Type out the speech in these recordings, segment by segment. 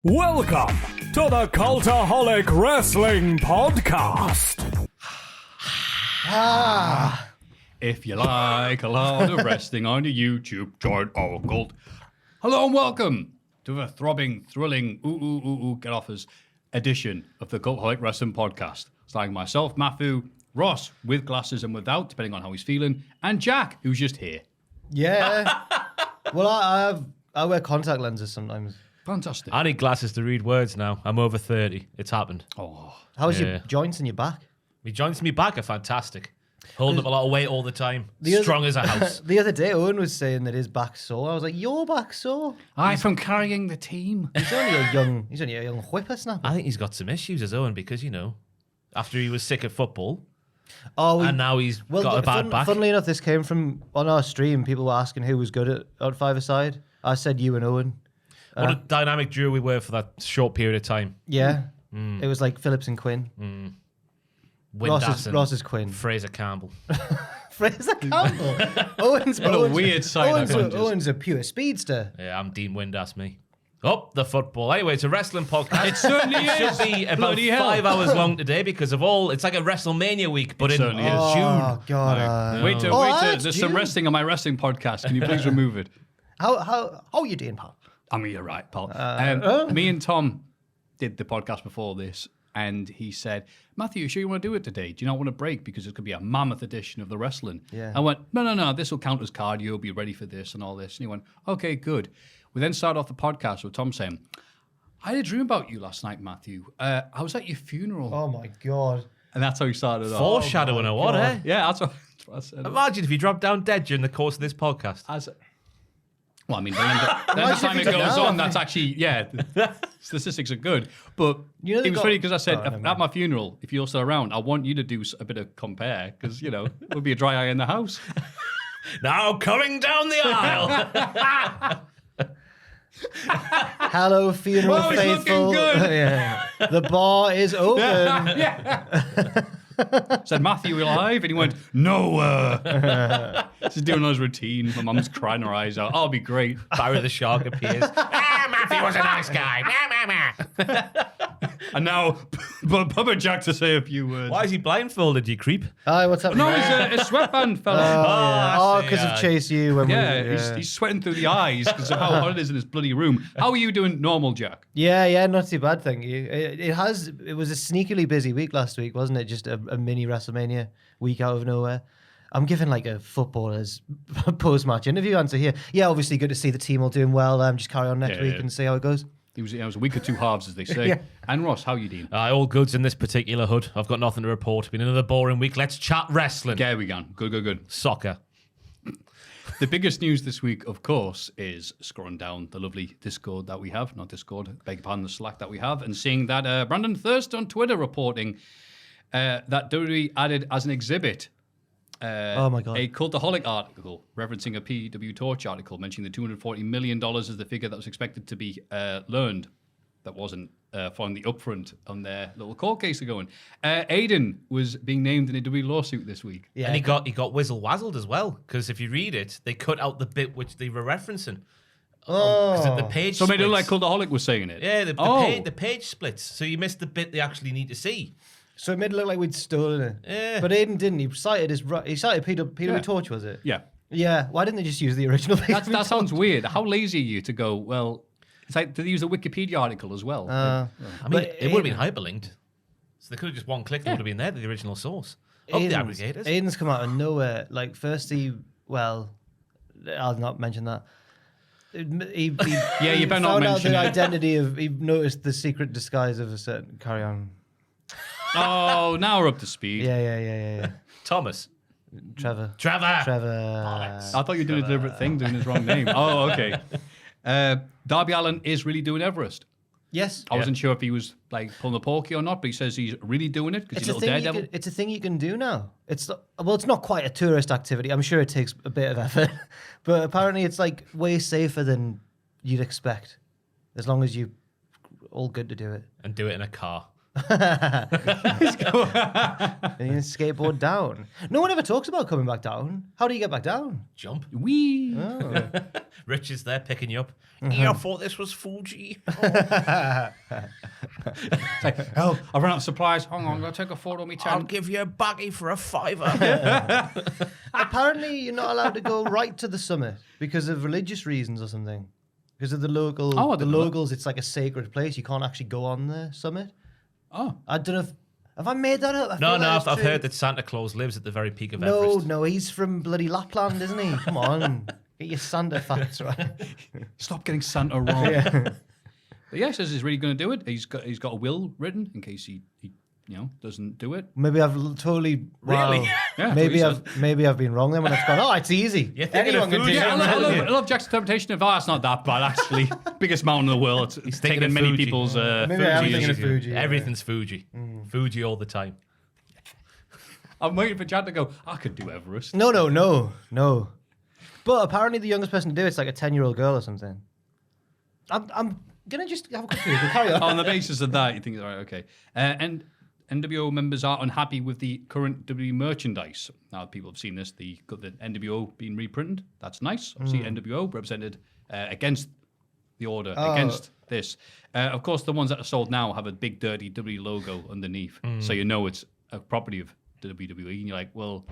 Welcome to the Cultaholic Wrestling Podcast. If you like a lot of wrestling on your YouTube, join our cult. Hello and welcome to the throbbing, thrilling, get off us edition of the Cultaholic Wrestling Podcast. Starring myself, Maffew, Ross, with glasses and without, depending on how he's feeling, and Jack, who's just here. Yeah. Well, I wear contact lenses sometimes. Fantastic. I need glasses to read words now. I'm over 30. It's happened. Oh, How's your joints in your back? My joints in my back are fantastic. Holding up a lot of weight all the time. Strong as a house. The other day, Owen was saying that his back's sore. I was like, your back's sore? from carrying the team. He's only a young whippersnapper. I think he's got some issues as Owen because, you know, after he was sick of football, Oh, and now he's got a bad back. Funnily enough, this came from, on our stream, people were asking who was good at five-a-side. I said you and Owen. What a dynamic duo we were for that short period of time. Yeah. It was like Phillips and Quinn. Windass Ross is Quinn. Fraser Campbell. Fraser Campbell. Owen's a weird side. Owen's a pure speedster. Yeah, I'm Dean Windass, me. Oh, the football. Anyway, it's a wrestling podcast. It certainly is. Should be about Bloody hell. 5 hours long today because of all. It's like a WrestleMania week, but in certainly is. June. Oh, God. Wait, that's there's some June. wrestling on my wrestling podcast. Can you please remove it? How are you doing, pal? I mean, you're right, pal. Me and Tom did the podcast before this, and he said, Maffew, you sure you want to do it today? Do you not want a break? Because it's going to be a mammoth edition of the wrestling. Yeah. I went, no, this will count as cardio, be ready for this and all this. And he went, okay, good. We then started off the podcast with Tom saying, I had a dream about you last night, Maffew. I was at your funeral. Oh, my God. And that's how he started off. Foreshadowing or what, eh? Yeah, that's what I said. Imagine if you dropped down dead during the course of this podcast. Well, I mean, then the time it goes on, that's actually, the statistics are good. But it was funny because I said, at my funeral, if you're still around, I want you to do a bit of compare because, you know, it would be a dry eye in the house. Now coming down the aisle. Hello, funeral Oh, it's faithful. looking good. Yeah. The bar is open. Said, Maffew, alive? And he went, no. Just doing his routine. My mum's crying her eyes out. I'll be great. Barry the Shark appears. Maffew was a nice guy. And now, Papa Jack to say a few words. Why is he blindfolded, you creep? Hi, what's up? No, he's a sweatband fella. Oh, because of Chase U. When He's sweating through the eyes because of how hot it is in his bloody room. How are you doing normal, Jack? Yeah, not too bad, thank you. It was a sneakily busy week last week, wasn't it? Just a mini WrestleMania week out of nowhere. I'm giving like a footballer's post-match interview answer here. Yeah, obviously good to see the team all doing well. Just carry on next week and see how it goes. It was a week or two halves, as they say. Yeah. And Ross, how you doing? All goods in this particular hood. I've got nothing to report. Been another boring week. Let's chat wrestling. There we go. Good. Soccer. The biggest news this week, of course, is scrolling down the lovely Discord that we have. Not Discord, beg your pardon, the Slack that we have. And seeing that Brandon Thirst on Twitter reporting that WWE added as an exhibit oh my God. a Cultaholic article referencing a PW Torch article mentioning the $240 million as the figure that was expected to be learned. That wasn't following the upfront on their little court case they're going. Aiden was being named in a WWE lawsuit this week. Yeah, And he got whizzle-wazzled as well, because if you read it, they cut out the bit which they were referencing. Oh. The page So it made it look like splits. Cultaholic was saying it. Yeah, the page splits, so you missed the bit they actually need to see. So it made it look like we'd stolen it. Yeah. But Aiden didn't. He cited PW Torch, was it? Yeah. Yeah. Why didn't they just use the original? That sounds weird. How lazy are you to go, well, it's like, did they use a Wikipedia article as well? I mean, But it would have been hyperlinked. So they could have just one click, it would have been there, the original source. Of the aggregators. Aiden's come out of nowhere. Like, first I'll not mention that. He Yeah, you better not found out mention the it. identity of, he noticed the secret disguise of a certain, carry on. Oh, now we're up to speed. Yeah. Thomas. Trevor. Trevor. I thought you were doing a deliberate thing, doing his wrong name. Oh, okay. Darby Allin is really doing Everest. Yes. I wasn't sure if he was like pulling the porky or not, but he says he's really doing it because he's a little daredevil. It's a thing you can do now. It's not quite a tourist activity. I'm sure it takes a bit of effort, but apparently it's like way safer than you'd expect, as long as you're all good to do it. And do it in a car. And you can skateboard down. No one ever talks about coming back down. How do you get back down? Jump. Wee. Oh. Rich is there picking you up. Mm-hmm. You thought this was Fuji. It's like, oh, I ran out of supplies. Hang on, I'm going to take a photo of me I'll tent. give you a baggie for a £5. Apparently, you're not allowed to go right to the summit because of religious reasons or something. Because of the local, Oh, I the didn't know that. locals, it's like a sacred place. You can't actually go on the summit. Oh. I don't know if have I made that up. I No, feel like it's I've true. heard that Santa Claus lives at the very peak of No, Everest. no, he's from bloody Lapland, isn't he? Come on, get your Santa facts right. Stop getting Santa wrong. Yeah. But yeah, he says he's really going to do it. He's got a will written in case he doesn't do it. Maybe I've totally Really? Wow. Yeah, maybe that's what I've been wrong then when I've gone. Oh, it's easy. You're thinking Anyone of can do Fuji. it. Yeah, I love Jack's interpretation of, it's not that bad, actually. Biggest mountain in the world. It's thinking taken of many Fuji. people's... Maybe I am Fuji thinking of issues. Fuji. yeah. Everything's Fuji. Fuji all the time. I'm waiting for Jack to go, I could do Everest. No. But apparently the youngest person to do it's like a 10-year-old girl or something. I'm gonna just have a quick Google. Carry on. On the basis of that, you think, all right, okay. And NWO members are unhappy with the current WWE merchandise. Now, people have seen this, the NWO being reprinted. That's nice. Obviously, NWO represented against the order, against this. Of course, the ones that are sold now have a big, dirty WWE logo underneath. So you know it's a property of WWE. And you're like, well,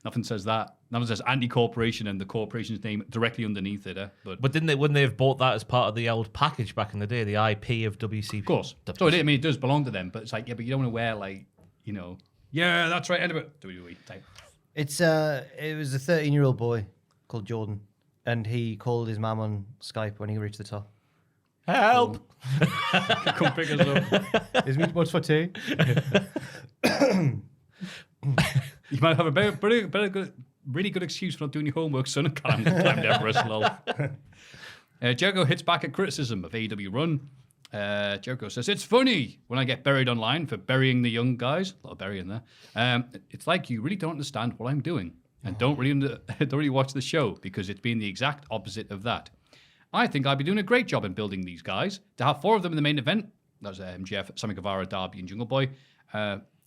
nothing says that. Nothing says anti-corporation and the corporation's name directly underneath it. But wouldn't they have bought that as part of the old package back in the day, the IP of WCW? Of course. So it does belong to them, but it's like, yeah, but you don't want to wear yeah, that's right, WWE type. It was a 13-year-old boy called Jordan, and he called his mum on Skype when he reached the top. Help! Come pick us up. Is meat for tea? You might have a really good excuse for not doing your homework, son, and climbed Everest, lol. Jericho hits back at criticism of AEW Run. Jericho says, it's funny when I get buried online for burying the young guys. A lot of burying there. It's like you really don't understand what I'm doing and don't really watch the show because it's been the exact opposite of that. I think I'd be doing a great job in building these guys. To have 4 of them in the main event, that was MJF, Sammy Guevara, Darby, and Jungle Boy,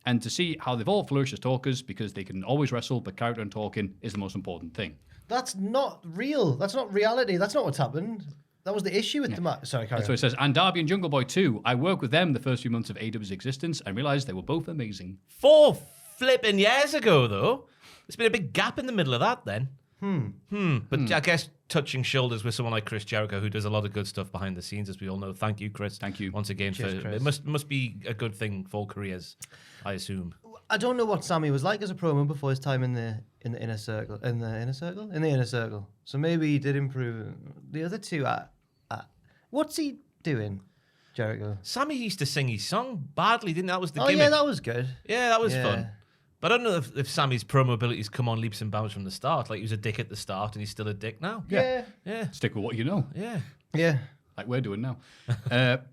and to see how they've all flourished as talkers because they can always wrestle, but character and talking is the most important thing. That's not real. That's not reality. That's not what's happened. That was the issue with the match. Sorry, carry That's on. what it says. And Darby and Jungle Boy too. I worked with them the first few months of AEW's existence and realized they were both amazing. 4 flipping years ago, though. There's been a big gap in the middle of that then. But I guess touching shoulders with someone like Chris Jericho, who does a lot of good stuff behind the scenes, as we all know. Thank you, Chris. Thank you. Once again. Cheers, Chris. It must be a good thing for careers, I assume. I don't know what Sammy was like as a promo before his time in the inner circle. In the inner circle. So maybe he did improve. The other two, what's he doing, Jericho? Sammy used to sing his song badly, didn't he? That was the Oh gimmick. yeah, that was good. Yeah, that was Yeah. fun. But I don't know if Sammy's promo abilities come on leaps and bounds from the start. Like, he was a dick at the start and he's still a dick now. Yeah. Yeah. Stick with what you know, Yeah. Yeah. like we're doing now.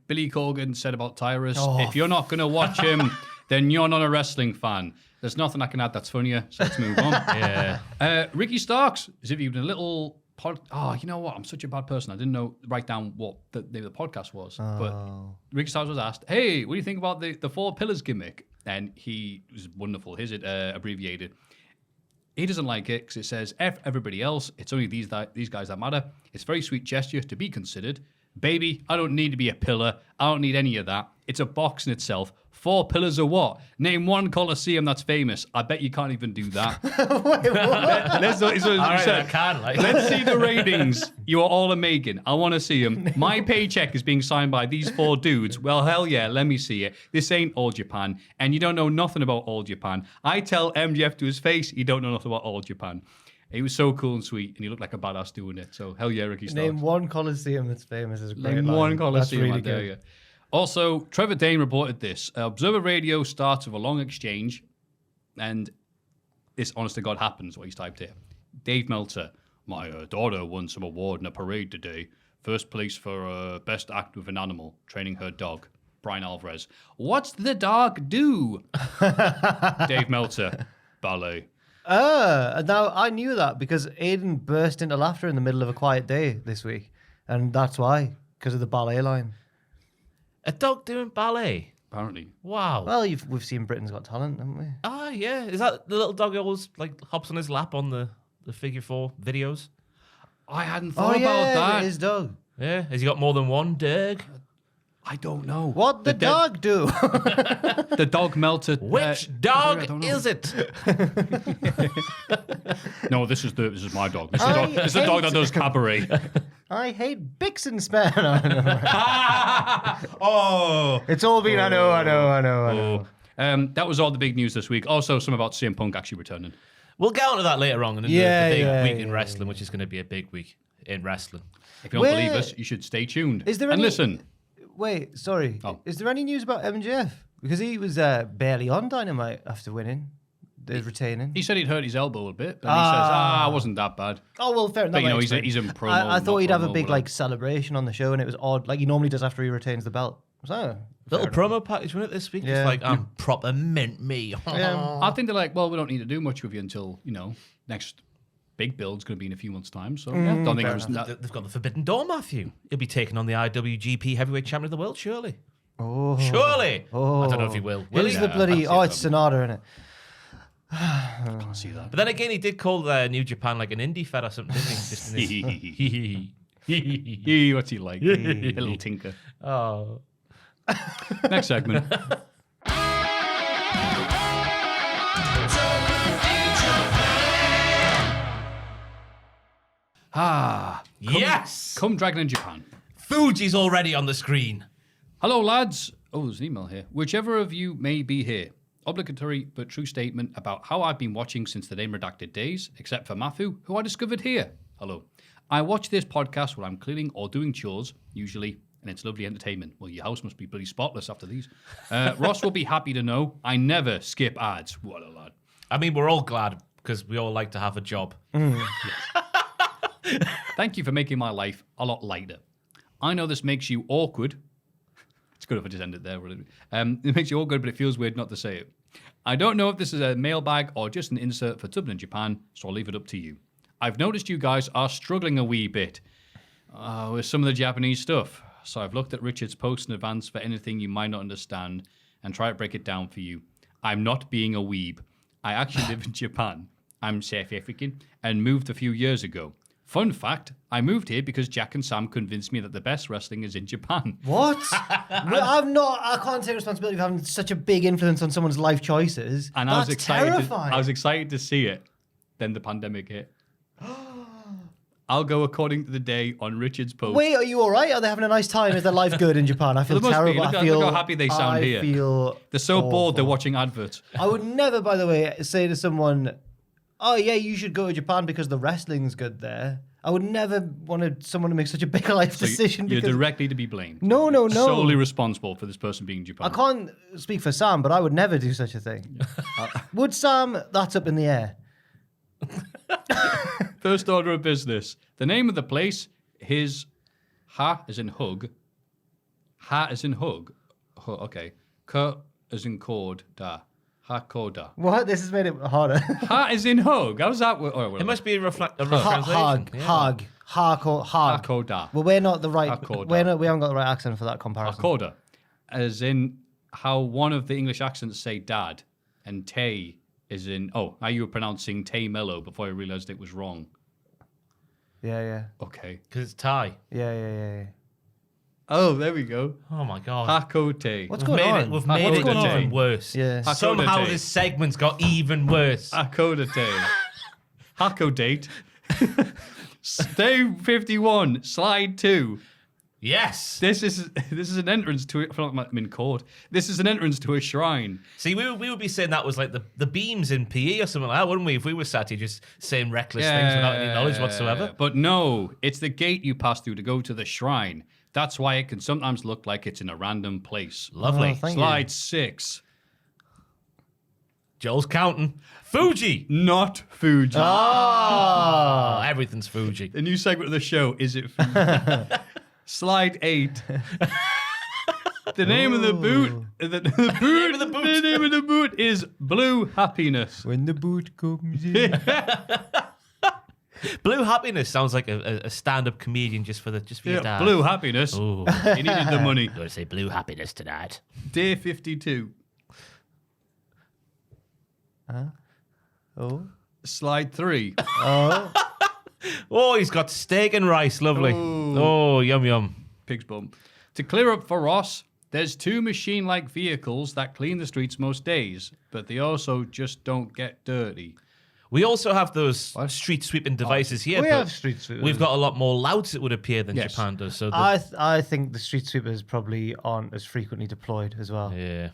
Billy Corgan said about Tyrus, Oh, if you're not going to watch him, then you're not a wrestling fan. There's nothing I can add that's funnier, so let's move on. Yeah. Ricky Starks, as if even a little... you know what? I'm such a bad person. I didn't write down what the name of the podcast was. But Ricky Starks was asked, hey, what do you think about the 4 pillars gimmick? And he was wonderful. Here's it abbreviated. He doesn't like it because it says, F everybody else. It's only these guys that matter. It's a very sweet gesture to be considered. Baby, I don't need to be a pillar. I don't need any of that. It's a box in itself. 4 pillars of what? Name one Coliseum that's famous. I bet you can't even do that. Let's see the ratings. You are all amazing. I want to see them. My paycheck is being signed by these 4 dudes. Well, hell yeah, let me see it. This ain't All Japan, and you don't know nothing about All Japan. I tell MJF to his face, you don't know nothing about All Japan. He was so cool and sweet, and he looked like a badass doing it. So, hell yeah, Ricky Starks. Name one Coliseum that's famous is a great Name line. one Coliseum, That's really I dare good. you. Also, Trevor Dane reported this. Observer Radio starts with a long exchange, and this, honest to God, happens, what he's typed here. Dave Meltzer, my daughter won some award in a parade today. First place for best act with an animal, training her dog. Brian Alvarez. What's the dog do? Dave Meltzer, ballet. Now I knew that because Aiden burst into laughter in the middle of a quiet day this week. And that's why, because of the ballet line. A dog doing ballet. apparently. Wow. Well, we've seen Britain's Got Talent, haven't we? Ah, yeah. Is that the little dog that always like hops on his lap on the figure 4 videos? I hadn't thought about that. His dog. Yeah. Has he got more than one dog? I don't know. What the dog do? The dog melted. Which I don't dog know. is it? No, this is my dog. This is the dog that does cabaret. I hate Bix and Span. Oh. It's all been, I know. That was all the big news this week. Also, some about CM Punk actually returning. We'll get onto that later on in the big week in wrestling, which is going to be a big week in wrestling. If you don't believe us, you should stay tuned. Is there and any... listen. Wait, sorry. Oh. Is there any news about MJF? Because he was barely on Dynamite after winning. The retaining. He said he'd hurt his elbow a bit, but he says, it wasn't that bad. Oh, well, fair enough. But, you know, he's in promo. I thought he'd have a big, whatever. like, celebration on the show, and it was odd, like he normally does after he retains the belt. So, Little promo package, wasn't it, this week? Yeah. Just like, I'm proper mint me. I think they're like, well, we don't need to do much with you until, you know, next big build's going to be in a few months' time. So, yeah, don't think it was that. They've got the Forbidden Door, Maffew. He'll be taking on the IWGP Heavyweight Champion of the World, surely. Oh. Surely. I don't know if he will. Will Who's he? the bloody... Oh, it's Sonata, isn't it? I can't see that. But then again, he did call New Japan like an indie fed or something, didn't he? Just in his... What's he like? Little tinker. Oh. Next segment. Yes! Come Dragon in Japan. Fuji's already on the screen. Hello, lads. Oh, there's an email here. Whichever of you may be here. Obligatory but true statement about how I've been watching since the name redacted days, except for Maffew, who I discovered here. Hello. I watch this podcast while I'm cleaning or doing chores, usually, and it's lovely entertainment. Well, your house must be bloody spotless after these. Ross will be happy to know I never skip ads. What a lad. I mean, we're all glad because we all like to have a job. Thank you for making my life a lot lighter. I know this makes you awkward. It's good if I just end it there. It makes you awkward, but it feels weird not to say it. I don't know if this is a mailbag or just an insert for Tubman in Japan, so I'll leave it up to you. I've noticed you guys are struggling a wee bit with some of the Japanese stuff, so I've looked at Richard's post in advance for anything you might not understand and try to break it down for you. I'm not being a weeb. I actually live in Japan. I'm South African and moved a few years ago. Fun fact, I moved here because Jack and Sam convinced me that the best wrestling is in Japan. What? I can't take responsibility for having such a big influence on someone's life choices. And That's I was excited. terrifying. I was excited to see it. Then the pandemic hit. I'll go according to the day on Richard's post. Wait, are you all right? Are they having a nice time? Is their life good in Japan? I feel Well, there must be. terrible. Look how happy they sound here. Feel They're so bored awful. they're watching adverts. I would never, by the way, say to someone, "Oh yeah, you should go to Japan because the wrestling's good there." I would never want someone to make such a big life decision. You're because directly to be blamed. No. Solely responsible for this person being in Japan. I can't speak for Sam, but I would never do such a thing. Would Sam? That's up in the air. First order of business. The name of the place is Ha as in hug. Ha as in hug. Okay. K as in cord. Da. Hakoda. What? This has made it harder. Ha as in hug. How's that? It must be a rough translation. Hag. Hakoda. Well, we're not the right. Hakoda. We haven't got the right accent for that comparison. Hakoda. As in how one of the English accents say dad. And Tay is in... Oh, now you were pronouncing Tay Mello before I realised it was wrong. Yeah. Okay. Because it's Thai. Yeah. Oh, there we go. Oh my god. Hakote. What's going on? We've made it going on? even worse. Yeah. Somehow Hakodate. this segment's got even worse. Hakodate. Hakodate. Day 51, slide 2. Yes. This is an entrance to it. I feel like I'm in court. This is an entrance to a shrine. See, we would be saying that was like the beams in PE or something like that, wouldn't we? If we were sat here just saying reckless things without any knowledge whatsoever. But no, it's the gate you pass through to go to the shrine. That's why it can sometimes look like it's in a random place. Lovely. Oh, thank Slide 6. Joel's counting. Fuji. Not Fuji. Oh, everything's Fuji. The new segment of the show, Is It Fuji? Slide 8. The name of the boot. The name of the boot is Blue Happiness. When the boot comes in. Blue Happiness sounds like a stand-up comedian just for your dad. Blue happiness. Ooh. He needed the money. You want to say Blue Happiness tonight? Day 52. Oh. Slide 3. Oh, he's got steak and rice. Lovely. Ooh. Oh, yum, yum. Pig's bum. To clear up for Ross, there's 2 machine-like vehicles that clean the streets most days, but they also just don't get dirty. We also have those street sweeping devices here. We but have street sweepers. We've got a lot more louds, it would appear, than Yes. Japan does. So I think the street sweepers probably aren't as frequently deployed as well. yeah.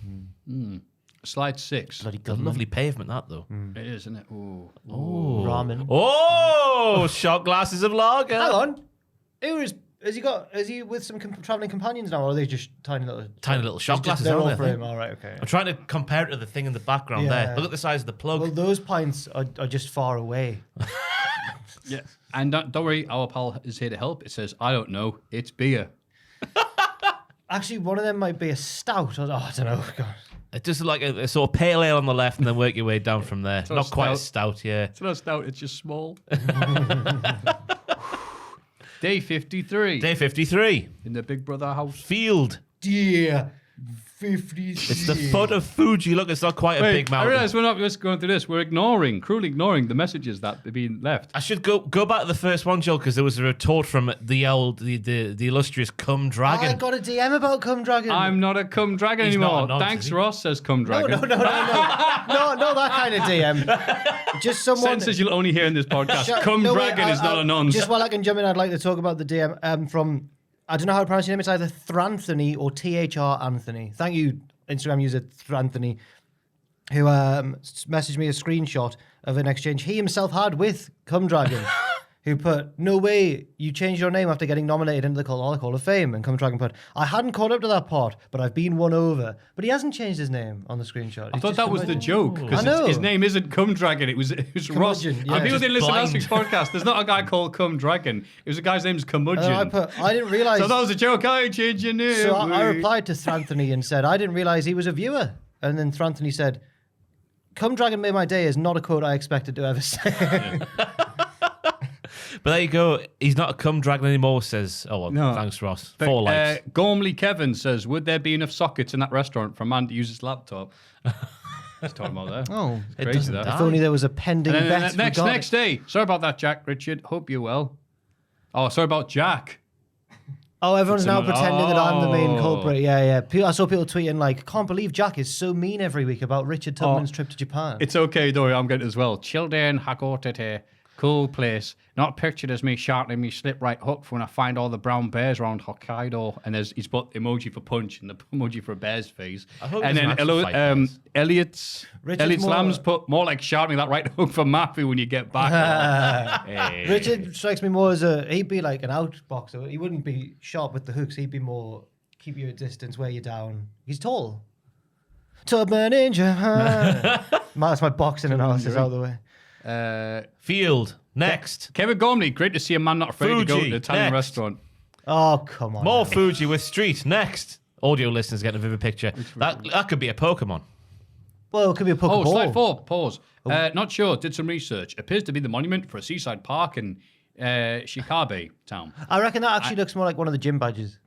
Slide 6. Bloody Got a lovely pavement, that, though. It is, isn't it? Ooh. Ramen. Oh, shot glasses of lager. Hang on. Is he with some traveling companions now, or are they just tiny little shot glasses, They're aren't all they, I for think? him. All right, okay. I'm trying to compare it to the thing in the background Yeah. there. Look at the size of the plug. Well, those pints are just far away. Yeah. And don't worry, our pal is here to help. It says, I don't know, it's beer. Actually, one of them might be a stout. I don't know. God. It's just like a sort of pale ale on the left and then work your way down from there. not Not quite stout. as stout, yeah. It's not stout, it's just small. Day 53. Day 53. In the Big Brother house. Field. Dear 50. It's the foot of Fuji. Look, it's not quite a big I mountain. realize we're not just going through this. We're cruelly ignoring the messages that have been left. I should go back to the first one, Joe, because there was a retort from the illustrious Cum Dragon. I got a DM about Cum Dragon. I'm not a cum dragon He's not anymore. a nonce, Thanks, is he? Ross, says cum dragon. No, not that kind of DM. Just someone. Sentences you'll only hear in this podcast. Cum No, wait, dragon is not a nonce. Just while I can jump in, I'd like to talk about the DM from, I don't know how to pronounce your name. It's either Thranthony or THR Anthony. Thank you, Instagram user Thranthony, who messaged me a screenshot of an exchange he himself had with Cum Dragon, who put, "No way, you changed your name after getting nominated into the Cultaholic Hall of Fame." And Cum Dragon put, "I hadn't caught up to that part, but I've been won over." But he hasn't changed his name on the screenshot. I thought that was the joke I because know. his name isn't Cum Dragon. It was Ross. Curmudgeon, And yeah. people didn't listen to last Blind. week's podcast. There's not a guy called Cum Dragon. It was a guy's name's Curmudgeon. I didn't realize. So that was a joke. I changed your name. So I replied to Thranthony and said, I didn't realize he was a viewer. And then Thranthony said, "Cum Dragon made my day" is not a quote I expected to ever say. But there you go. He's not a Cum Dragon anymore, says... Oh, well, No. thanks, Ross. But, 4 likes. Gormley Kevin says, would there be enough sockets in that restaurant for a man to use his laptop? He's talking about that. Oh, It's crazy doesn't that. die. if only there was a pending And then bet. next day. Sorry about that, Jack Richard. Hope you're well. Oh, sorry about Jack. Oh, everyone's now Someone- pretending that I'm the main Oh. culprit. Yeah. I saw people tweeting like, "Can't believe Jack is so mean every week about Richard Tubman's trip to Japan." It's okay, don't worry, I'm getting it as well. Children, Hakotate, cool place. Not pictured as me sharpening me slip right hook for when I find all the brown bears around Hokkaido. And he's put emoji for punch and the emoji for a bear's face. I hope And he then doesn't actually fight bears. Elliot's Richard's Lamb's more- put more like sharpening that right hook for Maffew when you get back. Hey. Richard strikes me more as he'd be like an outboxer. He wouldn't be sharp with the hooks. He'd be more keep you at distance, wear you down. He's tall. Tubman in Japan. That's my boxing analysis out of the way. Field. Next. Kevin Gormley, great to see a man not afraid to go to Fuji, an Italian next. restaurant. Oh, come on. More Fuji with Street. Next. Audio listeners getting a vivid picture. That could be a Pokemon. Well, it could be a Pokeball. Oh, slide 4, pause. Not sure, did some research. Appears to be the monument for a seaside park in Shikabe town. I reckon that actually looks more like one of the gym badges.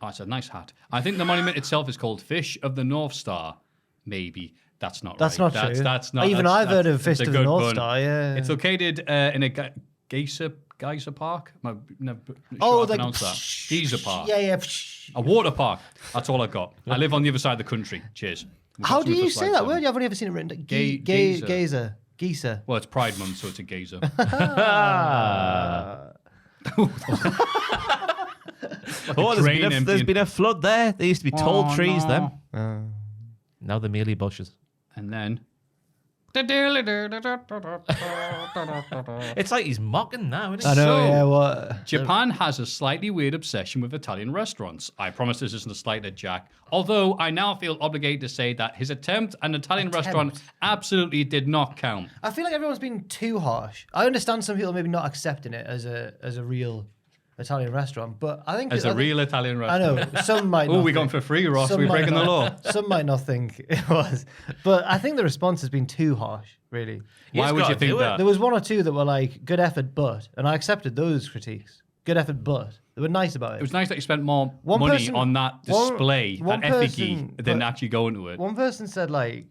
Oh, it's a nice hat. I think the monument itself is called Fish of the North Star. Maybe. That's not That's right. not true. That's not. Even that's- I've heard of that's Fist a of the good North pun. Star, yeah. It's located in a geyser park. I'm never sure Oh, how to like pronounce that. Geyser park. Yeah. A water park. That's all I've got. I live on the other side of the country. Cheers. We've got How do something you for say slide that 7. word? I've only ever seen it written. Gazer. Gazer. Geezer. Well, it's Pride Month, so it's a geyser. Oh, drain there's emptying. been a flood there. There used to be tall Oh, trees no. then. Now they're merely bushes. And then. It's like he's mocking now, isn't I it? know, So- yeah, what? Japan has a slightly weird obsession with Italian restaurants. I promise this isn't a slight at Jack, although I now feel obligated to say that his attempt at an Italian restaurant absolutely did not count. I feel like everyone's been too harsh. I understand some people maybe not accepting it as a real Italian restaurant, but I think As a real Italian I restaurant. know some might. Oh, not we gone think- for free, Ross. some We're might breaking the law. not- Some might not think it was, but I think the response has been too harsh. Really, Why would you think that? there was one or two that were like good effort, but, and I accepted those critiques. Good effort, but they were nice about it. It was nice that you spent more One money person- on that display, one that effigy, person than put- actually going to it. One person said like,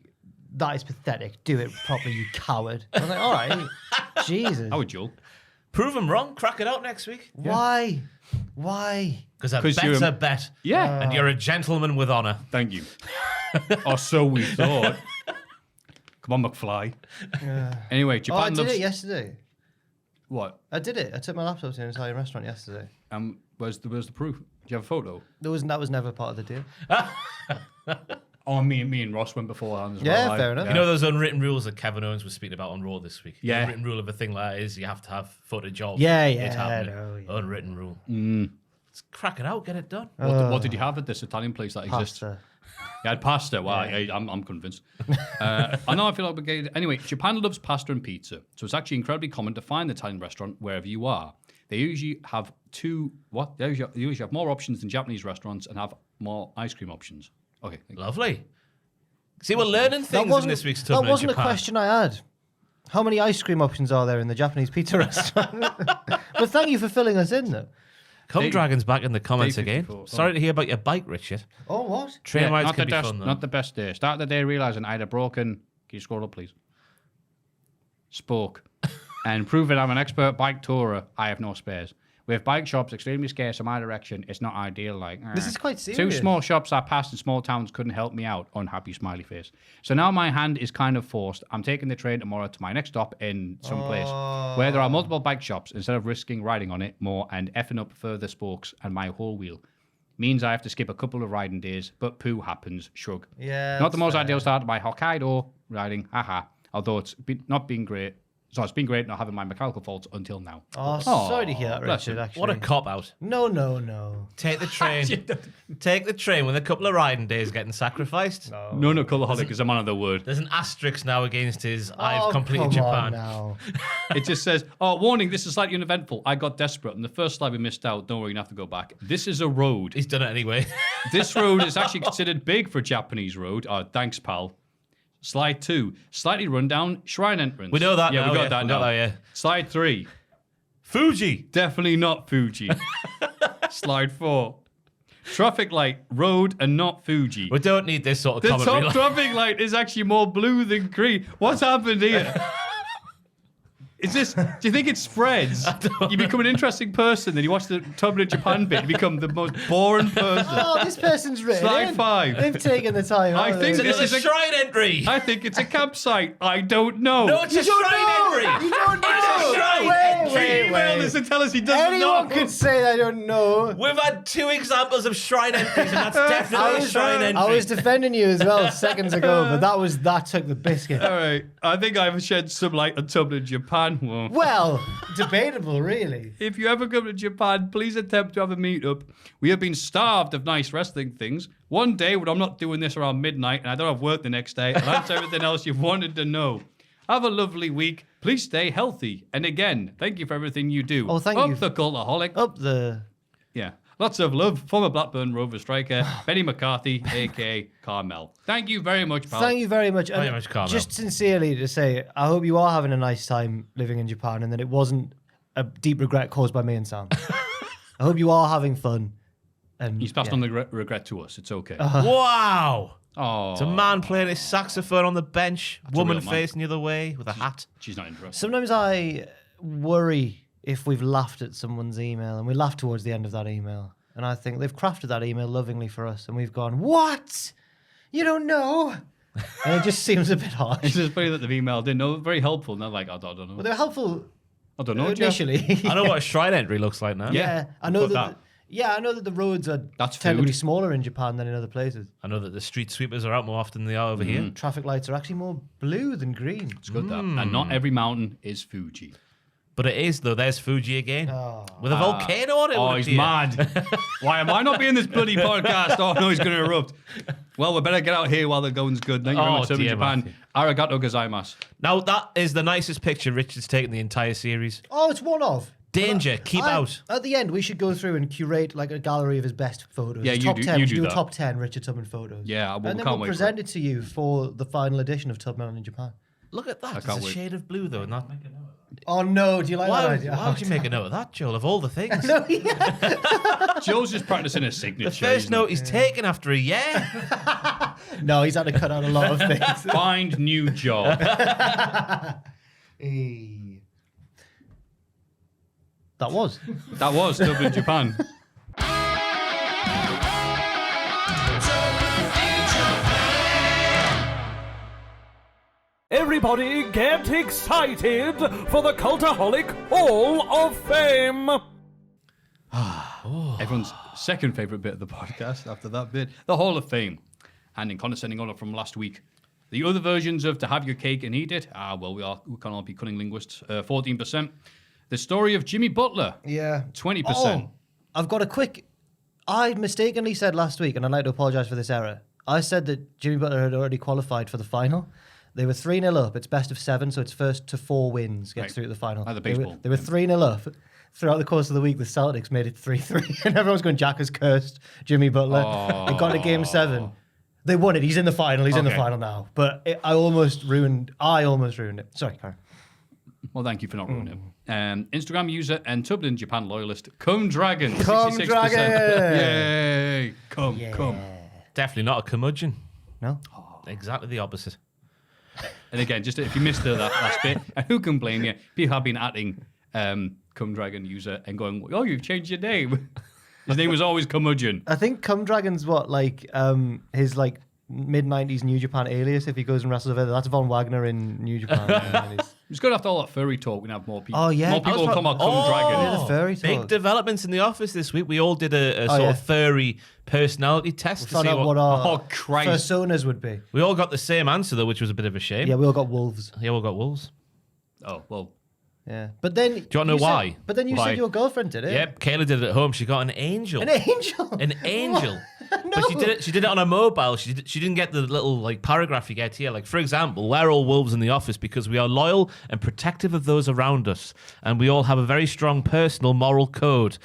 "That is pathetic. Do it properly, you coward." I was like, "All right, Jesus, I would Joel. Prove them wrong. Crack it out next week. why, why?" Because a 'Cause bet's you're- a bet. Yeah. And you're a gentleman with honour. Thank you. Or so we thought. Come on, McFly. Anyway, Oh, I Japan did loves... it yesterday. What? I did it. I took my laptop to an Italian restaurant yesterday. Where's the proof? Do you have a photo? That was never part of the deal. Oh, me and Ross went beforehand as Yeah, well. fair enough. You know those unwritten rules that Kevin Owens was speaking about on Raw this week? Yeah. The unwritten rule of a thing like that is you have to have footage of Yeah, it yeah, happening. I know, yeah. Unwritten rule. Let's crack it out, get it done. What did you have at this Italian place that exists? Pasta. You had pasta. Wow, I'm convinced. I know I feel obligated. Anyway, Japan loves pasta and pizza, so it's actually incredibly common to find the Italian restaurant wherever you are. They usually have They usually have more options than Japanese restaurants and have more ice cream options. Okay, thank you. Lovely. See, we're learning things in this week's Tubman That wasn't in Japan. a question I had. How many ice cream options are there in the Japanese pizza restaurant? But thank you for filling us in, though. Come Dragons back in the comments Day again. 54. Sorry to hear about your bike, Richard. Oh, what? Train rides not can the be best, fun, though. not the best day. Start the day realizing I had a broken. Can you scroll up, please? Spoke. And proving I'm an expert bike tourer, I have no spares. With bike shops extremely scarce in my direction, it's not ideal. This is quite Two serious. small shops I passed in small towns couldn't help me out. Unhappy smiley face. So now my hand is kind of forced. I'm taking the train tomorrow to my next stop in some place where there are multiple bike shops instead of risking riding on it more and effing up further spokes and my whole wheel. Means I have to skip a couple of riding days, but poo happens. Shrug. Yeah. Not the that's most fair. ideal start to my Hokkaido riding. Haha. Although not been great. So it's been great not having my mechanical faults until now. Oh, sorry to hear that, bless Richard, him. actually. What a cop-out. No. Take the train. Take the train with a couple of riding days getting sacrificed. No, Cultaholic is a man of the word. There's an asterisk now against his Oh, I've completed come on Japan. now. It just says, oh, warning, this is slightly uneventful. I got desperate. And the first slide we missed out. Don't worry, you don't have to go back. This is a road. He's done it anyway. This road is actually considered big for a Japanese road. Oh, thanks, pal. Slide 2, slightly rundown shrine entrance. We know that Yeah, now, we got yeah. that We now. got that, yeah. Slide 3, Fuji. definitely not Fuji. Slide 4, traffic light, road, and not Fuji. We don't need this sort of The commentary. top traffic light is actually more blue than green. What's happened here? Is this? Do you think it spreads? You become an interesting person, then you watch the Tubman in Japan bit, you become the most boring person. Oh, this person's written Slide in. 5. They've taken the time. I haven't think they? this There's is a a- shrine entry. I think it's a campsite. I don't know. No, it's a shrine entry. You don't know. It's a shrine entry. Email us and tell us he doesn't Anyone know. could say they don't know. We've had 2 examples of shrine entries, and that's definitely a shrine entry. I was defending you as well seconds ago, but that took the biscuit. All right. I think I've shed some light on Tubman in Japan. Well, Well, debatable, really. if you ever come to Japan, please attempt to have a meetup. We have been starved of nice wrestling things. One day when I'm not doing this around midnight and I don't have work the next day, and that's everything else you've wanted to know. Have a lovely week. Please stay healthy. And again, thank you for everything you do. Oh, thank Up you. the Cultaholic. Up the... Yeah. Lots of love. Former Blackburn Rover striker, Benny McCarthy, a.k.a. Carmel. Thank you very much, pal. Thank you very much. Very And much, Carmel. just sincerely to say, I hope you are having a nice time living in Japan and that it wasn't a deep regret caused by me and Sam. I hope you are having fun. And He's passed yeah. on the regret to us. It's okay. Wow. Oh, It's a man playing his saxophone on the bench, a woman real man. facing the other way with a hat. she's not interested. Sometimes I worry if we've laughed at someone's email and we laugh towards the end of that email. And I think they've crafted that email lovingly for us and we've gone, what? You don't know? And it just seems a bit It's harsh. just funny that they've emailed in. No, very helpful. And they're like, I don't know. But they're helpful I don't know. Jeff. initially. I know what a shrine entry looks like now. Yeah, I know Put that. I know that the roads are That's tend to be food. smaller in Japan than in other places. I know that the street sweepers are out more often than they are over here. Traffic lights are actually more blue than green. It's good that. And not every mountain is Fuji. But it is, though. There's Fuji again. Oh. With a volcano on it. Oh, would he's appear. mad. Why am I not being this bloody podcast? Oh, no, he's going to erupt. Well, we better get out here while the going's good. Thank you very Oh, much, Tubman dear, Japan. Maffew. Arigato gozaimasu. Now, that is the nicest picture Richard's taken the entire series. Oh, it's one of. Danger, keep out. At the end, we should go through and curate like a gallery of his best photos. Yeah, His you top do- 10. you We should do do a that. top 10 Richard Tubman photos. Yeah, well, we and then can't we'll wait for present it to you for the final edition of Tubman in Japan. Look at that. It's can't a wait. shade of blue, though. Not. Oh no, do you like Why, that would, idea? why would you make a note of that, Joel, of all the things? Joel's just practicing his signature. The first note he's taken after a year. No, he's had to cut out a lot of things. Find new job. Hey. That was. That was Dublin, Japan. Everybody get excited for the Cultaholic Hall of Fame! Everyone's second favourite bit of the podcast after that bit. The Hall of Fame. And in condescending honour from last week, the other versions of To Have Your Cake and Eat It, we can all be cunning linguists, 14%. The story of Jimmy Butler, Yeah. 20%. Oh, I've got a quick. I mistakenly said last week, and I'd like to apologise for this error. I said that Jimmy Butler had already qualified for the final. They were 3-0 up. It's best of 7, so it's first to 4 wins gets Right. through to the final. Like the They were- baseball. They were 3-0 up. Throughout the course of the week, the Celtics made it 3-3, and everyone's going, Jack has cursed Jimmy Butler. It got to Game 7. They won it. He's in the final. He's in the Okay. final now. But I almost ruined it. Sorry, Karen. Well, thank you for not ruining it. Instagram user and Dublin, Japan loyalist, Come Dragon. Come 66%. Dragon! Yay! Come. Definitely not a curmudgeon. No? Exactly the opposite. And again, just if you missed that last bit, and who can blame you? People have been atting Come Dragon user and going, oh, you've changed your name. His name was always Curmudgeon. I think Cum Dragon's what, like, his, like, mid-90s New Japan alias if he goes and wrestles over there. That's Von Wagner in New Japan. And he's- It's good after all that furry talk, we can have more people. Oh, yeah. More people will come out Come Dragon. Yeah, the furry Big talk. developments in the office this week. We all did a sort yeah. of furry personality test to Found see out what our Oh, Christ. personas would be. We all got the same answer, though, which was a bit of a shame. Yeah, we all got wolves. Yeah, we all got wolves. Oh, well. Yeah. But then... Do you wanna know why? But then you Why? said your girlfriend did it. Yep, Kayla did it at home. She got an angel. An angel. An angel. No. But she did it on a mobile. She didn't get the little like paragraph you get here. Like, for example, we're all wolves in the office because we are loyal and protective of those around us, and we all have a very strong personal moral code.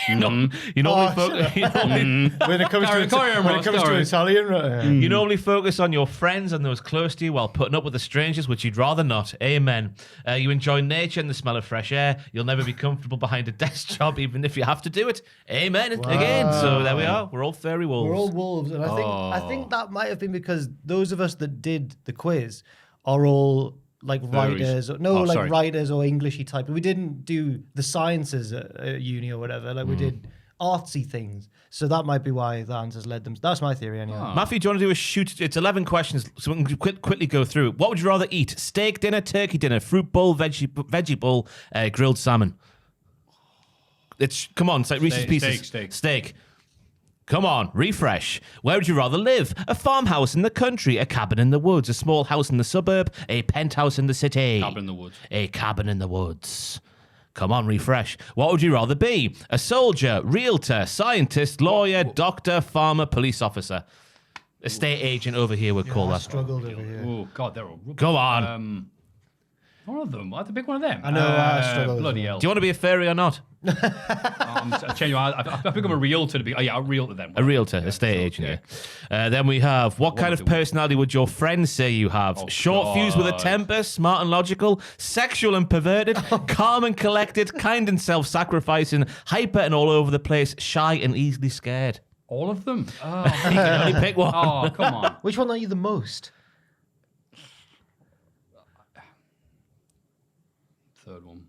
You normally When it comes Carry on, Ross, Italian, right? you normally focus on your friends and those close to you while putting up with the strangers, which you'd rather not. Amen. You enjoy nature and the smell of fresh air. You'll never be comfortable behind a desk job, even if you have to do it. Amen. Again. So there we are. We're all furry wolves. We're all wolves, and I think that might have been because those of us that did the quiz are all like writers, sorry. writers or Englishy type. We didn't do the sciences at uni or whatever. Like we did artsy things, so that might be why the answers led them. That's my theory, anyway. Maffew, do you want to do a shoot? It's 11 questions, so we can quickly go through. What would you rather eat? Steak dinner, turkey dinner, fruit bowl, veggie bowl, grilled salmon? Come on, it's like Reese's Pieces. Steak. Come on, refresh. Where would you rather live? A farmhouse in the country, a cabin in the woods, a small house in the suburb, a penthouse in the city. Cabin in the woods. A cabin in the woods. Come on, refresh. What would you rather be? A soldier, realtor, scientist, lawyer, doctor, farmer, police officer. Estate agent over here would call I that. struggled over here. Oh, God, they're all rubbish. Go on. One of them. I have to pick one of them. I know, I struggle as Bloody well. hell. Do you want to be a fairy or not? I'll change you. I become a realtor to be. Oh, yeah, a realtor then. A realtor, estate agent. Yeah. Then we have, what kind of personality would your friends say you have? Short fuse with a temper, smart and logical, sexual and perverted, calm and collected, kind and self-sacrificing, hyper and all over the place, shy and easily scared. All of them? Oh, You can only pick one. oh, come on. Which one are you the most? Third one.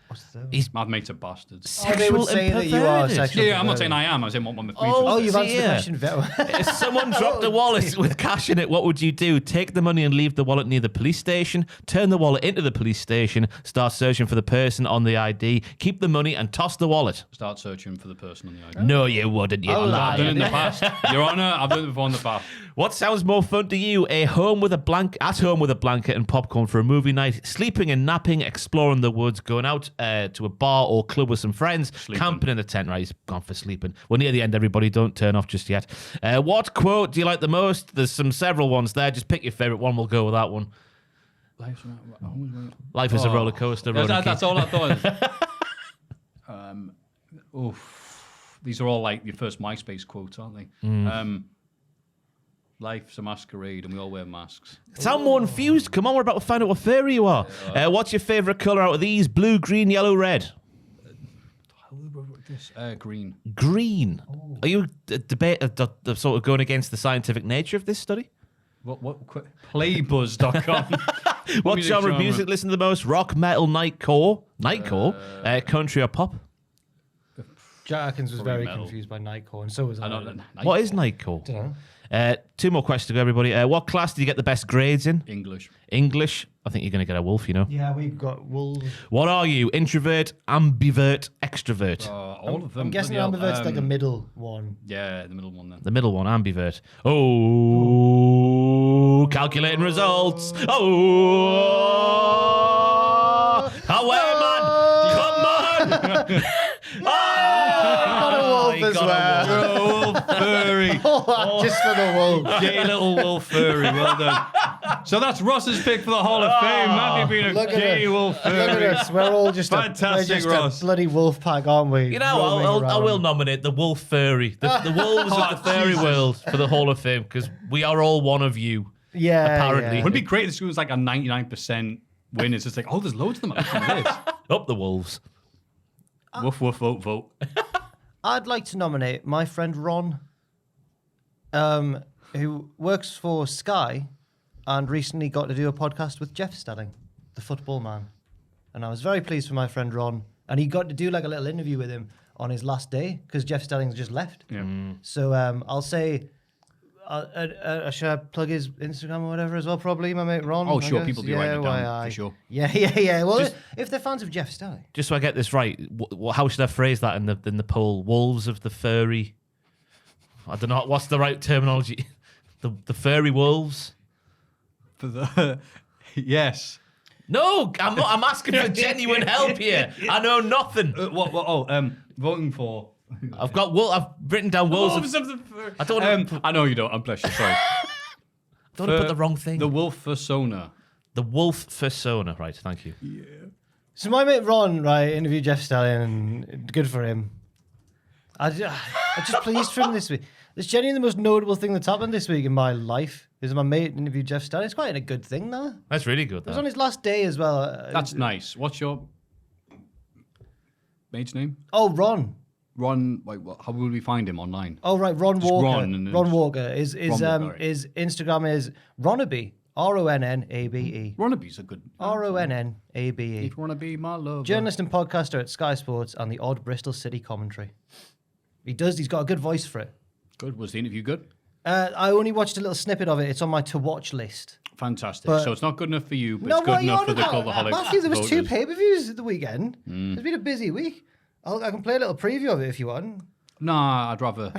What's the third? He's My mates are bastards. they sexual would say and that you are perverted. sexual. Yeah, I'm not saying I am. I'm saying what my mates Oh, Oh, are. you've See, answered the yeah. question very well. If someone dropped a wallet with cash in it, what would you do? Take the money and leave the wallet near the police station, turn the wallet into the police station, start searching for the person on the ID, keep the money and toss the wallet. Start searching for the person on the ID. No, you wouldn't, you I've liar. done it in the past. Your Honour, I've done it before in the past. What sounds more fun to you? At home with a blanket and popcorn for a movie night, sleeping and napping, exploring the woods, going out to a bar or club with some friends, camping in the tent. Right, he's gone for sleeping. We're near the end, everybody. Don't turn off just yet. What quote do you like the most? There's several ones there. Just pick your favourite one. We'll go with that one. Life is a roller coaster. That's all I thought. These are all like your first MySpace quotes, aren't they? Life's a masquerade and we all wear masks. Sound more infused. Come on, we're about to find out what furry you are. What's your favourite colour out of these? Blue, green, yellow, red? Green. Green. Are you sort of going against the scientific nature of this study? Playbuzz.com. What genre of music listen to the most? Rock, metal, nightcore, country or pop? Jack Atkins was very metal. confused by Nightcore, and so was I. What is nightcore? Dunno. 2 more questions to go, everybody. What class do you get the best grades in? English. English. I think you're going to get a wolf, you know. Yeah, we've got wolves. What are you? Introvert, ambivert, extrovert? All of them. I'm guessing ambivert's like a middle one. Yeah, the middle one then. The middle one, ambivert. Oh, calculating results. Oh, away, man. Come on. Got a wolf as well. Wolf furry. Just for the wolf. Gay little wolf furry. Well done. So that's Ross's pick for the Hall of Fame. Maffew being a Look at gay us. wolf Look at furry. us. We're all just Fantastic, a Ross. bloody wolf pack, aren't we? You know, Roaming I around. will nominate the wolf furry, the wolves of the furry world for the Hall of Fame because we are all one of you. Yeah, apparently. yeah. Wouldn't it be great if this was like a 99% win? It's just like, there's loads of them. Up the wolves. Woof, woof, vote, vote. I'd like to nominate my friend Ron, who works for Sky and recently got to do a podcast with Jeff Stelling, the football man. And I was very pleased for my friend Ron. And he got to do like a little interview with him on his last day because Jeff Stelling's just left. Yeah. So I'll say, should I plug his Instagram or whatever as well? Probably, my mate Ron. Oh, I sure. guess. People do write it down, for sure. Yeah. Well, if they're fans of Jeff Stelling. Just so I get this right, how should I phrase that in the poll? Wolves of the furry. I don't know what's the right terminology. The furry wolves. For the No, yes. I'm not. I'm asking for genuine help here. I know nothing. Voting for. I've written down wolves. I don't want to. I know you don't. I'm bless you. Sorry. Don't wanna put the wrong thing. The wolf persona. The wolf persona. Right. Thank you. So my mate Ron, right, interviewed Jeff Stelling, and good for him. I'm just pleased for him this week. It's genuinely the most notable thing that's happened this week in my life is my mate interviewed Jeff Stelling. It's quite a good thing, though. That's really good. It was on his last day as well. That's nice. What's your mate's name? Oh, Ron. Ron. How will we find him online? Oh, right, Ron Just Walker. Ron and then Ron just- Walker. His Ron Walker, his Instagram is Ronabe. RONNABE. Ronnaby's a good. RONNABE. If you want to be my lover. Journalist and podcaster at Sky Sports and the odd Bristol City commentary. He's got a good voice for it. Good. Was the interview good? I only watched a little snippet of it. It's on my to-watch list. Fantastic. But- So it's not good enough for you, but No, it's what good are you enough on for the about? Cultaholic Maffew, there was 2 voters. pay-per-views at the weekend. It's been a busy week. I can play a little preview of it if you want. Nah, I'd rather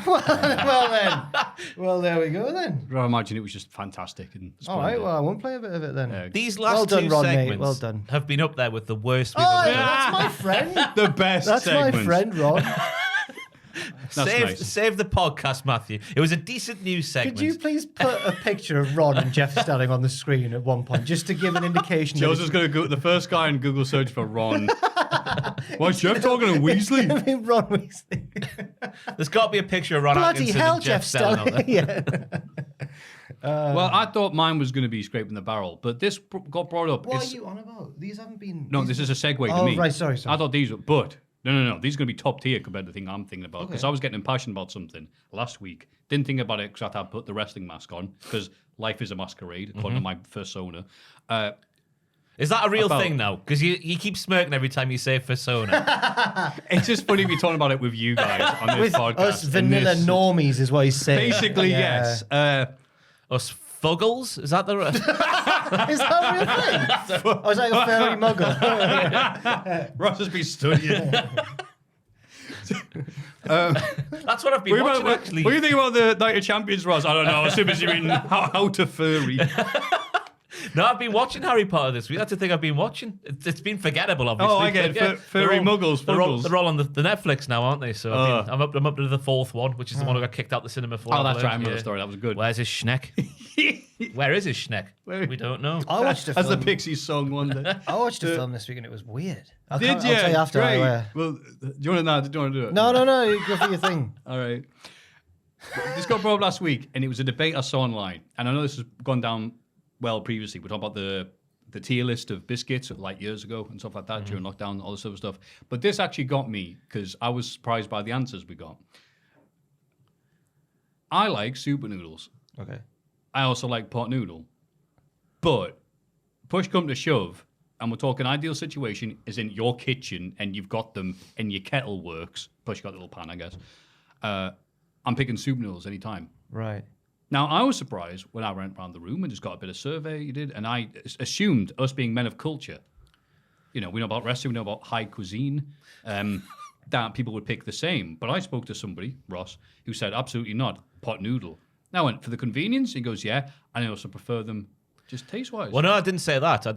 Well, there we go then. imagine it was just fantastic and All right, well, I won't play a bit of it then. These last Well done, 2 Ron, mate. segments Well done. have been up there with the worst we've Oh, ever done. that's my friend. the best. That's segment. my friend, Ron. Nice. Save the podcast, Maffew. It was a decent news segment. Could you please put a picture of Ron and Jeff Stelling on the screen at one point, just to give an indication? that Joe's just going to go. The first guy in Google search for Ron. Why's Jeff talking to Weasley? I mean, Ron Weasley. There's got to be a picture of Ron Bloody Atkinson hell, and Jeff Stelling out there. yeah. Well, I thought mine was going to be scraping the barrel, but this got brought up. What are It's- you on about? These haven't been. No, these- this is a segue to Oh, me. right, sorry. I thought these were, but no. These are going to be top tier compared to the thing I'm thinking about because Okay. I was getting impassioned about something last week. Didn't think about it because I had to put the wrestling mask on because life is a masquerade, according to my persona. Is that a real About- thing now? Because you keep smirking every time you say persona. It's just funny to be talking about it with you guys on this with podcast. us and vanilla this- normies is what he's saying. Basically, Yeah. yes. Us fuggles? Is that the... Is that a real thing? I was like a fairy muggle. Ross has been studying. That's what I've been watching, actually. What do you think about the Night of Champions, Ross? I don't know. I assume it's you mean how to furry. No, I've been watching Harry Potter this week. That's the thing I've been watching. It's been forgettable, obviously. Oh, I get it. Furry muggles. They're all on the Netflix now, aren't they? So I'm up to the fourth one, which is the one who got kicked out the cinema for. Oh, that's right. I remember the story. That was good. Where's his schneck? Where is his schneck? We don't know. I watched a As the film. Pixies song one day. I watched a film this week and it was weird. I'll Did you? tell you after. Great. Well, do you want to do it? No. You go for your thing. All right. This got brought up last week, and it was a debate I saw online. And I know this has gone down well previously. We're talking about the tier list of biscuits like years ago and stuff like that during lockdown, all this sort of stuff. But this actually got me because I was surprised by the answers we got. I like super noodles. Okay. I also like pot noodle. But push come to shove, and we're talking ideal situation is in your kitchen and you've got them and your kettle works. Plus you got a little pan, I guess. I'm picking super noodles anytime. Right. Now, I was surprised when I went around the room and just got a bit of survey you did, and I assumed, us being men of culture, we know about wrestling, we know about high cuisine, that people would pick the same. But I spoke to somebody, Ross, who said, absolutely not, pot noodle. Now, I went, for the convenience, he goes, yeah, and I also prefer them just taste-wise. Well, no, I didn't say that. I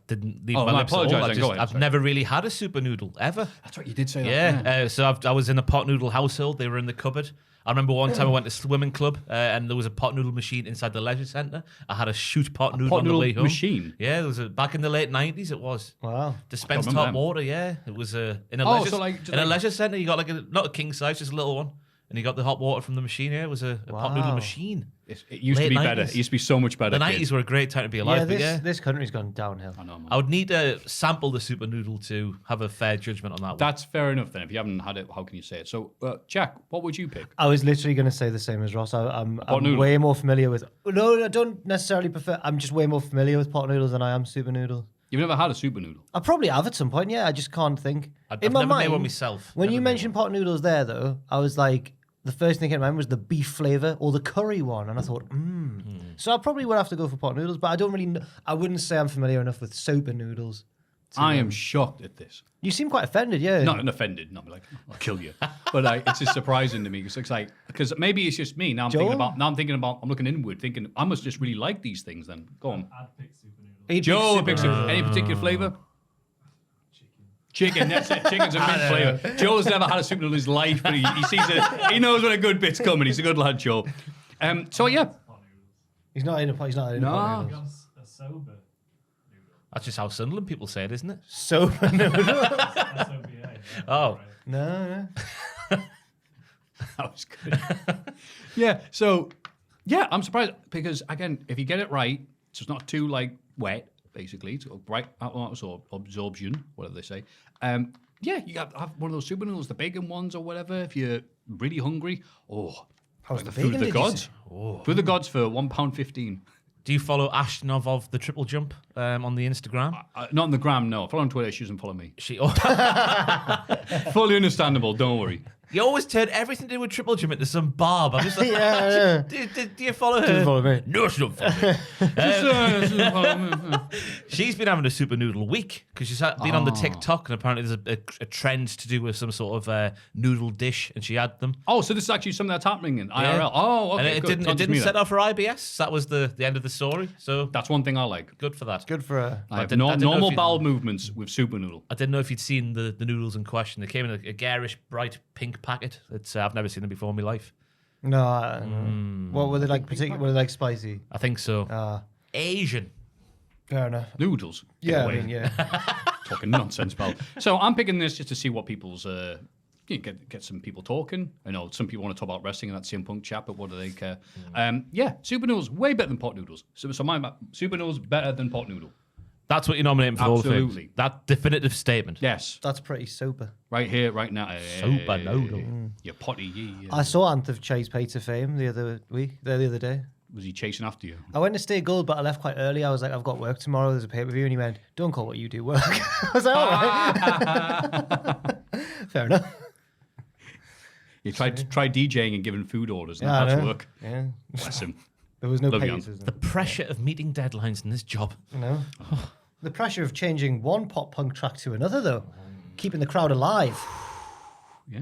didn't leave my lips at all. I've never really had a super noodle, ever. That's right, you did say that. Yeah, so I was in a pot noodle household. They were in the cupboard. I remember one time I went to swimming club and there was a pot noodle machine inside the leisure centre. I had a shoot pot noodle on the way home. Machine? Yeah, there was back in the late 90s it was. Wow. Dispensed remember hot them. water, yeah. It was in a leisure centre. You got like not a king size, just a little one. And you got the hot water from the machine, yeah. It was a pot noodle machine. It used to be Late better. 90s. It used to be so much better. The 90s kids. were a great time to be alive, but yeah. This country's gone downhill. I know, man. I would need to sample the super noodle to have a fair judgment on that one. That's fair enough then. If you haven't had it, how can you say it? So, Jack, what would you pick? I was literally going to say the same as Ross. I'm noodle. way more familiar with... No, I don't necessarily prefer... I'm just way more familiar with pot noodles than I am super noodle. You've never had a super noodle? I probably have at some point, yeah. I just can't think. I've In my never mind, made one myself. When Never you made mentioned pot noodles there, though, I was like... The first thing that came to mind was the beef flavour or the curry one. And I thought, So I probably would have to go for pot noodles, but I don't really know. I wouldn't say I'm familiar enough with super noodles. I am shocked at this. You seem quite offended, yeah. Not offended, not like I'll kill you, but it's just surprising to me because maybe it's just me. Now I'm thinking about. I'm looking inward, thinking I must just really like these things. Then go on. I'd pick super noodles. Joe picks any particular flavour? Chicken. That's it. Chicken's a mint flavour. Joe's never had a super noodle in his life, but he sees it. He knows when a good bit's coming. He's a good lad, Joe. So yeah. Pot noodles. He's not in a pot noodles. You want a sober noodle. That's just how Sunderland people say it, isn't it? Sober noodle? SOBA. Oh. No. That was good. Yeah. So yeah, I'm surprised because again, if you get it right, so it's not too wet. Basically, it's right so absorption, whatever they say. Yeah, you got to have one of those super noodles, the bacon ones or whatever. If you're really hungry, How's the food bacon? of the did you gods. say? Food of the gods for £1.15. Do you follow Ashtonov of the Triple Jump on the Instagram? Not on the gram, no. Follow on Twitter. She doesn't follow me. She Fully understandable. Don't worry. You always turn everything to do with Triple Jump into some barb. I'm just like, Yeah. do you follow her? Doesn't follow me. No, she don't follow me. She's been having a super noodle week because she's been on the TikTok and apparently there's a trend to do with some sort of noodle dish and she had them. Oh, so this is actually something that's happening in IRL. Yeah. Oh, okay. And it good. didn't set off her IBS. That was the end of the story. So That's one thing I like. good for that. Good for her. I have didn't know normal if you- bowel movements with super noodle. I didn't know if you'd seen the noodles in question. They came in a garish, bright pink packet. It's I've never seen them before in my life. No. What were they like? Particular? Were they like spicy? I think so. Asian. Fair enough. Noodles. Yeah, Away. I mean, yeah. Talking nonsense, pal. So I'm picking this just to see what people's get some people talking. I know some people want to talk about wrestling and that CM Punk chat, but what do they care? Yeah, super noodles way better than pot noodles. So my super noodles better than pot noodle. That's what you're nominating for the Hall of Fame. Absolutely. That definitive statement. Yes, That's pretty super. right here, right now. Super noodle. You potty. Yeah. I saw Anth Chase Pizza fame the other day. Was he chasing after you? I went to stay gold, but I left quite early. I was like, I've got work tomorrow. There's a pay-per-view. And he went, don't call what you do work. I was like, all right. Fair enough. You tried DJing and giving food orders. And Yeah, I that's know. work. Yeah. Bless him. There was no Love you, pizzas. The pressure of meeting deadlines in this job. No. The pressure of changing one pop punk track to another, though. Keeping the crowd alive. Yeah.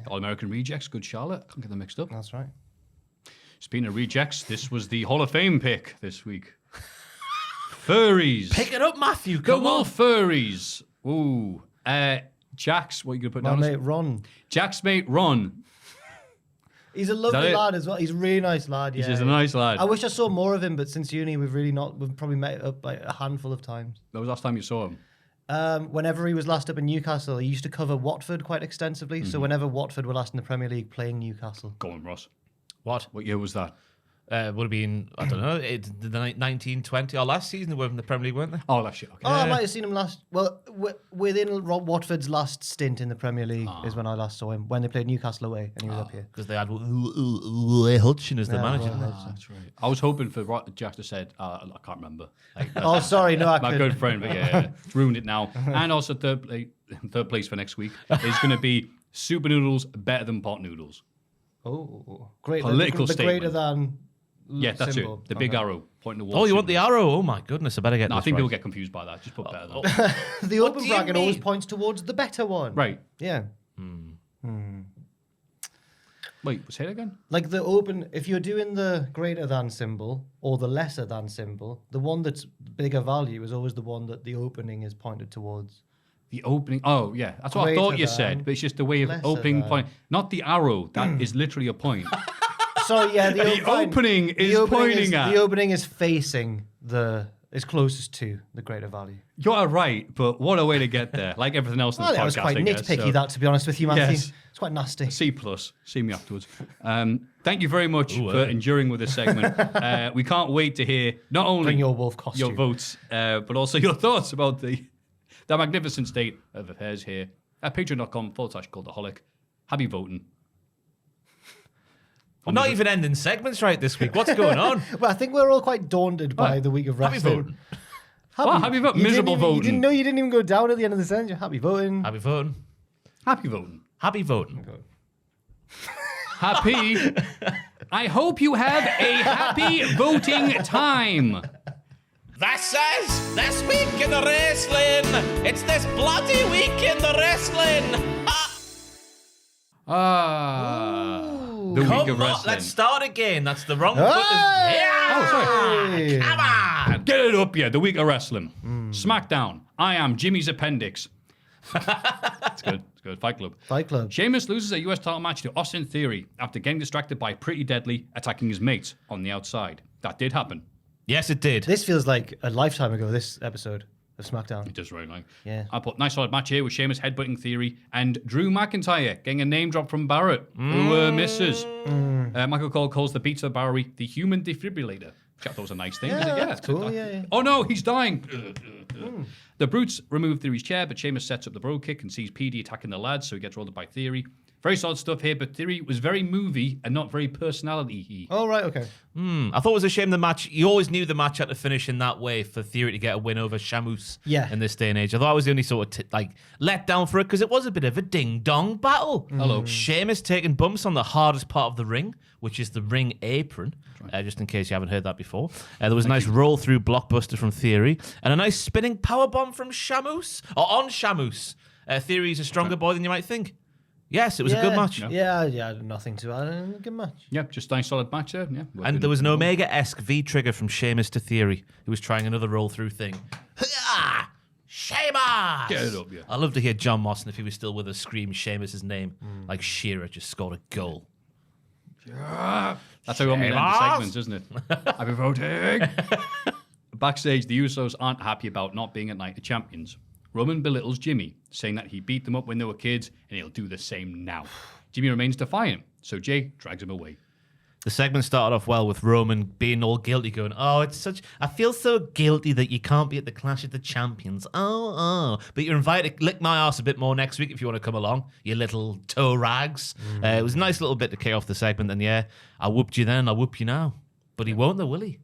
All American Rejects, Good Charlotte. Can't get them mixed up. That's right. Speaking of rejects, this was the Hall of Fame pick this week. Furries. Pick it up, Maffew. Go Come on, on. furries. Ooh. Jax, what are you going to put My down? mate Ron. Jack's mate Ron. He's a lovely it? lad as well. He's a really nice lad. Yeah, He's just a nice lad. I wish I saw more of him, but since uni, we've probably met up like a handful of times. That was the last time you saw him. Whenever he was last up in Newcastle, he used to cover Watford quite extensively. So whenever Watford were last in the Premier League playing Newcastle. Go on, Ross. What? What year was that? Would have been, I don't know, the 1920, our last season, they were in the Premier League, weren't they? Oh, that shit. Okay. Oh, I might have seen him last. Well, within Watford's last stint in the Premier League is when I last saw him, when they played Newcastle away and he was up here. Because they had Hutchin as the manager. That's right. I was hoping for what Jack just said. I can't remember. Like, Oh, sorry, no, I my couldn't. good friend, but yeah, it's ruined it now. And also third place for next week is going to be Super Noodles better than pot noodles. Oh, great. Political the greater statement. than Yeah, that's symbol. it. The big Okay. arrow pointing towards. Oh, you want the Super arrow? Oh my goodness, I better get Noodles. No, I this think right. people get confused by that. Just put better than. The What open do you bracket always mean? points towards the better one. Right. Yeah. Wait, say it again. Like the open, if you're doing the greater than symbol or the lesser than symbol, the one that's bigger value is always the one that the opening is pointed towards. The opening. Oh, yeah. That's what I Greater thought you than, said. But it's just the way of lesser opening than. point. Not the arrow. That is literally a point. So yeah, The opening is pointing at. the opening is facing is closest to the greater value. You're right, but what a way to get there. Like everything else in Well, the that podcast. was quite I guess, nitpicky, so. that, to be honest with you, Matthew. Yes. It's quite nasty. C plus. See me afterwards. Thank you very much for enduring with this segment. We can't wait to hear not only Bring your wolf costume. your votes, but also your thoughts about the magnificent state of affairs here at patreon.com/Cultaholic. Happy voting. We're not even ending segments right this week. What's going on? Well, I think we're all quite daunted by the week of Happy wrestling. voting. Happy voting. Miserable voting. You didn't even go down at the end of the sentence. You're happy voting. Happy voting. Happy voting. Happy voting. Happy. I hope you have a happy voting time. This week in the wrestling. It's this bloody week in the wrestling. The week Come of on, wrestling. let's start again. That's the wrong Hey! button. Yeah. Oh, sorry. Hey! Come on. Get it up, yeah. The week of wrestling. SmackDown. I am Jimmy's appendix. It's good. It's good. Fight Club. Fight Club. Sheamus loses a US title match to Austin Theory after getting distracted by Pretty Deadly attacking his mates on the outside. That did happen. Yes, it did. This feels like a lifetime ago, this episode of SmackDown. It does really like. Yeah. I put nice solid match here with Sheamus headbutting Theory and Drew McIntyre getting a name drop from Barrett, who misses. Michael Cole calls the Beats of the Bowery the human defibrillator. Which I thought was a nice thing. Yeah, Yeah, that's cool, yeah. Oh no, he's dying. The Brutes remove Theory's chair, but Sheamus sets up the bro kick and sees PD attacking the lads, so he gets rolled up by Theory. Very solid stuff here, but Theory was very movie and not very personality-y. Oh, right, okay. I thought it was a shame the match. You always knew the match had to finish in that way for Theory to get a win over Sheamus. Yeah. In this day and age, I thought I was the only sort of let down for it because it was a bit of a ding dong battle. Hello. Sheamus taking bumps on the hardest part of the ring, which is the ring apron. Just in case you haven't heard that before, there was a nice roll through blockbuster from Theory and a nice spinning power bomb from Sheamus on Sheamus. Theory's a stronger boy than you might think. Yes, it was a good match. Yeah, nothing to add. Good match. Yep, just nice solid match there. Yeah, And there was an Omega-esque V-trigger from Sheamus to Theory, who was trying another roll-through thing. Sheamus! Get it up, yeah. I'd love to hear John Mosson, if he was still with us, scream Sheamus' name like Shearer just scored a goal. That's how we want me to end the segments, isn't it? Happy voting. Backstage, the Usos aren't happy about not being at Night of Champions. Roman belittles Jimmy, saying that he beat them up when they were kids and he'll do the same now. Jimmy remains defiant, so Jay drags him away. The segment started off well with Roman being all guilty, going, I feel so guilty that you can't be at the Clash of the Champions. But you're invited to lick my ass a bit more next week if you want to come along, you little toe rags. It was a nice little bit to kick off the segment, and yeah, I whooped you then, I'll whoop you now. But he won't though, will he?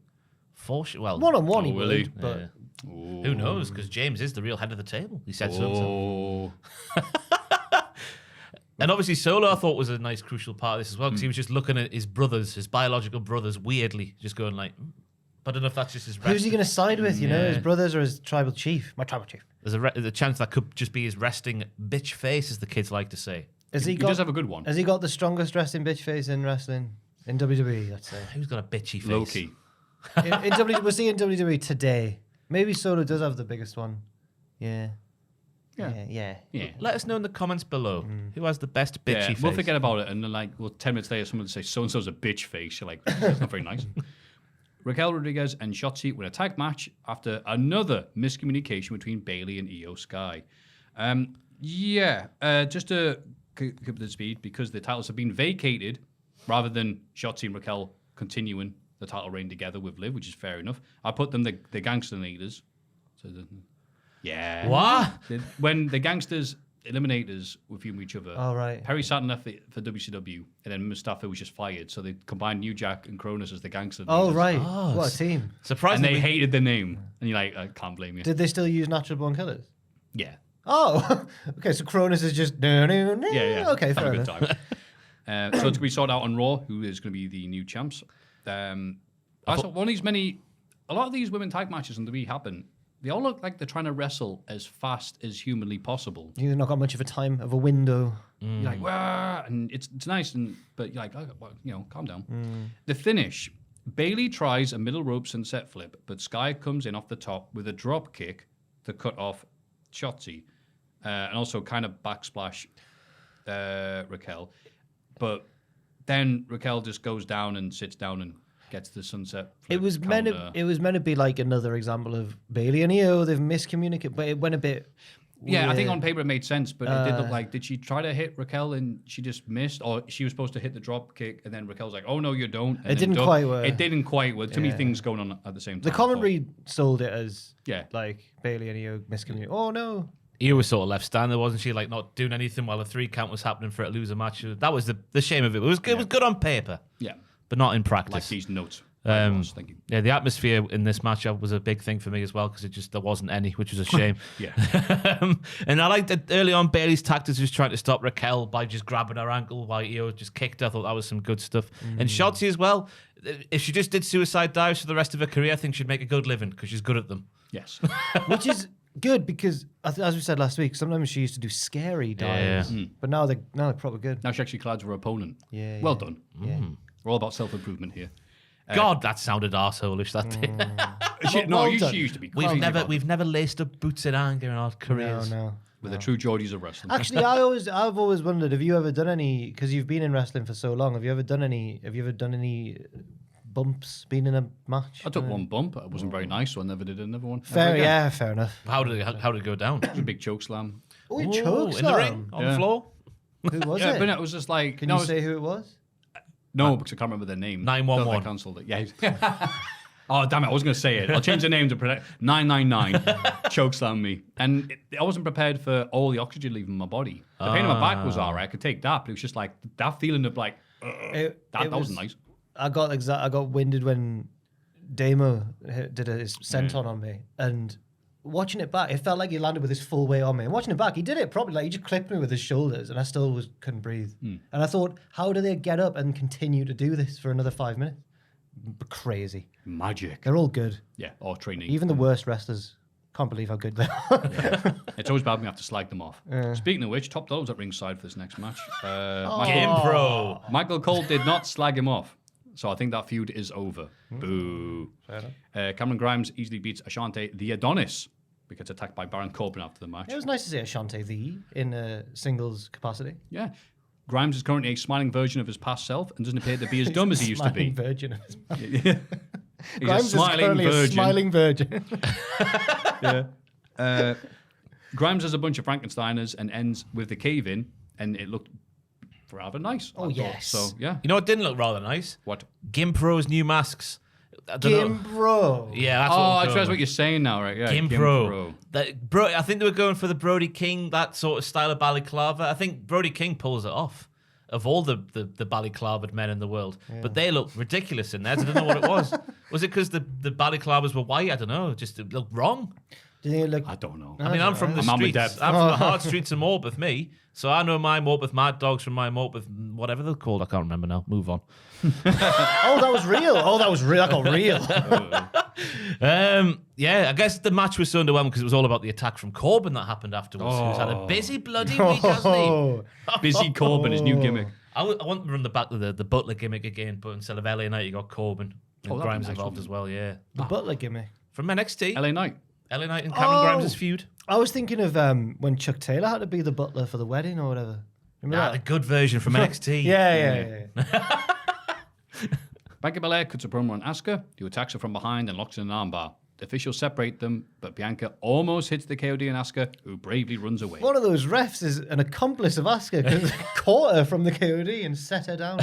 Well, One-on-one, he will he? would, but... who knows? Because James is the real head of the table. He said so himself. And obviously Solo, I thought, was a nice crucial part of this as well, because he was just looking at his brothers, his biological brothers, weirdly, just going like, but I don't know if that's just his Who's he going to side with, you know? Yeah. His brothers or his tribal chief? My tribal chief. There's a chance that could just be his resting bitch face, as the kids like to say. He does have a good one. Has he got the strongest resting bitch face in wrestling? In WWE, let's say. Who's got a bitchy face? Low-key. Was he in WWE today? Maybe Solo does have the biggest one. Yeah. Yeah. Let us know in the comments below who has the best bitchy face. We'll forget about it, and then 10 minutes later, someone will say so and so's a bitch face. You're like, that's not very nice. Raquel Rodriguez and Shotzi win a tag match after another miscommunication between Bayley and Io Sky. Just to keep up the speed, because the titles have been vacated, rather than Shotzi and Raquel continuing the title reign together with Liv, which is fair enough. I put them the gangster leaders. So What? When the gangsters eliminators were feuding with each other, right. Perry Saturn left for WCW, and then Mustafa was just fired. So they combined New Jack and Cronus as the gangster leaders. Oh, right. What a team. And Surprisingly, they hated the name. And you're like, I can't blame you. Did they still use natural born killers? Yeah. Oh, okay. So Cronus is just Yeah. Okay, Have fair a good enough. time. So it's going to be sorted out on Raw, who is going to be the new champs. A lot of these women tag matches on the WWE happen. They all look like they're trying to wrestle as fast as humanly possible. You've not got much of a time of a window. You're like, wah, and it's nice, but you're like, calm down. The finish, Bayley tries a middle rope sunset flip, but Sky comes in off the top with a drop kick to cut off Shotzi, and also kind of backsplash Raquel. But then Raquel just goes down and sits down and gets the sunset flip It was meant to be like another example of Bayley and Io. They've miscommunicated, but it went a bit. Yeah, I think weird. on paper it made sense, but it did look like, did she try to hit Raquel and she just missed? Or she was supposed to hit the drop kick and then Raquel's like, oh no, you don't. And It then didn't quite work. It didn't quite work. Too many things going on at the same time. The commentary sold it as Yeah. like Bayley and Io miscommunicated. Oh no. Io was sort of left standing, wasn't she? Like not doing anything while a 3 count was happening for it to lose a match. That was the shame of it. It was good on paper, Yeah. but not in Like practice. these notes. Thank you. Yeah, the atmosphere in this matchup was a big thing for me as well because there wasn't any, which was a shame. Yeah. And I liked that early on Bayley's tactics was trying to stop Raquel by just grabbing her ankle while Io just kicked her. I thought that was some good stuff. And Shotzi as well. If she just did suicide dives for the rest of her career, I think she'd make a good living because she's good at them. Yes. Which is good because, as we said last week, sometimes she used to do scary dives, but now they're probably good. Now she actually collides with her opponent. Yeah, Well yeah. done. Yeah. We're all about self-improvement here. God, that sounded arseholish. That did. No, well done. she used to be. We've crazy never about it. we've never laced up boots in anger in our careers. No. With the true Geordies of wrestling. Actually, I've always wondered, have you ever done any? Because you've been in wrestling for so long. Have you ever done any bumps? Been in a match? I took one bump. It wasn't very nice, so I never did another one. Fair, yeah, fair enough. How did it go down? It was a big choke slam. Oh, he Ooh, choked in the ring on the floor. Who was Yeah, it? but it was just like... Can no, you it was- say who it was? No, because I can't remember their name. 911. I cancelled it. Yeah. Oh, damn it. I was going to say it. I'll change the name to 999. Chokeslam me. And I wasn't prepared for all the oxygen leaving my body. The pain in my back was all right. I could take that, but it was just like that feeling of like, It that wasn't nice. I got winded when Damo did his senton on me, and watching it back, it felt like he landed with his full weight on me. And watching it back, he did it properly. Like he just clipped me with his shoulders, and I still couldn't breathe. And I thought, how do they get up and continue to do this for another 5 minutes? Crazy. Magic. They're all good. Yeah, or training. Even the worst wrestlers can't believe how good they are. It's always bad when we have to slag them off. Speaking of which, Top Dollar's at ringside for this next match. Game Pro. Michael Cole did not slag him off. So I think that feud is over. Boo. Cameron Grimes easily beats Ashante the Adonis. He gets attacked by Baron Corbin after the match. It was nice to see Ashante the in a singles capacity. Yeah. Grimes is currently a smiling version of his past self and doesn't appear to be as dumb as he used to be. Smiling virgin. of his- He's Grimes a is smiling currently a virgin. smiling virgin. Grimes has a bunch of Frankensteiners and ends with the cave-in, and it looked rather nice. Oh, I thought. yes. So, yeah. You know what didn't look rather nice? What? Gimpro's new masks. I don't know. Gimbro. Yeah, that's Oh, what I I'm trust what you're saying now, right? Yeah, Gimpro. I think they were going for the Brody King, that sort of style of balaclava. I think Brody King pulls it off. Of all the balaclavaed men in the world. But they look ridiculous in there. I don't know what it was. Was it because the balaclavas were white? I don't know. Just it looked wrong. Do you think it look? I don't know. I mean, I'm from the I'm on my streets. depth. I'm from the hard streets of Morpeth, me. So I know my Morpeth Mad Dogs from my Morpeth, whatever they're called. I can't remember now. Move on. Oh, that was real. Oh, that was real. That got real. Yeah, I guess the match was so underwhelming because it was all about the attack from Corbin that happened afterwards. Who's had a busy bloody week, hasn't he? Oh, Busy Corbin, his new gimmick. I want to run the back of the Butler gimmick again, but instead of LA Knight, you got Corbin. And that'd be Grimes nice, involved wouldn't as well, yeah. the butler gimmick. From NXT. LA Knight. LA Knight and Cameron Grimes' feud. I was thinking of when Chuck Taylor had to be the butler for the wedding or whatever. Remember The that? good version from NXT. Yeah. Bianca Belair cuts a promo on Asuka, who attacks her from behind and locks in an armbar. The officials separate them, but Bianca almost hits the KOD on Asuka, who bravely runs away. One of those refs is an accomplice of Asuka because caught her from the KOD and set her down.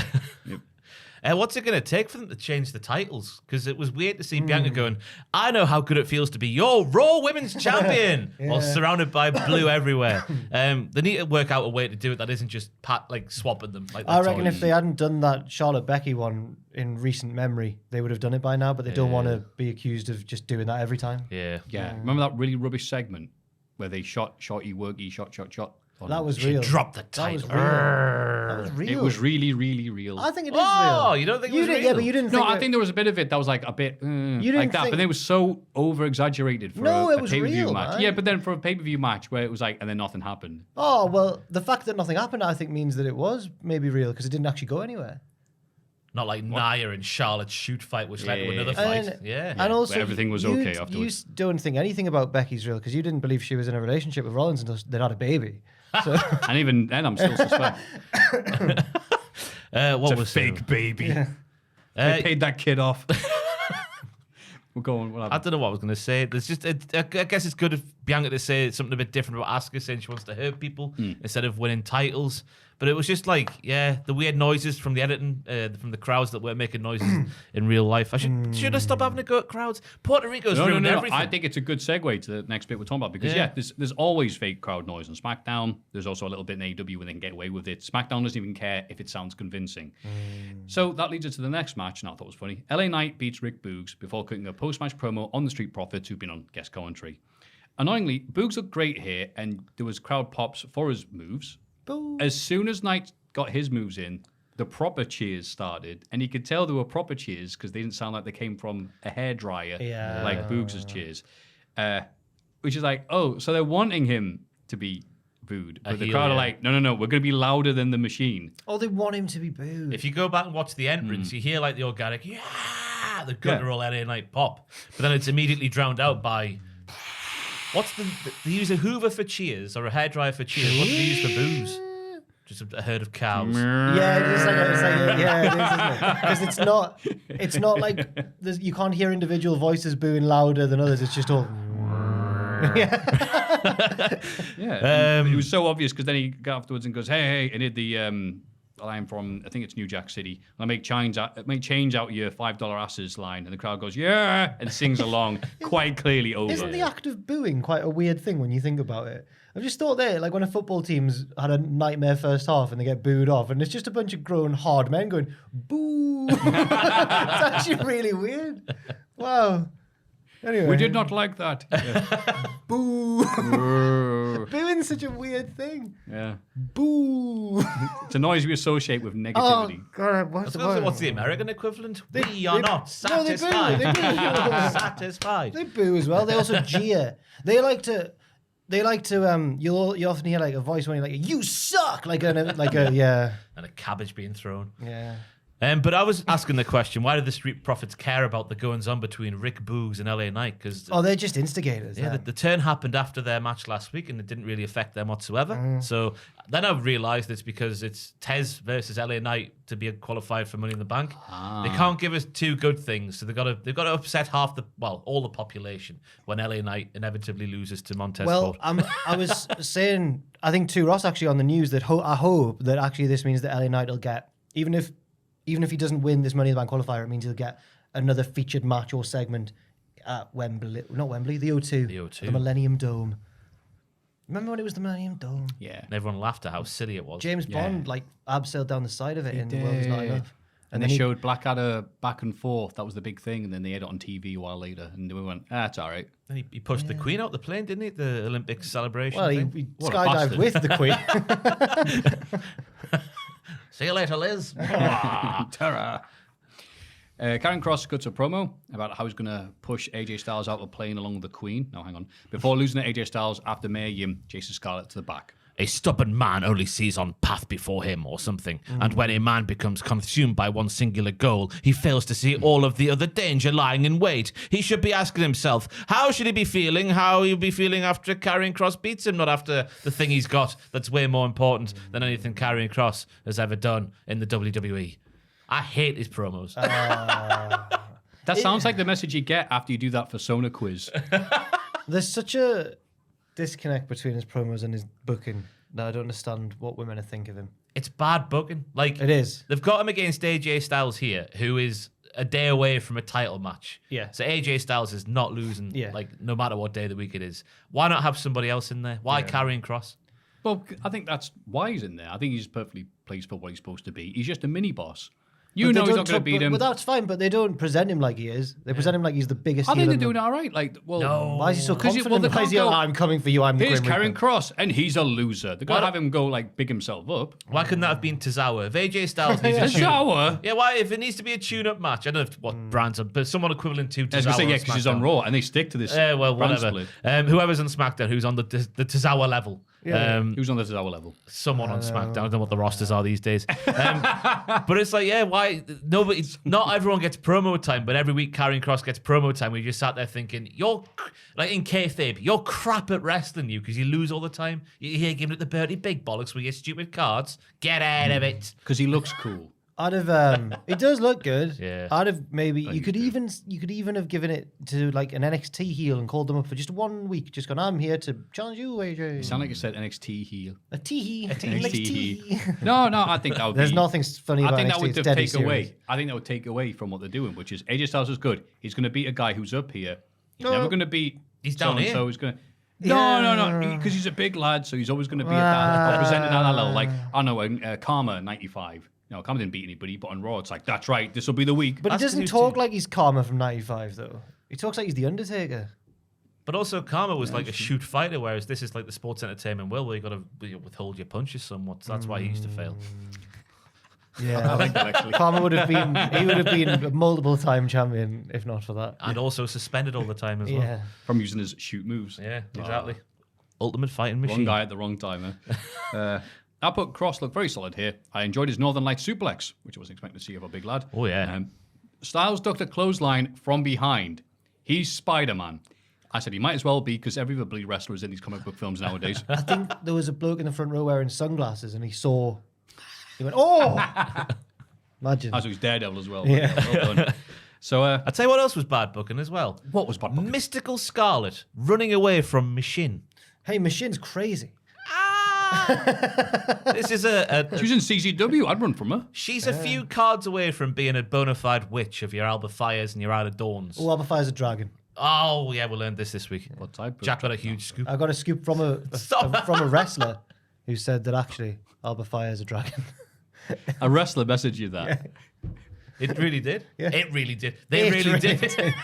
What's it going to take for them to change the titles? Because it was weird to see Bianca going, I know how good it feels to be your Raw Women's Champion, while surrounded by blue everywhere. They need to work out a way to do it that isn't just swapping them. Like I reckon if they hadn't done that Charlotte Becky one in recent memory, they would have done it by now, but they don't want to be accused of just doing that every time. Yeah. Remember that really rubbish segment where they shotty, worky, shot? That was real. Drop the That title. was real. That was real. It was really, really real. I think it is real. Oh, you don't think it was real? Yeah, but you didn't No, think I think there was a bit of it that was like a bit didn't like that, think- but it was so over exaggerated for No, a it was pay-per-view real, match. man. Yeah, but then for a pay-per-view match where it was like, and then nothing happened. Oh, well, the fact that nothing happened, I think, means that it was maybe real because it didn't actually go anywhere. Not like Nia and Charlotte's shoot fight, which led to another fight. And also, where everything was okay afterwards. You don't think anything about Becky's real because you didn't believe she was in a relationship with Rollins until they had a baby. So And even then, I'm still suspect. What It's a was fake baby. They paid that kid off. We're going. What I happened? don't know what I was going to say. There's just, I guess it's good of Bianca to say something a bit different about Asuka, saying she wants to hurt people instead of winning titles. But it was just like, the weird noises from the editing, from the crowds that were making noises in real life. I should have stopped having a go at crowds. Puerto Rico's ruined everything. I think it's a good segue to the next bit we're talking about because there's always fake crowd noise on SmackDown. There's also a little bit in AEW when they can get away with it. SmackDown doesn't even care if it sounds convincing. So that leads us to the next match, and I thought it was funny. LA Knight beats Rick Boogs before cutting a post-match promo on the Street Profits, who've been on guest commentary. Annoyingly, Boogs looked great here, and there was crowd pops for his moves. As soon as Knight got his moves in, the proper cheers started, and you could tell they were proper cheers because they didn't sound like they came from a hairdryer like Boogs' cheers. Which is like, oh, so they're wanting him to be booed, but the crowd are like, no, we're going to be louder than the machine. oh, they want him to be booed. If you go back and watch the entrance, you hear like the organic, the guttural LA Knight pop, but then it's immediately drowned out by. What's they use a Hoover for cheers or a hairdryer for cheers? What do they use for booze? Just a herd of cows. Yeah, it is because it's not like you can't hear individual voices booing louder than others. It's just all. It was so obvious because then he got afterwards and goes, hey, I need the line from, I think it's New Jack City. I make change out your $5 asses line. And the crowd goes, yeah, and sings along quite clearly over. Isn't the act of booing quite a weird thing when you think about it? I've just thought there, like when a football team's had a nightmare first half and they get booed off, and it's just a bunch of grown hard men going, boo. It's actually really weird. Wow. Anyway. We did not like that. Yeah. Boo. Booing's such a weird thing. Yeah. Boo. It's a noise we associate with Oh, negativity. God. What's What's the American equivalent? We are not No, they boo. satisfied. They boo. Satisfied. They boo as well. They also jeer. They like to. You often hear like a voice when you're like, you suck, like a yeah. And a cabbage being thrown. Yeah. But I was asking the question, why do the Street Profits care about the goings-on between Rick Boogs and LA Knight? Because They're just instigators. yeah, the turn happened after their match last week, and it didn't really affect them whatsoever. So then I realised it's because it's Tez versus LA Knight to be qualified for Money in the Bank. They can't give us two good things, so they've got to upset all the population when LA Knight inevitably loses to Montez Well, Ford. I was saying, I think to Ross actually on the news that I hope that actually this means that LA Knight will get, even if he doesn't win this Money in the Bank qualifier, it means he'll get another featured match or segment at Wembley, not Wembley, the O2, the Millennium Dome. Remember when it was the Millennium Dome? Yeah. And everyone laughed at how silly it was. James Bond abseiled down the side of it in The World Is Not Enough. And then they he- showed Blackadder back and forth. That was the big thing. And then they had it on TV a while later. And we went, it's all right. Then he pushed the Queen out the plane, didn't he? The Olympics celebration. Well, thing. he What a skydived bastard. with the Queen. See you later, Liz. Terror. Karen Cross cuts a promo about how he's going to push AJ Styles out of the plane along with the Queen. No, hang on. Before losing to AJ Styles after Mae Yim chases Scarlett to the back. A stubborn man only sees on path before him or something. And when a man becomes consumed by one singular goal, he fails to see all of the other danger lying in wait. He should be asking himself, how should he be feeling? How he'll be feeling after Karrion Kross beats him, not after the thing he's got that's way more important than anything Karrion Kross has ever done in the WWE. I hate his promos. That sounds like the message you get after you do that Persona quiz. There's such a disconnect between his promos and his booking that I don't understand what we're meant to think of him. It's bad booking. Like, It is. They've got him against AJ Styles here, who is a day away from a title match. Yeah. So AJ Styles is not losing, like, no matter what day of the week it is. Why not have somebody else in there? Why Karrion Kross? Well, I think that's why he's in there. I think he's perfectly placed for what he's supposed to be. He's just a mini boss. You know he's not going to beat him. Well, that's fine, but they don't present him like he is. They present him like he's the biggest I heel think they're in the- doing all right. Like, well, No. Why is he so 'Cause you- confident? well, they Why is he can't like, go- I'm coming for you, I'm the here's Grim Karrion Reaper. Kross, and he's a loser. They got to have him go, like, big himself up. Why couldn't that have been Tozawa? If AJ Styles needs a tune Shower? yeah, why? If it needs to be a tune-up match, I don't know what brands, but someone equivalent to I was going Tozawa to say, yeah, on because he's on SmackDown. Raw, and they stick to this Well, brand whatever. split. Whoever's on SmackDown, who's on the Tozawa level. Who's on the Tozawa level? Someone on SmackDown. I don't know what the rosters are these days. But it's like, yeah, why? Nobody, not everyone gets promo time, but every week Karrion Kross gets promo time. We just sat there thinking, you're like in kayfabe, you're crap at wrestling, you, because you lose all the time. You're here giving it the Bertie big bollocks with your stupid cards. Get out of it. Because he looks cool. I'd have. It does look good. Yeah. I'd have maybe you could even have given it to like an NXT heel and called them up for just 1 week. Just gone. I'm here to challenge you, AJ. You sound like you said NXT heel. A tee. NXT heel. No, I think that would There's be... nothing funny I about think NXT. that would It's deadly take away. serious. I think that would take away from what they're doing, which is AJ Styles is good. He's going to beat a guy who's up here. He's never going to beat. He's down so-and-so. here. He's going to. No, because he's a big lad, so he's always going to be at that, represented at that level. Like, I don't know, Karma 95. No, Karma didn't beat anybody, but on Raw, it's like, that's right, this will be the week. But he That's doesn't new talk too. like he's Karma from '95 though. He talks like he's the Undertaker. But also, Karma was like a shoot fighter, whereas this is like the sports entertainment world where you got to withhold your punches somewhat. So that's why he used to fail. Yeah, I like that, actually. Karma would have been. He would have been a multiple-time champion if not for that. And also suspended all the time as well. Yeah. From using his shoot moves. Yeah, exactly. Ultimate fighting machine. Wrong guy at the wrong time, I put Cross looked very solid here. I enjoyed his Northern Light suplex, which I wasn't expecting to see of a big lad. Oh, yeah. Styles ducked a clothesline from behind. He's Spider-Man. I said he might as well be because every other bloody wrestler is in these comic book films nowadays. I think there was a bloke in the front row wearing sunglasses, and he went, "Oh!" Imagine. As was Daredevil as well. Yeah. Well done. So, I'll tell you what else was bad booking as well. what was bad booking? Mystical Scarlet running away from Machine. Hey, Machine's crazy. This is She was in CZW. I'd run from her. she's a few cards away from being a bona fide witch of your Alba Fires and your Isla Dawns. Oh, Alba Fire's a dragon. Oh, yeah, we learned this week. What type? Jack got a huge scoop. I got a scoop from a wrestler who said that actually Alba Fire's a dragon. A wrestler messaged you that. It really did. Yeah. It really did. They It really did.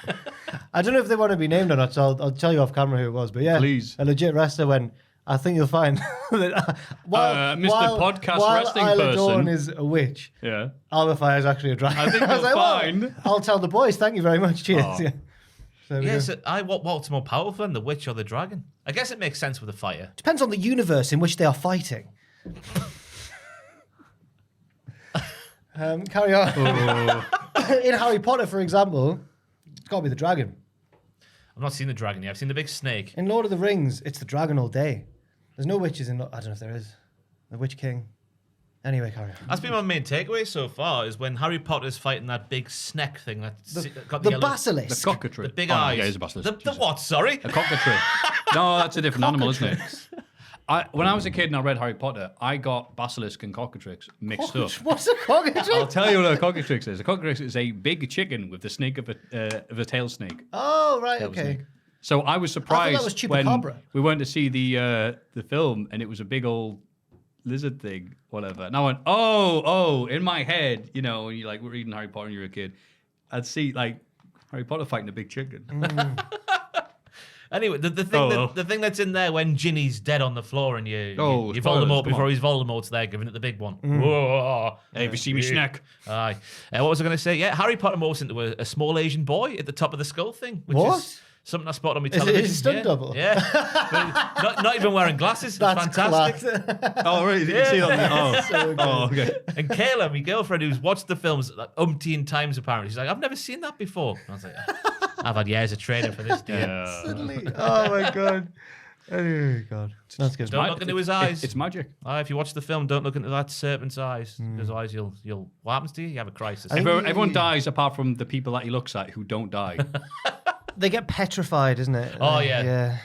I don't know if they want to be named or not, so I'll tell you off camera who it was. But yeah, Please. a legit wrestler went, I think you'll find that Mr. Podcast while Wrestling Isla person. Dawn is a witch, Yeah. Alba Fire is actually a dragon. I think was you'll well, find. I'll tell the boys. Thank you very much. Cheers. Oh. Yeah. So there we go. Yes, what's more powerful than the witch or the dragon? I guess it makes sense with a fighter. Depends on the universe in which they are fighting. Carry on. In Harry Potter, for example, it's got to be the dragon. I've not seen the dragon yet. I've seen the big snake. In Lord of the Rings, it's the dragon all day. There's no witches in. I don't know if there is. The Witch King. Anyway, carry on. That's been my main takeaway so far is when Harry Potter's fighting that big snake thing that's got The yellow, basilisk. The cockatrice. the big Oh, no, eyes. Yeah, it's a basilisk. The what? Sorry. A cockatrice. No, that's a different animal, isn't it? When I was a kid and I read Harry Potter, I got basilisk and cockatrice mixed up. What's a cockatrice? I'll tell you what a cockatrice is. A cockatrice is a big chicken with the snake of a tail snake. Oh, right, Tail okay. snake. So I was surprised was when Chupacabra. we went to see the film and it was a big old lizard thing, whatever. And I went, oh, in my head, you know, when you like were reading Harry Potter when you were a kid, I'd see like Harry Potter fighting a big chicken. Anyway, the thing Oh, well. the thing that's in there when Ginny's dead on the floor and you spoilers, Voldemort come before on. he's Voldemort's there giving it the big one. Whoa. Hey, if you see me snack. Aye. What was I going to say? Yeah, Harry Potter morphs into a small Asian boy at the top of the skull thing. Which What? Is, Something I spotted on my Is it television. a stunt double? Yeah. But not even wearing glasses. It's That's fantastic. class. Oh, really? Did you see it on the... So good. Oh, okay. And Kayla, my girlfriend, who's watched the films like umpteen times apparently, she's like, I've never seen that before. And I was like, I've had years of training for this, dear. Suddenly. Oh my god. Oh god. That's good. Don't look into his eyes. It's magic. If you watch the film, don't look into that serpent's eyes. Because otherwise you'll what happens to you? You have a crisis. I think Everyone dies apart from the people that he looks at who don't die. They get petrified, isn't it? Oh, yeah. Yeah.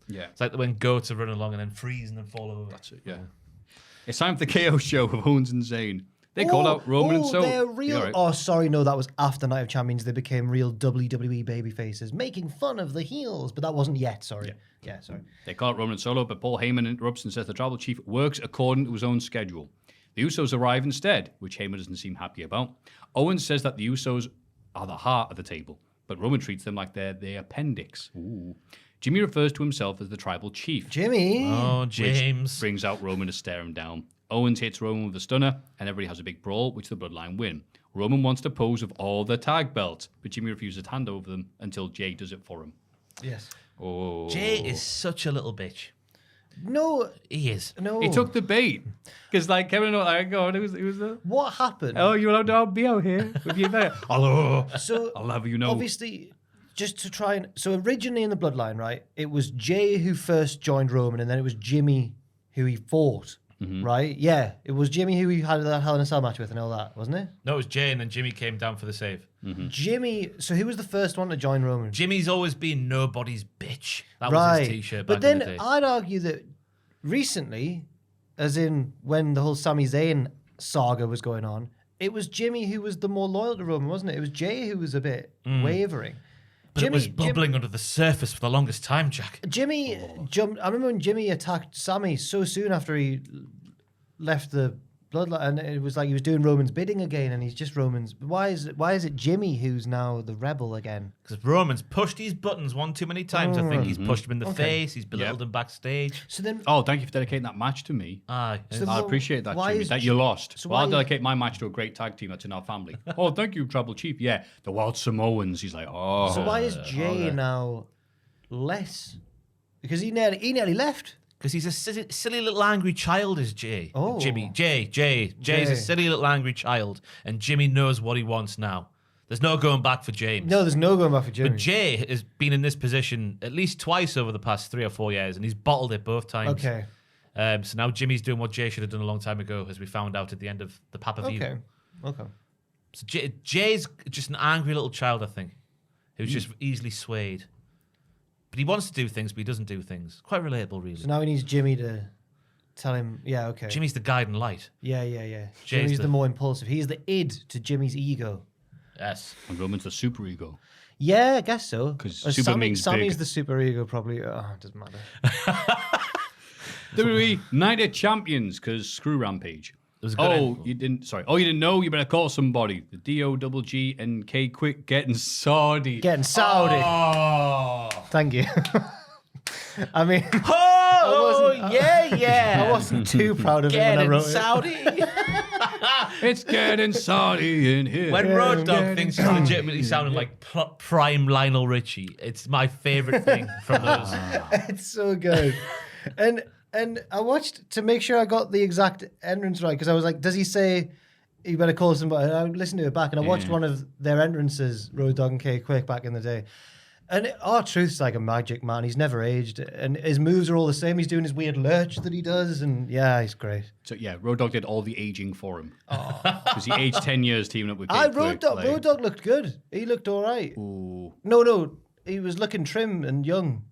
Yeah. It's like when goats are running along and then freeze and then fall over. That's it, yeah. It's time for the KO show with Owens and Zayn. They called out Roman and so. They're real. Yeah, right. Oh, sorry, no, that was after Night of Champions. They became real WWE baby faces, making fun of the heels, but that wasn't yet. Sorry. Yeah, sorry. They call out Roman and Solo, but Paul Heyman interrupts and says the tribal chief works according to his own schedule. The Usos arrive instead, which Heyman doesn't seem happy about. Owens says that the Usos are the heart of the table, but Roman treats them like they're the appendix. Ooh. Jimmy refers to himself as the tribal chief. Jimmy. Oh, James. Which brings out Roman to stare him down. Owens hits Roman with a stunner, and everybody has a big brawl, which the Bloodline win. Roman wants to pose with all the tag belts, but Jimmy refuses to hand over them until Jay does it for him. Yes. Oh. Jay is such a little bitch. No. He is. No. He took the bait. Because, like, Kevin, like, oh, it was the... What happened? Oh, you're allowed to be out here with your bag. Hello. So I'll have you know. obviously, just to try and originally in the Bloodline, right? It was Jay who first joined Roman, and then it was Jimmy who he fought. Right? Yeah, it was Jimmy who he had that Hell in a Cell match with and all that, wasn't it? No, it was Jay, and then Jimmy came down for the save. Jimmy. So who was the first one to join Roman? Jimmy's always been nobody's bitch. That was Right. his t-shirt But back in then the day. I'd argue that recently, as in when the whole Sami Zayn saga was going on, it was Jimmy who was the more loyal to Roman, wasn't it? It was Jay who was a bit wavering. But it was bubbling under the surface for the longest time, Jack. Jimmy jumped. I remember when Jimmy attacked Sammy so soon after he left the Bloodline, and it was like he was doing Roman's bidding again, and he's just Roman's. Why is it Jimmy who's now the rebel again? Because Roman's pushed his buttons one too many times. I think he's pushed him in the Okay. face. He's belittled him backstage. So then, Oh, thank you for dedicating that match to me. Aye. So I well, appreciate that, why Jimmy, is that J- you lost. so Well, I'll why- dedicate my match to a great tag team that's in our family. Oh, thank you, Tribal Chief. Yeah, the Wild Samoans. He's like, oh. so why is Jay now less? Because he nearly left. Because he's a silly little angry child, is Jay. Oh. Jay's Jay. a silly little angry child, and Jimmy knows what he wants now. There's no going back for James. No, there's no going back for Jimmy. But Jay has been in this position at least twice over the past 3 or 4 years, and he's bottled it both times. Okay. So now Jimmy's doing what Jay should have done a long time ago, as we found out at the end of the pay-per-view. Okay. So Jay's just an angry little child, I think, who's just easily swayed. But he wants to do things, but he doesn't do things. Quite relatable, really. So now he needs Jimmy to tell him. Yeah. Okay. Jimmy's the guiding light. Yeah. Jay's Jimmy's the- the more impulsive. He's the id to Jimmy's ego. Yes. And Roman's the super ego. Yeah, I guess so. 'Cause Or super means Sammy's big. the super ego, probably. Oh, it doesn't matter. WWE Night of Champions, because screw Rampage. It was a good end. You didn't. Sorry. Oh, you didn't know. You better call somebody. The DOGG and K Quick getting Saudi. Getting Saudi. Oh. Thank you. I mean, Oh, wasn't- yeah. I wasn't too proud of it when I Getting wrote Saudi. It's getting Saudi in here. When Road Dogg yeah, thinks he's legitimately sounding like prime Lionel Richie, it's my favorite thing from those. it. It's so good. And I watched to make sure I got the exact entrance right because I was like, does he say you better call somebody? And I listened to it back and I watched one of their entrances, Road Dogg and K Quick, back in the day. And R-Truth's like a magic man. He's never aged. And his moves are all the same. He's doing his weird lurch that he does. And yeah, he's great. So yeah, Road Dogg did all the aging for him. Because he aged 10 years teaming up with K Road Quick. Dogg. Road Dogg looked good. He looked all right. Ooh. No, he was looking trim and young.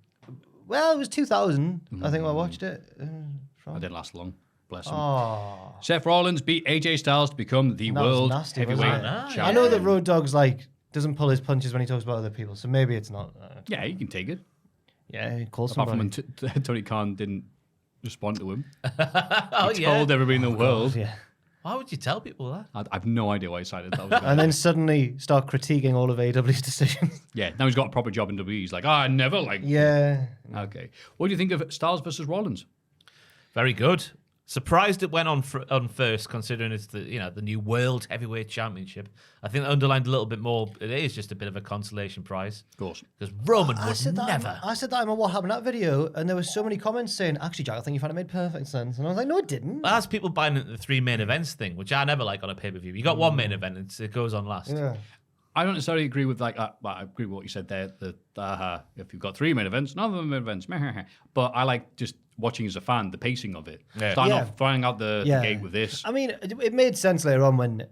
Well, it was 2000. I think I watched it. That didn't last long. Bless him. Oh, Seth Rollins beat AJ Styles to become the That was world nasty, wasn't heavyweight it? champion. I know that Road Dogg's like doesn't pull his punches when he talks about other people, so maybe it's not. Yeah, you can take it. Yeah, call Apart from somebody. when Tony Khan didn't respond to him. Oh, He yeah. told everybody in the world. Yeah, Why would you tell people that? I have no idea why he decided that was good. and then suddenly start critiquing all of AEW's decisions. Yeah, now he's got a proper job in WWE. He's like, I never like. Yeah, Okay. What do you think of Styles versus Rollins? Very good. Surprised it went on first, considering it's the new World Heavyweight Championship. I think that underlined a little bit more. It is just a bit of a consolation prize. Of course. Because Roman I would said never. I said that in my What Happened That video, and there were so many comments saying, actually, Jack, I think you found it made perfect sense. And I was like, no, it didn't. That's people buying into the 3 main events thing, which I never like on a pay-per-view. You got one main event, and it goes on last. Yeah. I don't necessarily agree with like that. But I agree with what you said there. That if you've got 3 main events, none of them main events. But I like just watching as a fan the pacing of it. Yeah. Starting Yeah. off throwing out the gate with this. I mean, it made sense later on when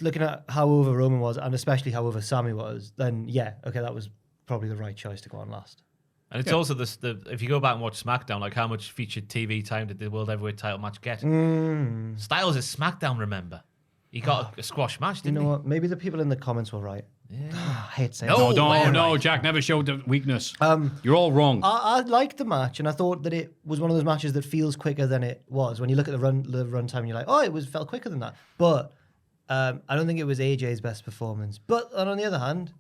looking at how over Roman was, and especially how over Sammy was. Then okay, that was probably the right choice to go on last. And it's also if you go back and watch SmackDown, like how much featured TV time did the World Heavyweight title match get? Styles is SmackDown, remember? He got a squash match, You didn't know he? what? Maybe the people in the comments were right. Yeah. I hate saying No. that. No, Jack never showed the weakness. You're all wrong. I liked the match, and I thought that it was one of those matches that feels quicker than it was. When you look at the run time, you're like, oh, it felt quicker than that. But I don't think it was AJ's best performance. But on the other hand,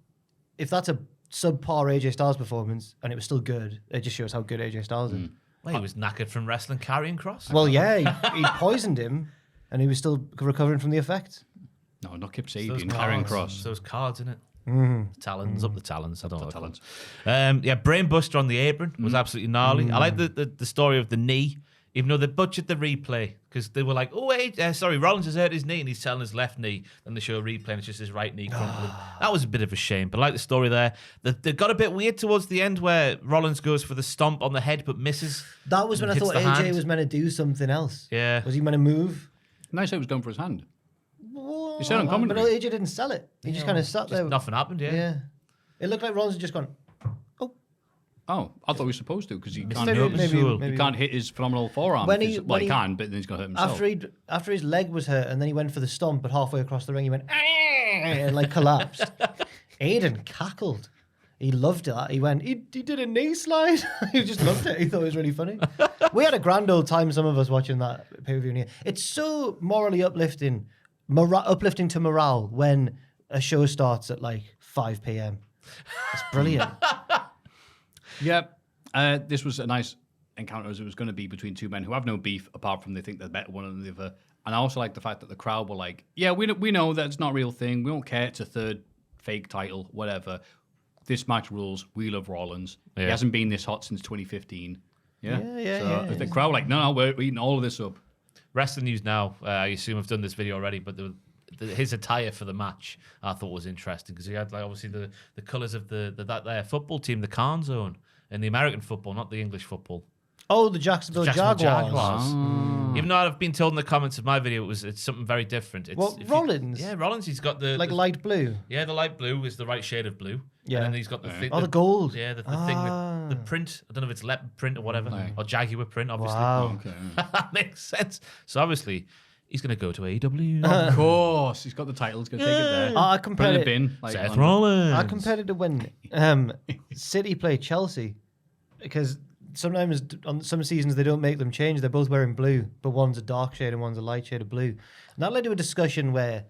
if that's a subpar AJ Styles performance and it was still good, it just shows how good AJ Styles is. Well, he was knackered from wrestling Karrion Kross. Well, yeah, he poisoned him, and he was still recovering from the effects. No, not Kip Those Sabian, cards, Karrion Kross. Those cards, in it. Talons, up the talons. I don't know. Talons. Brainbuster on the apron was absolutely gnarly. I like the story of the knee, even though they butchered the replay because they were like, oh, wait, Rollins has hurt his knee and he's selling his left knee. Then they show a replay and it's just his right knee crumpling. That was a bit of a shame, but I like the story there. They got a bit weird towards the end where Rollins goes for the stomp on the head but misses. That was when I Hits thought the AJ hand. was meant to do something else. Yeah. Was he meant to move? Nice how he was going for his hand. Whoa, said on but commentary. AJ didn't sell it. He just kind of sat there. Nothing happened, Yeah. It looked like Rollins had just gone, Oh, I thought he was supposed to because he can't, maybe. he can't hit his phenomenal forearm. When He he- can, but then he's going to hurt himself. After his leg was hurt, and then he went for the stomp, but halfway across the ring, he went, and like collapsed. Aiden cackled. He loved that. He went, he did a knee slide. He just loved it. He thought it was really funny. We had a grand old time, some of us, watching that pay-per-view. It's so morally uplifting to morale when a show starts at like 5 p.m. It's brilliant. Yep. This was a nice encounter as it was going to be between 2 men who have no beef apart from they think they're better one than the other. And I also like the fact that the crowd were like, yeah, we know that's not a real thing. We don't care. It's a third fake title, whatever. This match rules. We love Rollins. Yeah. He hasn't been this hot since 2015. Yeah. Yeah. The crowd were like, no, we're eating all of this up. Wrestling news now. I assume I've done this video already, but his attire for the match I thought was interesting because he had like obviously the colours of that football team, the Carn Zone, and the American football, not the English football. Oh, the Jacksonville Jaguars. Even though I've been told in the comments of my video it's something very different. Rollins? Rollins. He's got the Light blue. Yeah, the light blue is the right shade of blue. Yeah. And then he's got the thing. Oh, the gold. Yeah, the thing with the print. I don't know if it's leopard print or whatever, or Jaguar print. Obviously, Wow. Okay. that makes sense. So obviously, he's going to go to AEW. Of course. He's got the title. He's going to take it there. I Put it in compared the it. bin. Like, Seth on- Rollins. I compared it to when City play Chelsea, because sometimes on some seasons they don't make them change. They're both wearing blue, but one's a dark shade and one's a light shade of blue. And that led to a discussion where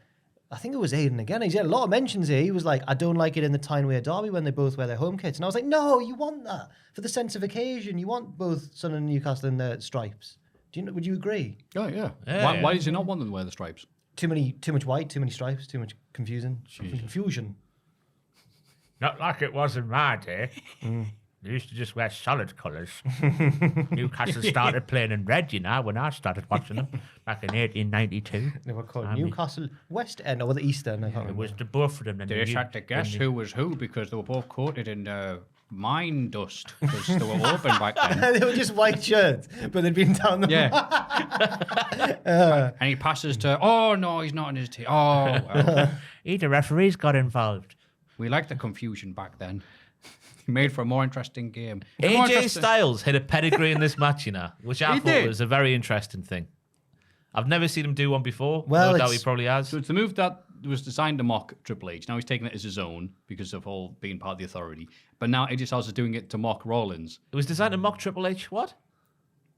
I think it was Aiden again. He's had a lot of mentions here. He was like, I don't like it in the Tyne-Wear Derby when they both wear their home kits. And I was like, no, you want that for the sense of occasion. You want both Sun and Newcastle in their stripes. Would you agree? Oh, yeah. Yeah. Why does he not want them to wear the stripes? Too much white, too many stripes, too much confusion. Not like it was in my day. They used to just wear solid colours. Newcastle started playing in red, when I started watching them back in 1892. They were called I mean- Newcastle West End or the East End. I can't It remember. was the both of them. And They just had to guess who was who because they were both coated in mine dust because they were open back then. They were just white shirts, but they'd been down the Yeah. And he passes to, oh, no, he's not in his team. Oh, well. The referees got involved. We liked the confusion back then. Made for a more interesting game. AJ Styles hit a pedigree in this match, which I He thought did. was a very interesting thing. I've never seen him do one before. Well, No doubt he it's- probably has. So it's the move that was designed to mock Triple H. Now he's taking it as his own because of all being part of the authority. But now AJ Styles is doing it to mock Rollins. It was designed to mock Triple H. What?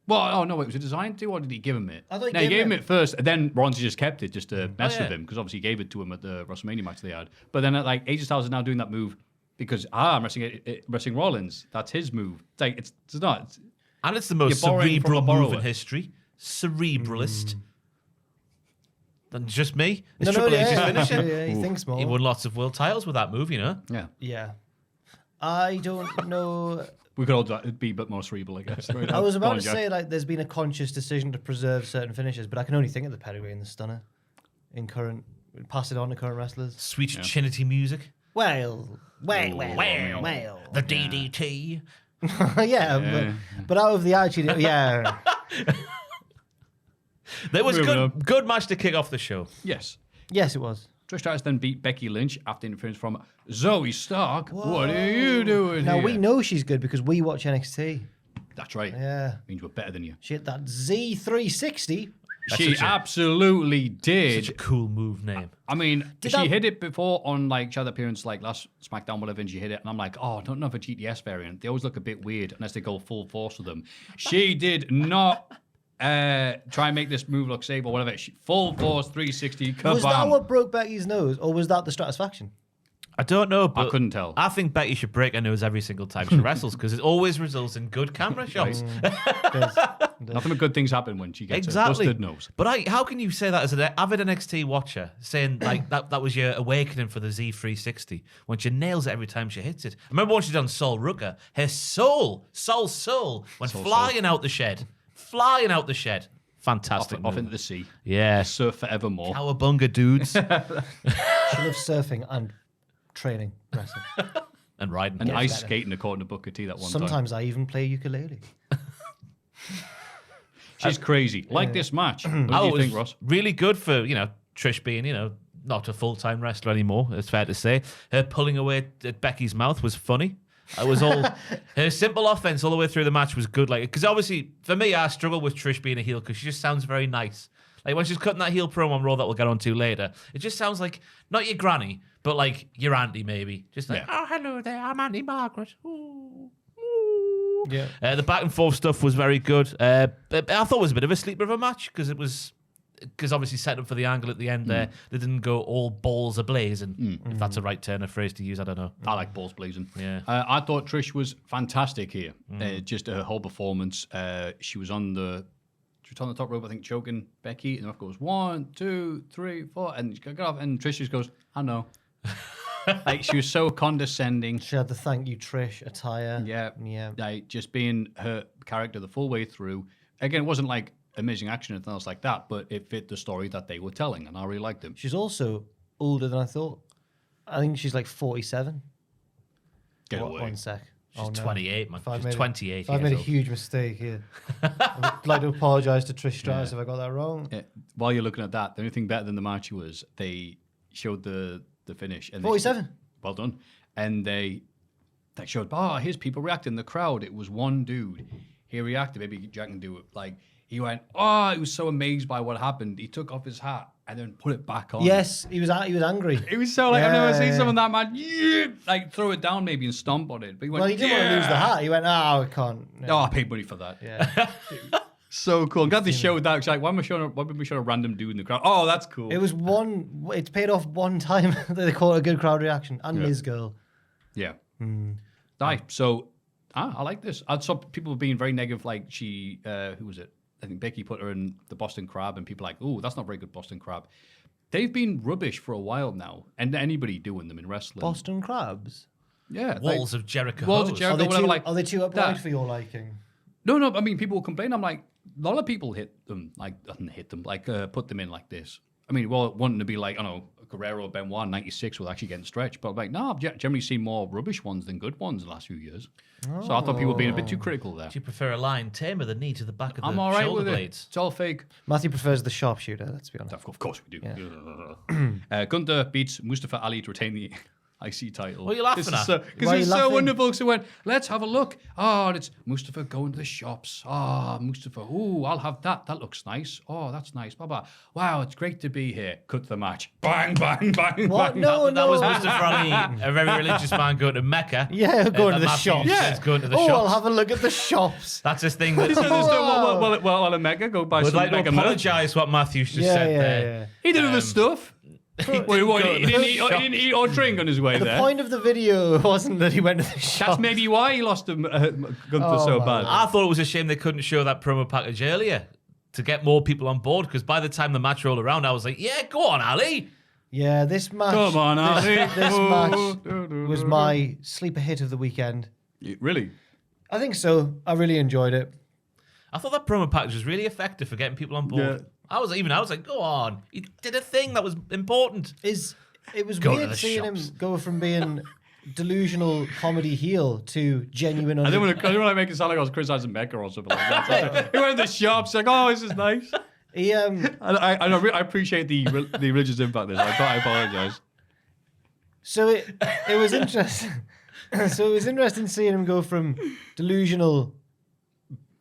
Well, oh no, wait, was it designed to, or did he give him it? I thought he No, gave him him it first, and then Rollins just kept it just to mess yeah. with him because obviously he gave it to him at the WrestleMania match they had. But then AJ Styles is now doing that move because I'm wrestling Rollins. That's his move. It's like it's not. And it's the most You're borrowing from cerebral a move borrower. in history. cerebralist than just me. It's No, Triple H's yeah, finisher. yeah, he thinks more. He won lots of world titles with that move, you know. Yeah. Yeah. I don't know. We could all be a bit more cerebral, I guess. Right? I was Go about on, to Jack. say, like, there's been a conscious decision to preserve certain finishes, but I can only think of the pedigree and the stunner pass it on to current wrestlers. Sweet Trinity music. Well. The DDT. Yeah. But out of the attitude, yeah. There was Moving on. good match to kick off the show. Yes. Yes, it was. Trish Stratus then beat Becky Lynch after interference from Zoe Stark. What are you doing Now, here? we know she's good because we watch NXT. That's right. Yeah. Means we're better than you. She hit that Z360. She absolutely did. Such a cool move name. I mean, Did she that- hit it before on like she had appearance like last SmackDown, whatever, and she hit it, and I'm like, oh, I don't know if a GTS variant. They always look a bit weird unless they go full force with them. She did not try and make this move look safe or whatever. Full force 360. Kabam. Was that what broke Becky's nose, or was that the Stratisfaction? I don't know, but I couldn't tell. I think Becky should break her nose every single time she wrestles because it always results in good camera shots. Nothing but good things happen when she gets Exactly. a busted nose. But how can you say that as an avid NXT watcher, saying like that was your awakening for the Z360 when she nails it every time she hits it? I remember when she done Sol Rucker, her soul went flying out the shed. Flying out the shed. Fantastic. Off move. into the sea. Yeah. Surf forevermore. Cowabunga dudes. She loves surfing and training wrestling. And riding. And Gets ice better. skating according to Booker T that one time. Sometimes I even play ukulele. She's crazy. Like this match. What do Oh, you it was think, Ross? really good for, Trish being, not a full-time wrestler anymore, it's fair to say. Her pulling away at Becky's mouth was funny. It was all her simple offense all the way through the match was good. Like, because obviously for me, I struggle with Trish being a heel because she just sounds very nice. Like when she's cutting that heel promo on Raw that we'll get onto later, it just sounds like not your granny, but like your auntie maybe. Just like, oh hello there, I'm Auntie Margaret. Ooh, ooh. Yeah. The back and forth stuff was very good. I thought it was a bit of a sleeper of a match because obviously set up for the angle at the end there. They didn't go all balls ablaze, and if that's a right turn of phrase to use, I don't know. I like balls blazing. Yeah. I thought Trish was fantastic here. Just her whole performance. She was on the top rope, I think, choking Becky, and the ref goes 1, 2, 3, 4, and she got off, and Trish just goes, I know. Like she was so condescending. She had the thank you Trish attire. Yeah. Yeah. Like just being her character the full way through. Again, it wasn't like amazing action or anything else like that, but it fit the story that they were telling, and I really liked them. She's also older than I thought. I think she's like 47. Get What- away. One sec. She's 28, man. If I've She's made a- 28 if I've years made a old. huge mistake here. I'd like to apologise to Trish Stratus if I got that wrong. While you're looking at that, the only thing better than the match was they showed the finish. And 47. Well done. And they showed, here's people reacting in the crowd. It was one dude. He reacted. Maybe Jack can do it. Like, he went, he was so amazed by what happened. He took off his hat and then put it back on. Yes, he was angry. It was so like, I've never seen Yeah. someone that mad, like throw it down maybe and stomp on it. But he went, Well, he didn't want to lose the hat. He went, I can't. Oh, I paid money for that. Yeah. So cool. I'm glad they showed that. It's like, why would we show a random dude in the crowd? Oh, that's cool. It was it's paid off one time that they call it a good crowd reaction. And Liz Girl. Yeah. Aye. So I like this. I saw people being very negative. Like who was it? I think Becky put her in the Boston Crab, and people like, "Oh, that's not very good Boston Crab." They've been rubbish for a while now, and anybody doing them in wrestling. Boston Crabs. Yeah. Walls of Jericho. Walls of hose. Jericho. Are they too upright that. for your liking? No. I mean, people will complain. I'm like, a lot of people put them in like this. I mean, wanting to be like, I don't know, Guerrero, Benoit, 96 was actually getting stretched. But I'm like, no, I've generally seen more rubbish ones than good ones in the last few years. So I thought people were being a bit too critical there. Do you prefer a line tamer the knee to the back of the I'm all right shoulder with blades? it. It's all fake. Matthew prefers the sharpshooter, let's be honest. Of course we do. Gunther beats Mustafa Ali to retain the IC title. What are you laughing at? Because Why are you it's so laughing? wonderful. So went, let's have a look. Oh, and it's Mustafa going to the shops. Mustafa. Ooh, I'll have that. That looks nice. Oh, that's nice. Baba. Wow, it's great to be here. Cut to the match. Bang, bang, bang, What? bang. No, That was Mustafa Ali, a very religious man going to Mecca. Yeah, going to that the Maffew shops. says going to the I'll shops. have a look at the shops. That's his thing. That Well, a mega go buy I'd some like to mega merch. apologise what Matthews just Yeah, said yeah, there. yeah. He did other stuff. He didn't eat or drink on his way The there. point of the video wasn't that he went to the shop. That's maybe why he lost him Gunther Oh, so my bad. I thought it was a shame they couldn't show that promo package earlier to get more people on board. Because by the time the match rolled around, I was like, yeah, go on, Ali. Yeah, this match. Come on, Ali. This match was my sleeper hit of the weekend. Really? I think so. I really enjoyed it. I thought that promo package was really effective for getting people on board. Yeah. I was like, go on. He did a thing that was important. It was Go to weird the seeing shops. him go from being delusional comedy heel to genuine. I didn't want to make it sound like I was criticizing Mecca or something like that. He went to the shops like, oh, this is nice. He I appreciate the religious impact of this. I apologize. So it was interesting. So it was interesting seeing him go from delusional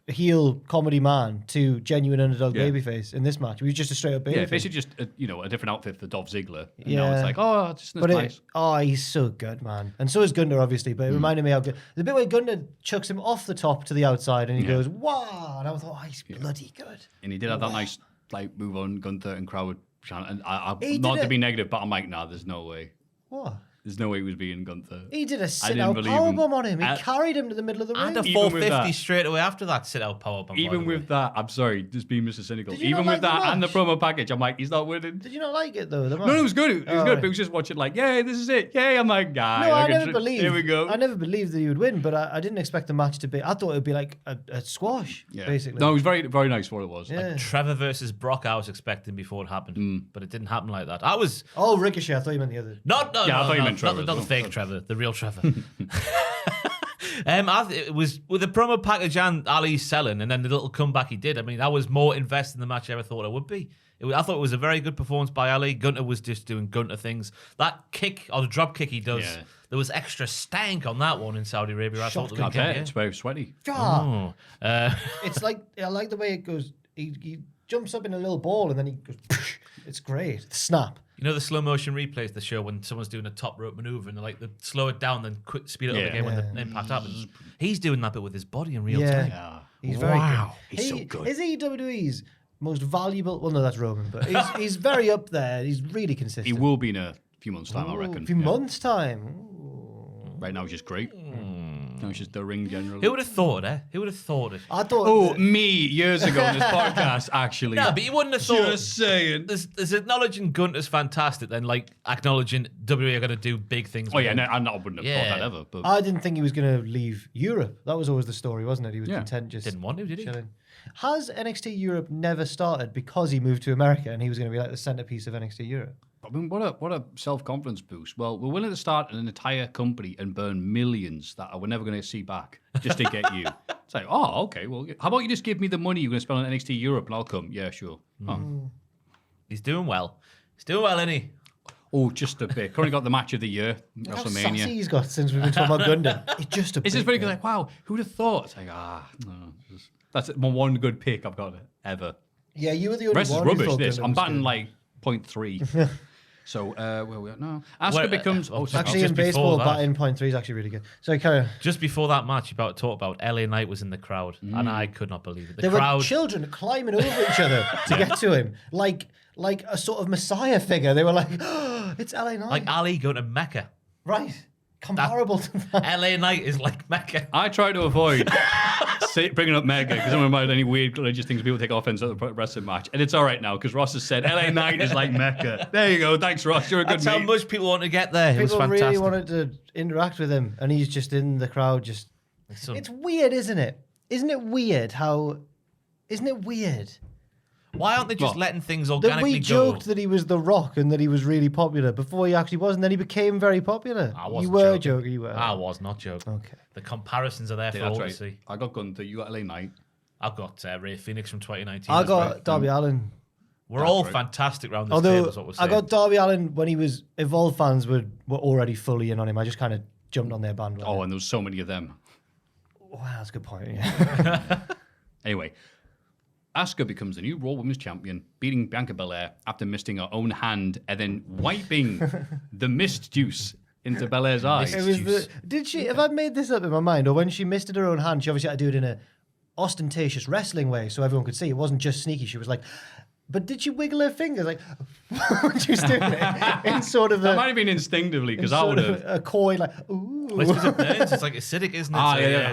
heel comedy man to genuine underdog babyface in this match. He was just a straight up babyface. Yeah, basically just a different outfit for Dolph Ziggler. And Yeah. now it's like, oh, it's just nice. He's so good, man. And so is Gunter, obviously. But it reminded me how good the bit where Gunter chucks him off the top to the outside, and he goes, "Wow!" And I thought, he's bloody good. And he did have that nice like move on Gunther and crowd. And He not did to be it. negative, but I'm like, nah, there's no way. What? There's no way he was being Gunther. He did a didn't sit-out believe him. powerbomb on him. He And- carried him to the middle of the And ring. a Even with 450 that- straight away after that sit-out powerbomb. Even with that, I'm sorry, just being Mr. Cynical. Did you Even not with like the that and the match? promo package, I'm like, he's not winning. Did you not like it though? The No, it was good. It was Oh, good. right. But it was just watching like, yay, this is it. Yay, I'm like, guy. No, I like, never believed. Here we go. I never believed that he would win, but I didn't expect the match to be. I thought it would be like a squash, basically. No, it was very, very nice for what it was. Yeah. Trevor versus Brock, I was expecting before it happened, but it didn't happen like that. I was Oh, Ricochet. I thought you meant the other. Yeah, I thought you meant Trevor not the as well. fake Trevor, the real Trevor. It was with the promo package and Ali selling, and then the little comeback he did. I mean, I was more invested in the match I ever thought I would be. I thought it was a very good performance by Ali. Gunter was just doing Gunter things. That kick or the drop kick he does, there was extra stank on that one in Saudi Arabia. I thought I bet. It's very sweaty. Ah, Uh, it's like I like the way it goes. He jumps up in a little ball and then he goes. It's great. The snap. You know the slow motion replays they show when someone's doing a top rope maneuver and they slow it down, then quick speed it up again when the impact happens. He's doing that bit with his body in real time. Yeah. He's very good. He's so good. Is EWE's most valuable? Well, no, that's Roman, but he's very up there. He's really consistent. He will be in a few months' time, I Ooh, reckon. A few Yeah. months' time. Right now, he's just great. Now he's just the ring generally. Who would have thought it? Who would have thought it? I thought. Oh, me years ago on this podcast, actually. No, but you wouldn't have thought. Just saying. There's acknowledging Gunter's fantastic, then acknowledging WWE are going to do big things. Oh with yeah, him. no, I wouldn't have thought that ever. But I didn't think he was going to leave Europe. That was always the story, wasn't it? He was content just Didn't want to, did he? chilling. Has NXT Europe never started because he moved to America and he was going to be like the centerpiece of NXT Europe? I mean, what a self-confidence boost. Well, we're willing to start an entire company and burn millions that we're never going to see back just to get you. It's like, oh, okay, well, how about you just give me the money you're going to spend on NXT Europe and I'll come? Yeah, sure. He's doing well. He's doing well, isn't he? Oh, just a bit. Currently got the match of the year, How sassy WrestleMania. he's got since we've been talking about Gundam. It's just a It's bit, just very good. man. Like, wow, who'd have thought? It's like, no. That's my one good pick I've got ever. Yeah, you were the The only rest is one who rubbish, thought this. Gundam I'm was batting good. like 0.3. So, where we at now? Asuka Well, becomes... Actually, just in before baseball, that. batting .3 is actually really good. So, carry on. Just before that match, you about to talk about LA Knight was in the crowd, and I could not believe it. The There crowd. were children climbing over each other to get to him, like a sort of messiah figure. They were like, oh, "It's LA Knight." like Ali going to Mecca. Right. Comparable to that. LA Knight is like Mecca. I try to avoid bringing up Mega because I'm about any weird religious things people take offense at the wrestling match. And it's all right now because Ross has said LA Knight is like Mecca. There you go. Thanks, Ross. You're a good That's how mate. much people want to get there. It was People fantastic. really wanted to interact with him, and he's just in the crowd. Just it's weird, isn't it? Isn't it weird how? Isn't it weird Why aren't they just What? letting things that organically we go? joked that he was The Rock and that he was really popular before he actually was, and then he became very popular. I wasn't You were joking. joking. You were. I was not joking. Okay. The comparisons are there for Yeah, all that's to right. see. I got Gunther. You got LA Knight. I've got Ray Phoenix from 2019. I That's got right. Darby Allin. We're all right. fantastic round this table. Although Is what we're I saying. got Darby Allin when he was Evolve fans were already fully in on him. I just kind of jumped on their bandwagon. Oh, and there was so many of them. Wow, that's a good point. Yeah. Anyway, Asuka becomes the new Raw Women's Champion, beating Bianca Belair after misting her own hand and then wiping the mist juice into Belair's eyes. It was did she? Have I made this up in my mind, or when she misted her own hand, she obviously had to do it in a ostentatious wrestling way, so everyone could see. It wasn't just sneaky. She was like, but did she wiggle her fingers like when she was doing it in sort of That might have been instinctively because I would have. a coy like ooh. Well, it's because it burns. It's like acidic, isn't it? Ah, So, yeah, yeah.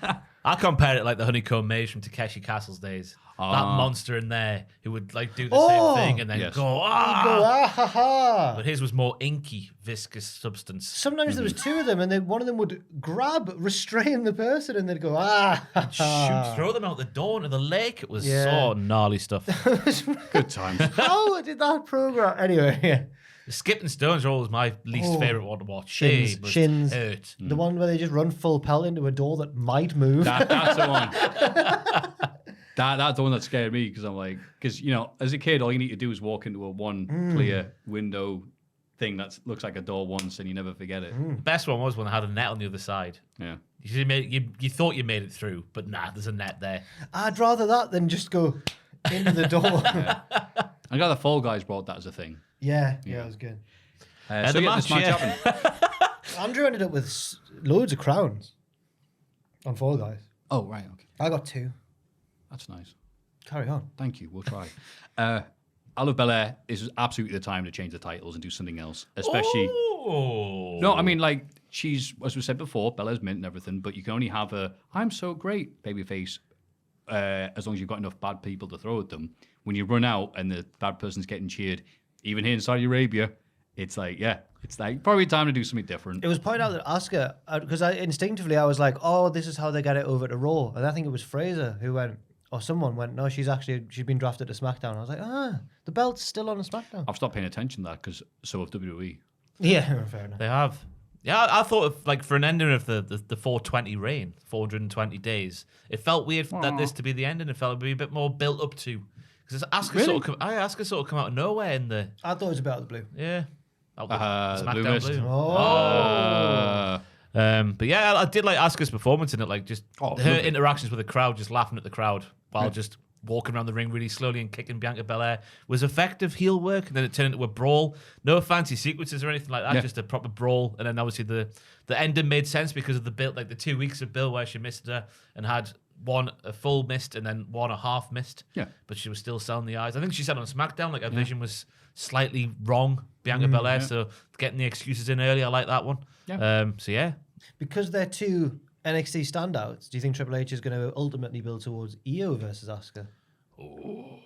it's- I compare it like the honeycomb maze from Takeshi Castle's days. That monster in there who would like do the same thing and then Yes. go, ha ha. But his was more inky, viscous substance. Sometimes there was two of them, and then one of them would restrain the person, and they'd go, Throw them out the door into the lake. It was Yeah. so gnarly stuff. Good times. How did that program? Anyway, yeah. Skipping Stones are always my least favourite one to watch. Shins, They must shins. hurt. The one where they just run full pelt into a door that might move. That's the one. That's the one that scared me because I'm like, because as a kid, all you need to do is walk into a one clear window thing that looks like a door once, and you never forget it. The best one was when they had a net on the other side. Yeah. You thought you made it through, but nah, there's a net there. I'd rather that than just go into the door. I'm glad the Fall Guys brought that as a thing. Yeah, it was good. So the this match, match yeah. happened. Andrew ended up with loads of crowns on Fall Guys. Oh right, okay, I got 2. that's nice. Carry on. Thank you. We'll try. I Love Belair is absolutely the time to change the titles and do something else, especially. Oh. No, I mean, like, she's, as we said before, Bella's mint and everything, but you can only have a I'm so great babyface as long as you've got enough bad people to throw at them. When you run out and the bad person's getting cheered, even here in Saudi Arabia, it's like, it's like probably time to do something different. It was pointed out that Asuka, because instinctively I was like, oh, this is how they get it over to Raw. And I think it was Fraser who went, or someone went, no, she's been drafted to SmackDown. I was like, the belt's still on a SmackDown. I've stopped paying attention to that because so have WWE. Yeah, fair enough. They have. Yeah, I thought of, like, for an ending of the 420 reign, 420 days, it felt weird that this to be the ending. It felt to be a bit more built up to. Because Asuka sort of come out of nowhere in the... I thought it was about the blue. Yeah. Blue Mist. But yeah, I did like Asuka's performance in it, like just her lovely. interactions with the crowd, just laughing at the crowd while just walking around the ring really slowly and kicking Bianca Belair was effective heel work. And then it turned into a brawl. No fancy sequences or anything like that, just a proper brawl. And then obviously the ending made sense because of the build, like the 2 weeks of Bill where she missed her and had one a full missed and then one a half missed. Yeah, but she was still selling the eyes. I think she said on SmackDown like her vision was slightly wrong, Bianca Belair. So getting the excuses in early, I like that one. So yeah. Because they're two NXT standouts, do you think Triple H is going to ultimately build towards Io versus Asuka? Ooh,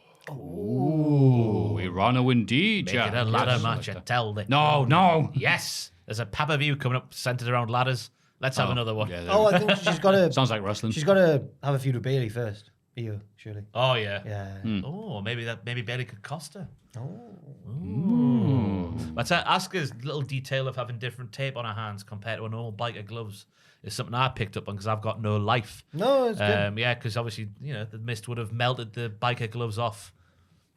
Irano indeed. Make it a ladder match, I tell thee. No. Yes, there's a pay-per-view coming up centered around ladders. Let's have another one. Yeah, I think she's got to. sounds like wrestling. She's got to have a feud with Bailey first. Io, surely. Oh yeah. Yeah. Oh, maybe Bailey could cost her. Ooh. But Asuka's little detail of having different tape on her hands compared to a normal biker gloves is something I picked up on because I've got no life. No, it's good. Yeah, because obviously the mist would have melted the biker gloves off.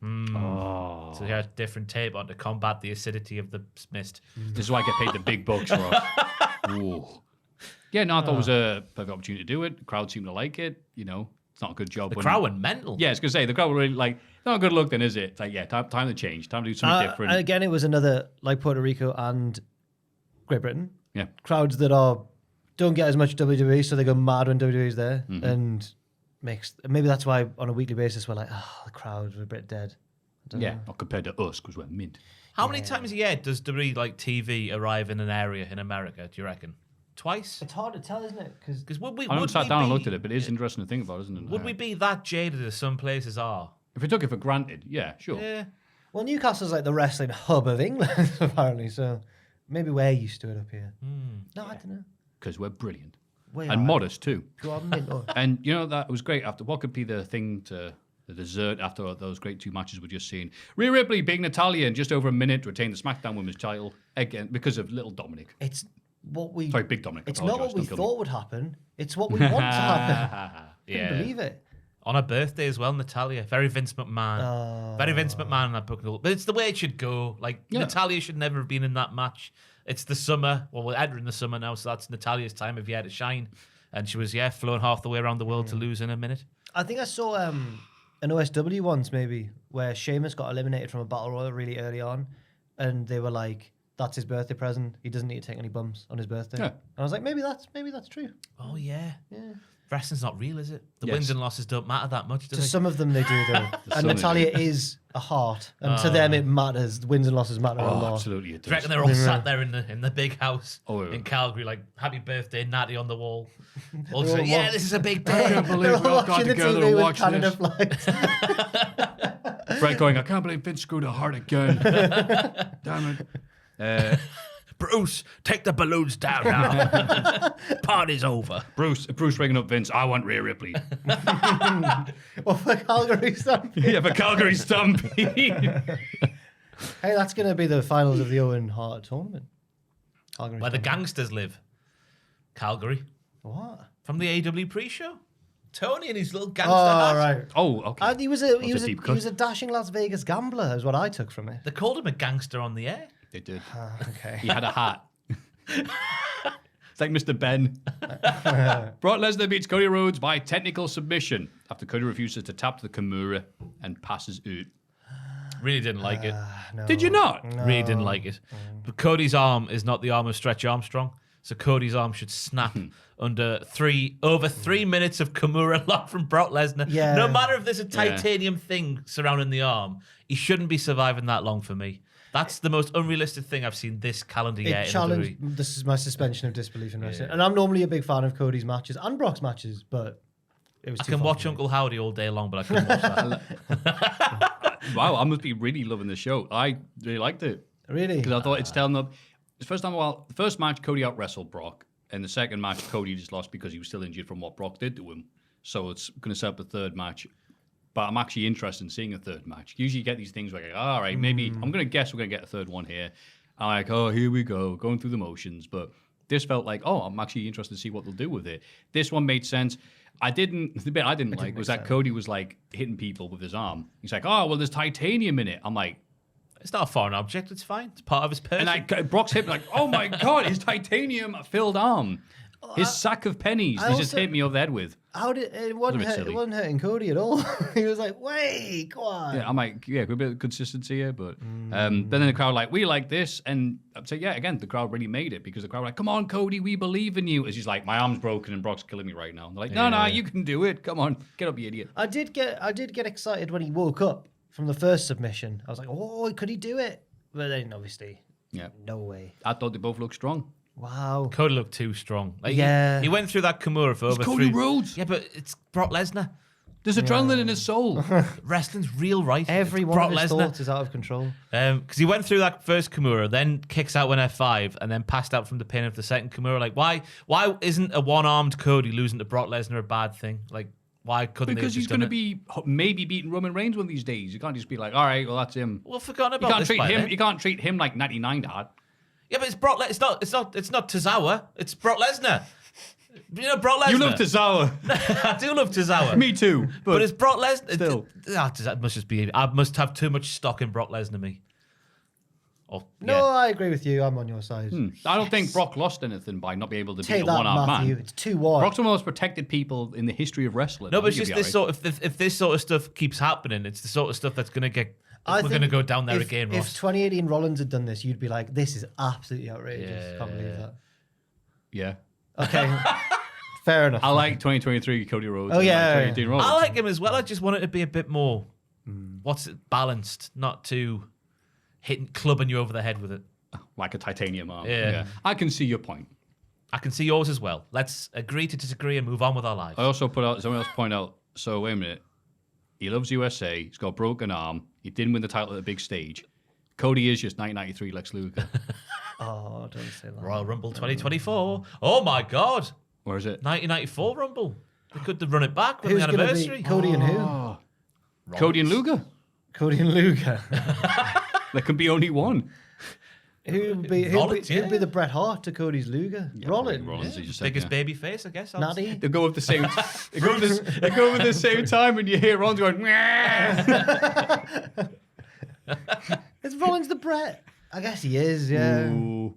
So he had different tape on to combat the acidity of the mist. This is why I get paid the big bucks for it. Ooh. Yeah, no, I thought it was a perfect opportunity to do it. The crowd seemed to like it. It's not a good job. The crowd went mental. Yeah, I was going to say, the crowd were really like, not a good look then, is it? It's like, yeah, time to change. Time to do something different. And again, it was another, like Puerto Rico and Great Britain. Yeah. Crowds that don't get as much WWE, so they go mad when WWE's there. And maybe that's why on a weekly basis we're like, the crowds were a bit dead. Yeah, not compared to us because we're mint. How many times a year does WWE TV arrive in an area in America, do you reckon? Twice? It's hard to tell, isn't it? Because would we? I haven't would sat we down and be- looked at it, but it is interesting to think about, isn't it? Would we be that jaded as some places are? If we took it for granted, yeah, sure. Yeah. Well, Newcastle's like the wrestling hub of England, apparently. So maybe we're used to it up here. No, I don't know. Because we're brilliant. We And are. modest, too. Go on, mint. And, that was great. After what could be the thing to... The dessert after those great 2 matches we're just seeing. Rhea Ripley being Natalia in just over a minute to retain the SmackDown Women's title again because of little Dominic. It's what we. Sorry, Big Dominic. It's Apologise, not what we don't kill me. thought would happen. It's what we want to happen. Yeah. Couldn't believe it. On her birthday as well, Natalia. Very Vince McMahon. Very Vince McMahon in that book. But it's the way it should go. Like, Natalia should never have been in that match. It's the summer. Well, we're entering the summer now, so that's Natalia's time of year to shine. And she was, flown half the way around the world to lose in a minute. I think I saw an OSW once maybe where Sheamus got eliminated from a battle royal really early on, and they were like, that's his birthday present. He doesn't need to take any bumps on his birthday. Yeah. And I was like, maybe that's true. Oh, yeah. Yeah. Wrestling's not real, is it? The Yes. wins and losses don't matter that much, do To they? some of them they do though. And some Natalia is a heart. And to them it matters. The wins and losses matter a Oh, lot. absolutely, it Do you does. reckon they're all sat there in the big house Oh, yeah. in Calgary, like, happy birthday, Natty on the wall? All They're all saying, yeah, wa- this is a big I day. can't believe They're we all all got watching the together TV and with watched Canada this. flags. Brett going, I can't believe Vince screwed a heart again. Damn it. Bruce, take the balloons down now. Party's over. Bruce ringing up Vince, I want Rhea Ripley. Well, for Calgary Stampede. Yeah, for Calgary Stampede. Hey, that's going to be the finals of the Owen Hart tournament. Calgary Where the Stampede. gangsters live. Calgary. What? From the AEW pre-show. Tony and his little gangster Oh, hat. right. Oh, okay. He was a a deep he cut. was a dashing Las Vegas gambler, is what I took from it. They called him a gangster on the air. They did. Okay. He had a hat. It's like Mr. Ben. Brock Lesnar beats Cody Rhodes by technical submission after Cody refuses to tap the Kimura and passes out. Really didn't like it. No. Did you not? Really didn't like it. But Cody's arm is not the arm of Stretch Armstrong. So Cody's arm should snap under over 3 minutes of Kimura lock from Brock Lesnar. Yeah. No matter if there's a titanium thing surrounding the arm, he shouldn't be surviving that long for me. That's the most unrealistic thing I've seen this calendar year. It in challenged. WWE. This is my suspension of disbelief in wrestling, and I'm normally a big fan of Cody's matches and Brock's matches, but it was. I too can far watch for me. Uncle Howdy all day long, but I couldn't watch that. Wow, I must be really loving the show. I really liked it. Really? Because I thought it's telling up. The first match, Cody out wrestled Brock, and the second match, Cody just lost because he was still injured from what Brock did to him. So it's going to set up a third match. But I'm actually interested in seeing a third match. Usually you get these things where, all right, maybe I'm going to guess we're going to get a third one here. I'm like, oh, here we go, going through the motions. But this felt like, oh, I'm actually interested to see what they'll do with it. This one made sense. The bit I didn't like was that Cody was like hitting people with his arm. He's like, oh, well, there's titanium in it. I'm like, It's not a foreign object. It's fine. It's part of his person. and Brock's hit me like, oh my God, his titanium-filled arm. His sack of pennies I he just also- hit me over the head with. How did it wasn't bit hurt, silly. it wasn't hurting Cody at all? He was like, "Wait, come on." Yeah, I'm like, yeah, a bit of consistency here, but then the crowd like, we like this, and I'd say, yeah, again, the crowd really made it because the crowd were like, come on, Cody, we believe in you. As he's like, my arm's broken and Brock's killing me right now. And they're like, no, you can do it. Come on, get up, you idiot. I did get excited when he woke up from the first submission. I was like, "Oh, could he do it?" But then obviously, Yeah, no way. I thought they both looked strong. Wow. Cody looked too strong. Like, Yeah. He went through that Kimura for over Cody 3 Rhodes. Yeah, but it's Brock Lesnar. There's adrenaline in his soul. Wrestling's real, right? Every It's one Brock of his Lesnar. thoughts is out of control. Because he went through that first Kimura, then kicks out when F5, and then passed out from the pin of the second Kimura. Like, why isn't a one-armed Cody losing to Brock Lesnar a bad thing? Like, why couldn't Because they he's have just going done to it? be maybe beating Roman Reigns one of these days. You can't just be like, all right, well, that's him. Well, forgotten You about can't this treat by him. then. You can't treat him like 99 dad. Yeah, but it's Brock. It's not Tozawa. It's Brock Lesnar. You know Brock Lesnar. You love Tozawa. I do love Tozawa. Me too. But it's Brock Lesnar. Still. That must just be. I must have too much stock in Brock Lesnar. Me. Oh, No, yeah. I agree with you. I'm on your side. I don't think Brock lost anything by not being able to beat Take a that, one-armed Maffew. man. It's 2-1. Brock's one of the most protected people in the history of wrestling. No, I but it's think just he'll be this all right. sort of if this sort of stuff keeps happening, it's the sort of stuff that's gonna get. I We're gonna think go down there if, again, If Ross. 2018 Rollins had done this, you'd be like, "This is absolutely outrageous. Yeah. Can't believe that." Yeah. Okay, fair enough. I like 2023 Cody Rhodes. Oh, and yeah. 2018 Rollins. I like him as well. I just want it to be a bit more. What's it? Balanced, not too clubbing you over the head with it. Like a titanium arm. Yeah. I can see your point. I can see yours as well. Let's agree to disagree and move on with our lives. I also someone else point out, so wait a minute. He loves USA. He's got a broken arm. He didn't win the title at the big stage. Cody is just 1993 Lex Luger. Oh, don't say that. Royal Rumble 2024. Oh my God. Where is it? 1994 Rumble. They could run it back with Who's the going to anniversary. be Cody and who? Oh. Cody and Luger. Cody and Luger. There can be only one. Who'd be Rollins, yeah. the Bret Hart to Cody's Luger? Rollins. Rollins, you just said, Biggest yeah. baby face, I guess. I'll say. Natty. They go at the same. They go at the same time, and you hear Rollins going. "Meow." Is Rollins the Bret? I guess he is. Yeah. Ooh.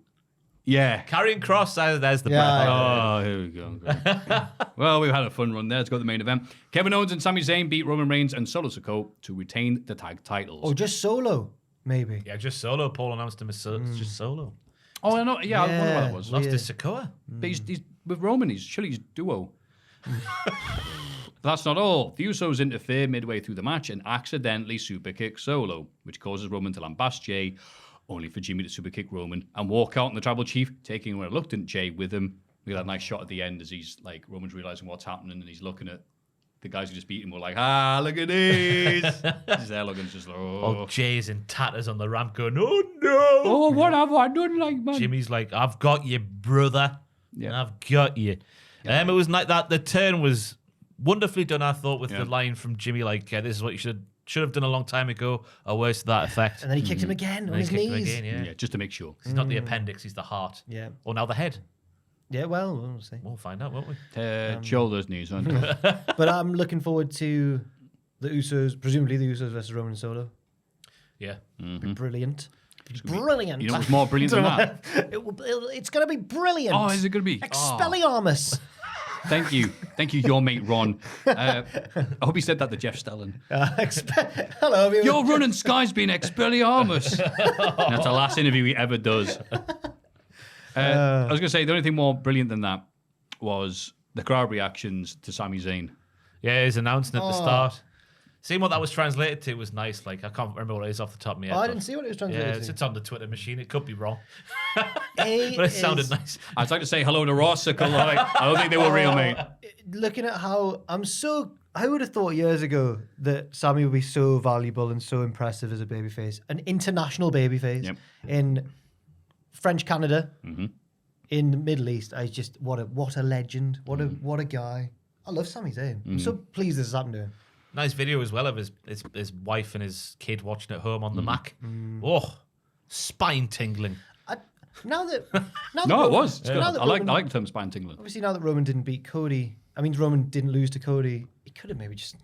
Yeah. Carrying Cross, there's the Yeah, Bret Hart. Oh, here we go. Well, we've had a fun run there. Let's go to the main event. Kevin Owens and Sami Zayn beat Roman Reigns and Solo Sikoa to retain the tag titles. Oh, just Solo. Maybe. Yeah, just solo. Paul announced him as just solo. Oh, I know. Yeah, I wonder what that was. Lost Yeah. his Sokoa. But he's with Roman. He's Chili's duo. That's not all. The Usos interfere midway through the match and accidentally superkick Solo, which causes Roman to lambast Jay, only for Jimmy to superkick Roman and walk out on the Tribal Chief, taking a reluctant Jay with him. We got that nice shot at the end as he's like, Roman's realizing what's happening and he's looking at the guys who just beat him. We're like, look at these. He's there looking just like, Oh, Jay's in tatters on the ramp going, oh no. oh, what have I done, like, man? Jimmy's like, I've got you, brother. Yeah. I've got you. It was like that. The turn was wonderfully done, I thought, with the line from Jimmy, like, this is what you should have done a long time ago, or worse to that effect. And then he kicked him again on his kicked him knees. again, Yeah, just to make sure. He's not the appendix, he's the heart. Yeah. Or now the head. Yeah, well, we'll see. We'll find out, won't we? Shoulders, knees, aren't they? But I'm looking forward to the Usos, presumably the Usos versus Roman and Solo. Yeah. Be brilliant. Brilliant. You know what's more brilliant than that? It's going to be brilliant. Oh, is it going to be? Expelliarmus. Thank you, your mate Ron. I hope he said that to Jeff Stelling. Hello. Your running Sky's been Expelliarmus. That's the last interview he ever does. I was going to say, the only thing more brilliant than that was the crowd reactions to Sami Zayn. Yeah, his announcement at the start. Seeing what that was translated to was nice. Like, I can't remember what it is off the top of my head. I but- didn't see what it was Yeah, translated it's on the Twitter machine. It could be wrong. to. But it sounded nice. I'd like to say hello to Ross. I don't think they were real, mate. Looking at how I would have thought years ago that Sammy would be so valuable and so impressive as a babyface, an international babyface in French Canada, in the Middle East. What a legend, what a guy. I love Sami Zayn. I'm so pleased this has happened to him. Nice video as well of his wife and his kid watching at home on the Mac. Oh, spine tingling. Now that No, it Roman- was. It's good. now that I like Roman- the term spine tingling. Obviously, now that Roman didn't beat Cody, Roman didn't lose to Cody, he could have maybe just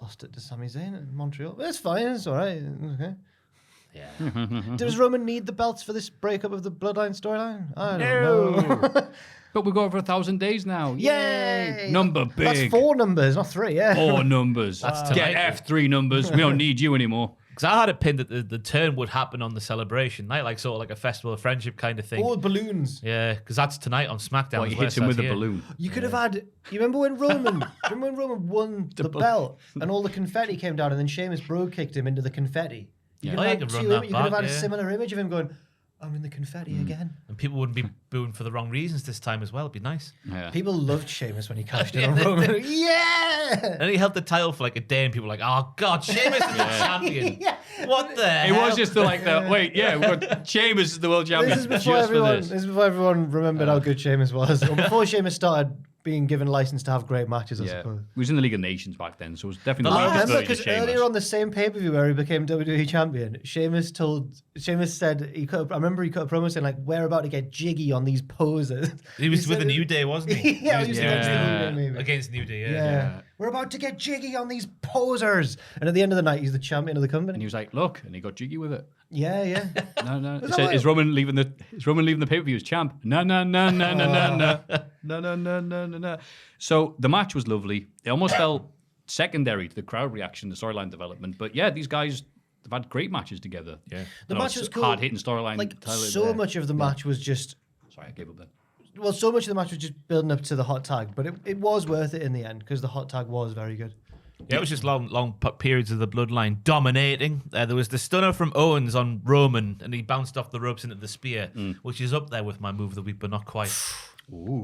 lost it to Sami Zayn in Montreal. But it's fine, it's all right. Okay. Yeah. Does Roman need the belts for this breakup of the Bloodline storyline? I don't know. But we've got over 1,000 days now. Yay! Number big. That's 4 numbers, not 3, yeah. 4 numbers. That's Get tonight. F3 numbers. We don't need you anymore. Because I had it pinned that the turn would happen on the celebration night, like sort of like a festival of friendship kind of thing. All balloons. Yeah, because that's tonight on SmackDown. Well, as he well, hits so him with that's a here. balloon. You could have had. You remember when Roman won the belt and all the confetti came down, and then Sheamus bro kicked him into the confetti. You could Oh, have you had, could run that you could have back, had a yeah. similar image of him going, "I'm in the confetti again." And people wouldn't be booing for the wrong reasons this time as well. It'd be nice. Yeah. People loved Sheamus when he cashed in on Roman. Yeah. And he held the title for like a day, and people were like, "Oh God, Sheamus is the champion! Yeah. What the It hell?" was just like that. Wait, yeah, Sheamus is the world champion. This is before just for everyone. this. This is before everyone remembered how good Sheamus was, or before Sheamus started being given license to have great matches. I Yeah, suppose. he was in the League of Nations back then, so it was definitely I not remember just because Sheamus. earlier on the same pay-per-view where he became WWE champion, Sheamus said I remember he cut a promo saying like, "We're about to get jiggy on these posers." He was said with the it- New Day, wasn't he? Yeah, he was against the New Day, Yeah. maybe. Against New Day, Yeah. We're about to get jiggy on these posers. And at the end of the night, he's the champion of the And he company. was like, "Look," and he got jiggy with it. Yeah, yeah. No. He that said, what- "Is Roman leaving the pay-per-view as champ?" No. No. So the match was lovely. It almost felt secondary to the crowd reaction, the storyline development. But yeah, these guys have had great matches together. Yeah. The match was cool. Hard-hitting storyline. Like, Tyler so there. much of the match was just... Sorry, I gave up then. Well, so much of the match was just building up to the hot tag. But it was worth it in the end because the hot tag was very good. Yeah, it was just long periods of the Bloodline dominating. There was the stunner from Owens on Roman, and he bounced off the ropes into the spear, which is up there with my move of the week, but not quite.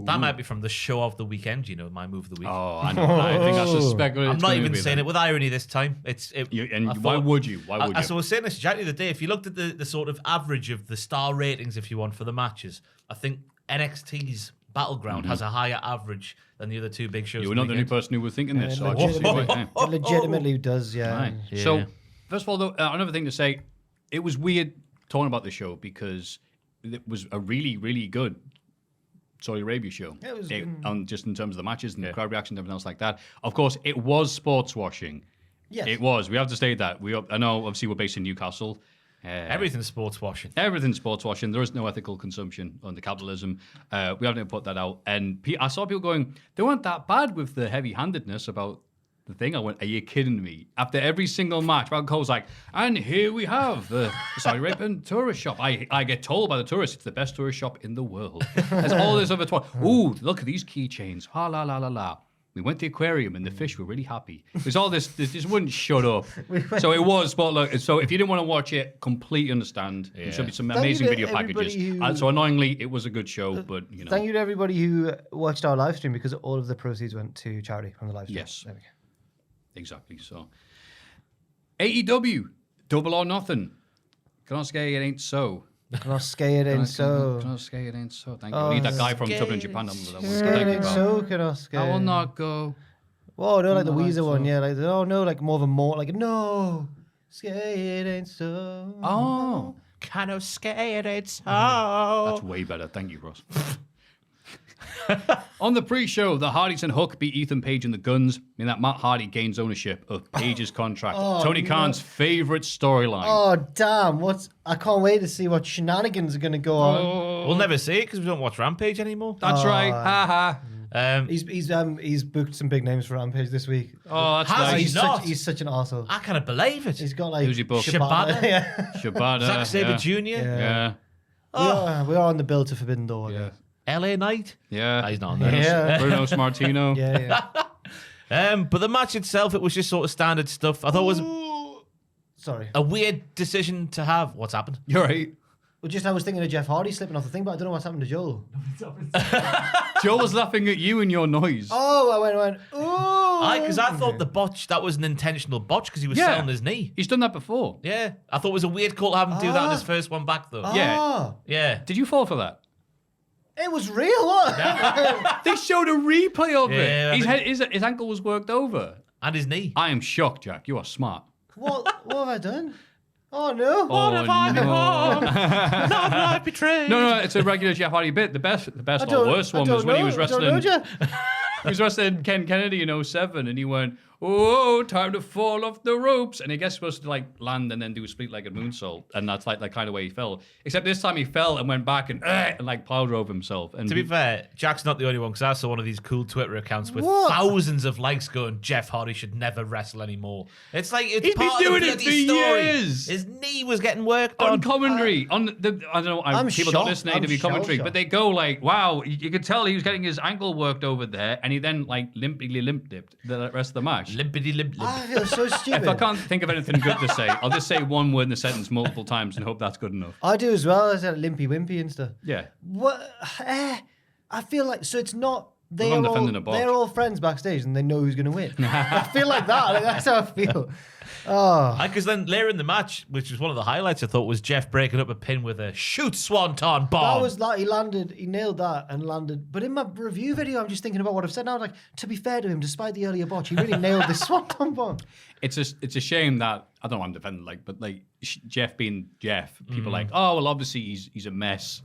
That might be from the show of the weekend, my move of the week. Oh, I know. I think I suspect I'm not even saying it with irony this time. I Why would you? Why would you? So I was saying this to Jack the other day. If you looked at the sort of average of the star ratings, if you want, for the matches, I think NXT's Battleground has a higher average than the other two big shows. You were of the not the only weekend. person who was thinking this. So I legit- just see right now. It legitimately does, yeah. Right. Yeah. So, first of all, though, another thing to say, it was weird talking about the show because it was a really, really good Saudi Arabia show. Yeah, it was just in terms of the matches and the crowd reaction and everything else like that. Of course, it was sports washing. Yes. It was. We have to state that. I know, obviously, we're based in Newcastle. Everything's sports washing. Everything's sports washing. There is no ethical consumption under capitalism. We have to put that out. And I saw people going, they weren't that bad with the heavy-handedness about the thing. I went, are you kidding me? After every single match, Adam Cole's like, and here we have the Saudi Arabian tourist shop. I get told by the tourists it's the best tourist shop in the world. There's all this other ooh, look at these keychains. Ha la la la la. We went to the aquarium and the fish were really happy. There's all this just wouldn't shut up. So it was Spotlight. So if you didn't want to watch it, completely understand. There should be some amazing video packages. So annoyingly, it was a good show, but you know. Thank you to everybody who watched our live stream because all of the proceeds went to charity from the live stream. Yes. There we go. Exactly. So AEW, Double or Nothing. Can I say it ain't so? Can I skate in so? Can I say it ain't so? Thank you. I need that guy from Tubman, Japan. Skate in so, can I skate? I will not go. Whoa, no, like the No, Weezer so. one, yeah. Like, oh, no, like more of a more, like, no, skate ain't so. Oh, Kind of scared it's that's way better. Thank you, Ross. On the pre-show, the Hardys and Hook beat Ethan Page and the Guns, meaning that Matt Hardy gains ownership of Page's contract. Tony Khan's favorite storyline. Oh, damn. I can't wait to see what shenanigans are going to go on. We'll never see it because we don't watch Rampage anymore. That's right. Ha ha. He's booked some big names for Rampage this week. Oh, that's Has nice. he He's not? he's such an arsehole. I can't believe it. He's got like Who's he booked? Shibata? yeah. Shibata. Zack Sabre yeah. Jr. Yeah. We are on the bill to Forbidden Door. Yeah. LA Knight. Yeah. He's not on there. Yeah. Bruno Smartino. Yeah. But the match itself, it was just sort of standard stuff. I thought it was Sorry. a weird decision to have. What's happened? You're right. Well, I was thinking of Jeff Hardy slipping off the thing, but I don't know what's happened to Joel. Joe was laughing at you and your noise. Oh, I went, ooh. Because I thought the botch, that was an intentional botch because he was Yeah. selling his knee. He's done that before. Yeah. I thought it was a weird call to have him do that in his first one back, though. Yeah. Ah, Yeah. Did you fall for that? it was real. What? They showed a replay of Yeah, it. I His ankle was worked over. And his knee. I am shocked, Jack. You are smart. what have I done? Oh, no. Oh, no. Not I betrayed. No, it's a regular Jeff Hardy bit. The best or don't- worst I one don't was when he know. was I don't wrestling. know, Jeff. He was wrestling Ken Kennedy in 07, and he went, "Oh, time to fall off the ropes." And I guess supposed to like land and then do a split-legged moonsault, and that's like the kind of way he fell. Except this time he fell and went back and like power drove himself. And To be fair, Jack's not the only one because I saw one of these cool Twitter accounts with What? thousands of likes going, Jeff Hardy should never wrestle anymore. It's like, it's He's been part doing of it the for bloody story. years. His knee was getting worked on on. commentary, on the I don't know, I'm people don't shocked. listen to I'm AEW commentary, shell-shocked. but they go like, "Wow, you could tell he was getting his ankle worked over there," and he then like limply limp dipped the rest of the match. Limpity limp limp. I feel so stupid. If I can't think of anything good to say, I'll just say one word in the sentence multiple times and hope that's good enough. I do as well. I said limpy wimpy and stuff. Yeah. What? I feel like so it's not. I'm not defending a botch. They're all friends backstage and they know who's going to win. I feel like that. Like, that's how I feel. Oh, Because then later in the match, which was one of the highlights, I thought was Jeff breaking up a pin with a shoot swanton bomb. that was like he nailed that and landed. But in my review video, I'm just thinking about what I've said now. Like, to be fair to him, despite the earlier botch, he really nailed this swanton bomb. It's a shame that I don't know. I'm defending but Jeff being Jeff, people are like, oh well, obviously he's a mess.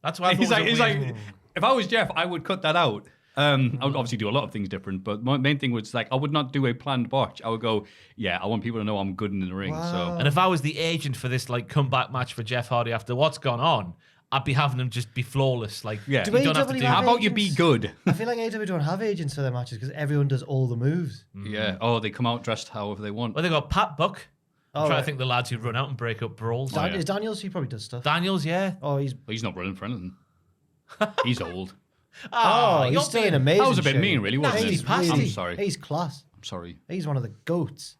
That's why I thought He's it was like, if I was Jeff, I would cut that out. I would obviously do a lot of things different, but my main thing was like I would not do a planned botch. I would go, yeah, I want people to know I'm good in the ring. So And if I was the agent for this like comeback match for Jeff Hardy after what's gone on, I'd be having him just be flawless. Like, Yeah. you Do don't have to AEW do have how about you be agents? good? I feel like AEW don't have agents for their matches because everyone does all the moves. Yeah. Oh, they come out dressed however they want. Well, they got Pat Buck. I'm Oh, trying right. to think the lads who run out and break up brawls. yeah. Is Daniels? He probably does stuff. Daniels, yeah. Oh, he's He's not running for anything. He's old. oh, you're he's still being an amazing. That was a bit shape. mean, really, wasn't He's it? pasty. I'm sorry. He's class. I'm sorry. He's one of the goats.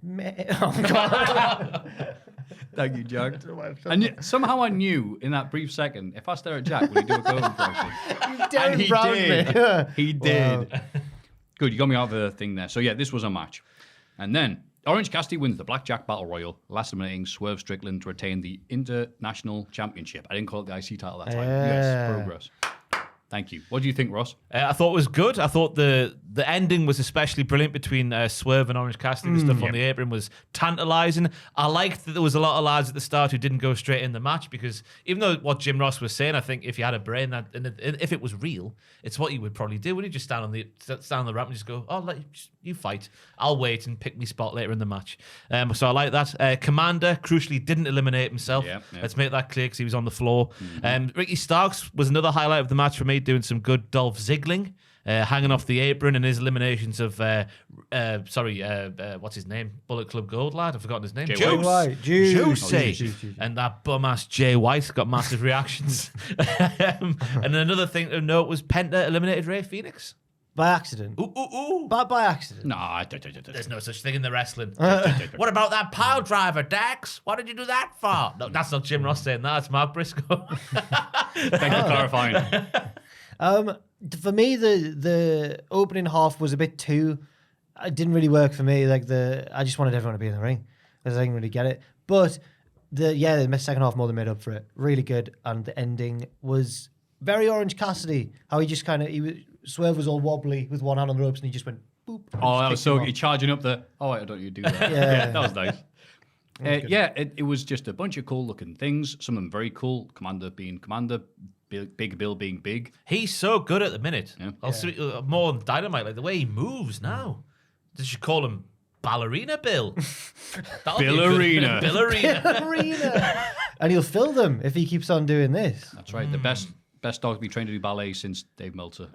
Oh, God. Thank you, Jack. Somehow I knew in that brief second, if I stare at Jack, would he do a go impression? And he did. He did. Wow. Good, you got me out of the thing there. So yeah, this was a match. And then Orange Cassidy wins the Blackjack Battle Royal, last eliminating Swerve Strickland to retain the International Championship. I didn't call it the IC title that time. Yes, Yeah. progress. Thank you. What do you think, Ross? I thought it was good. I thought the ending was especially brilliant between Swerve and Orange Cassidy. The stuff on the apron was tantalising. I liked that there was a lot of lads at the start who didn't go straight in the match because even though what Jim Ross was saying, I think if you had a brain, that and if it was real, it's what you would probably do. Would you just stand on the ramp and just go, "Oh, you fight. I'll wait and pick me spot later in the match." So I like that. Commander crucially didn't eliminate himself. Yeah. Let's make that clear because he was on the floor. Ricky Starks was another highlight of the match for me, doing some good Dolph Ziggling. hanging off the apron and his eliminations of, what's his name? Bullet Club Gold lad. I've forgotten his name. Jay Juice. White. Juice. Juicy. And that bum-ass Jay White got massive reactions. And another thing to note was Penta eliminated Rey Fenix. By accident. Ooh. By accident. No, There's no such thing in the wrestling. What about that pile driver, Dax? What did you do that for? No, that's not Jim Ross saying that. It's Mark Briscoe. Thanks for clarifying. For me, the opening half was a bit too. It didn't really work for me. I just wanted everyone to be in the ring because I didn't really get it. But the second half more than made up for it. Really good, and the ending was very Orange Cassidy. How he just Swerve was all wobbly with one hand on the ropes, and he just went boop. Oh, that was so good. Charging up the. Oh, wait, I don't you do that. Yeah. That was nice. It was just a bunch of cool looking things. Some of them very cool. Commander being Commander, Big Bill being big. He's so good at the minute. Yeah. I'll see, more than Dynamite, like the way he moves now. Did you call him Ballerina Bill? Billerina. Billerina. And he'll fill them if he keeps on doing this. That's right. The best dog to be trained to do ballet since Dave Meltzer.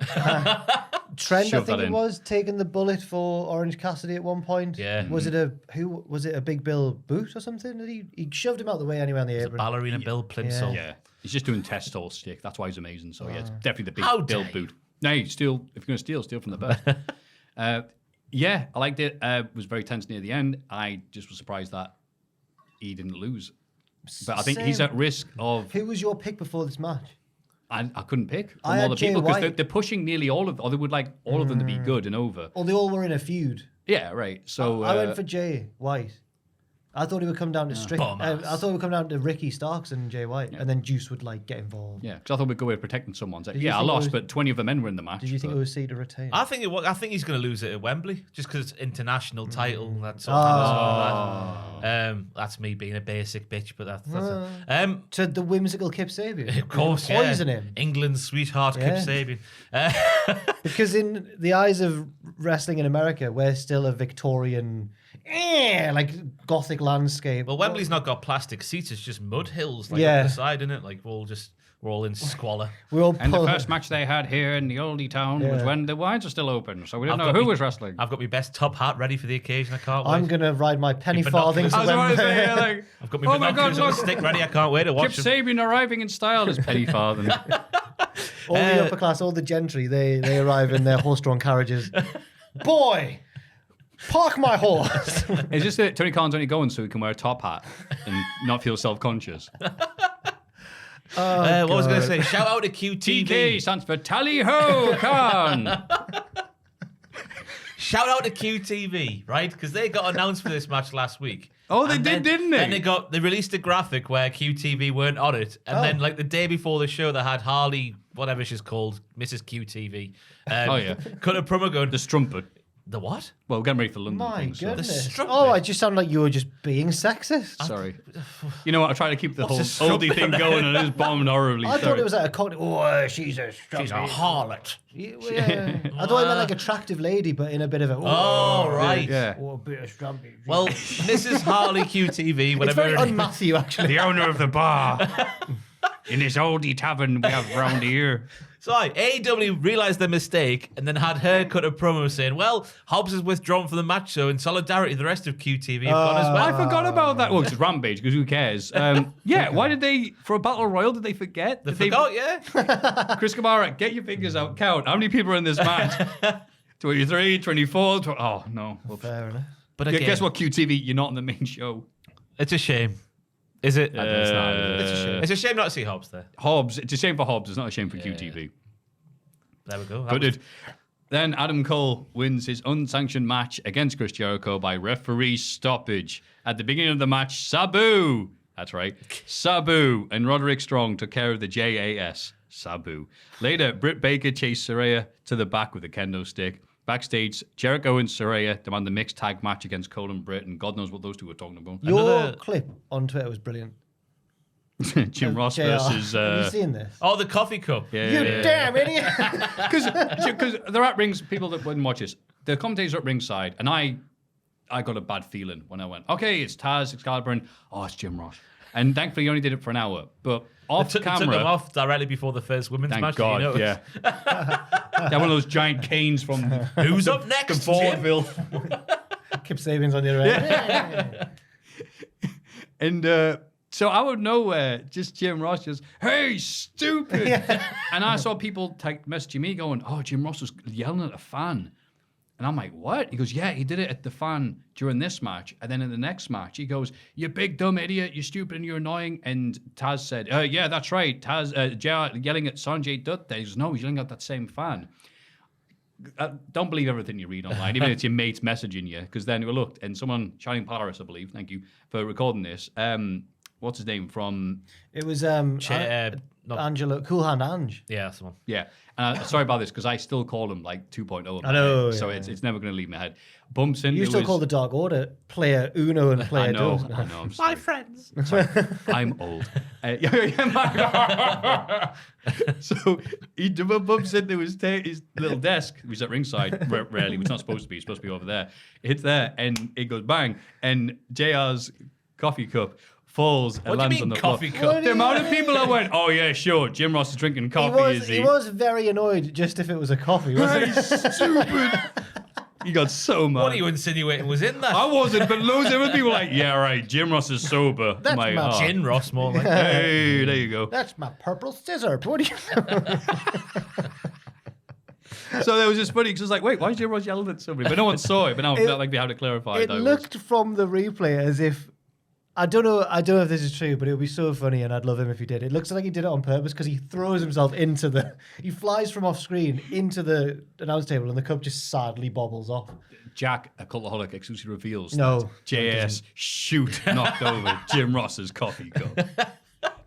Trent, Shove I think that it in. was, taking the bullet for Orange Cassidy at one point. Yeah. Was it a Big Bill boot or something? That he shoved him out the way anyway on the apron. Ballerina Bill Plimsoll. Yeah. He's just doing test hole stick. That's why he's amazing. So, yeah, it's definitely the Big How Bill dare boot. No, if you're going to steal from the best. I liked it. Was very tense near the end. I just was surprised that he didn't lose. But I think he's at risk of... Who was your pick before this match? I couldn't pick from I all had the people Jay because White. they're pushing nearly all of, or they would like all of them to be good and over. Or they all were in a feud. Yeah, right. So I went for Jay White. I thought he would come down to I thought it would come down to Ricky Starks and Jay White, and then Juice would get involved. yeah, because I thought we'd go with protecting someone. Like, you I think it lost, was- but 20 of the men were in the match. Did you think but- it was C to retain? I think he's going to lose it at Wembley just because it's international title. That sort of that's me being a basic bitch, but that's it. To the whimsical Kip Sabian. Of course, Poison him. England's sweetheart, Yeah. Kip Sabian. Because in the eyes of wrestling in America, we're still a Victorian, gothic landscape. Well, Wembley's not got plastic seats; it's just mud hills, up Yeah. the side, isn't it? Like we're all in squalor. We're all And the first match they had here in the oldie town was Yeah. when the wines were still open, so we didn't I've know got who me- was wrestling. I've got my best top hat ready for the occasion. I can't wait. I'm going to ride my penny farthing binoculars. to I was about to Wembley. say, like, I've got my oh my God, binoculars on the look. stick ready. I can't wait to Kip watch them. Sabian arriving in style as Penny Farthing. All the upper class, all the gentry, they arrive in their horse-drawn carriages. Boy, park my horse. It's just that Tony Khan's only going so he can wear a top hat and not feel self-conscious. What was I going to say? Shout out to QTV. TK stands for Tally Ho Khan. Shout out to QTV, right? Because they got announced for this match last week. Oh, they And did, then- didn't they? Then they released a graphic where QTV weren't on it, and then the day before the show, they had Harley, whatever she's called, Mrs. QTV. Oh, yeah. Cut a promo going. The strumpet. The what? Well, getting ready for London. My thing, so- goodness. strumpet. Oh, it just sounded like you were just being sexist. Sorry. You know what? I try to keep the whole a strumpet? oldie thing going and it just bombed horribly. I thought Sorry. it was like a cockney. Oh, she's a harlot. Yeah. I thought it meant like attractive lady, but in a bit of a. Oh, right. Yeah. Oh, a bit of strumpy. Well, Mrs. Harley QTV, it's whatever. very her name- un-Matthew, actually. The owner of the bar. In this oldie tavern we have round here. So AEW realised their mistake and then had her cut a promo saying, well, Hobbs is withdrawn from the match, so in solidarity, the rest of QTV have gone as well. I forgot about that. Well, it's Rampage, because who cares? Yeah, why did they, for a Battle Royal, did they forget? They forgot, yeah. Chris Kamara, get your fingers out, count. How many people are in this match? 23, 24, oh, no. Well, Fair enough. But again, guess what, QTV? You're not on the main show. it's a shame. Is it? It's not, is it? It's a shame. It's a shame not to see Hobbs there. Hobbs, it's a shame for Hobbs, it's not a shame for QTV. There we go. That But was- then Adam Cole wins his unsanctioned match against Chris Jericho by referee stoppage. At the beginning of the match, Sabu, that's right, Sabu and Roderick Strong took care of the JAS, Sabu. Later, Britt Baker chased Saraya to the back with a kendo stick. Backstage, Jericho and Saraya demand the mixed tag match against Cole and Britt, and God knows what those two were talking about. Your clip on Twitter was brilliant. Jim Ross JR. versus... Have you seen this? Oh, the coffee cup. You damn idiot! Because they're at rings, people that wouldn't watch this, the commentators are at ringside, and I got a bad feeling when I went, okay, it's Taz, Excalibur, and it's Jim Ross. And thankfully, he only did it for an hour. But off Took them camera, off directly before the first women's thank match. God, you know? yeah. They have one of those giant canes from Who's up next? the vaudeville. Kip Sabian's on the other end. And so out of nowhere, just Jim Ross just, hey, stupid. And I saw people messaging me going, oh, Jim Ross was yelling at a fan. And I'm like, what? He goes, yeah, he did it at the fan during this match. And then in the next match, he goes, you big dumb idiot, you're stupid and you're annoying. And Taz said, yeah, that's right. Taz, JR yelling at Sanjay Dutt there. He goes, no, he's yelling at that same fan. Don't believe everything you read online, even if it's your mates messaging you. Because then we looked, and someone, Shining Polaris, I believe, thank you for recording this. What's his name from? It was not- Angelo, Cool Hand Ange. Yeah, that's the one. Yeah. Sorry about this, because I still call him like 2.0. I know, So yeah. it's never going to leave my head. Bumps in. You still call the Dark Order player Uno and player I know. Dos. I'm sorry. friends. I'm old. So he bumps into his little desk, which is at ringside, rarely, it's not supposed to be, it's supposed to be over there. It's there, and it goes bang, and JR's coffee cup falls and What do you lands mean on the coffee floor. cup? The amount of people that went, oh yeah, sure, Jim Ross is drinking coffee, is he? He was very annoyed just if it was a coffee, wasn't Hey, it? stupid. He got so mad. What are you insinuating was in that? I wasn't, but loads of other people were like, yeah, right, Jim Ross is sober. That's I'm like, my oh, Gin Ross more like. hey, there you go. That's my purple scissor. What do you So that was just funny because it's like, wait, why is Jim Ross yelling at somebody? But no one saw it. But now I felt like we had to clarify. It that looked from the replay as if I don't know if this is true, but it would be so funny, and I'd love him if he did. It looks like he did it on purpose because he throws himself he flies from off screen into the announce table, and the cup just sadly bobbles off. Jack, a cultaholic, exclusively reveals No, that JS knocked over Jim Ross's coffee cup.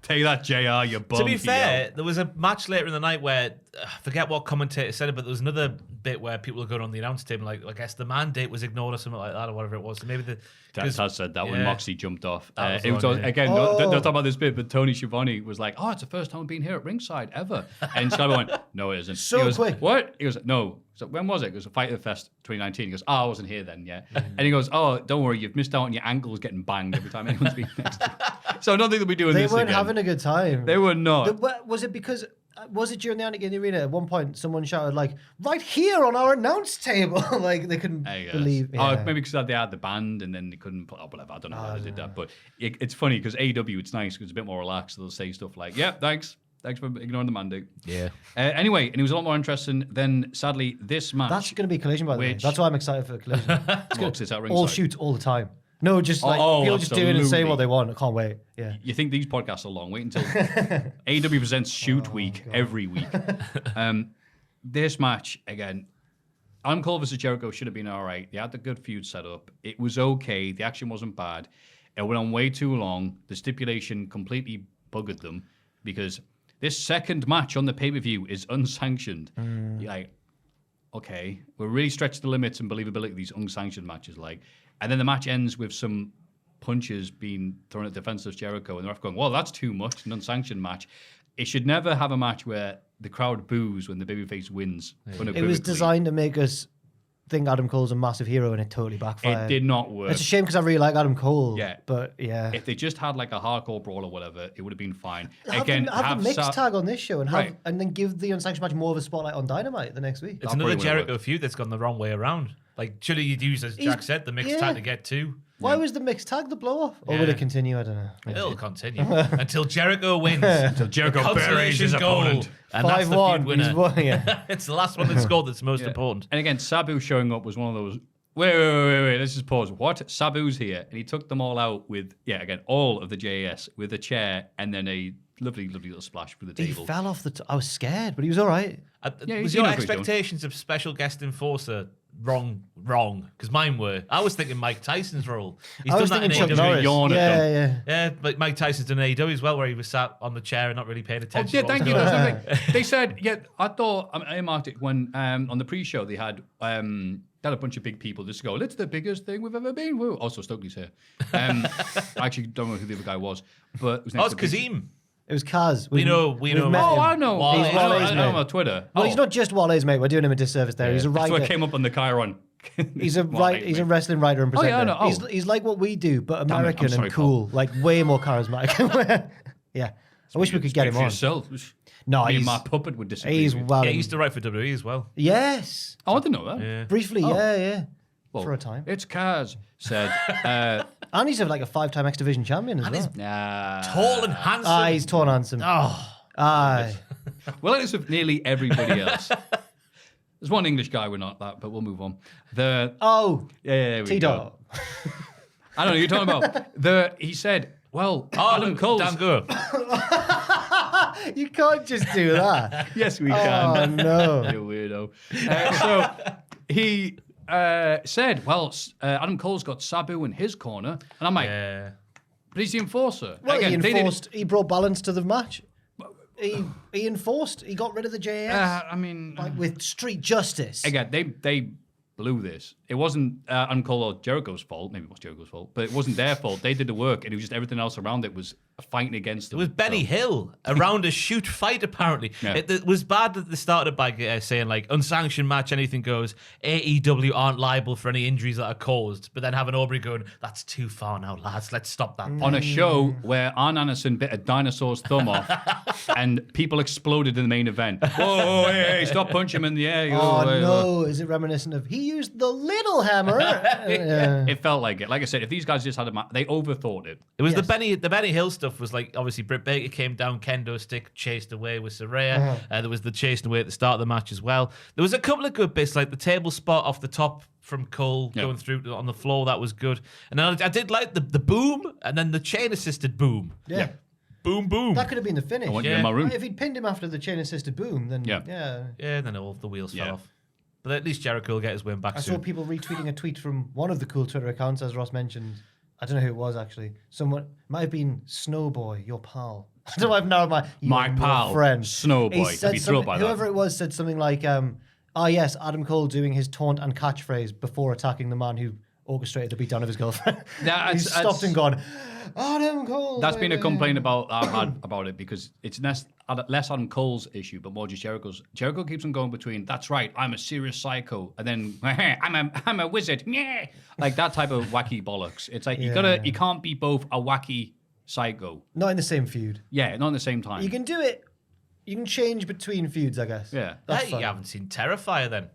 Take that, JR, you bum. To be fair, there was a match later in the night where I forget what commentator said it, but there was another bit where people were going on the announce table, like I guess the mandate was ignored or something like that, or whatever it was. So maybe Taz said that when yeah. Moxie jumped off. That was It was the one, yeah. again. Oh. Don't talk about this bit, but Tony Schiavone was like, "Oh, it's the first time I've been here at ringside ever." And Schiavone went, "No, it isn't." So he goes, quick. What? He goes, "No." So when was it? It was a Fighter Fest 2019. He goes, "Oh, I wasn't here then, yeah." And he goes, "Oh, don't worry, you've missed out on your ankles getting banged every time anyone's been next to you." So I don't think they'll be doing They this weren't again. having a good time. They were not. Was it because? Was it during the Anakin Arena? At one point, someone shouted like, "Right here on our announce table!" Like they couldn't I guess. believe. Oh, Yeah. maybe because they had the band and then they couldn't put up whatever. I don't know how they did that, but it's funny because AEW, it's nice because it's a bit more relaxed. So they'll say stuff like, "Yeah, thanks for ignoring the mandate." Yeah. Anyway, and it was a lot more interesting than sadly this match. That's going to be Collision, by the way. Which- That's why I'm excited for Collision. It's good. It's at ringside. All shoots all the time. No, just like Oh, people just doing and saying absolutely. what they want. I can't wait. Yeah. You think these podcasts are long? Wait until AEW presents Shoot Week every week. This match again. Adam Cole versus Jericho should have been all right. They had the good feud set up. It was okay. The action wasn't bad. It went on way too long. The stipulation completely buggered them because this second match on the pay-per-view is unsanctioned. You're like, okay, we're really stretched the limits and believability of these unsanctioned matches. And then the match ends with some punches being thrown at defenseless Jericho, and the ref going, well, that's too much, an unsanctioned match. It should never have a match where the crowd boos when the babyface wins. It was unequivocally. designed to make us think Adam Cole's a massive hero, and it totally backfired. It did not work. It's a shame because I really like Adam Cole. Yeah. But yeah. If they just had like a hardcore brawl or whatever, it would have been fine. Have a mixed tag on this show and Right. and then give the unsanctioned match more of a spotlight on Dynamite the next week. It's That another probably would've Jericho feud that's gone the wrong way around. Like, surely you'd use, as Jack said, the mixed tag to get two. Why was the mixed tag the blow off? Or will Yeah. it continue? I don't know. It'll continue until Jericho wins. Until Jericho buries his opponent. And that's the 5-1. feud winner. He's won, yeah. It's the last one that scored that's most important. And again, Sabu showing up was one of those. Wait. Let's just pause. What? Sabu's here, and he took them all out with all of the JAS with a chair and then a lovely little splash through the He table. fell off the I was scared, but he was all right. Yeah, Was he your knows what he's doing. expectations of special guest enforcer wrong? Because mine were. I was thinking Mike Tyson's role. He's I was done that thinking in Chuck AEW. Norris. yawn at Yeah. Yeah, but Mike Tyson's done AEW as well, where he was sat on the chair and not really paying Oh, attention. yeah, to what thank was you. going on. That's the thing. They said, I thought, I marked it when on the pre-show they had a bunch of big people just go, it's the biggest thing we've ever been. Woo. Also, Stokely's here. I actually don't know who the other guy was, but it was Oh, next it's to the big- Kazim. It was Kaz. We know. met Oh, him. I know. Wale's I know Wale's him mate. on Twitter. Well, he's not just Wale's mate. We're doing him a disservice there. He's a That's writer. what came up on the Chiron. He's a Wale's He's a mate. wrestling writer and Oh, presenter. yeah, I know. Oh. He's like what we do, but Damn it, I'm American sorry, and cool. Like way more charismatic. Yeah. I wish we could get Speak him for on. yourself. No, Me and he's my puppet would disagree. he's with. well. Yeah, he used to write for WWE as well. Yes, Oh, I didn't know that. Yeah. briefly. Oh. Yeah. Well, For a time. It's Kaz, said. And he's like a 5-time X Division champion as well. Tall and handsome. Aye, he's tall and handsome. Oh, Aye. Well, it's with nearly everybody else. There's one English guy we're not that, but we'll move on. Oh, Yeah, we T-Dog. go. I don't know what you're talking about. He said, well, Adam Cole's. damn good. You can't just do that. Yes, we Oh, can. no. You weirdo. So he said, well, Adam Cole's got Sabu in his corner. And I'm like, Yeah. but he's the enforcer. Well, Again, they he brought balance to the match. He enforced. He got rid of the JS I mean, like with street justice. again, they blew this. It wasn't Adam Cole or Jericho's fault. Maybe it was Jericho's fault, but it wasn't their fault. They did the work, and it was just everything else around it was fighting against them. It was Benny Hill around a shoot fight, apparently. Yeah. It was bad that they started by saying, like, unsanctioned match, anything goes. AEW aren't liable for any injuries that are caused. But then having Aubrey going, that's too far now, lads. Let's stop that. On a show where Arn Anderson bit a dinosaur's thumb off and people exploded in the main event. Whoa, hey, stop punching him in the air. Oh Hey, no! Is it reminiscent of he used the little hammer? Yeah. It felt like it. Like I said, if these guys just had a match, they overthought it. It was Yes. the Benny Hill stuff was like, obviously Britt Baker came down, kendo stick, chased away with Saraya. There was the chasing away at the start of the match as well. There was a couple of good bits, like the table spot off the top from Cole going through on the floor. That was good. And then I did like the boom and then the chain assisted boom. Yeah. Boom, boom. That could have been the finish. I want you Yeah. in my room. If he'd pinned him after the chain assisted boom, then Yeah. yeah. Yeah, and then all the wheels Yeah. fell off. But at least Jericho will get his win back I soon. saw people retweeting a tweet from one of the cool Twitter accounts, as Ross mentioned. I don't know who it was actually. Someone might have been Snowboy, your pal. I don't know. I've now My your pal, friend Snowboy. He I'd said be thrilled by that. whoever it was said something like, yes, Adam Cole doing his taunt and catchphrase before attacking the man who orchestrated the beatdown of his girlfriend. Yeah, he it's- stopped and gone, Adam Cole. That's been a baby." complaint I've had about it because it's less Adam Cole's issue, but more just Jericho's. Jericho keeps on going between, that's right, I'm a serious psycho, and then I'm a wizard. Yeah. Like that type of wacky bollocks. It's like you can't be both a wacky psycho. Not in the same feud. Yeah, not at the same time. You can do it. You can change between feuds, I guess. Yeah. That's Hey, fine. you haven't seen Terrifier then.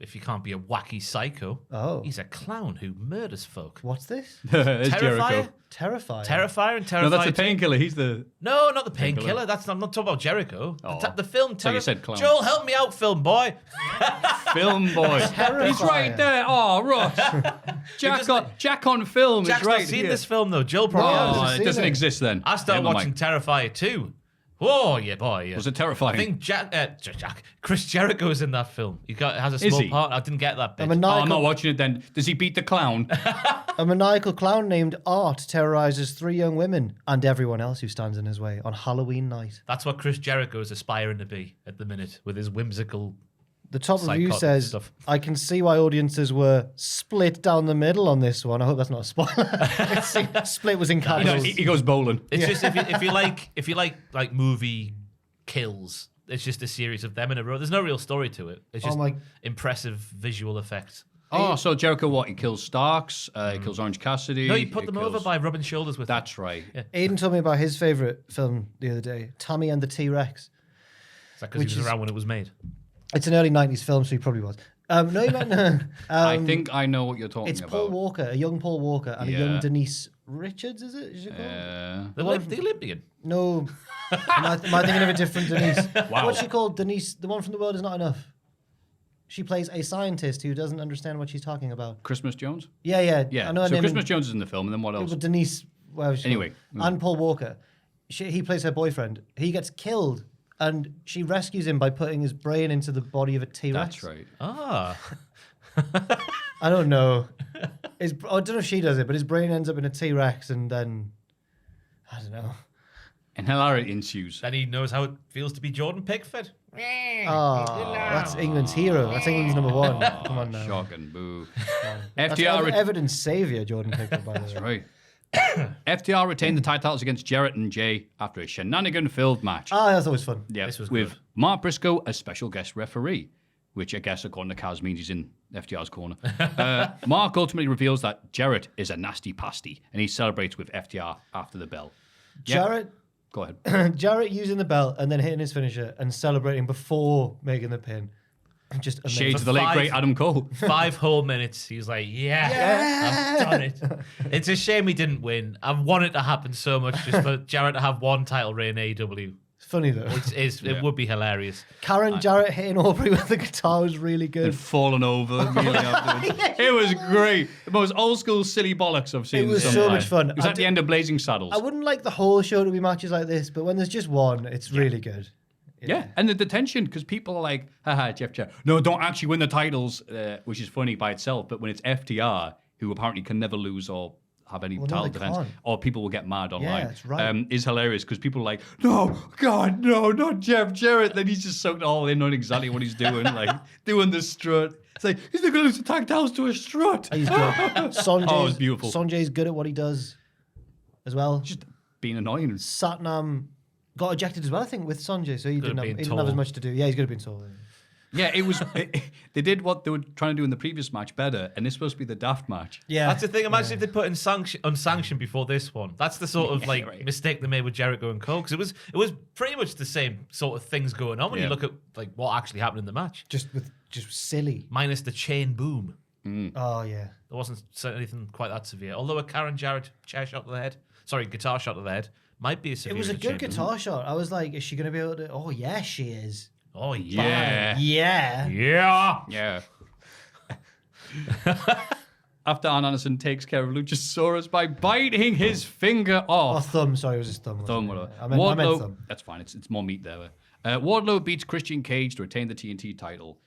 If you can't be a wacky psycho. Oh. He's a clown who murders folk. What's this? It's Terrifier? Jericho. Terrifying. Terrifier and Terrifier. No, that's the 2. painkiller. He's the. No, not the painkiller. I'm not talking about Jericho. Oh. The film. So you said clown. Joel, help me out, film boy. Film boy. He's right there. Oh, Ross. Jack on film Jack's is right not seen here. this film though. Joel probably No, has. I Oh, haven't it seen doesn't it. exist then. I started Never watching mind. Terrifier 2. Oh yeah, boy. Yeah. Was it terrifying? I think Chris Jericho is in that film. Has a small he? part. I didn't get that bit. A Oh, I'm maniacal, not watching it then. Does he beat the clown? a maniacal clown named Art terrorizes 3 young women and everyone else who stands in his way on Halloween night. That's what Chris Jericho is aspiring to be at the minute with his whimsical. The top review Psychotic says, stuff. I can see why audiences were split down the middle on this one. I hope that's not a spoiler. Split was in You know, capitals. he goes bowling. It's just if you like movie kills, it's just a series of them in a row. There's no real story to it. It's just impressive visual effects. Oh, so Jericho, what? He kills Starks. He kills Orange Cassidy. No, you put he them over kills- by rubbing shoulders with them. That's right. Aiden told me about his favourite film the other day, Tammy and the T-Rex. Is that because he was around when it was made? It's an early 90s film, so he probably was. No, he meant, I think I know what you're talking it's about. Paul Walker, a young Paul Walker, and a young Yeah. Denise Richards, is it? Is she called? The Olympian. No. am I thinking of a different Denise? Wow. What's she called? Denise, the one from The World Is Not Enough. She plays a scientist who doesn't understand what she's talking about. Christmas Jones? Yeah. Yeah. I know her So name Christmas in- Jones is in the film, and then what else? But Denise, where was she? Anyway. And Paul Walker. He plays her boyfriend. He gets killed, and she rescues him by putting his brain into the body of a T-Rex. That's right. Ah. I don't know. I don't know if she does it, but his brain ends up in a T-Rex, and then I don't know. And hilarity ensues. Then he knows how it feels to be Jordan Pickford. Oh, that's England's hero. That's England's number one. Come on now. Shocking. Boo. That's FTR. evidence savior, Jordan Pickford, by the way. Right. FTR retained the titles against Jarrett and Jay after a shenanigan-filled match. Ah, that's always fun. Yeah, This was with good. Mark Briscoe as special guest referee, which I guess, according to Kaz, means he's in FTR's corner. Mark ultimately reveals that Jarrett is a nasty pasty, and he celebrates with FTR after the bell. Yep. Jarrett Go ahead. Jarrett using the belt and then hitting his finisher and celebrating before making the pin. Just amazing. Shades of the late, great Adam Cole. 5 whole minutes. He's like, I've done it. It's a shame he didn't win. I want it to happen so much just for Jarrett to have one title reign in AEW. It's funny though. It would be hilarious. Karen Jarrett hitting Aubrey with the guitar was really good. And falling over immediately afterwards. It was great. The most old school silly bollocks I've seen. It was in some so time. much fun. It was at the end of Blazing Saddles. I wouldn't like the whole show to be matches like this, but when there's just one, it's really good. Yeah, and the tension, because people are like, haha, Jeff. No, don't actually win the titles, which is funny by itself, but when it's FTR, who apparently can never lose or have any title defense, or people will get mad online, that's right. is hilarious, because people are like, no, God, no, not Jeff Jarrett. Then he's just soaked all in on exactly what he's doing, like doing the strut. It's like, he's not going to lose the tag titles to a strut. He's good. Sanjay's, Oh, it was beautiful. Sanjay's good at what he does as well. Just being annoying. Satnam got ejected as well, I think, with Sanjay, so he didn't have tall. as much to do. Yeah, he's going to be tall. Yeah, it was. They did what they were trying to do in the previous match better, and it's supposed to be the daft match. Yeah. That's the thing. Imagine if they put in unsanctioned before this one. That's the sort of mistake they made with Jericho and Cole, because it was pretty much the same sort of things going on when you look at like what actually happened in the match. Just silly. Minus the chain boom. Oh, yeah. There wasn't anything quite that severe. Although a Karen Jarrett guitar shot to the head might be a severe. It was a good chain guitar shot. I was like, is she going to be able to? Oh, yeah, she is. boom. Oh Yeah. Yeah. Yeah. After Arn Anderson takes care of Luchasaurus by biting his finger Oh, off. thumb. Sorry, it was his thumb. wasn't Thumb, it? whatever. I meant thumb. That's fine. It's more meat there. Wardlow beats Christian Cage to retain the TNT title.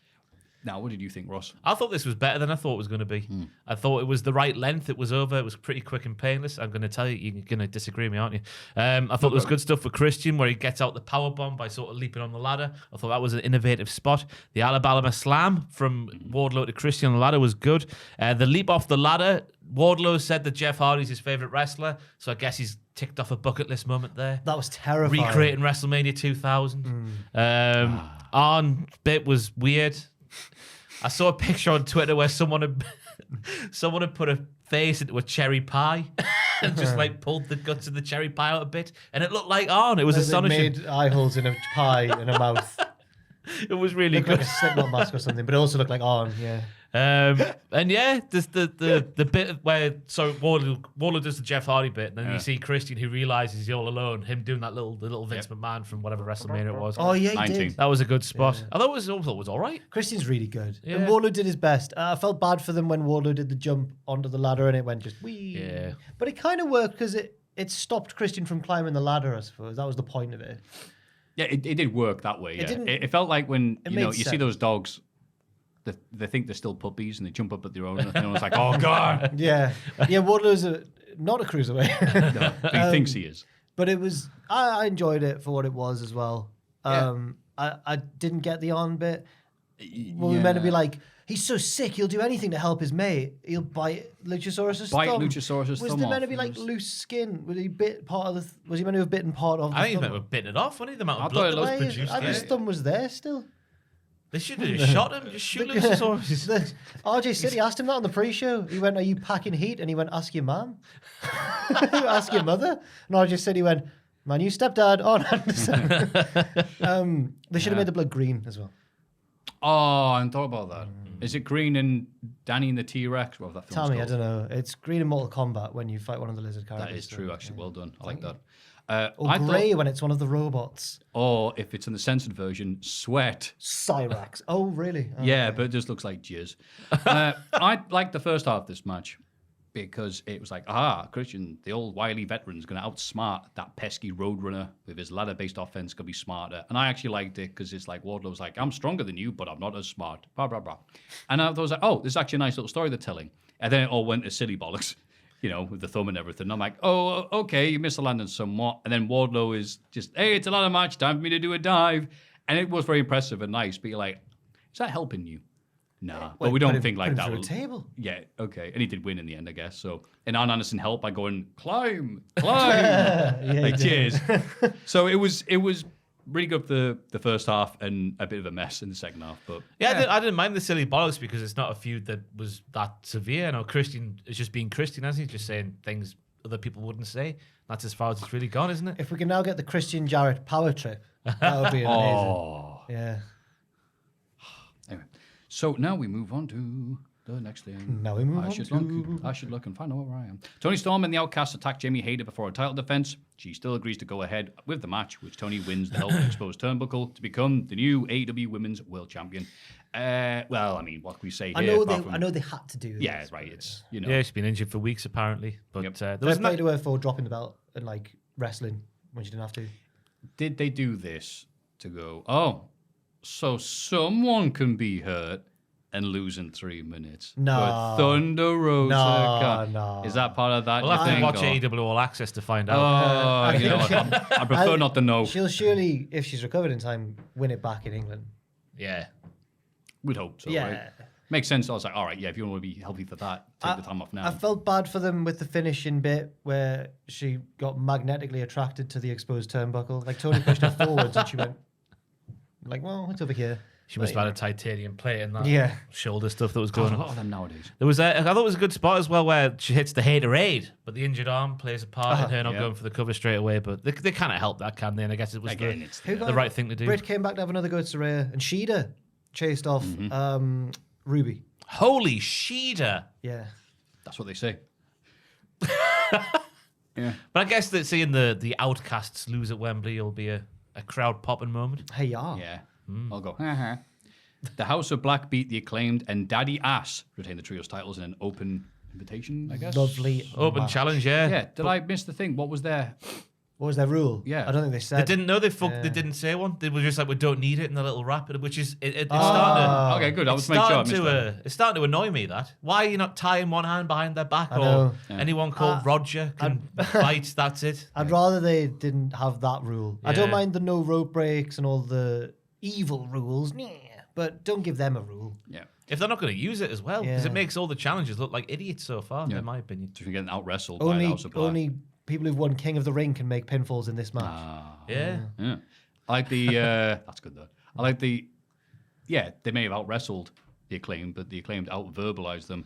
Now, what did you think, Ross? I thought this was better than I thought it was going to be. I thought it was the right length. It was over. It was pretty quick and painless. I'm going to tell you, you're going to disagree with me, aren't you? I thought there was good stuff for Christian, where he gets out the power bomb by sort of leaping on the ladder. I thought that was an innovative spot. The Alabama Slam from Wardlow to Christian on the ladder was good. The leap off the ladder, Wardlow said that Jeff Hardy's his favorite wrestler, so I guess he's ticked off a bucket list moment there. That was terrifying. Recreating WrestleMania 2000. Arn bit was weird. I saw a picture on Twitter where someone had put a face into a cherry pie and just like pulled the guts of the cherry pie out a bit, and it looked like Arn. It was astonishing. They made eye holes in a pie in a mouth. It was really Looked good. like a Slipknot mask or something, but it also looked like Arn. Yeah. And yeah, there's the bit where Wardlow does the Jeff Hardy bit, and then you see Christian, who realizes he's all alone. Him doing that little Vince McMahon from whatever WrestleMania it was. Oh yeah, he 19. did. That was a good spot. I thought it was all right. Christian's really good. Yeah. And Wardlow did his best. I felt bad for them when Wardlow did the jump onto the ladder and it went just wee. Yeah. But it kind of worked because it stopped Christian from climbing the ladder, I suppose. That was the point of it. Yeah, it did work that way. Yeah. didn't- It felt like when it you made see sense. those dogs, they think they're still puppies and they jump up at their own. And everyone's like, "Oh God!" Yeah. Yeah, Wardlow's not a cruiserweight. No, but he thinks he is. But it was, I enjoyed it for what it was as well. I didn't get the on bit. Well, we meant to be like, he's so sick, he'll do anything to help his mate. He'll bite Luchasaurus' Bite thumb. Luchasaurus' Was thumb there meant to off. be like loose skin? Was he bit part of the? Was he meant to have bitten part of the I think he thumb? meant to have bitten it off, wasn't he? The amount I of blood thought that was it Why- produced. I think his thumb was there still. They should have just shot him. Just shoot Luchasaurus. RJ City asked him that on the pre-show. He went, "Are you packing heat?" And he went, "Ask your mum." Ask your mother. And RJ City went, "My new stepdad." Oh, no. They should have made the blood green as well. Oh, I hadn't thought about that. Is it green and Danny and the T-Rex? What was that film? Tammy, I don't know. It's green in Mortal Kombat when you fight one of the lizard characters. That is true, so, actually. yeah. Well done. I like that. Or I grey thought, when it's one of the robots. or if it's in the censored version, sweat. Cyrax. Oh, really? Oh, Yeah, okay. but it just looks like jizz. I liked the first half of this match because it was like, Christian, the old wily veteran's going to outsmart that pesky Roadrunner with his ladder-based offense, going to be smarter. And I actually liked it because it's like Wardlow's like, I'm stronger than you, but I'm not as smart. Blah, blah, blah. And I was like, oh, this is actually a nice little story they're telling. And then it all went to silly bollocks, with the thumb and everything. I'm like, oh, okay, you missed the landing somewhat. And then Wardlow is just, hey, it's a ladder match, time for me to do a dive. And it was very impressive and nice, but you're like, is that helping you? Nah, but we don't think like that. Put him through a table. Yeah, okay. And he did win in the end, I guess. So, and Arn Anderson helped by going, climb. Like, cheers. So it was really good for the first half and a bit of a mess in the second half. But Yeah, I didn't mind the silly bollocks because it's not a feud that was that severe. No, Christian is just being Christian, hasn't he? Just saying things other people wouldn't say. That's as far as it's really gone, isn't it? If we can now get the Christian Jarrett power trip, that would be amazing. Oh. Yeah. Anyway, so now we move on to the next thing. Now we move on I should look and find out where I am. Tony Storm and the Outcasts attack Jamie Hayter before a title defense. She still agrees to go ahead with the match, which Tony wins the Help Exposed Turnbuckle to become the new AEW Women's World Champion. Well, I mean, what can we say I here? know they had to do this. Yeah, right. It's, you know. Yeah, she's been injured for weeks apparently. But Yep. there Fair was play to her for dropping the belt and like wrestling when she didn't have to. Did they do this to go, oh, so someone can be hurt and lose in 3 minutes? No. But Thunder Rosa can't. No. Is that part of that? We'll you have to think, watch or- AEW All Access to find out. Oh, you know think what? I prefer not to know. She'll surely, if she's recovered in time, win it back in England. Yeah. We'd hope so, Yeah. right? Makes sense. I was like, all right, yeah, if you want to be healthy for that, take the time off now. I felt bad for them with the finishing bit where she got magnetically attracted to the exposed turnbuckle. Like Tony pushed her forwards and she went, like, well, it's over here. She must have had a titanium plate in that Yeah. shoulder stuff that was God, going a lot on. of them nowadays. There was I thought it was a good spot as well where she hits the Haterade, but the injured arm plays a part in her not Yeah. going for the cover straight away. But they kind of help that, can they? And I guess it was Again, it's Who got the right thing to do. Britt came back to have another go at Saraya, and Sheeda chased off Ruby. Holy Sheeda! Yeah. That's what they say. Yeah. But I guess that seeing the Outcasts lose at Wembley will be a crowd popping moment. Hey, yeah. Yeah. I'll go. The House of Black beat the Acclaimed, and Daddy Ass retained the trios titles in an open invitation, I guess. Lovely. Open match. challenge, yeah. Yeah. Did I miss the thing? What was there? What was their rule? Yeah. I don't think they They said. didn't know they didn't say one. They were just like, we don't need it in the little wrap, which is it's Ah. starting to. Okay, good. I It's was making sure I starting missed to that. it's starting to annoy me that. Why are you not tying one hand behind their back I or know. anyone called Roger can fight? That's it. I'd rather they didn't have that rule. I don't Yeah. mind the no rope breaks and all the evil rules, but don't give them a rule. Yeah. If they're not going to use it as well, because Yeah. it makes all the challenges look like idiots so far, Yeah. in my opinion. Just getting out wrestled by the Only House of Black. people who've won King of the Ring can make pinfalls in this match. Yeah. Yeah. I like the. That's good though. I like the. Yeah, they may have out wrestled the Acclaimed, but the Acclaimed out verbalized them.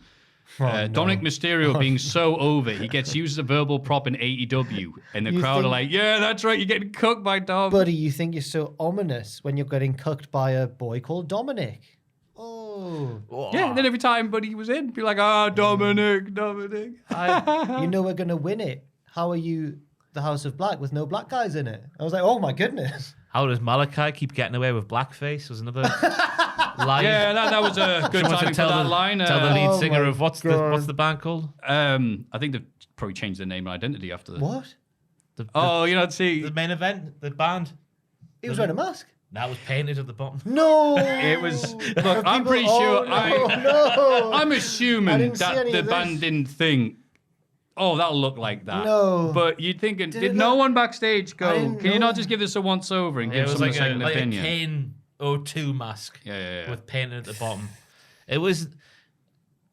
No. Dominic Mysterio being so over, he gets used as a verbal prop in AEW, and the You crowd are think- like, "Yeah, that's right, you're getting cooked by Dom." Buddy, you think you're so ominous when you're getting cooked by a boy called Dominic. Oh. Yeah, and then every time Buddy was in, be like, "Ah, Dominic." You know we're going to win it. How are you the House of Black with no black guys in it? I was like, oh my goodness. How does Malachi keep getting away with blackface? Was another line. Yeah, that was a good Someone timing should for that line. Tell the lead Oh singer my of what's God. the band called? I think they've probably changed their name and identity after the. What? Oh, you know, see, The main event, the band. He was wearing a mask. That was painted at the bottom. No. it was. Look, I'm People- pretty oh, sure. no. I'm I assuming didn't see that any the of band this. didn't think, oh, that'll look like that. No. But you're thinking, Did did it no not- one backstage I go, didn't can you know. not just give this a once over and It give was someone like a second a opinion? Kane O2 mask. Yeah. With painted at the bottom. It was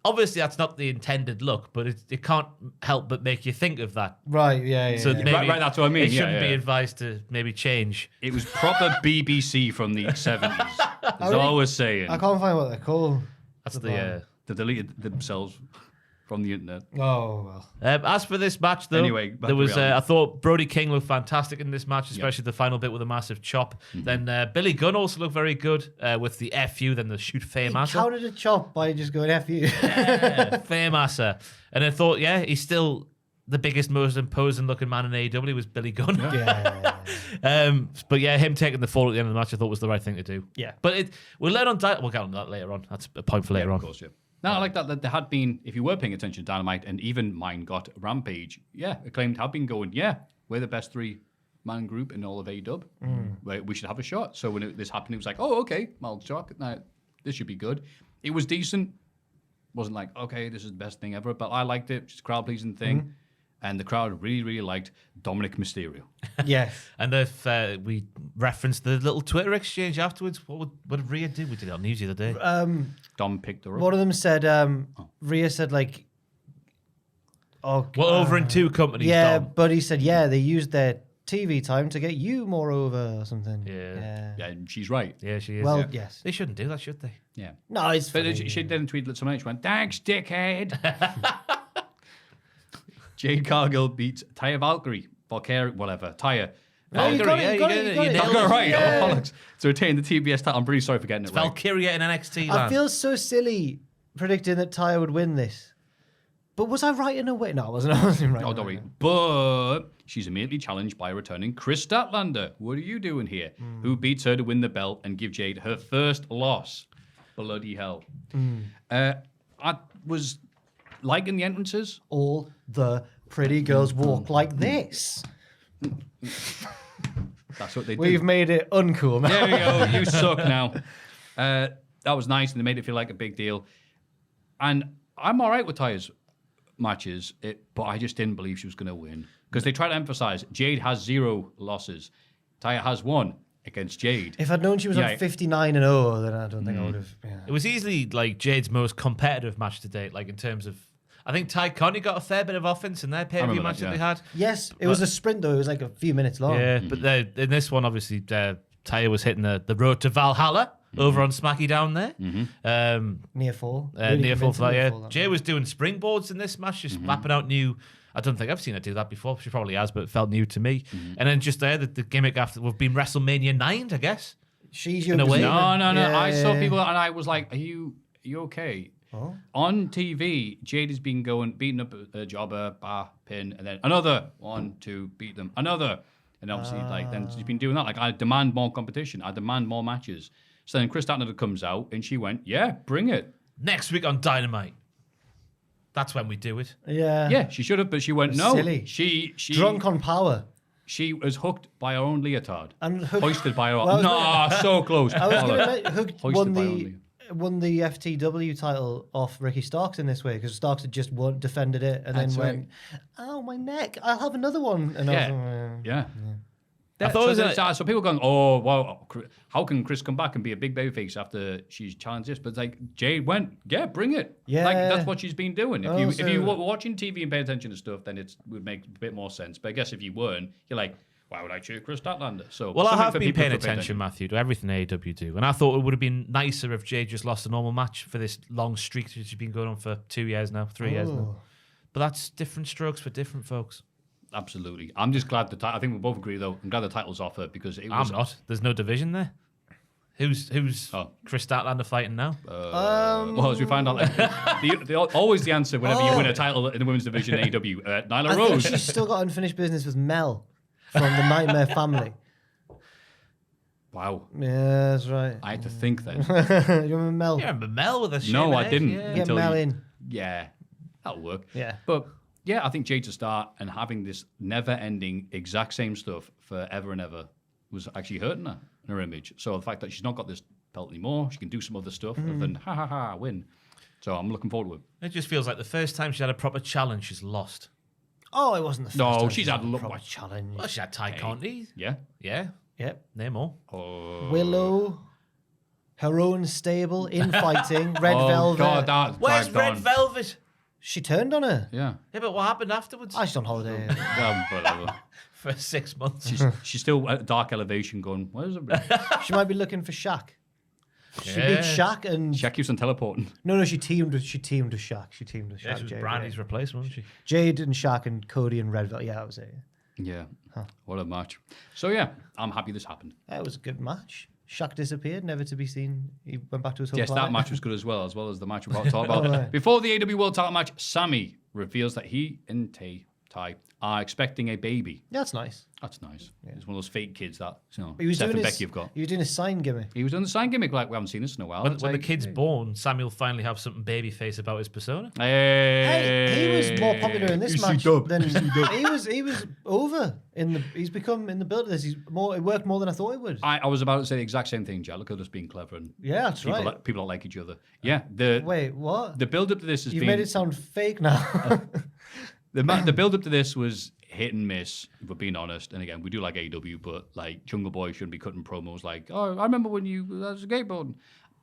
obviously that's not the intended look, but it can't help but make you think of that. Right, yeah. So maybe Right, that's what I mean, It yeah, shouldn't be yeah. advised to maybe change. It was proper BBC from the 70s. That's all I was saying. I can't find what they're called. That's The the. band. They deleted themselves from the internet. Oh, well. As for this match, though, Anyway, back there to was reality. I thought Brody King looked fantastic in this match, especially the final bit with a massive chop. Mm-hmm. Then Billy Gunn also looked very good with the FU, then the shoot He Famasa. counted a chop by just going F you. Famasa. And I thought, yeah, he's still the biggest, most imposing looking man in AEW was Billy Gunn. yeah. But yeah, him taking the fall at the end of the match, I thought was the right thing to do. Yeah. But we'll learn on we'll get on that later on. That's a point for later on. Of course, yeah. No, I like that there had been, if you were paying attention to Dynamite, and even mine got Rampage, Acclaimed have been going, we're the best 3-man group in all of AEW. We should have a shot. So when this happened, it was like, oh, okay, mild shock. Now, this should be good. It was decent. Wasn't like, okay, this is the best thing ever, but I liked it. Just a crowd-pleasing thing. And the crowd really, really liked Dominic Mysterio. Yeah. And if we referenced the little Twitter exchange afterwards, what did Rhea do? We did it on news the other day. Dom picked her up. One of them said, Rhea said, like, oh, We're over in two companies, yeah, Dom. but he said, yeah, they used their TV time to get you more over or something. Yeah. Yeah, and she's right. Yeah, she is. Well, yeah. yes. They shouldn't do that, should they? Yeah. No, it's But funny. she then tweeted something. She went, thanks, dickhead. Jade Cargill beats Taya Valkyrie, whatever, Taya. No, you got it, you got it, you got it. I got it right. Yeah. Oh, bollocks. To retain the TBS title. I'm pretty sorry for getting it right. Valkyria in NXT. I land. feel so silly predicting that Taya would win this. But was I right in a way? No, I wasn't. I wasn't right. Oh, don't worry. But she's immediately challenged by returning Chris Statlander. What are you doing here? Who beats her to win the belt and give Jade her first loss? Bloody hell. I was liking the entrances. All the pretty girls walk like this. That's what they do. We've made it uncool now. There we go. You suck now. That was nice, and they made it feel like a big deal. And I'm all right with Taya's matches, but I just didn't believe she was going to win. Because they try to emphasize Jade has 0 losses. Taya has 1 against Jade. If I'd known she was on 59-0, then I don't think I would have. Yeah. It was easily like Jade's most competitive match to date, like in terms of. I think Ty Conti got a fair bit of offense in their pay-per-view match that they had. Yes, it was a sprint though. It was like a few minutes long. Yeah, but in this one, obviously, Taya was hitting the road to Valhalla over on SmackDown there. Near fall. Near fall for that, near yeah. fall, Jay was doing springboards in this match, just mapping out new. I don't think I've seen her do that before. She probably has, but it felt new to me. And then just there, the gimmick after we've been WrestleMania 9, I guess. She's In a way. No. Yeah, I saw yeah. people, and I was like, are you okay? Oh. On TV, Jade has been beating up a jobber, bar, pin, and then another 1, 2, beat them, another. And obviously, then she's been doing that. Like, I demand more competition. I demand more matches. So then Chris Statlander comes out, and she went, yeah, bring it. Next week on Dynamite. That's when we do it. Yeah. Yeah, she should have, but she went, no. Silly. She Drunk on power. She was hooked by her own leotard. And hoisted by her own. Well, No, so close. I was going to say, Hook Hoisted by her own won the FTW title off Ricky Starks in this way because Starks had just defended it and That's then right. went, "Oh, my neck! I'll have another one." And I was like, Yeah. I thought it was so people going, oh, well, how can Chris come back and be a big babyface after she's challenged this? But it's like, Jade went, yeah, bring it. Yeah. Like, that's what she's been doing. If Also- you were watching TV and pay attention to stuff, then it would make a bit more sense. But I guess if you weren't, you're like, why would I cheer Chris Statlander? So, Well, I something have for been people paying to pay attention, Maffew, to everything AEW do. And I thought it would have been nicer if Jade just lost a normal match for this long streak that she's been going on for 2 years now, 3 years now. But that's different strokes for different folks. Absolutely. I'm just glad I think we both agree, though. I'm glad the title's off her because it was... I'm not. There's no division there. Who's Chris Statlander fighting now? Well, as we find out, always the answer whenever you win a title in the women's division in AEW, Nyla I think Rose. she's still got unfinished business with Mel from the Nightmare Family. Wow. Yeah, that's right. I had to think then. You remember Mel? You remember Mel with a shave No, I head? didn't. Yeah. Get until Mel you- in. Yeah, that'll work. Yeah. But yeah, I think Jade's a start and having this never-ending exact same stuff forever and ever was actually hurting her in her image. So the fact that she's not got this belt anymore, she can do some other stuff other than win. So I'm looking forward to it. It just feels like the first time she had a proper challenge, she's lost. Oh, it wasn't the first No, time she's had a look proper like- challenge. Well, she had Ty Conti. Yeah. Yeah, Yep. name more. Willow, her own stable, infighting, Red Velvet. God, that Where's dragged Red on. Velvet? She turned on her. Yeah. Yeah, but what happened afterwards? I was on holiday. Whatever. For 6 months. She's still at Dark Elevation going, where's it? She might be looking for Shaq. She Yeah. beat Shaq and Shaq keeps on teleporting. no, she teamed with Shaq. She teamed with Shaq. Yeah, she was Jade, Brandy's replacement, wasn't she? Jade and Shaq and Cody and Red Velvet. Yeah, that was it. Yeah. What a match. So yeah, I'm happy this happened. That was a good match. Shaq disappeared, never to be seen. He went back to his home Yes, that planet. match was good as well as the match we're about to talk about. Oh, right. Before the AEW World Title match, Sammy reveals that he and Ty are expecting a baby. Yeah, that's nice. That's nice. He's one of those fake kids that He was Steph doing and his, Becky have got. He was doing a sign gimmick. He was doing the sign gimmick like we haven't seen this in a while. When It's the like, kid's born, Samuel finally have something babyface about his persona. Hey, he was more popular in this match EC-dub. than he was over in the. He's become in the build of this. He worked more than I thought he would. I was about to say the exact same thing, Jack. Look at us being clever and Yeah, that's people right. people don't like each other. Yeah, the Wait, what? the build up to this has You've been made it sound fake now. the build up to this was hit and miss, if we're being honest. And again, we do like AEW, but like Jungle Boy shouldn't be cutting promos like, oh, I remember when you was skateboarding.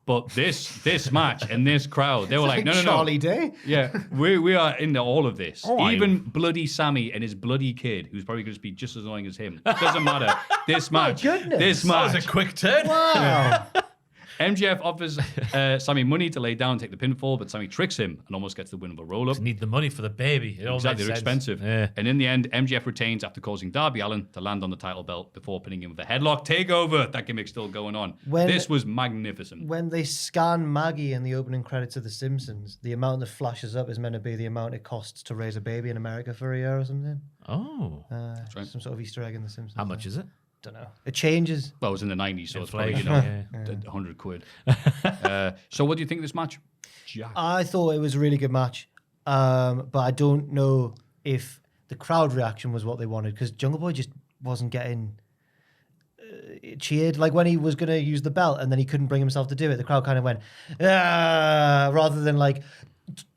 But this match and this crowd, they were like, no. Charlie Day. Yeah, we are into all of this. Oh, Even bloody Sammy and his bloody kid, who's probably going to be just as annoying as him. Doesn't matter. This match. goodness. This That was match. a quick turn. Wow. MJF offers Sammy money to lay down and take the pinfall, but Sammy tricks him and almost gets the win of a roll-up. Need the money for the baby. It all Exactly, makes they're sense. expensive. Yeah. And in the end, MJF retains after causing Darby Allin to land on the title belt before pinning him with a headlock takeover. That gimmick's still going on. This was magnificent. When they scan Maggie in the opening credits of The Simpsons, the amount that flashes up is meant to be the amount it costs to raise a baby in America for a year or something. Oh. right. Some sort of Easter egg in The Simpsons. How much is it? Don't know. It changes. Well, it was in the 90s, so it's probably, Inflation, 100 quid. So what do you think of this match? Jack. I thought it was a really good match, but I don't know if the crowd reaction was what they wanted, because Jungle Boy just wasn't getting cheered. Like when he was going to use the belt and then he couldn't bring himself to do it, the crowd kind of went, ah, rather than like,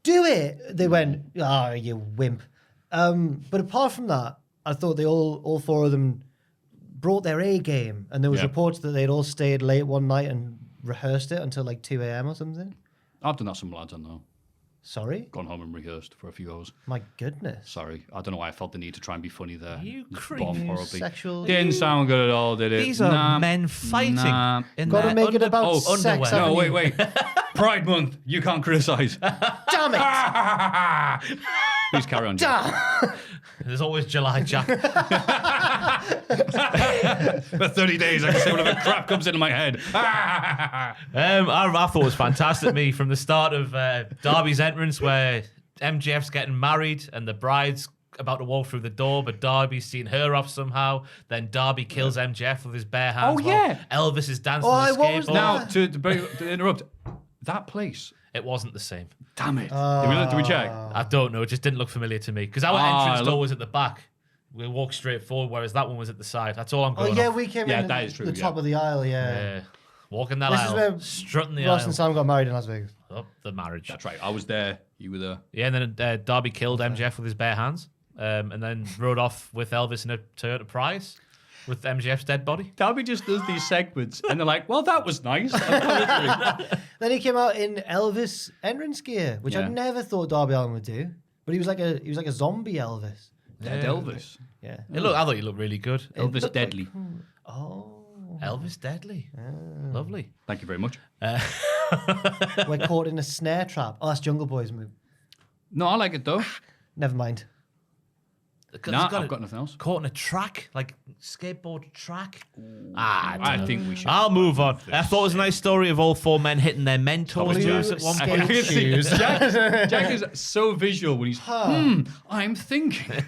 do it. They went, ah, you wimp. But apart from that, I thought they all four of them brought their A game, and there was reports that they'd all stayed late one night and rehearsed it until like 2 a.m. or something. I've done that some lads, I know. Sorry? Gone home and rehearsed for a few hours. My goodness. Sorry. I don't know why I felt the need to try and be funny there. You Just creep. bombed You horribly. sexual- Didn't sound good at all, did it? These are men fighting. Nah. In Gotta their make it about sex, underwear. haven't No, you? wait. Pride Month. You can't criticise. Damn it! Please carry on, Jack. There's always July, Jack. For 30 days, I can say whatever crap comes into my head. I thought it was fantastic, me, from the start of Darby's entrance, where MJF's getting married and the bride's about to walk through the door, but Darby's seen her off somehow. Then Darby kills MJF with his bare hands. Oh, yeah. while Elvis is dancing Oh, on the what was skateboard. Now, to interrupt, that place, It wasn't the same. damn it. Do we check? I don't know. It just didn't look familiar to me. Because our entrance door was at the back. We walked straight forward, whereas that one was at the side. That's all I'm Oh, going yeah, off. we came Yeah, in that at is true, the top yeah. of the aisle, yeah. Walking that This is aisle, where strutting the Ross aisle. and Sam got married in Las Vegas. Oh, the marriage. That's right. I was there. You were there. Yeah, and then Darby killed MJF with his bare hands, and then rode off with Elvis in a Toyota Prius with MJF's dead body. Darby just does these segments, and they're like, well, that was nice. Then he came out in Elvis entrance gear, which Yeah. I never thought Darby Allin would do. But he was like a zombie Elvis. Dead Elvis. Yeah. I thought he looked really good. Elvis looked Deadly. Oh. Elvis Deadly. Lovely. Thank you very much. We're caught in a snare trap. Oh, that's Jungle Boy's move. No, I like it, though. Never mind. Nah, He's I've got nothing else. Caught in a track, like skateboard track. I think we should. I'll move on. I thought it was a nice story of all four men hitting their mentors Blue moves at one skate point. I can see shoes. Jack is so visual when he's, I'm thinking.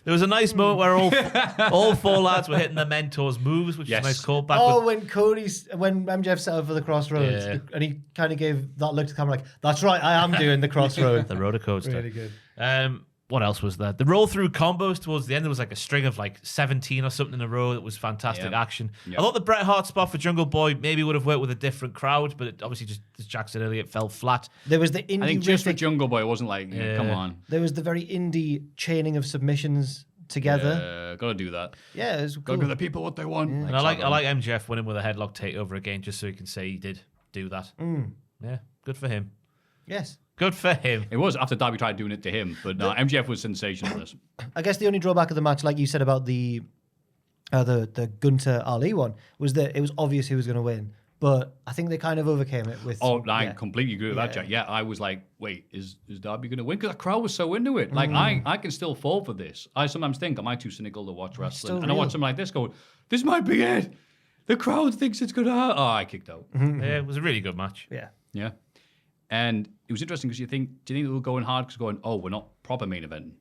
There was a nice moment where all four lads were hitting their mentors' moves, which Yes. is a nice callback. Oh, with- when MJF set up for the Crossroads, Yeah. and he kind of gave that look to the camera like, that's right, I am doing the Crossroads. the roller coaster. Really good. What else was there? The roll through combos towards the end. There was like a string of like 17 or something in a row. That was fantastic Yeah. action. Yeah. I thought the Bret Hart spot for Jungle Boy maybe would have worked with a different crowd, but it obviously just, as Jack said earlier, it fell flat. There was the I think just for indie Jungle Boy, it wasn't like, Yeah. come on. there was the very indie chaining of submissions together. Gotta do that. Yeah, it was Gotta cool. give the people what they want. And I like MJF winning with a headlock takeover again, just so he can say he did do that. Yeah, good for him. Yes. Good for him. It was after Darby tried doing it to him, but no, MJF was sensational in this. I guess the only drawback of the match, like you said about the Gunter Ali one, was that it was obvious who was going to win. But I think they kind of overcame it with. Oh, I yeah. completely agree with that, Yeah. Jack. Yeah, I was like, wait, is Darby going to win? Because the crowd was so into it. Like, I can still fall for this. I sometimes think, am I too cynical to watch wrestling? still And I watch real. something like this go, this might be it. The crowd thinks it's going to hurt. Oh, I kicked out. Yeah, it was a really good match. Yeah. Yeah. And it was interesting because do you think they were going hard because going, oh, we're not proper main eventing?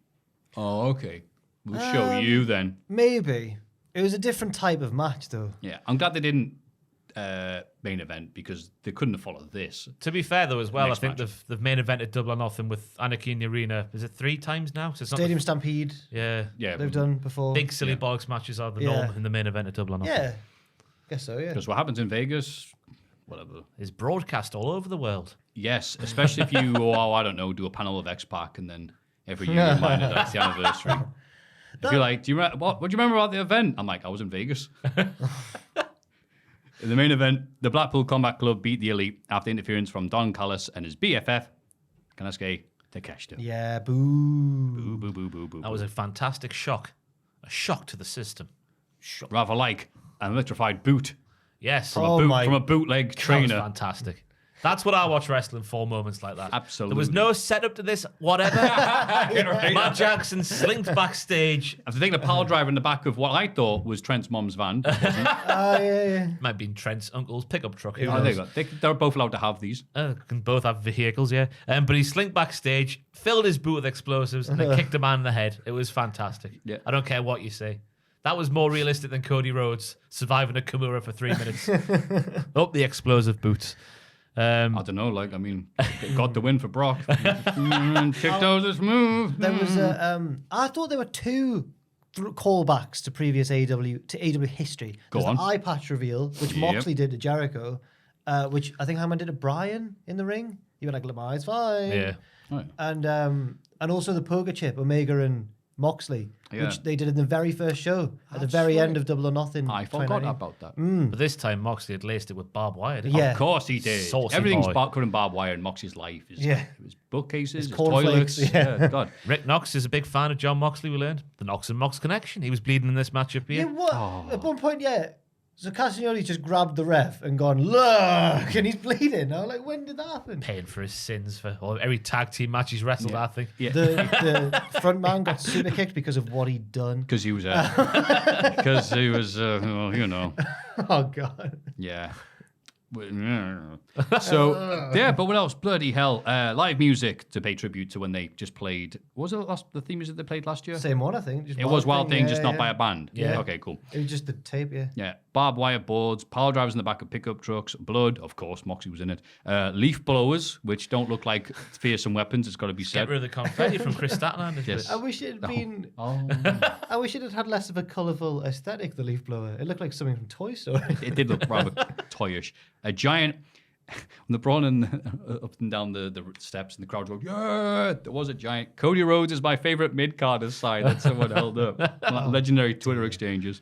Oh, okay. We'll show you then. Maybe. It was a different type of match, though. Yeah. I'm glad they didn't main event because they couldn't have followed this. To be fair, though, as well, Next I think match. they've main evented Double or Nothing with Anarchy in the Arena. Is it 3 times now? So it's not Stadium Stampede, yeah. Yeah. they've done before. Big silly bollocks matches are the Yeah. norm in the main event of Double or Nothing. Yeah. Guess so, yeah. Because what happens in Vegas, whatever. It's broadcast all over the world. Yes, especially if you, I don't know, do a panel of X-Pac and then every year reminded that's the anniversary. If you're like, do you what do you remember about the event? I'm like, I was in Vegas. In the main event, the Blackpool Combat Club beat the Elite after interference from Don Callis and his BFF, Kanasuke Takeshita. Yeah, boo. Boo, boo, boo, boo, boo. That was a fantastic shock. A shock to the system. rather like an electrified boot. Yes. From a bootleg That was trainer. fantastic. That's what I watch wrestling for, moments like that. Absolutely. There was no setup to this, whatever. Matt Jackson slinked backstage. After taking a pile driver in the back of what I thought was Trent's mom's van. Yeah. Might have been Trent's uncle's pickup truck. Who Oh, there you knows? go. They're both allowed to have these. Can both have vehicles, yeah. But he slinked backstage, filled his boot with explosives, and then kicked a man in the head. It was fantastic. Yeah. I don't care what you say. That was more realistic than Cody Rhodes surviving a Kimura for 3 minutes. Up the explosive boots. I don't know, got the win for Brock. Kicked out this move. There was I thought there were two callbacks to previous AEW history. Go There's on. the eye patch reveal, which Yep. Moxley did to Jericho, which I think Hangman did to Brian in the ring. He went like, "Look, my eyes fine." Yeah. Right. And also the poker chip, Omega and Moxley, Yeah. which they did in the very first show at the That's very right. end of Double or Nothing. I forgot 2019. about that. But this time, Moxley had laced it with barbed wire. didn't he? Yeah. Of course he did. Saucy Everything's boy. covered in barbed wire in Moxie's life. Yeah. His bookcases, his cornflakes, toilets. yeah. God. Rick Knox is a big fan of John Moxley, we learned. The Knox and Mox connection. He was bleeding in this matchup Yeah, here. what? At one point, yeah. So Castagnoli just grabbed the ref and gone, "Look," and he's bleeding. I was like, when did that happen? Paying for his sins for every tag team match he's wrestled, I think. Yeah. The front man got super kicked because of what he'd done. Because he was, well, you know, Oh God! yeah. So, yeah, but what else? Bloody hell. Live music to pay tribute to when they just played. What was it the theme music they played last year? Same one, I think. Just It was Wild Thing, yeah, just not yeah. by a band. Yeah. Okay, cool. It was just the tape, yeah. Yeah. Barbed wire boards, pile drivers in the back of pickup trucks, blood, of course, Moxie was in it. Leaf blowers, which don't look like fearsome weapons, it's got to be Get said. rid of the confetti from Chris Statlander. Yes. I wish it had been. Oh, I wish it had had less of a colourful aesthetic. The leaf blower. It looked like something from Toy Story. it did look rather toyish. A giant. When they're brawling up and down the steps and the crowd go, yeah, there was a giant. Cody Rhodes is my favorite mid-carder side that someone held up. Legendary Twitter exchanges.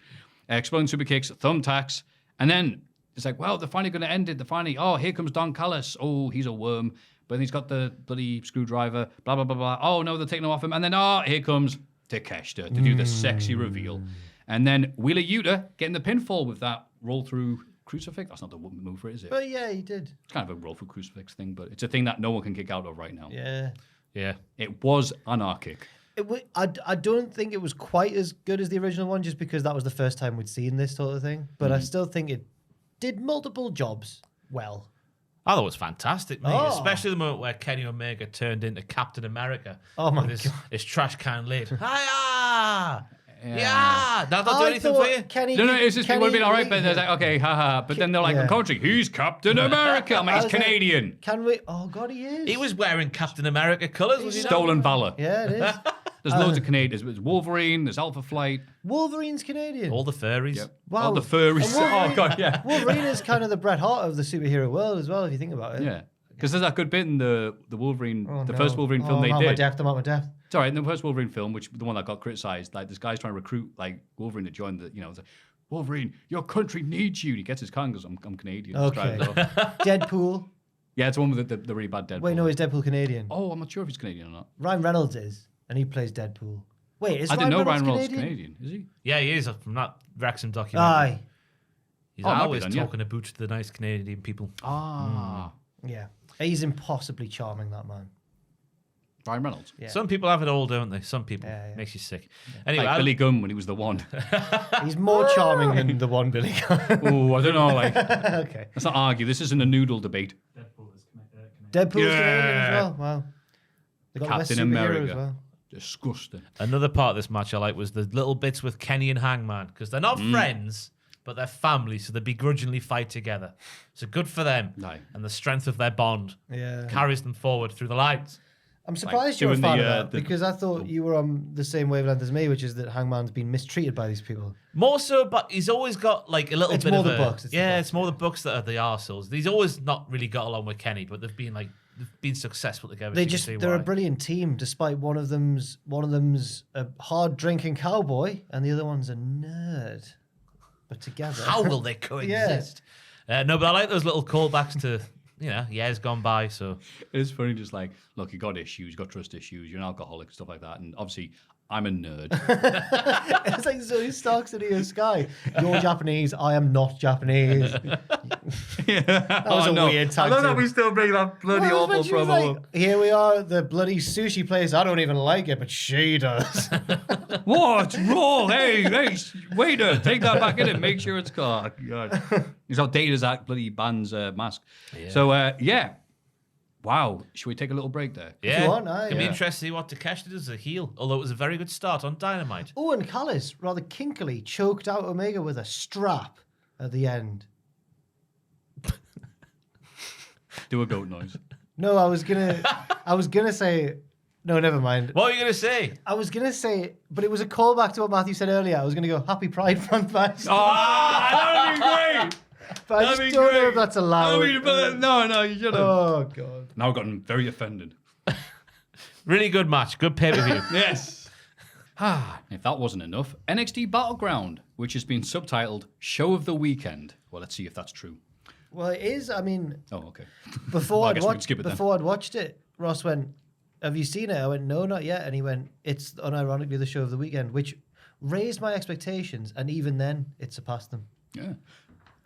Exploding super kicks, thumbtacks. And then it's like, well, they're finally going to end it. They're finally, oh, here comes Don Callis. Oh, he's a worm. But he's got the bloody screwdriver, blah, blah, blah, blah. Oh, no, they're taking him off him. And then, here comes Takeshita to do the sexy reveal. And then Wheeler Yuta getting the pinfall with that roll-through crucifix. That's not the move for it, is it? But yeah, he did. It's kind of a roll for crucifix thing, but it's a thing that no one can kick out of right now. Yeah. Yeah. It was anarchic. I don't think it was quite as good as the original one, just because that was the first time we'd seen this sort of thing. But I still think it did multiple jobs well. I thought it was fantastic, mate. Oh. Especially the moment where Kenny Omega turned into Captain America. Oh, my with God. his trash can lid. Hiya! Yeah! That'll do I anything thought for you? Kenny, No, it's just, it would have been all right, but Kenny- they're like, okay, haha. But then they're like, Yeah. on commentary, he's Captain America. I'm like, I he's was like, Canadian. Can we? Oh God, he is. He was wearing Captain America colours, was he not? Stolen valor. Yeah, it is. There's loads of Canadians. There's Wolverine, there's Alpha Flight. Wolverine's Canadian. All the furries. Yep. Wow. All the furries. And Wolverine- Oh, God, yeah. Wolverine is kind of the Bret Hart of the superhero world as well, if you think about it. Yeah. Because there's that good bit in the Wolverine, Oh, the no. first Wolverine film they I'm did. I'm out my depth. It's all right. In the first Wolverine film, which the one that got criticized, like this guy's trying to recruit like Wolverine to join the, it's like, Wolverine, your country needs you. And he gets his car and goes, I'm Canadian. Just Okay. drives off. Deadpool. Yeah, it's the one with the really bad Deadpool. Wait, no, is Deadpool Canadian? Oh, I'm not sure if he's Canadian or not. Ryan Reynolds is, and he plays Deadpool. Wait, is I didn't know Ryan Ryan Reynolds was Canadian? Canadian. Is he? Yeah, he is from that Wrexham documentary. Aye. He's Oh, might be always then, yeah. talking about the nice Canadian people. Ah. Yeah. He's impossibly charming, that man. Ryan Reynolds. Yeah. Some people have it all, don't they? Some people. Yeah, yeah. Makes you sick. Anyway, Like Billy Gunn when he was the one. He's more charming than the one Billy Gunn. Oh, I don't know. Like, Okay. let's not argue. This isn't a noodle debate. Deadpool is Canadian. Deadpool's Yeah. Canadian as well. Wow. They got the best Captain superhero America. as well. Disgusting. another part of this match I like was the little bits with Kenny and Hangman, because they're not friends, but they're family, so they begrudgingly fight together. So good for them. Aye. And the strength of their bond Yeah. carries them forward through the lights. I'm surprised you're a doing fan the, of that, the- because I thought you were on the same wavelength as me, which is that Hangman's been mistreated by these people. More so, but he's always got like a little It's bit more of the a... Bucks, it's the yeah, Bucks, it's more the Bucks that are the arseholes. He's always not really got along with Kenny, but they've been successful together. so you can see They're why. a brilliant team, despite one of them's a hard drinking cowboy and the other one's a nerd. But together, How will they coexist? No, but I like those little callbacks to, years gone by. So It's funny, just like, look, you got issues, you got trust issues, you're an alcoholic, stuff like that. And obviously, I'm a nerd. It's like Zoe Starks in Io Sky. You're Japanese, I am not Japanese. That was a weird tag I love that team. we still bring that bloody Well, when awful she was promo like, up. here we are, the bloody sushi place. I don't even like it, but she does. What's wrong? Hey, waiter, take that back in and make sure it's God. He's outdated as that bloody band's mask. Yeah. So, yeah. Wow. Should we take a little break there? Yeah. you want, aye, It'd be yeah. interesting to see what Takeshi did as a heel, although it was a very good start on Dynamite. Oh, and Callis, rather kinkily, choked out Omega with a strap at the end. Do a goat noise. No, I was gonna say, no, never mind. What were you going to say? I was gonna say, but it was a callback to what Maffew said earlier. I was gonna go Happy Pride front match, That would be great. but I That'd just be don't know great. if that's allowed. No, you shouldn't. Oh god. Now I've gotten very offended. Really good match. Good pay-per-view. Yes. If that wasn't enough, NXT Battleground, which has been subtitled Show of the Weekend. Well, let's see if that's true. Well, it is. I mean, Oh, okay. before Well, I I'd guess we can watched skip it then. before I'd watched it, Ross went, "Have you seen it?" I went, "No, not yet." And he went, "It's unironically the show of the weekend," which raised my expectations, and even then, it surpassed them. Yeah.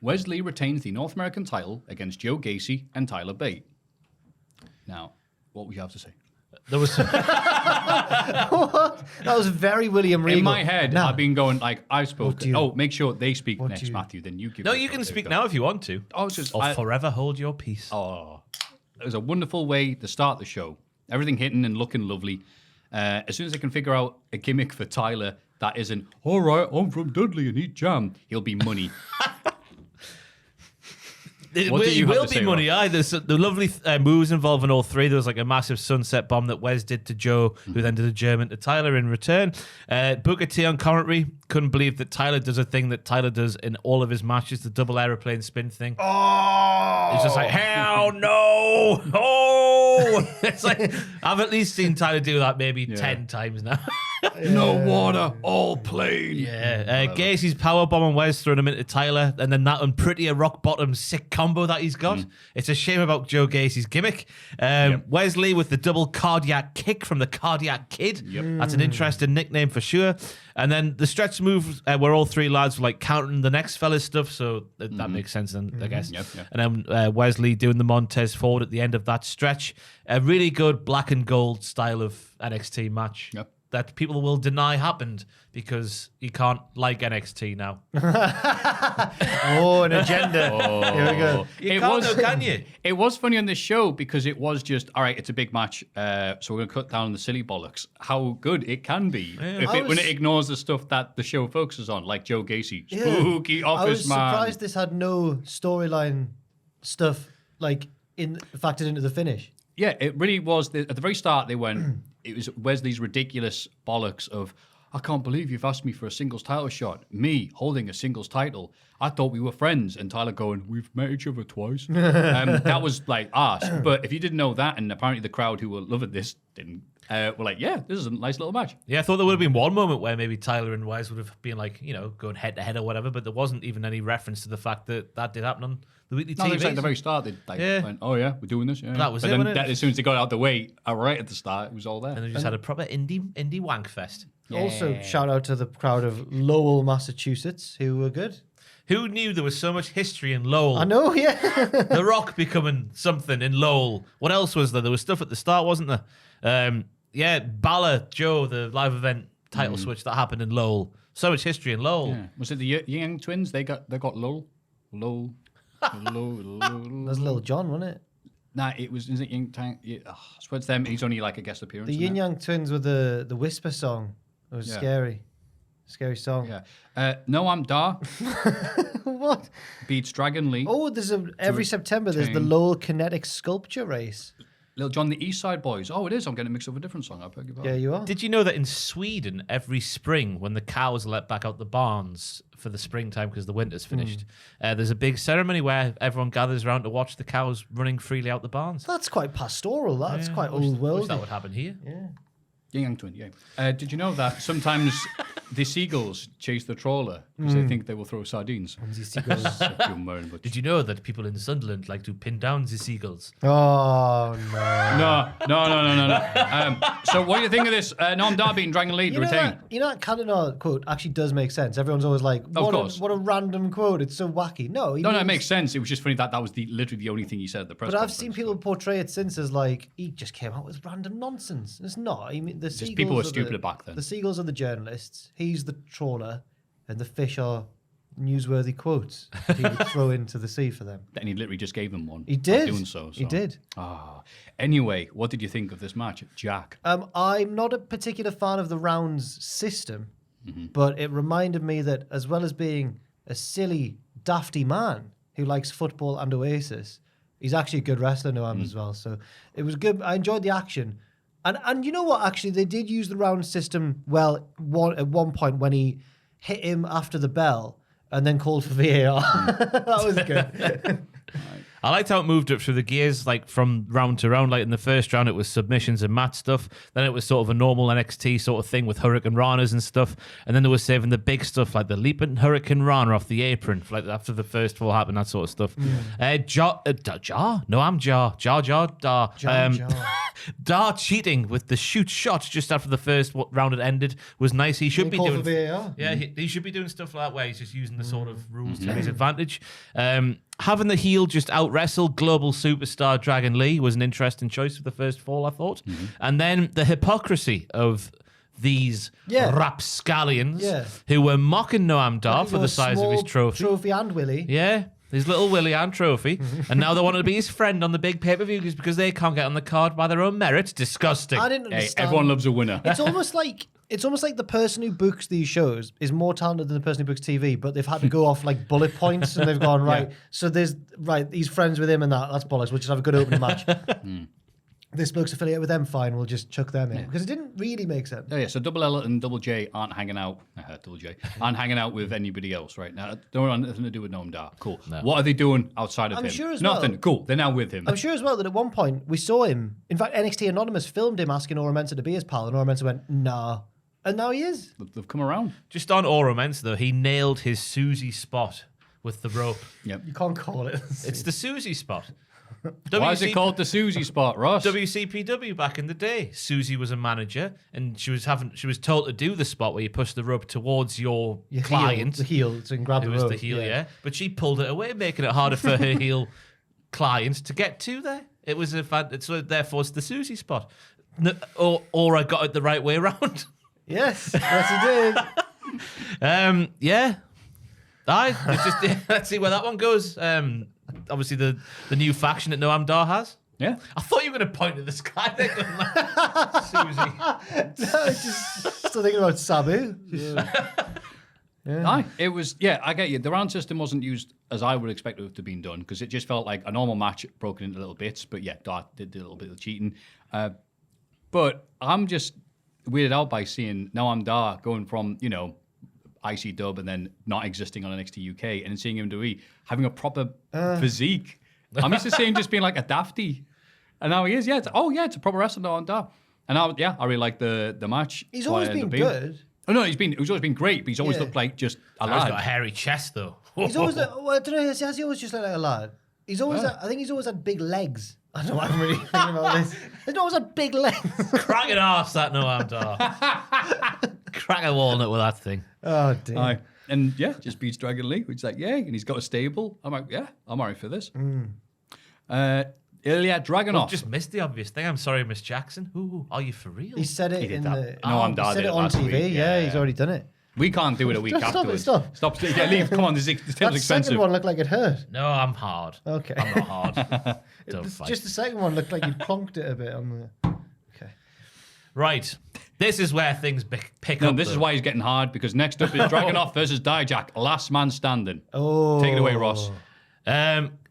Wesley retains the North American title against Joe Gacy and Tyler Bate. Now, what would you have to say? There was some... That was very William Regal. In my head, Now, I've been going like I've spoken. do you- Make sure they speak what next, do you- Maffew. Then you give. No, your you thoughts. can There speak go. now if you want to. Oh, it's just Or forever hold your peace. Oh, it was a wonderful way to start the show. Everything hitting and looking lovely. As soon as I can figure out a gimmick for Tyler that isn't, all right, I'm from Dudley and eat jam, he'll be money. It What do you have will to be say, money. There's the lovely moves involving all three. There was like a massive sunset bomb that Wes did to Joe, who then did a German to Tyler in return. Booker T on commentary couldn't believe that Tyler does a thing that Tyler does in all of his matches, the double aeroplane spin thing. Oh, It's just like, hell no! Oh! It's like, I've at least seen Tyler do that maybe 10 times now. No water, all plain. Yeah. Gacy's powerbomb on Wes throwing him into Tyler, and then that unprettier rock bottom sick combo that he's got. It's a shame about Joe Gacy's gimmick. Wesley with the double cardiac kick from the Cardiac Kid. That's an interesting nickname for sure. And then the stretch move where all three lads were like countering the next fella's stuff, so that makes sense then, I guess. Yep. And then Wesley doing the Montez forward at the end of that stretch. A really good black and gold style of NXT match. Yep. That people will deny happened because you can't like NXT now. oh, an agenda. Here we go. You can't though, can you? It was funny on this show because it was just, all right, it's a big match, so we're going to cut down on the silly bollocks. How good it can be when it ignores the stuff that the show focuses on, like Joe Gacy. Spooky I office was man. surprised this had no storyline stuff like factored into the finish. Yeah, it really was. At the very start, they went, it was Wesley's ridiculous bollocks of, I can't believe you've asked me for a singles title shot. Me holding a singles title. I thought we were friends. And Tyler going, we've met each other twice. That was like arse. But if you didn't know that, and apparently the crowd who were loving this didn't, were like, yeah, this is a nice little match. Yeah, I thought there would have been one moment where maybe Tyler and Wes would have been like, going head to head or whatever, but there wasn't even any reference to the fact that that did happen on the weekly No, TV. it was like the very start. They went, oh yeah, we're doing this. Yeah. That was but it, then wasn't it? as soon as they got out the way, right at the start, it was all there. And they just had a proper indie wank fest. Also, shout out to the crowd of Lowell, Massachusetts, who were good. Who knew there was so much history in Lowell? I know, yeah. The Rock becoming something in Lowell. What else was there? There was stuff at the start, wasn't there? Balor, Joe, the live event title switch that happened in Lowell. So much history in Lowell. Yeah. Was it the Yang twins? They got Lowell. That's Little John, wasn't it? Nah, is it Yin Tang? Yeah, I swear it's them. He's only like a guest appearance. The in Yin that. Yang Twins with the Whisper song. It was scary. Scary song. Yeah. No, I'm Dar. What? Beats Dragon Lee. Oh, every September there's the Ting. Lowell Kinetic Sculpture Race. Little John, the East Side Boys. Oh, it is. I'm getting mixed up with a different song. I beg your pardon. Yeah, you are. Did you know that in Sweden, every spring, when the cows are let back out the barns for the springtime because the winter's finished, there's a big ceremony where everyone gathers around to watch the cows running freely out the barns? That's quite pastoral. That's Yeah, quite I wish old world. that would happen here. Yeah. Yin Yang Twin, yeah. Did you know that sometimes the seagulls chase the trawler because they think they will throw sardines. Did you know that people in Sunderland like to pin down the seagulls? Oh, no. No. So what do you think of this? Noam Dar beating Dragon Lee to retain? That Cannonau quote actually does make sense. Everyone's always like, what a random quote. It's so wacky. No, it makes sense. It was just funny that was literally the only thing he said at the press conference. But I've seen people portray it since as like, he just came out with random nonsense. It's not. I mean, the seagulls people were stupider back then. The seagulls are the journalists. He's the trawler. And the fish are newsworthy quotes that he would throw into the sea for them. And he literally just gave them one. He did. Doing so. He did. Anyway, what did you think of this match, Jack? I'm not a particular fan of the rounds system, but it reminded me that as well as being a silly, dafty man who likes football and Oasis, he's actually a good wrestler, Noam, as well. So it was good. I enjoyed the action. And you know what? Actually, they did use the round system well at one point when he hit him after the bell and then called for VAR. That was good. I liked how it moved up through the gears, like from round to round. Like in the first round, it was submissions and mat stuff. Then it was sort of a normal NXT sort of thing with Hurricane Ranas and stuff. And then they were saving the big stuff, like the leaping Hurricane Rana off the apron, like after the first fall happened, that sort of stuff. Dar cheating with the shoot shot just after the first round had ended was nice. He should be doing VAR. Yeah, he should be doing stuff like that where he's just using the sort of rules to his advantage. Having the heel just out-wrestle global superstar Dragon Lee was an interesting choice for the first fall, I thought. And then the hypocrisy of these rapscallions who were mocking Noam Dar for the size of his trophy. Trophy and Willie. Yeah, his little Willie and trophy. And now they wanted to be his friend on the big pay-per-view because they can't get on the card by their own merit. Disgusting. I didn't understand. Everyone loves a winner. It's almost like the person who books these shows is more talented than the person who books TV, but they've had to go off like bullet points and they've gone, right, so he's friends with him and that's bollocks, we'll just have a good opening match. This bloke's affiliated with them, fine, we'll just chuck them in. Because it didn't really make sense. Oh, yeah, so Double L and Double J aren't hanging out. Aren't hanging out with anybody else right now. Don't have nothing to do with Noam Dar. Cool. No. What are they doing outside of him? I'm sure as Nothing. well. Cool. They're now with him. I'm sure as well that at one point we saw him. In fact, NXT Anonymous filmed him asking Ora Mensah to be his pal, and Ora Mensah went, nah. And now he is. They've come around. Just on Ora Mensah, though, he nailed his Susie spot with the rope. Yep. You can't call it. It's the Susie spot. Why is it called the Susie spot, Ross? WCPW back in the day. Susie was a manager, and she was told to do the spot where you push the rope towards your client. The heel, so you can grab the rope. Who was the heel, yeah. But she pulled it away, making it harder for her heel client to get to there. It was so therefore it's the Susie spot. Or I got it the right way around. Yes, he did. Yeah. Let's see where that one goes. Obviously, the new faction that Noam Dar has. Yeah. I thought you were going to point to the sky there. Susie. No, just still thinking about Sabu. Aye, it was, I get you. The round system wasn't used as I would expect it to have been done because it just felt like a normal match broken into little bits. But yeah, Dar did a little bit of cheating. But I'm just weirded out by seeing Noam Dar going from, IC dub and then not existing on NXT UK and then seeing him having a proper physique. I'm used to seeing him just being like a dafty. And now he is, it's a proper wrestler Noam Dar. And I really like the match. He's always been good. Oh no, he's always been great, but he's always looked like just a lad. He's got a hairy chest though. He's always, I don't know, has he always just looked like a lad? He's always, I think he's always had big legs. I don't know why I'm really thinking about this. He's always had big legs. Crack an arse, that Noam Dar. Crack a walnut with that thing. Oh, dear. Aye. And just beats Dragon Lee, which is like, and he's got a stable. I'm like, I'm alright for this. Ilya Dragunov. Just missed the obvious thing. I'm sorry, Miss Jackson. Ooh, are you for real? He said it No, I'm he said it on TV. Yeah, he's already done it. We can't do it a week afterwards. Stop. Yeah, leave. Come on, this table's That expensive. second one looked like it hurt. No, I'm hard. Okay. I'm not hard. Don't fight. Just the second one looked like you plonked it a bit on the... Okay. Right. This is where things pick No, up. this is why he's getting hard, because next up is Dragunov versus Dijak, last man standing. Oh. Take it away, Ross.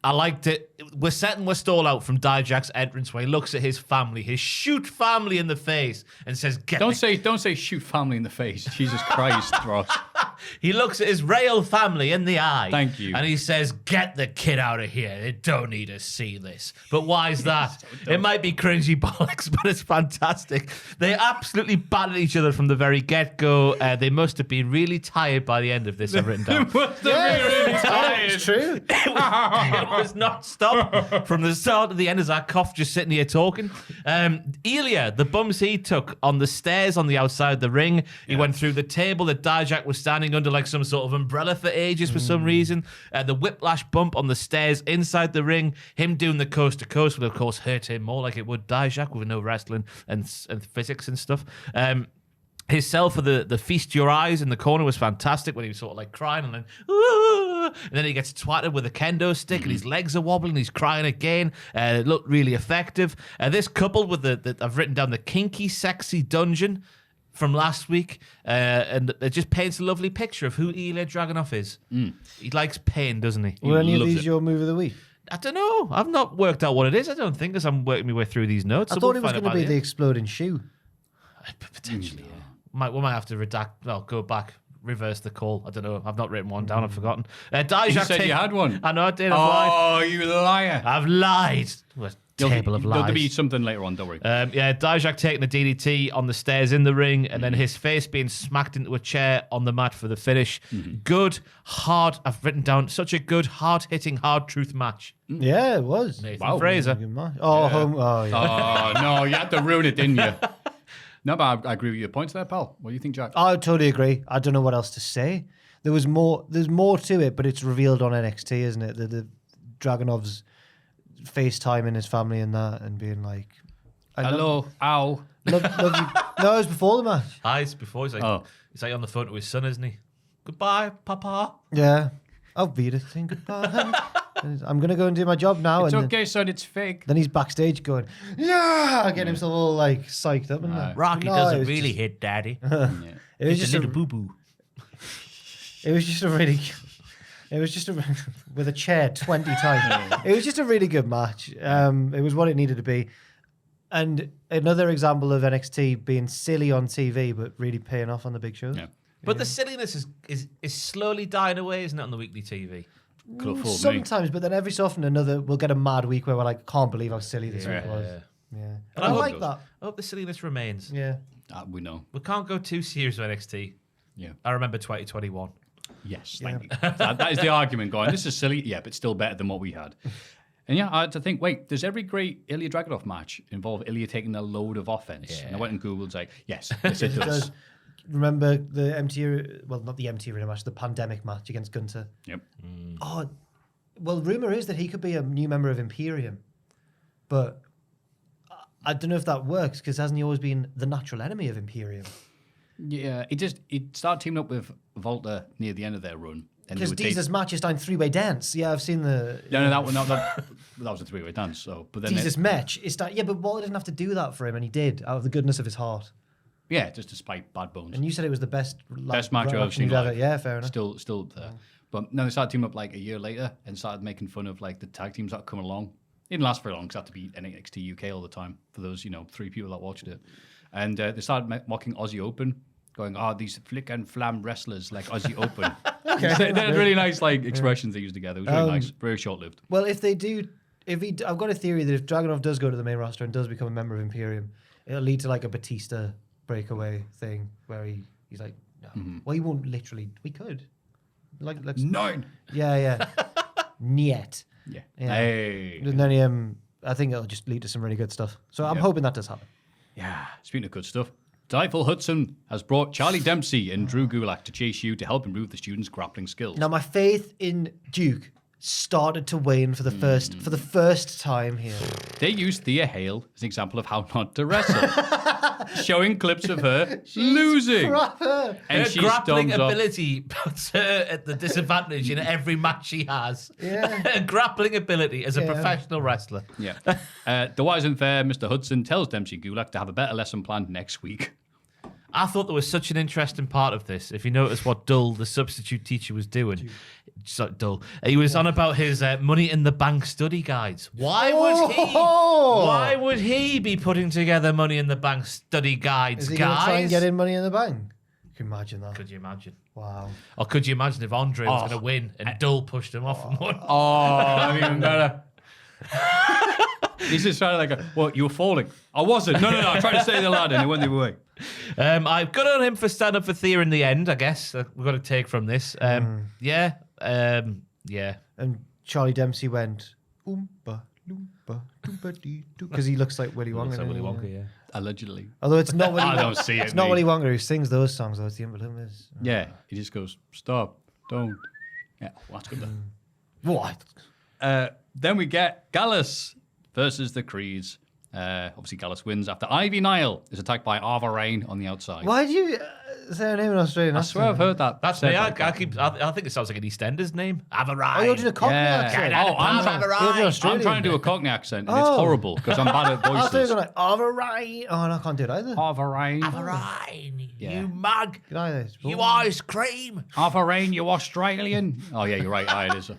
I liked it. We're setting our stall out from Dijak's entrance where he looks at his family, his shoot family in the face, and says, Don't say shoot family in the face. Jesus Christ, Ross. He looks at his real family in the eye. Thank you. And he says, "Get the kid out of here. They don't need to see this." But why is that? It might be cringy bollocks, but it's fantastic. They absolutely battered each other from the very get-go. They must have been really tired by the end of this, I've written down. It's true. It was not stop from the start to the end as I coughed just sitting here talking. Ilya, the bumps he took on the stairs on the outside of the ring. He went through the table that Dijak was standing under like some sort of umbrella for ages for some reason. The whiplash bump on the stairs inside the ring. Him doing the coast to coast will of course hurt him more like it would Dijak with no wrestling and physics and stuff. His sell for the feast your eyes in the corner was fantastic when he was sort of like crying and then and then he gets twatted with a kendo stick and his legs are wobbling. He's crying again. It looked really effective. This coupled with the I've written down the kinky sexy dungeon from last week, and it just paints a lovely picture of who Ilya Dragunov is. He likes pain, doesn't he? Were any of loves these it. your move of the week? I don't know. I've not worked out what it is. I don't think, as I'm working my way through these notes. I so thought we'll it was find going out to be by the end. exploding shoe. Potentially, yeah. We might have to redact. Well, go back, reverse the call. I don't know. I've not written one down. I've forgotten. Dijak You said you had one. I know I did. I've lied. Oh, you liar. I've lied. What a table of lies. There'll be something later on, don't worry. Dijak taking a DDT on the stairs in the ring, and then his face being smacked into a chair on the mat for the finish. Good, hard. I've written down such a good, hard-hitting, hard truth match. Yeah, it was. Nathan Fraser. Oh, yeah. Oh, no, you had to ruin it, didn't you? No, but I agree with your points there, pal. What do you think, Jack? I totally agree. I don't know what else to say. There's more to it, but it's revealed on NXT, isn't it? The Dragunov's FaceTiming his family and that, and being like, Hello, ow. love you. No, it was before the match. Eyes before he's like on the phone to his son, isn't he? Goodbye, Papa. Yeah. Auf Wiedersehen, goodbye. I'm going to go and do my job now. It's and okay, son, it's fake. Then he's backstage going, yeah, getting himself all like psyched up and that. Rocky No, doesn't it was really just- hit Daddy. It was just a boo-boo. It was just a really. It was just with a chair 20 times. It was just a really good match. It was what it needed to be, and another example of NXT being silly on TV but really paying off on the big shows. Yeah. But the silliness is slowly dying away, isn't it, on the weekly TV? Could have fooled me. Sometimes, but then every so often we'll get a mad week where we're like, can't believe how silly this week was. Yeah, But I I hope like it that. I hope the silliness remains. Yeah. We know. We can't go too serious with NXT. Yeah. I remember 2021. Yes, thank you. That is the argument going. This is silly, yeah, but still better than what we had. And yeah, I had to think, wait, does every great Ilya Dragunov match involve Ilya taking a load of offense? And I went and Googled, like, yes it It does. does. Remember the MT, well, not the MT Arena match, the pandemic match against Gunter. Yep. Oh, well, rumor is that he could be a new member of Imperium, but I don't know if that works because hasn't he always been the natural enemy of Imperium? Yeah, he started teaming up with Volta near the end of their run. And they Because would take- Jesus match is down three-way dance. Yeah, I've seen the. No, that one, that was a three-way dance. So, but then Jesus match is that. Yeah, but Walter didn't have to do that for him, and he did out of the goodness of his heart. yeah, just despite bad bones. And you said it was the best Match I've seen you've ever. live. Yeah, fair enough. Still up there. But no, they started teaming up like a year later and started making fun of like the tag teams that come along. It didn't last very long because I had to be NXT UK all the time for those 3 people that watched it. And they started mocking Aussie Open, going, these flick and flam wrestlers like Aussie Open. Okay. They're really nice expressions they use together. It was really nice, very short-lived. Well, if they do, I've got a theory that if Dragunov does go to the main roster and does become a member of Imperium, it'll lead to like a Batista breakaway thing where he's like, no. Well, he won't literally. We could. Like, let's. 9. Yeah. Niet. Yeah. Yeah. Hey. And then I think it'll just lead to some really good stuff. So I'm hoping that does happen. Yeah. Speaking of good stuff, Delightful Hudson has brought Charlie Dempsey and Drew Gulak to chase you to help improve the students' grappling skills. Now my faith in Duke started to wane for the first time here. They used Thea Hale as an example of how not to wrestle, showing clips of her losing. Proper. And Her she grappling storms off. ability puts her at the disadvantage in every match she has. Yeah. Her grappling ability as a professional wrestler. Yeah. The wise and fair Mr. Hudson tells Dempsey Gulak to have a better lesson planned next week. I thought there was such an interesting part of this. If you notice what Dull, the substitute teacher, was doing, Dull, he was on about his Money in the Bank study guides. Why would he be putting together Money in the Bank study guides, Is he guys? going to try and get in Money in the Bank? Can you imagine that? Could you imagine? Wow. Or could you imagine if Andre was going to win and Dull pushed him off and won? Oh, even better. He's just trying to what, you were falling? I wasn't. No, I tried to stay in the ladder and it went the other way. I've got on him for stand up for Thea in the end, I guess. We've got to take from this. Yeah. Yeah. And Charlie Dempsey went, Oompa, Loompa, Doompa Dee Doo. Because he looks like Willy Wonka. Looks like doesn't Willy he? Wonka, yeah. Allegedly. Although it's not Willy I don't see it, It's not mate. Willy Wonka who sings those songs, though. It's the Oompa Loompas. Yeah, he just goes, stop, don't. Yeah, well, that's good then. What? Then we get Gallus versus the Creeds. Obviously, Gallus wins after Ivy Nile is attacked by Arva Rain on the outside. Why do you say her name in Australian I accent? swear I've heard that. That's said me. I like that. think it sounds like an EastEnders name. Avarine. Oh, you're doing a Cockney Yeah. accent. Oh, I'm You're trying to do a Cockney accent, and it's Oh. horrible because I'm bad at I thought you were voices. going like, Alright. Oh, no, I can't do it either. Arva Rain. Avarine. Yeah. You mug. Good either. It's You boring. ice cream. Arva Rain, you Australian. Oh, yeah, you're right. Aye, it is.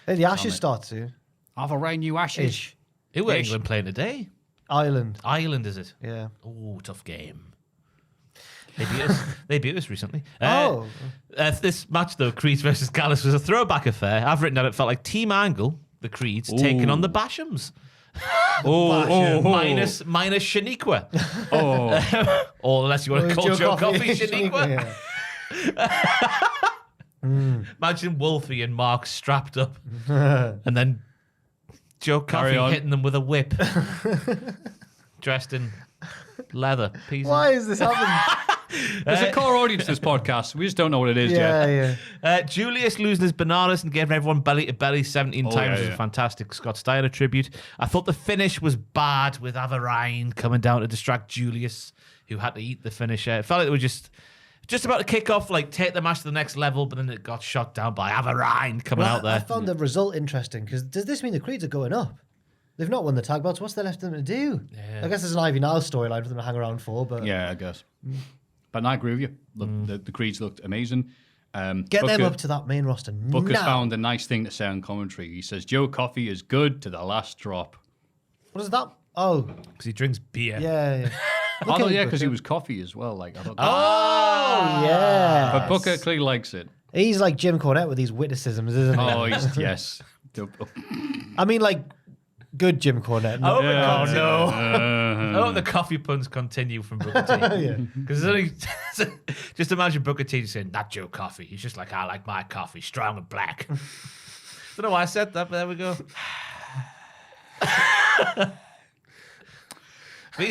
Hey, the Ashes start soon. Arva Rain, you Ashes. Ish. Who are Ish. England playing today? Ireland. Ireland, is it? Yeah. Oh, tough game. They beat us recently. This match, though, Creeds versus Gallus, was a throwback affair. I've written down it felt like Team Angle, the Creeds, taking on the Bashams. Minus Shaniqua. Or unless you want to call Joe Coffey Shaniqua. Imagine Wolfie and Mark strapped up. And then Joe Coffey on. hitting them with a whip. Dressed in leather pieces. Why is this happening? There's a core audience to this podcast. We just don't know what it is yeah, yet. yeah. Julius losing his bananas and giving everyone belly to belly 17 times yeah, was yeah. a fantastic Scott Steiner tribute. I thought the finish was bad with Avarine coming down to distract Julius, who had to eat the finisher. It felt like they were just about to kick off, like take the match to the next level, but then it got shot down by Avarine coming out I there. found the result interesting because does this mean the Creeds are going up? They've not won the tag belts. What's there left for them to do? Yeah. I guess there's an Ivy Nile storyline for them to hang around for, but Yeah, I guess. But I agree with you. The Creeds looked amazing. get them up to that main roster Booker's now. found a nice thing to say on commentary. He says, Joe Coffey is good to the last drop. What is that? Oh, Because he drinks beer. yeah. I thought, yeah, Booker. because he was coffee as well. Like I thought. Oh, yeah. But Booker clearly likes it. He's like Jim Cornette with these witticisms, isn't he? Oh, he's, yes. I mean, like, good Jim Cornette. Oh, not- no. Uh-huh. I hope the coffee puns continue from Booker T. Yeah. Because only just imagine Booker T saying, "Not Joe Coffee." He's just like, "I like my coffee strong and black." Don't know why I said that, but there we go.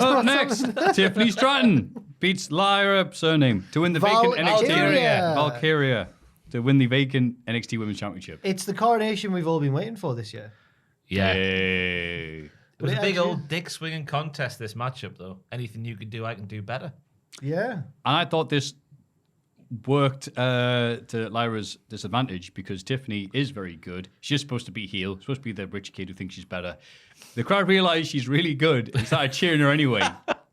Up next, Tiffany Stratton beats Lyra surname to win the vacant NXT Valkyria. Valkyria to win the vacant NXT Women's Championship. It's the coronation we've all been waiting for this year. Yeah. Yay. It was a Yeah, big actually- old dick swinging contest, this matchup, though. Anything you can do, I can do better. Yeah. And I thought this worked to Lyra's disadvantage because Tiffany is very good. She's supposed to be heel, supposed to be the rich kid who thinks she's better. The crowd realized she's really good and started cheering her anyway.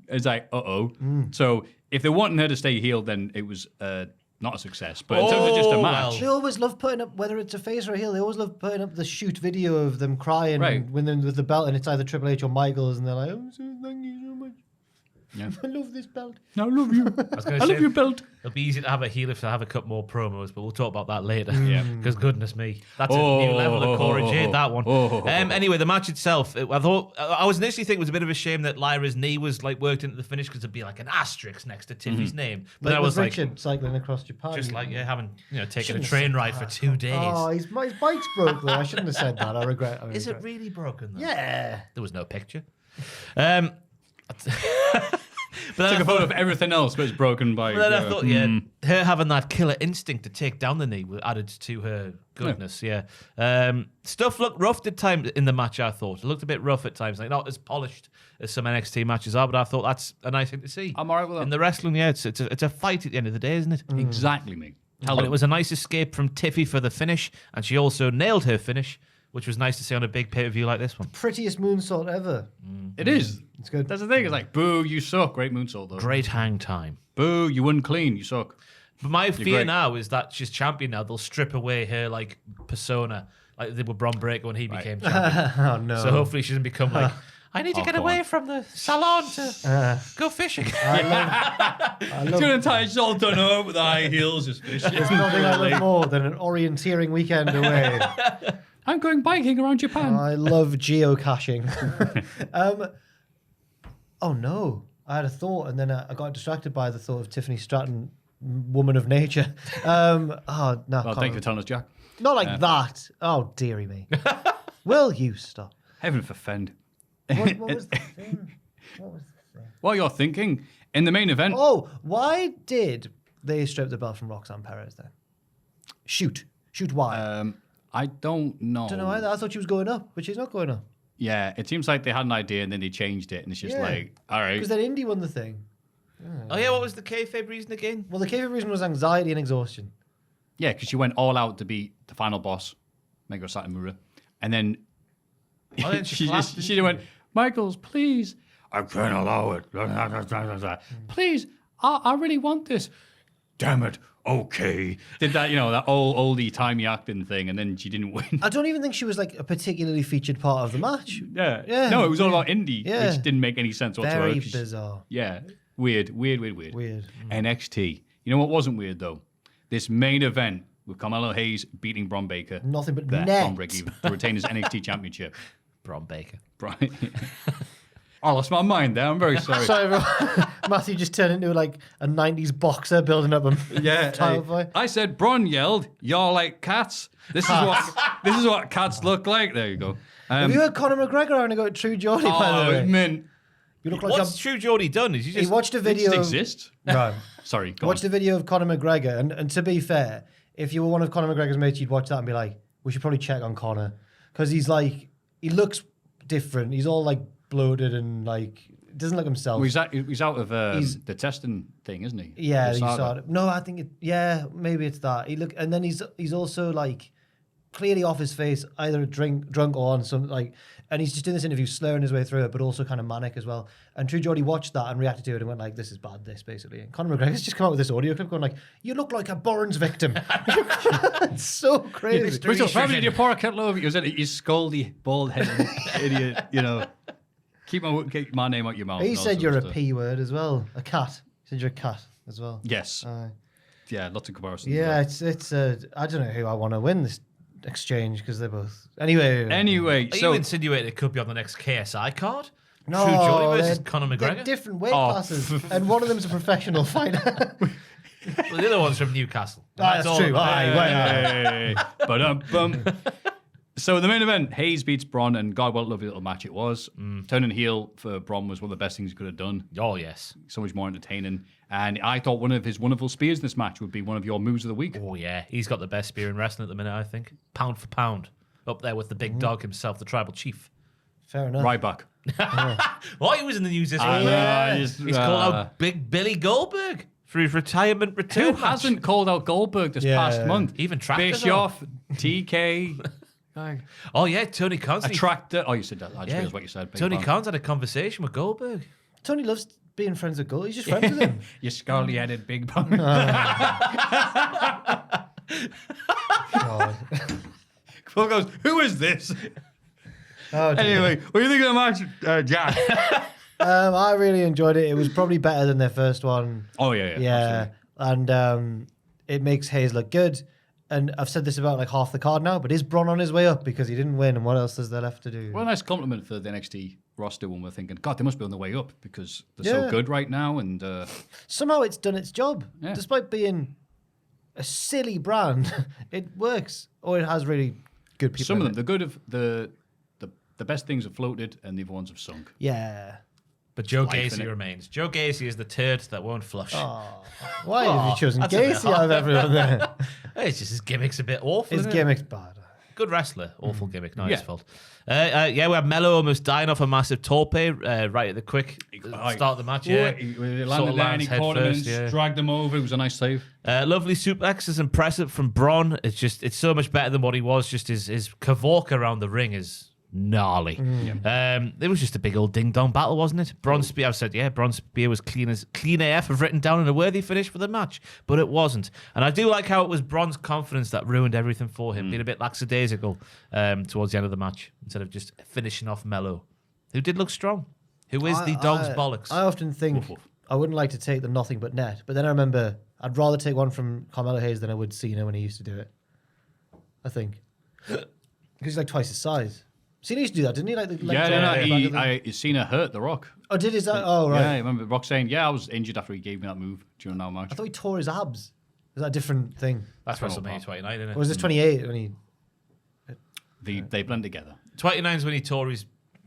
It's like, uh-oh. So if they're wanting her to stay heel, then it was not a success. But in terms of just a match, They always love putting up, whether it's a face or a heel, they always love putting up the shoot video of them crying Right. when they're with the belt, and it's either Triple H or Michaels, and they're like, "Oh, thank you so much. yeah. I love this belt." I love you. I was going I to love say, your belt. it'll be easy to have a heel if I have a couple more promos, but we'll talk about that later. Yeah. Because goodness me, that's a new level of Cora Jade, that one. Anyway, the match itself, I thought, I was initially thinking it was a bit of a shame that Lyra's knee was like worked into the finish because it'd be like an asterisk next to Tiffany's name. But I was with like, Richard cycling across Japan. just like, yeah, having, taken a Shouldn't have train said ride for 2 days. Oh, his bike's broke though. I shouldn't have said that. I regret. Is it really broken though? Yeah. There was no picture. But then Took I a photo of everything else, but it's broken by. But then I thought, her having that killer instinct to take down the knee added to her goodness. Yeah. Stuff looked rough at times in the match. I thought it looked a bit rough at times, like not as polished as some NXT matches are. But I thought that's a nice thing to see. I'm alright with that. In the wrestling, yeah, it's a fight at the end of the day, isn't it? Exactly, mate. And it was a nice escape from Tiffy for the finish, and she also nailed her finish, which was nice to see on a big pay-per-view like this one. Prettiest moonsault ever. It is. It's good. That's the thing. It's like, boo, you suck. Great moonsault, though. Great hang time. Boo, you wouldn't clean. You suck. But my fear great. now is that she's champion now. They'll strip away her like persona, like they did with Bron Breakker when he became champion. Oh no. So hopefully she doesn't become like, I need to get go away on. from the salon to go fishing. I love Doing entire, it's all done up with the high heels, just fishing. There's nothing I love more than an orienteering weekend away. I'm going biking around Japan. I love geocaching. Oh no, I had a thought and then I got distracted by the thought of Tiffany Stratton, woman of nature. No, Well, thank you for telling us, Jack. not like that. Oh, dearie me. Will you stop? Heaven forfend. What was the thing? What was the thing? While you're thinking, in the main event, Oh, why did they strip the belt from Roxanne Perez then? Shoot why? I don't know. Don't know either. I thought she was going up, but she's not going up. Yeah, it seems like they had an idea and then they changed it, and it's just Yeah. like, all right. Because then Indy won the thing. Oh yeah, what was the kayfabe reason again? Well, the kayfabe reason was anxiety and exhaustion. Yeah, because she went all out to beat the final boss, Meiko Satomura, and then Oh, then she collapsed, didn't she went, Michaels, please, I can't allow it. Please, I really want this. Damn it. Okay. Did that, that oldie timey acting thing, and then she didn't win. I don't even think she was like a particularly featured part of the match. Yeah. Yeah. No, it was all about indie, Yeah. which didn't make any sense whatsoever. Very 'cause- bizarre. Yeah. Weird. Weird. NXT. You know what wasn't weird, though? This main event with Carmelo Hayes beating Bron Baker. Nothing but There, net. Bron Break even, to retain his NXT championship. Bron Baker. Right. I lost my mind there. I'm very sorry. Sorry, everyone. Maffew just turned into like a 90s boxer building up a title fight. I said Bron yelled, "You're like cats. This is what cats look like." There you go. Have you heard Conor McGregor having a go at True Geordie, by the way? mint. You look like What's True Geordie done? Is he He just watched a It video. just exists. Right. Sorry. Go Watched on. a video of Conor McGregor, and to be fair, if you were one of Conor McGregor's mates, you'd watch that and be like, we should probably check on Conor. Because he looks different. He's all like bloated and like, doesn't look himself. Well, he's out of the testing thing, isn't he? Yeah, The you saga. saw it. No, I think maybe it's that. And then he's also like clearly off his face, either drunk or on some like, and he's just in this interview slurring his way through it, but also kind of manic as well. And True Geordie watched that and reacted to it and went like, "This is bad." This basically. And Conor McGregor's just come out with this audio clip going like, "You look like a Burns victim." It's so crazy. Which was probably your poor cat love. You scoldy, bald-headed idiot. Keep my name out your mouth. He and all said sorts you're of a stuff. P word as well. A cat. He said you're a cat as well. Yes. Yeah, lots of comparisons. Yeah, it's I don't know who I want to win this exchange because they're both anyway. Anyway, Are so you insinuating it could be on the next KSI card? No, True Geordie versus they're- Conor they're McGregor? different weight Oh. classes, and one of them's a professional fighter. Well, the other one's from Newcastle. That's all true. that Aye, matters. well, Ba-dum-bum. So the main event, Hayes beats Bron, and God, what a lovely little match it was. Turning heel for Bron was one of the best things he could have done. Oh, yes. So much more entertaining. And I thought one of his wonderful spears in this match would be one of your moves of the week. Oh, yeah. He's got the best spear in wrestling at the minute, I think. Pound for pound. Up there with the big dog himself, the tribal chief. Fair enough. Ryback. Oh, he was in the news this week. I know, He's called out Big Billy Goldberg for his retirement Who return match. hasn't called out Goldberg this Yeah. past month? Even Tractor, Bischoff, TK, Oh, yeah, Tony Khan's. Tractor. Oh, you said that. I just realized what you said. Big Tony man. Khan's had a conversation with Goldberg. Tony loves being friends with Gold. He's just friends with him. You scally-headed big bum. God. Paul goes, who is this? Oh, dear. Anyway, what do you think of the match, Jack? I really enjoyed it. It was probably better than their first one. Oh, yeah. Yeah, absolutely. and it makes Hayes look good. And I've said this about like half the card now, but is Bron on his way up because he didn't win? And what else is there left to do? Well, a nice compliment for the NXT roster when we're thinking, God, they must be on the way up because they're Yeah. so good right now. And Somehow it's done its job, Yeah. despite being a silly brand. It works, or it has really good people. some of in them, it. the good of the best things have floated and the other ones have sunk. Yeah. But Joe Life, Gacy innit? remains. Joe Gacy is the turd that won't flush. Oh, why have you chosen that's a bit Gacy out of everyone there? Hey, it's just his gimmick's a bit awful. His isn't it? gimmick's bad. Good wrestler. Awful gimmick. Not his Yeah. fault. Yeah, we had Mello almost dying off a massive torpe right at the quick start of the match. Yeah. He Sort landed of there and lands he head caught him first, and yeah. dragged him over. It was a nice save. Lovely suplex is impressive from Bron. It's so much better than what he was. Just his cavork around the ring is gnarly. It was just a big old ding dong battle, wasn't it? Bron Spear, I've said, yeah, Bron Spear was clean AF. I've written down in a worthy finish for the match, but it wasn't. And I do like how it was Bron's confidence that ruined everything for him, being a bit lackadaisical towards the end of the match instead of just finishing off Mello. who did look strong, who is the dog's bollocks. I often think I wouldn't like to take the nothing but net, but then I remember I'd rather take one from Carmelo Hayes than I would Cena when he used to do it. I think. Because he's like twice his size. Cena used to do that, didn't he? Like the Cena hurt The Rock. Oh, did he? Oh, right. Yeah, I remember Rock saying, I was injured after he gave me that move during that match. I thought he tore his abs. Is that a different thing? That's WrestleMania 29, isn't it? Or was this 28 when he... They blend together. 29 is when he tore his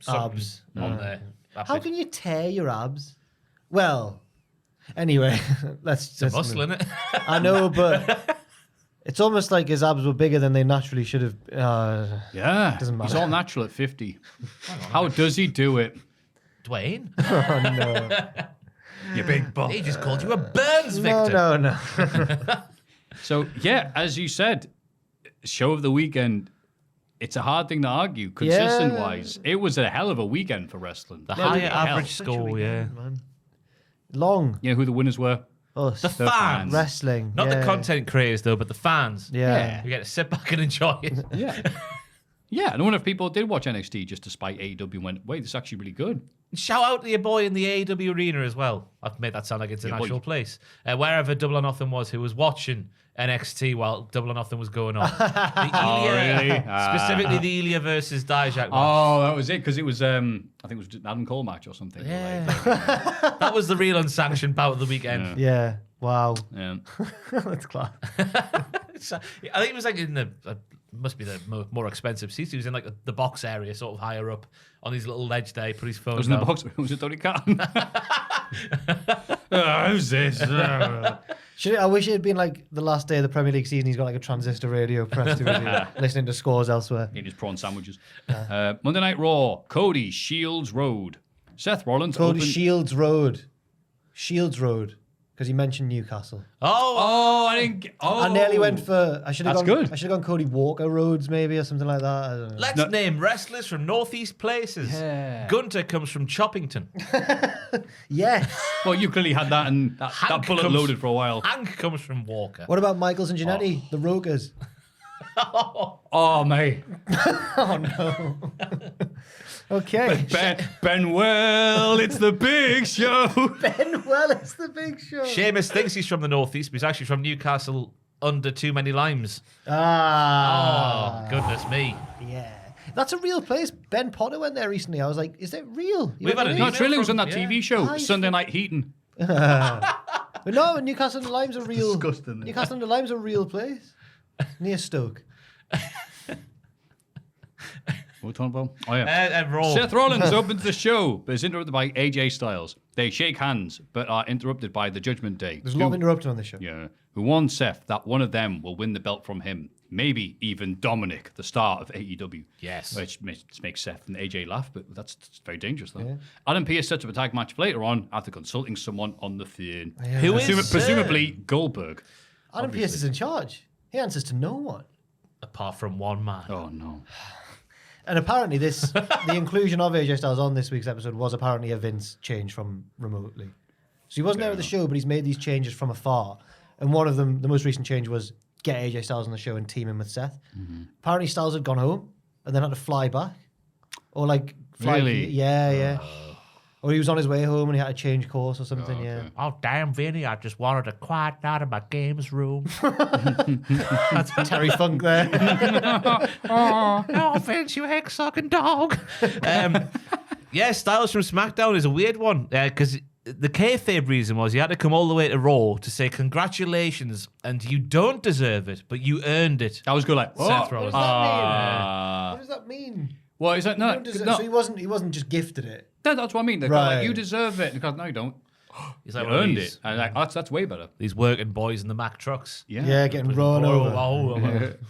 abs on there. How can you tear your abs? Well, anyway, let's It's a muscle, isn't it? I know, but it's almost like his abs were bigger than they naturally should have. Yeah, doesn't matter. He's all natural at 50. How does he do it? Dwayne? Oh, no. You big butt. He just called you a Burns victim. No. So, as you said, show of the weekend, it's a hard thing to argue. Consistent-wise, it was a hell of a weekend for wrestling. The higher Hell. average score, yeah. Man. Long. You know who the winners were? Us. The fans. Wrestling. Not the content creators, though, but the fans. Yeah. You get to sit back and enjoy it. Yeah, and I wonder if people did watch NXT just despite AEW and went, wait, this is actually really good. Shout out to your boy in the AEW arena as well. I've made that sound like it's an actual place. Wherever Double or Nothing was, who was watching NXT while Double or Nothing was going on. The Ilya, specifically the Ilya versus Dijak match. Oh, that was it, because it was, I think it was an Adam Cole match or something. Yeah. That was the real unsanctioned bout of the weekend. Yeah. Wow. Yeah. That's class. I think it was like in the... must be the more expensive seats. He was in like the box area, sort of higher up on his little ledge there. He put his phone Was down. in the box? Was it Tony Khan? Who's this? I wish it had been like the last day of the Premier League season. He's got like a transistor radio pressed to his listening to scores elsewhere. In his prawn sandwiches. Monday Night Raw, Cody Shields Road. Seth Rollins Cody opened... Shields Road. Because he mentioned Newcastle. Oh, I didn't get... Oh. I nearly went for... I should have That's gone. good. I should have gone Cody Walker Roads maybe or something like that. I don't know. Let's name wrestlers from northeast places. Yeah. Gunter comes from Choppington. Yes. Well, you clearly had that and that bullet loaded for a while. Hank comes from Walker. What about Michaels and Jannetty, the Rogers? Oh, mate. Oh no. Okay. Benwell, it's the big show. Well, it's the big show. Seamus thinks he's from the northeast, but he's actually from Newcastle under Too Many Limes. Ah. Oh, goodness me. Yeah. That's a real place. Ben Potter went there recently. I was like, is it real? We've had a No, it's really was on that Yeah. TV show, Hi. Sunday Night Heating. But no, Newcastle and Lime's a real... Disgusting. Newcastle and Lime's a real place. Near Stoke. What are we talking about? Oh, yeah. Raw. Seth Rollins opens the show, but is interrupted by AJ Styles. They shake hands, but are interrupted by the Judgment Day. There's a lot of interrupting on this show. Yeah. Who warned Seth that one of them will win the belt from him. Maybe even Dominic, the star of AEW. Yes. Which makes Seth and AJ laugh, but that's very dangerous, though. Yeah. Adam Pearce sets up a tag match later on after consulting someone on the phone. Yeah. Who is Presumably Goldberg. Adam Pearce is in charge. He answers to no one. Apart from one man. Oh, no. And apparently the inclusion of AJ Styles on this week's episode was apparently a Vince change from remotely. So he wasn't there at the show, but he's made these changes from afar. And one of them, the most recent change was get AJ Styles on the show and team him with Seth. Mm-hmm. Apparently Styles had gone home and then had to fly back. Or like fly. Really? Yeah. Or he was on his way home and he had to change course or something, yeah. Oh, damn, Vinny, I just wanted to quiet out of my games room. That's Terry Funk there. Oh, Vince, you egg-sucking dog. Styles from SmackDown is a weird one because the kayfabe reason was he had to come all the way to Raw to say congratulations and you don't deserve it, but you earned it. I was good like, Seth What Rollins. does that mean? Well, is that You no? don't deserve- No, So he wasn't just gifted it. that's what I mean. They're Right. like, you deserve it. Because no, you don't. He's You like one of earned these- it. And like, that's way better. These working boys in the Mack trucks. Yeah, getting run over.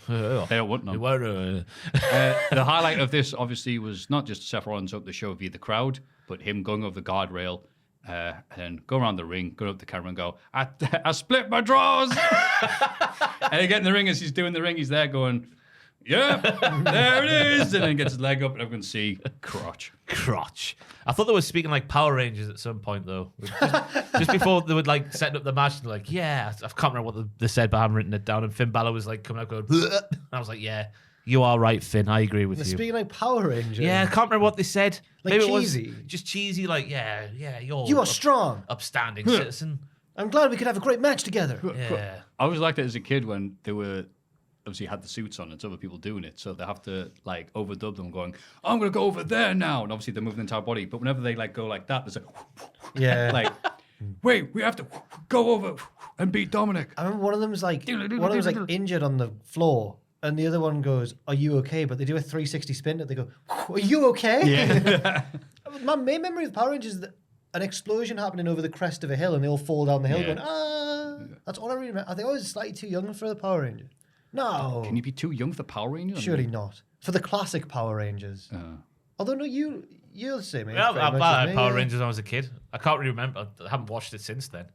They don't want them. over. The highlight of this obviously was not just Seth Rollins up the show via the crowd, but him going over the guardrail and go around the ring, go up the camera and go, I split my drawers. And he get in the ring as he's doing the ring, he's there going, yep, there it is. And then gets his leg up and everyone can see crotch. I thought they were speaking like Power Rangers at some point though. Just before they would like set up the match, they're like, yeah, I can't remember what they said, but I haven't written it down. And Finn Balor was like coming out going, and I was like, yeah, You are right, Finn. I agree with They're you. speaking like Power Ranger. Yeah, I can't remember what they said. Like Maybe it was cheesy? just cheesy, like, yeah, you're You are strong. upstanding citizen. I'm glad we could have a great match together. Yeah. I always liked it as a kid when they were obviously had the suits on and it's other people doing it, so they have to like overdub them going, I'm gonna go over there now, and obviously they're moving the entire body, but whenever they like go like that, there's a Yeah. like wait, we have to go over and beat Dominic. I remember one of them was like injured on the floor, and the other one goes, "Are you okay?" But they do a 360 spin, and they go, "Are you okay?" Yeah. My main memory of Power Rangers is that an explosion happening over the crest of a hill, and they all fall down the hill, Yeah. going, "Ah!" That's all I really remember. I think I was slightly too young for the Power Ranger. No, Can you be too young for Power Rangers? surely not for the classic Power Rangers. Although no, you're the same age. Yeah, pretty I much had as me, Power yeah. Rangers when I was a kid. I can't really remember. I haven't watched it since then.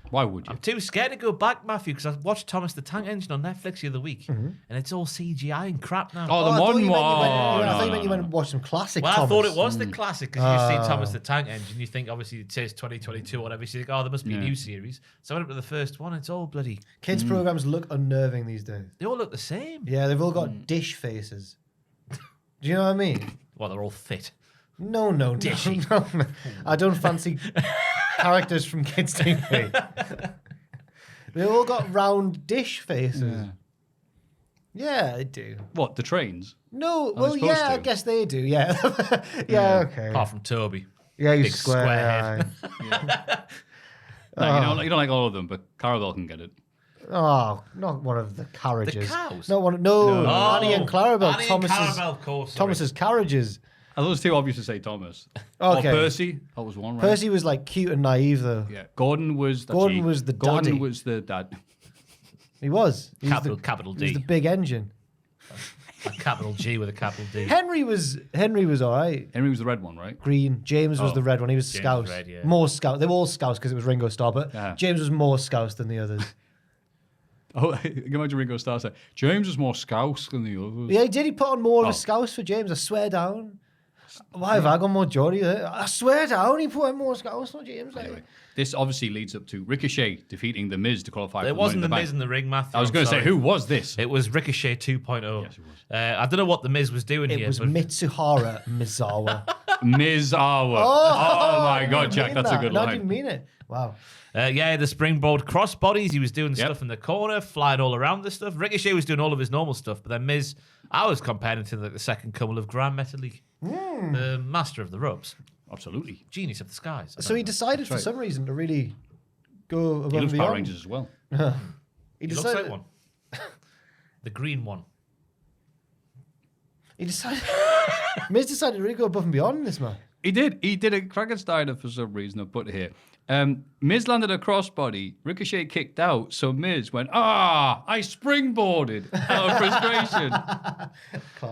Why would you? I'm too scared to go back, Maffew, because I watched Thomas the Tank Engine on Netflix the other week, and it's all CGI and crap now. Oh, the I thought modern you meant you went- one. I thought you meant you went and watched some classic. Well, Thomas. I thought it was the classic because you see Thomas the Tank Engine, you think obviously it says 2022 or whatever. You think, oh, there must be a new series. So I went up to the first one. It's all bloody. Kids programs look unnerving these days. They all look the same. Yeah, they've all got dish faces. Do you know what I mean? Well, they're all fit. No. No. I don't fancy characters from kids' TV. They all got round dish faces. Yeah, they do. What, the trains? No, they well, supposed yeah, I to? guess they do. Yeah, yeah, okay. Apart from Toby. Yeah, you big square square head. No, you don't like all of them, but Clarabelle can get it. Oh, not one of the carriages. The cows? No one. No, Annie and Clarabelle. Annie Thomas's, and Clarabelle, of course. sorry. Thomas's carriages. Are those too obvious to say Thomas? Okay. Or Percy. That was one, right? Percy was like cute and naive though. Yeah. Gordon was the Gordon was the Gordon daddy. was the dad. He was. He was Capital He was D. the big engine. A capital G with a capital D. Henry was all right. Henry was the red one, right? Green. James was Oh, the red one. He was James Scouse. was red, yeah. More Scouse. They were all Scouse because it was Ringo Starr, but Yeah. James was more Scouse than the others. Oh, you can imagine Ringo Starr say, James is more scouse than the others. Yeah, he did. He put on more of Oh. a Scouse for James. I swear down. Why have I got more Geordie? I swear down. He put on more Scouse for James. like. Anyway, this obviously leads up to Ricochet defeating The Miz to qualify for It wasn't Money the in Miz Bank. in the ring, Matthew. I was going to say, who was this? It was Ricochet 2.0. Yes, it was. I don't know what the Miz was doing It here. was but Mitsuhara Misawa. Miz Awa. Oh, my I God, didn't Jack, mean that's that. a good No, I line. didn't mean it. Wow. yeah, the springboard crossbodies. He was doing Yep. stuff in the corner, flying all around this stuff. Ricochet was doing all of his normal stuff, but then Miz, I was comparing him to like the second coming of Grand Metalik, the master of the ropes, Absolutely. genius of the skies. I So don't he know. decided for right. some reason to really go above He and loves beyond. Power Rangers as well. He He looks decided. like one. The green one. He decided. Miz decided to really go above and beyond in this man. He did. He did a Frankensteiner for some reason. I put it here. Miz landed a crossbody. Ricochet kicked out. So Miz went, I springboarded out of frustration.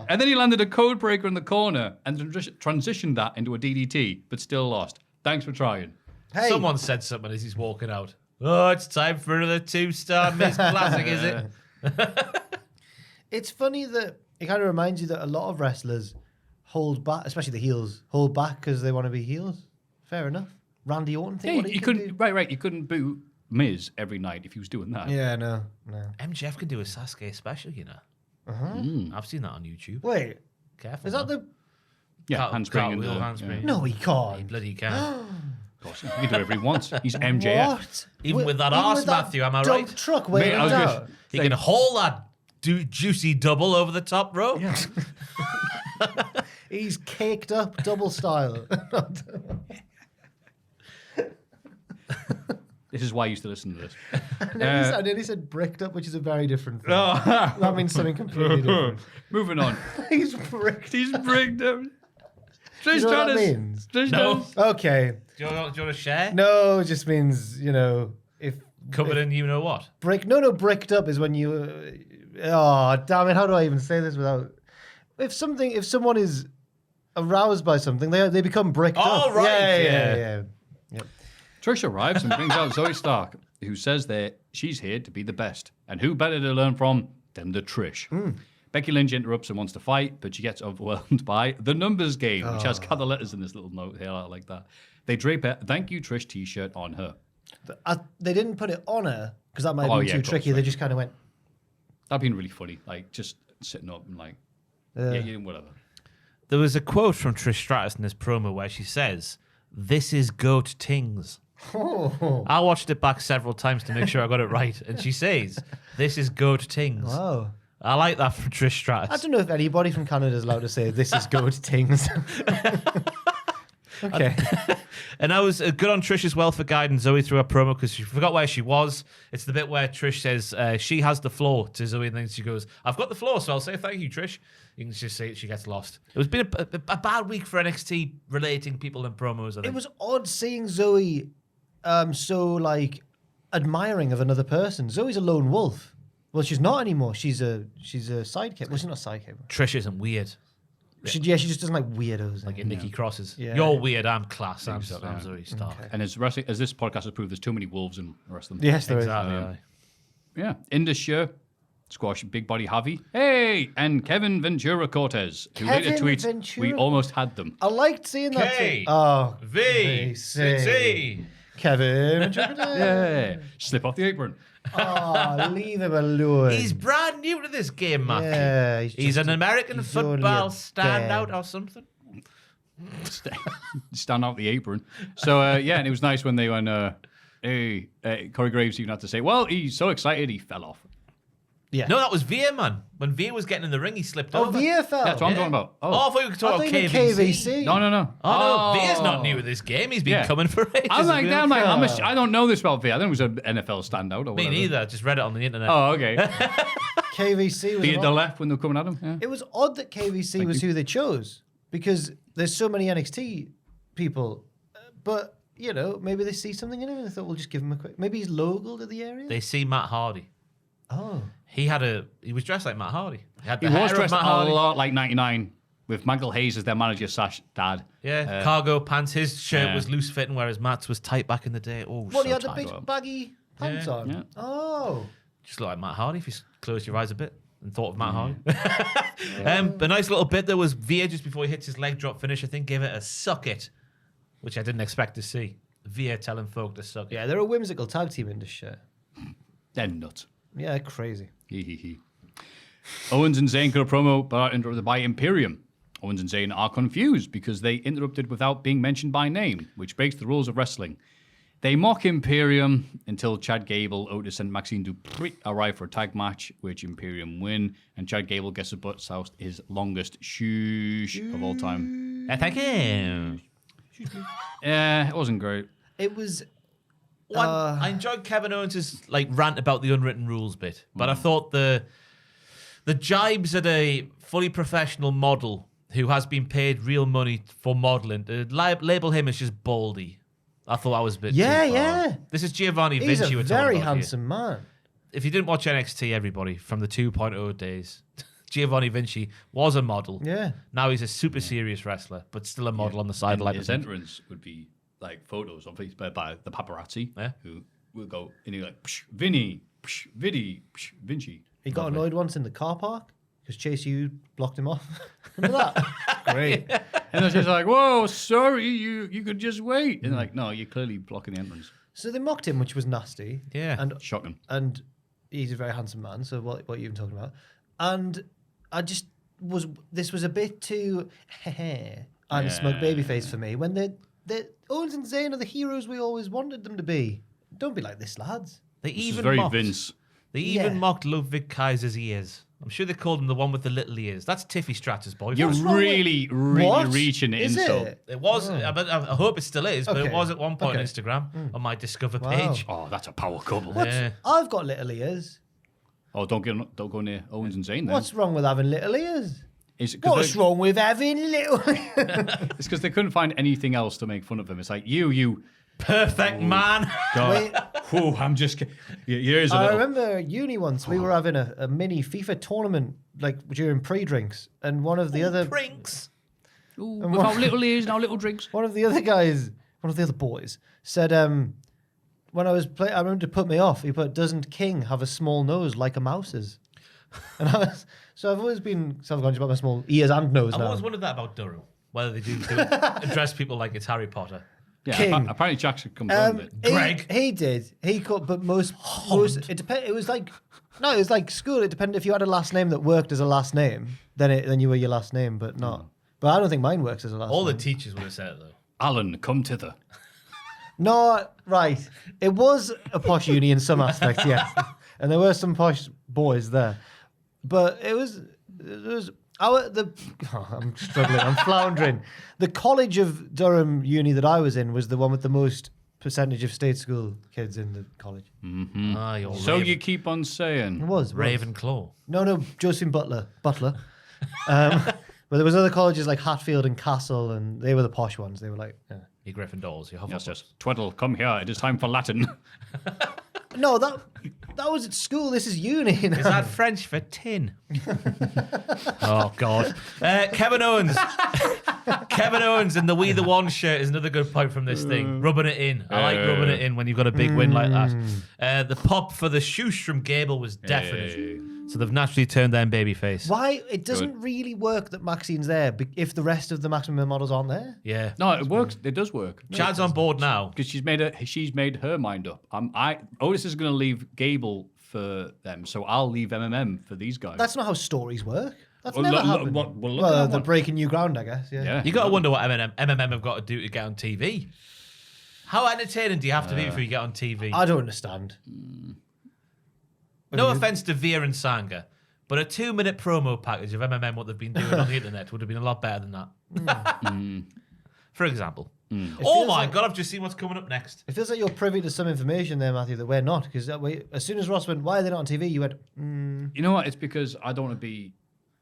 And then he landed a code breaker in the corner and transitioned that into a DDT, but still lost. Thanks for trying. Hey, Someone said something as he's walking out. Oh, it's time for another 2-star Miz Classic, is it? it's funny that it kind of reminds you that a lot of wrestlers hold back, especially the heels, hold back because they want to be heels. Fair enough. Randy Orton, think Yeah, what he you could couldn't. do. Right. You couldn't boot Miz every night if he was doing that. Yeah, no. MJF can do a Sasuke special, you know. I've seen that on YouTube. Wait, Careful. is that now. the? Yeah, handspring and cartwheel, handspring. No, he He can't. bloody can. Of course, he can do whatever he wants. He's MJF. What? Even with that Even arse, with that Matthew, am I dump right? truck Mate, weighing I was it gonna down. He can haul that juicy double over the top rope. Yeah. He's caked up double style. This is why you used to listen to this. I nearly said bricked up, which is a very different thing. That means something completely different. Moving on. He's bricked. He's bricked up. Trish You know what that Stratus. means? Trish No. Stratus. Okay. Do you want to share? No, it just means, if Covered in you know what? bricked up is when you oh damn it, how do I even say this without if someone is aroused by something, they become bricked up. Oh, right, Yeah. Trish arrives and brings out Zoe Stark, who says that she's here to be the best. And who better to learn from than the Trish? Becky Lynch interrupts and wants to fight, but she gets overwhelmed by the numbers game, which has cut the letters in this little note here like that. They drape a "Thank You Trish" t-shirt on her. They didn't put it on her because that might have been yeah, too of course, tricky. They right. just kind of went, That'd been really funny, like just sitting up and like Yeah, whatever. There was a quote from Trish Stratus in this promo where she says, "This is goat tings." Oh, I watched it back several times to make sure I got it right, and she says, "This is goat tings." wow. I like that from Trish Stratus. I don't know if anybody from Canada is allowed to say this is good things. Okay. And that was good on Trish as well for guiding Zoe through her promo because she forgot where she was. It's the bit where Trish says she has the floor to Zoe, and then she goes, "I've got the floor, so I'll say thank you, Trish." You can just say she gets lost. It was been a bad week for NXT relating people in promos. I think It was odd seeing Zoe so like admiring of another person. Zoe's a lone wolf. Well, she's not anymore. She's a sidekick. Well, she's not a sidekick. Trish isn't weird She just doesn't like weirdos. like Nikki Crosses. Yeah. You're weird. I'm class. I'm Exactly, yeah. Zoe Stark. Okay. And as this podcast has proved, there's too many wolves in wrestling. Yes, there is. Exactly. aye. Yeah. In this show, squash Big Body Javi. Hey! And Kevin Ventura Cortez, who later Kevin tweets, Ventura? "We almost had them." I liked seeing that. K. too. Oh, V. C. Kevin. Yeah. Slip off the apron. Oh, leave him alone. He's brand new to this game, Matthew. Yeah, he's an American he's only football a standout dad. or something. Stand out the apron. So, and it was nice when they went, Corey Graves even had to say, well, he's so excited he fell off. Yeah. No, that was Veer, man. When Veer was getting in the ring, he slipped Oh, over. Veer fell. That's what I'm talking about. Oh, I thought you were I talking thought about you meant KVC. No. Oh, no, Veer's not new to this game. He's been Yeah. coming for ages. I'm like, Veer. I don't know this about Veer. I think it was an NFL standout or Me whatever. neither. I just read it on the internet. Oh, okay. KVC was Be an at the odd- left when they're coming at him. Yeah. It was odd that KVC was who they chose because there's so many NXT people, but you know maybe they see something in him and they thought we'll just give him a quick. Maybe he's local to the area. They see Matt Hardy. Oh, He was dressed like Matt Hardy. Had He the hair was of dressed Matt a Hardy. lot like 99 with Michael Hayes as their manager / dad. Yeah, cargo pants. His shirt yeah. was loose fitting, whereas Matt's was tight back in the day. Oh, what so he had the tight. big baggy pants Yeah. on. Yeah. Oh, Just looked like Matt Hardy if you closed your eyes a bit and thought of Matt Hardy. A nice little bit there was Veer just before he hits his leg drop finish. I think gave it a suck it, which I didn't expect to see. Veer telling folk to suck it. yeah, they're a whimsical tag team in this shit. They're nuts. Yeah, crazy. Owens and Zayn got a promo, but are interrupted by Imperium. Owens and Zayn are confused because they interrupted without being mentioned by name, which breaks the rules of wrestling. They mock Imperium until Chad Gable, Otis, and Maxine Dupri arrive for a tag match, which Imperium win, and Chad Gable gets a butt soused his longest shoosh of all time. Thank you. Yeah, it wasn't great. It was. I enjoyed Kevin Owens' like rant about the unwritten rules bit, but I thought the jibes at a fully professional model who has been paid real money for modeling to label him as just baldy. I thought that was a bit Yeah, too far. yeah. This is Giovanni He's Vinci a we're talking very about here. handsome man. If you didn't watch NXT, everybody, from the 2.0 days, Giovanni Vinci was a model. Yeah. Now he's a super serious wrestler, but still a model on the side. And Like his entrance would be like photos of his by the paparazzi who will go and he's like, psh, Vinny, psh, Viddy, psh, Vinci. He got annoyed once in the car park because Chase U blocked him off. Remember that? Great. And they're just like, whoa, sorry, you could just wait. And they're like, no, you're clearly blocking the entrance. So they mocked him, which was nasty. Yeah. And Shocking. and he's a very handsome man. So what are you even talking about? And this was a bit too and smug babyface for me when the Owens and Zayn are the heroes we always wanted them to be. Don't be like this, lads. They This is even very mocked, Vince. They even Yeah. mocked Ludwig Kaiser's ears. I'm sure they called him the one with the little ears. That's Tiffy Stratton's boyfriend. You're What's wrong really What? reaching it Is insult. it? It was. I hope it still is, but it Okay. was at one point on Okay. Instagram on my Discover Wow. page. Oh, that's a power couple. Yeah. I've got little ears. Oh, don't go near Owens and Zayn then. What's wrong with having little ears? It's 'cause What's they- wrong with having little? It's because they couldn't find anything else to make fun of him. It's like you. Perfect man. God. Wait. Whew, I'm just. Your ears are I little. remember at uni once we were having a mini FIFA tournament like during pre-drinks, and one of the other Prinks. Without little ears, now little drinks. one of the other guys, one of the other boys said, when I was playing, I remember to put me off. He put, "Doesn't King have a small nose like a mouse's?" And I've always been self-conscious about my small ears and nose I've now. always wondered that about Durham. Whether they do address people like it's Harry Potter. Yeah, King. apparently Jackson confirmed it. Greg. He did. He could, but most it depend. It was like school. It depended if you had a last name that worked as a last name, then you were your last name, but not. But I don't think mine works as a last All name. the teachers would have said it though. Alan, come thither. No, right. It was a posh uni in some aspects, yes. And there were some posh boys there. But I'm struggling, I'm floundering. The College of Durham uni that I was in was the one with the most percentage of state school kids in the college. Ah, you're So you keep on It saying. was. Ravenclaw. No, Josephine Butler. But there was other colleges like Hatfield and Castle, and they were the posh ones. They were like, yeah. Your Gryffindors. Your Hufflepuffs. Yes. Tweddle, come here. It is time for Latin. No, that was at school. This is uni. Is that French for tin? Oh, God. Kevin Owens. Kevin Owens in the We The One shirt is another good point from this thing. Rubbing it in. I like rubbing it in when you've got a big win like that. The pop for the shoosh from Gable was definite. So they've naturally turned them babyface. Why? It doesn't really work that Maxine's there if the rest of the Maximum models aren't there. Yeah. No, it works. It does work. Chad's on board now. Because she's made her mind up. Otis is going to leave Gable for them, so I'll leave MMM for these guys. That's not how stories work. That's Well, never look- happened. look- well, look at that they're one. breaking new ground, I guess. Yeah. Yeah. You got to wonder what MMM have got to do to get on TV. How entertaining do you have to be before you get on TV? I don't understand. No offense to Veer and Sanga, but a 2-minute promo package of MMM, what they've been doing on the internet, would have been a lot better than that. For example. Oh feels my like- God, I've just seen what's coming up next. It feels like you're privy to some information there, Matthew, that we're not. Because as soon as Ross went, why are they not on TV? You went, You know what? It's because I don't want to be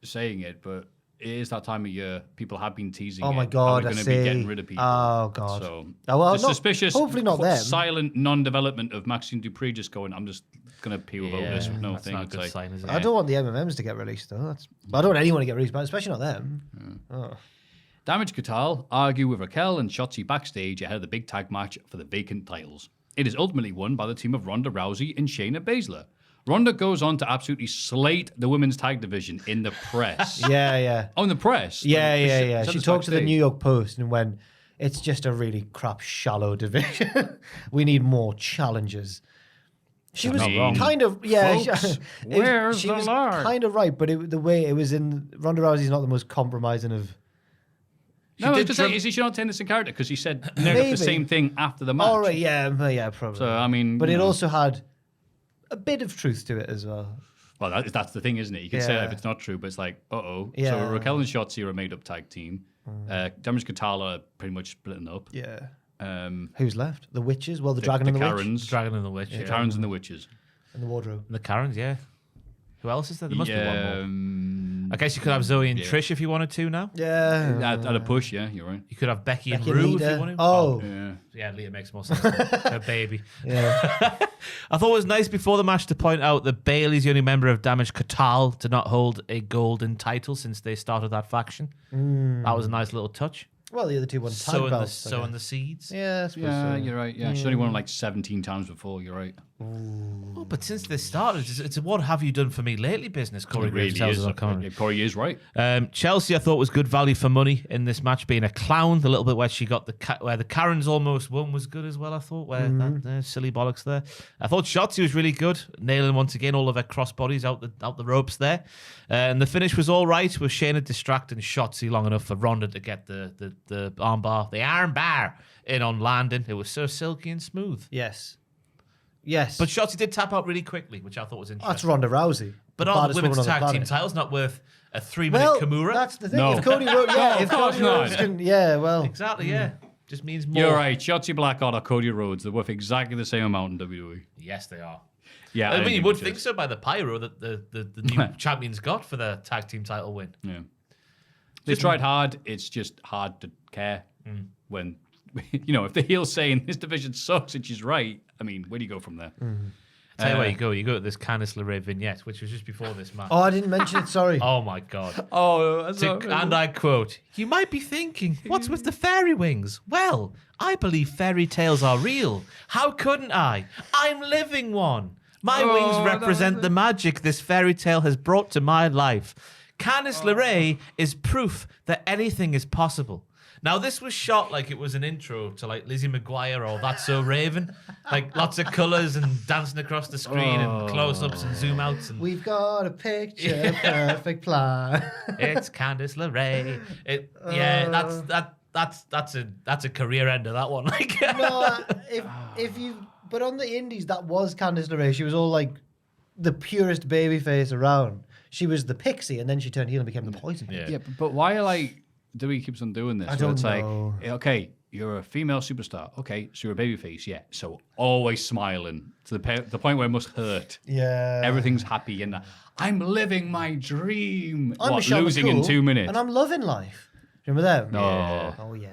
saying it, but it is that time of year. People have been teasing. oh my it, God, they're I going to see. be getting rid of people. Oh God. So Oh, well, the suspicious, hopefully not them. silent non-development of Maxine Dupree just going. I'm just going to peel over this with no that's thing. not a It's good like, sign, is it? I don't want the MMMs to get released though. I don't want anyone to get released, but especially not them. Oh. Damage Katal argue with Raquel and Shotzi backstage ahead of the big tag match for the vacant titles. It is ultimately won by the team of Ronda Rousey and Shayna Baszler. Ronda goes on to absolutely slate the women's tag division in the press. Yeah. On the press? Yeah. Said She this talked to the backstage. New York Post and went, it's just a really crap, shallow division. We need more challenges. She was not wrong. kind of, yeah. Folks, where's she the was line? kind of right, but the way it was in, Ronda Rousey's not the most compromising of. No, I was did going to say, drum- is she not taking this in character? Because he said nearly Maybe. the same thing after the match. Oh, right, yeah, probably. So, I mean, But you it know. also had a bit of truth to it as well. Well, that's the thing, isn't it? You can say that Yeah. if it's not true, but it's like, uh-oh. Yeah. So Raquel and Shotzi are a made-up tag team. Damage Katala are pretty much splitting up. Yeah. Um, Who's left? The witches? Well, the dragon and the witch. Karens. Dragon and the Witch. The Yeah. Karens and the Witches. And the wardrobe. And the Karens, yeah. Who else is there? There must be one more. more. I guess you could have Zoe and Trish if you wanted to now. Yeah. At a push, yeah, you're right. You could have Becky and Becky Rue Lita. if you wanted. Oh. Yeah. Yeah, Lita makes more sense. Her baby. Yeah. I thought it was nice before the match to point out that Bailey's the only member of Damage Katal to not hold a golden title since they started that faction. That was a nice little touch. Well, the other two won tag Sowing belts. I the guess. seeds. Yeah, I suppose Yeah, so. you're right. Yeah, she's only won like 17 times before. You're right. Oh, but since they started, it's a what have you done for me lately business. Corey It Graves really tells is. us on commentary. Corey is right. Chelsea, I thought was good value for money in this match, being a clown. The little bit where she got where the Karens almost won was good as well. I thought where that silly bollocks there. I thought Shotzi was really good, nailing once again all of her crossbodies out the ropes there, and the finish was all right with Shayna distracting Shotzi long enough for Ronda to get the armbar, the arm bar in on landing. It was so silky and smooth. Yes. But Shotzi did tap out really quickly, which I thought was interesting. That's Ronda Rousey. But the are the baddest women's woman on tag the team planet. titles not worth a 3-minute Well, Kimura? that's the thing. No. If Cody Rhodes, of course Cody Rhodes not. can, yeah, well, Exactly, yeah. Just means more. You're right. Shotzi Blackheart or Cody Rhodes, they're worth exactly the same amount in WWE. Yes, they are. Yeah, I mean, you think would it think is. so by the pyro that the new champions got for the tag team title win. Yeah. They tried hard. It's just hard to care when, if the heel's saying this division sucks and she's right, I mean, where do you go from there? Tell you where you go. You go to this Candice LeRae vignette, which was just before this match. oh, I didn't mention it. Sorry. Oh my God. Oh, And I quote, "You might be thinking, what's with the fairy wings? Well, I believe fairy tales are real. How couldn't I? I'm living one. My wings represent the magic this fairy tale has brought to my life. Candice LeRae is proof that anything is possible. Now, this was shot like it was an intro to like Lizzie McGuire or That's So Raven. Like lots of colours and dancing across the screen and close-ups and zoom-outs. And We've got a picture perfect plan. it's Candice LeRae. That's a career ender, that one. Like, No, if you... But on the indies, that was Candice LeRae. She was all like the purest baby face around. She was the pixie, and then she turned heel and became the poison. Yeah, but why like WWE keeps on doing this? I don't it's know. like, okay, you're a female superstar. Okay, so you're a babyface, yeah. So always smiling to the point where it must hurt. Yeah. Everything's happy and I'm living my dream. I'm What, Michelle losing in McCool, 2 minutes? And I'm loving life. Remember that? No. Yeah. Oh, yeah.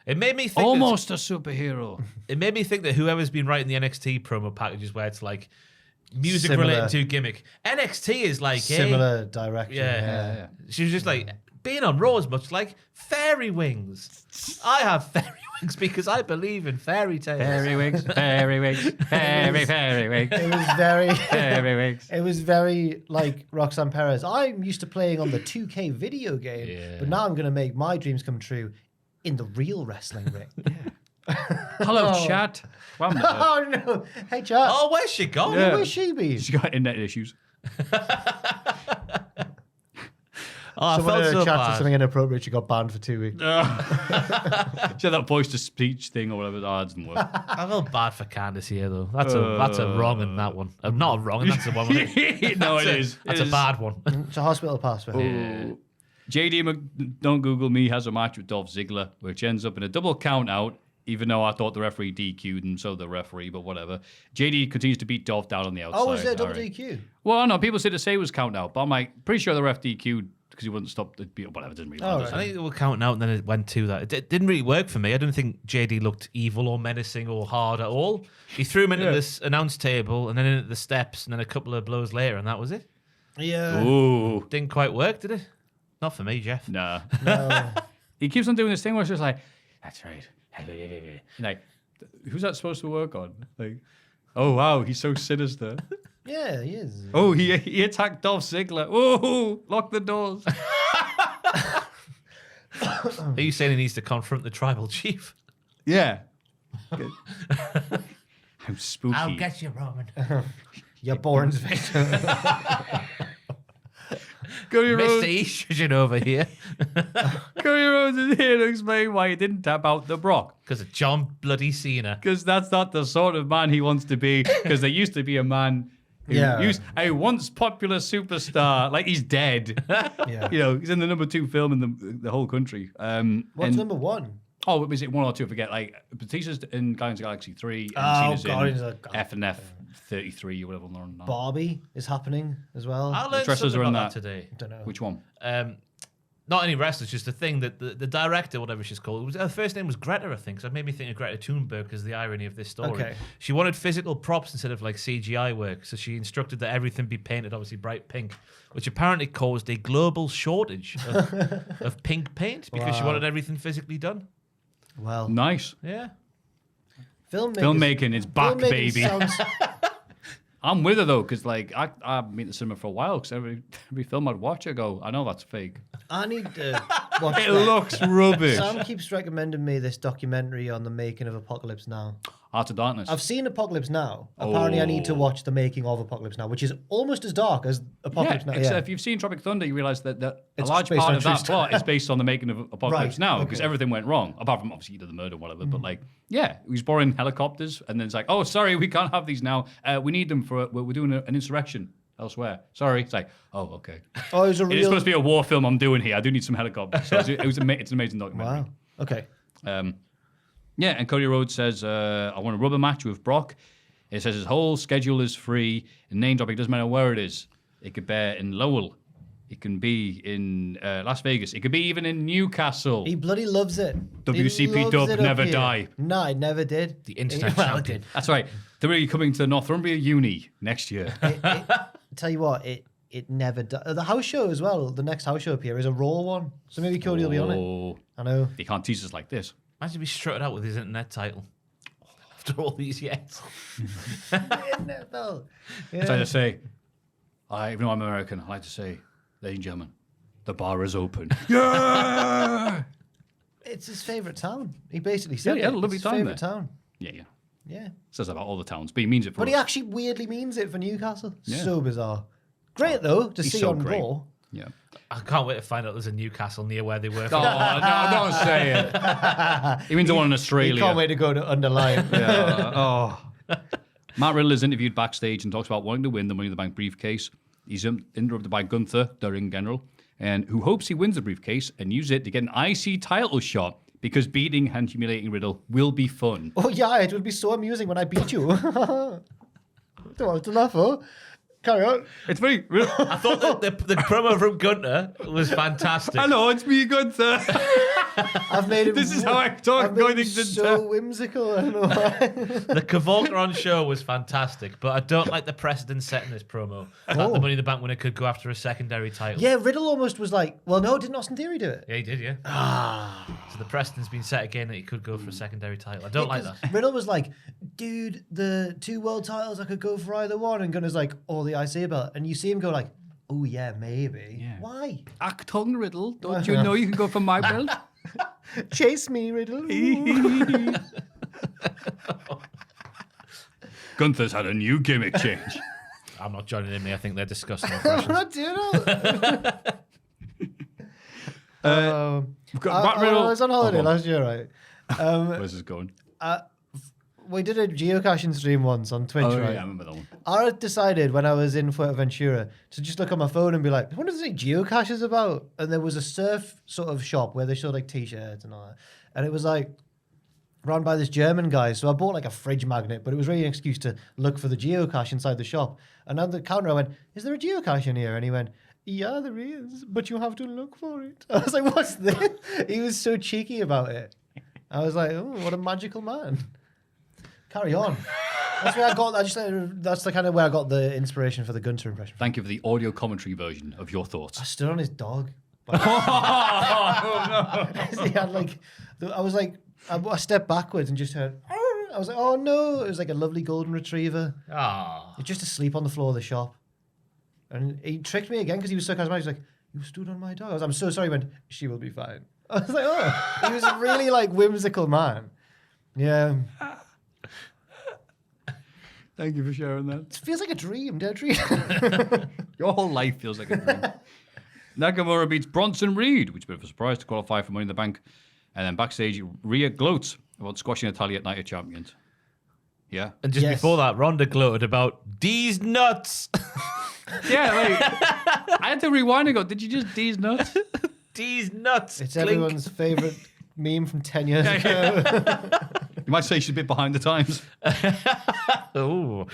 it made me think Almost a superhero. It made me think that whoever's been writing the NXT promo packages where it's like music Similar. related to gimmick. NXT is like Similar direction. Yeah. She was just like, being on Raw is much like fairy wings. I have fairy wings because I believe in fairy tales. Fairy wigs, fairy wigs, fairy wigs, It was very... fairy wigs. It was very like Roxanne Perez. I'm used to playing on the 2K video game, but now I'm going to make my dreams come true in the real wrestling ring. Hello, chat. What happened to her? Oh, no. Hey, chat. Oh, where's she gone? Yeah. Where's she been? She's got internet issues. Oh, I Someone felt in so the chat said bad. something inappropriate. She got banned for 2 weeks. She had that voice to speech thing or whatever. Oh, it didn't work. I felt bad for Candice here, though. That's a wrong in that one. Not a wrong, and that's a one. No, it is. That's It a is. bad one. It's a hospital pass for her. Oh. Don't Google me, has a match with Dolph Ziggler, which ends up in a double count out, even though I thought the referee DQ'd him, so the referee, but whatever. JD continues to beat Dolph down on the outside. Oh, was there a double All right. DQ? Well, no, people said to say it was count out, but I'm like, pretty sure the ref DQ'd because he wouldn't stop the beat. Whatever, it doesn't really matter. Oh, does right. it? I think it was counting out, and then it went to that. It didn't really work for me. I didn't think JD looked evil or menacing or hard at all. He threw him into this announce table and then into the steps, and then a couple of blows later, and that was it. Yeah. Ooh. Didn't quite work, did it? Not for me, Jeff. Nah. No. He keeps on doing this thing where it's just like, that's right. Like, who's that supposed to work on? Like, oh, wow, he's so sinister. Yeah, he is. Oh, he attacked Dolph Ziggler. Oh, lock the doors. Are you saying he needs to confront the tribal chief? Yeah. I'm spooky. I'll get you, Roman. You're born victim. Cody Mr. Rhodes, Estrogen over here. Cody Rhodes is here to explain why he didn't tap out the Brock. Because of John bloody Cena. Because that's not the sort of man he wants to be. Because there used to be a man who used a once popular superstar. Like, he's dead. Yeah. You know, he's in the #2 film in the whole country. What's and- number one? Oh, was it 1 or 2? I forget. Like, Batista's in Guardians of the Galaxy 3, and Oh, Cena's Guardians in of the F&F 33 or whatever. No. Barbie is happening as well. I learned wrestlers something are in about that. that today. don't know. Which one? Not any wrestlers, just the thing that the director, whatever she's called, her first name was Greta, I think. So it made me think of Greta Thunberg because the irony of this story. Okay. She wanted physical props instead of like CGI work, so she instructed that everything be painted obviously bright pink, which apparently caused a global shortage of pink paint because she Wow. wanted everything physically done. Well, Nice. Yeah. Filmmaking is back, filmmaking baby. sounds- I'm with her, though, because, like, I've been to the cinema for a while, because every film I'd watch, I go, I know that's fake. I need to watch It that. looks rubbish. Sam keeps recommending me this documentary on the making of Apocalypse Now. Heart of Darkness. I've seen Apocalypse Now. Apparently, I need to watch the making of Apocalypse Now, which is almost as dark as Apocalypse Now. except if you've seen Tropic Thunder, you realise that a It's large based part on of true that story. plot is based on the making of Apocalypse Right, Now, because okay. everything went wrong, apart from obviously the murder and whatever. But like, yeah, he was borrowing helicopters, and then it's like, oh, sorry, we can't have these now. We need them for we're doing an insurrection elsewhere. Sorry, it's like, oh, okay. Oh, it was a It is real. supposed to be a war film I'm doing here. I do need some helicopters. So it's an amazing documentary. Wow. Okay. Yeah, and Cody Rhodes says, I want a rubber match with Brock. It says his whole schedule is free. And name dropping, doesn't matter where it is. It could be in Lowell. It can be in Las Vegas. It could be even in Newcastle. He bloody loves it. WCP He loves dub, it up never here. die. No, it never did. The internet Well, it champion. did. That's right. They're really coming to Northumbria Uni next year. Tell you what, it never does. The house show as well, the next house show up here is a Raw one. So maybe Cody will be on it. Oh, I know. they can't tease us like this. Imagine if he strutted out with his internet title after all these years. NFL. As I just say, even though I'm American, I like to say, ladies and gentlemen, the bar is open. Yeah! It's his favourite town. He basically said Yeah, he had it. a lovely It's his time favourite there. town. Yeah. Yeah. Says about all the towns, but he means it for But us. he actually weirdly means it for Newcastle. Yeah. So bizarre. Great, though, to He's see so on great. Raw. Yeah. I can't wait to find out there's a Newcastle near where they were. Oh, no, don't say it. He means the one in Australia. He can't wait to go to Underline. Yeah. Matt Riddle is interviewed backstage and talks about wanting to win the Money in the Bank briefcase. He's interrupted by Gunther, the ring general, and who hopes he wins the briefcase and use it to get an IC title shot because beating and humiliating Riddle will be fun. Oh, yeah, it will be so amusing when I beat you. Don't want to laugh, oh. Carry on. It's very. I thought that the promo from Gunter was fantastic. Hello, it's me, Gunther. I've made him. This is how I talk, I've made him Gunnington. so whimsical. I don't know why. The Cavalcron show was fantastic, but I don't like the precedent set in this promo. That the Money in the Bank winner could go after a secondary title. Yeah, Riddle almost was like, well, no, didn't Austin Theory do it? Yeah, he did, yeah. So the precedent's been set again that he could go for a secondary title. I don't like that. Riddle was like, dude, the 2 world titles, I could go for either one. And Gunner's like, oh, the IC belt. And you see him go like, oh, yeah, maybe. Yeah. Why? Acton Riddle, don't you know you can go for my belt? Chase me, Riddle. Gunther's had a new gimmick change. I'm not joining in there. I think they're disgusting I'm impressions. not doing it. We've got Matt Riddle. I was on holiday Oh, go on. last year, right? Where's this going? We did a geocaching stream once on Twitch, Oh, right? yeah, I remember that one. I decided when I was in Fuerteventura to just look on my phone and be like, what is it geocaches about? And there was a surf sort of shop where they showed like t-shirts and all that. And it was like run by this German guy. So I bought like a fridge magnet, but it was really an excuse to look for the geocache inside the shop. And on the counter I went, is there a geocache in here? And he went, yeah, there is, but you have to look for it. I was like, what's this? He was so cheeky about it. I was like, oh, what a magical man. Carry on. That's where I got. That's the kind of where I got the inspiration for the Gunter impression. Thank you for the audio commentary version of your thoughts. I stood on his dog. He had like, I was like, I stepped backwards and just heard. I was like, oh no! It was like a lovely golden retriever. Ah. Just asleep on the floor of the shop, and he tricked me again because he was so charismatic. He was like, "You stood on my dog." I was, "I'm so sorry." He went, "She will be fine." I was like, "Oh." He was a really like whimsical man. Yeah. Thank you for sharing that. It feels like a dream. Did I dream? Your whole life feels like a dream. Nakamura beats Bronson Reed, which is a bit of a surprise to qualify for Money in the Bank. And then backstage, Rhea gloats about squashing Natalia at Night of Champions. Yeah. And just Yes. before that, Ronda gloated about these nuts. Yeah, like, I had to rewind and go, did you just D's nuts? These nuts. It's Clink. everyone's favorite meme from 10 years ago. You might say she's a bit behind the times. Ooh.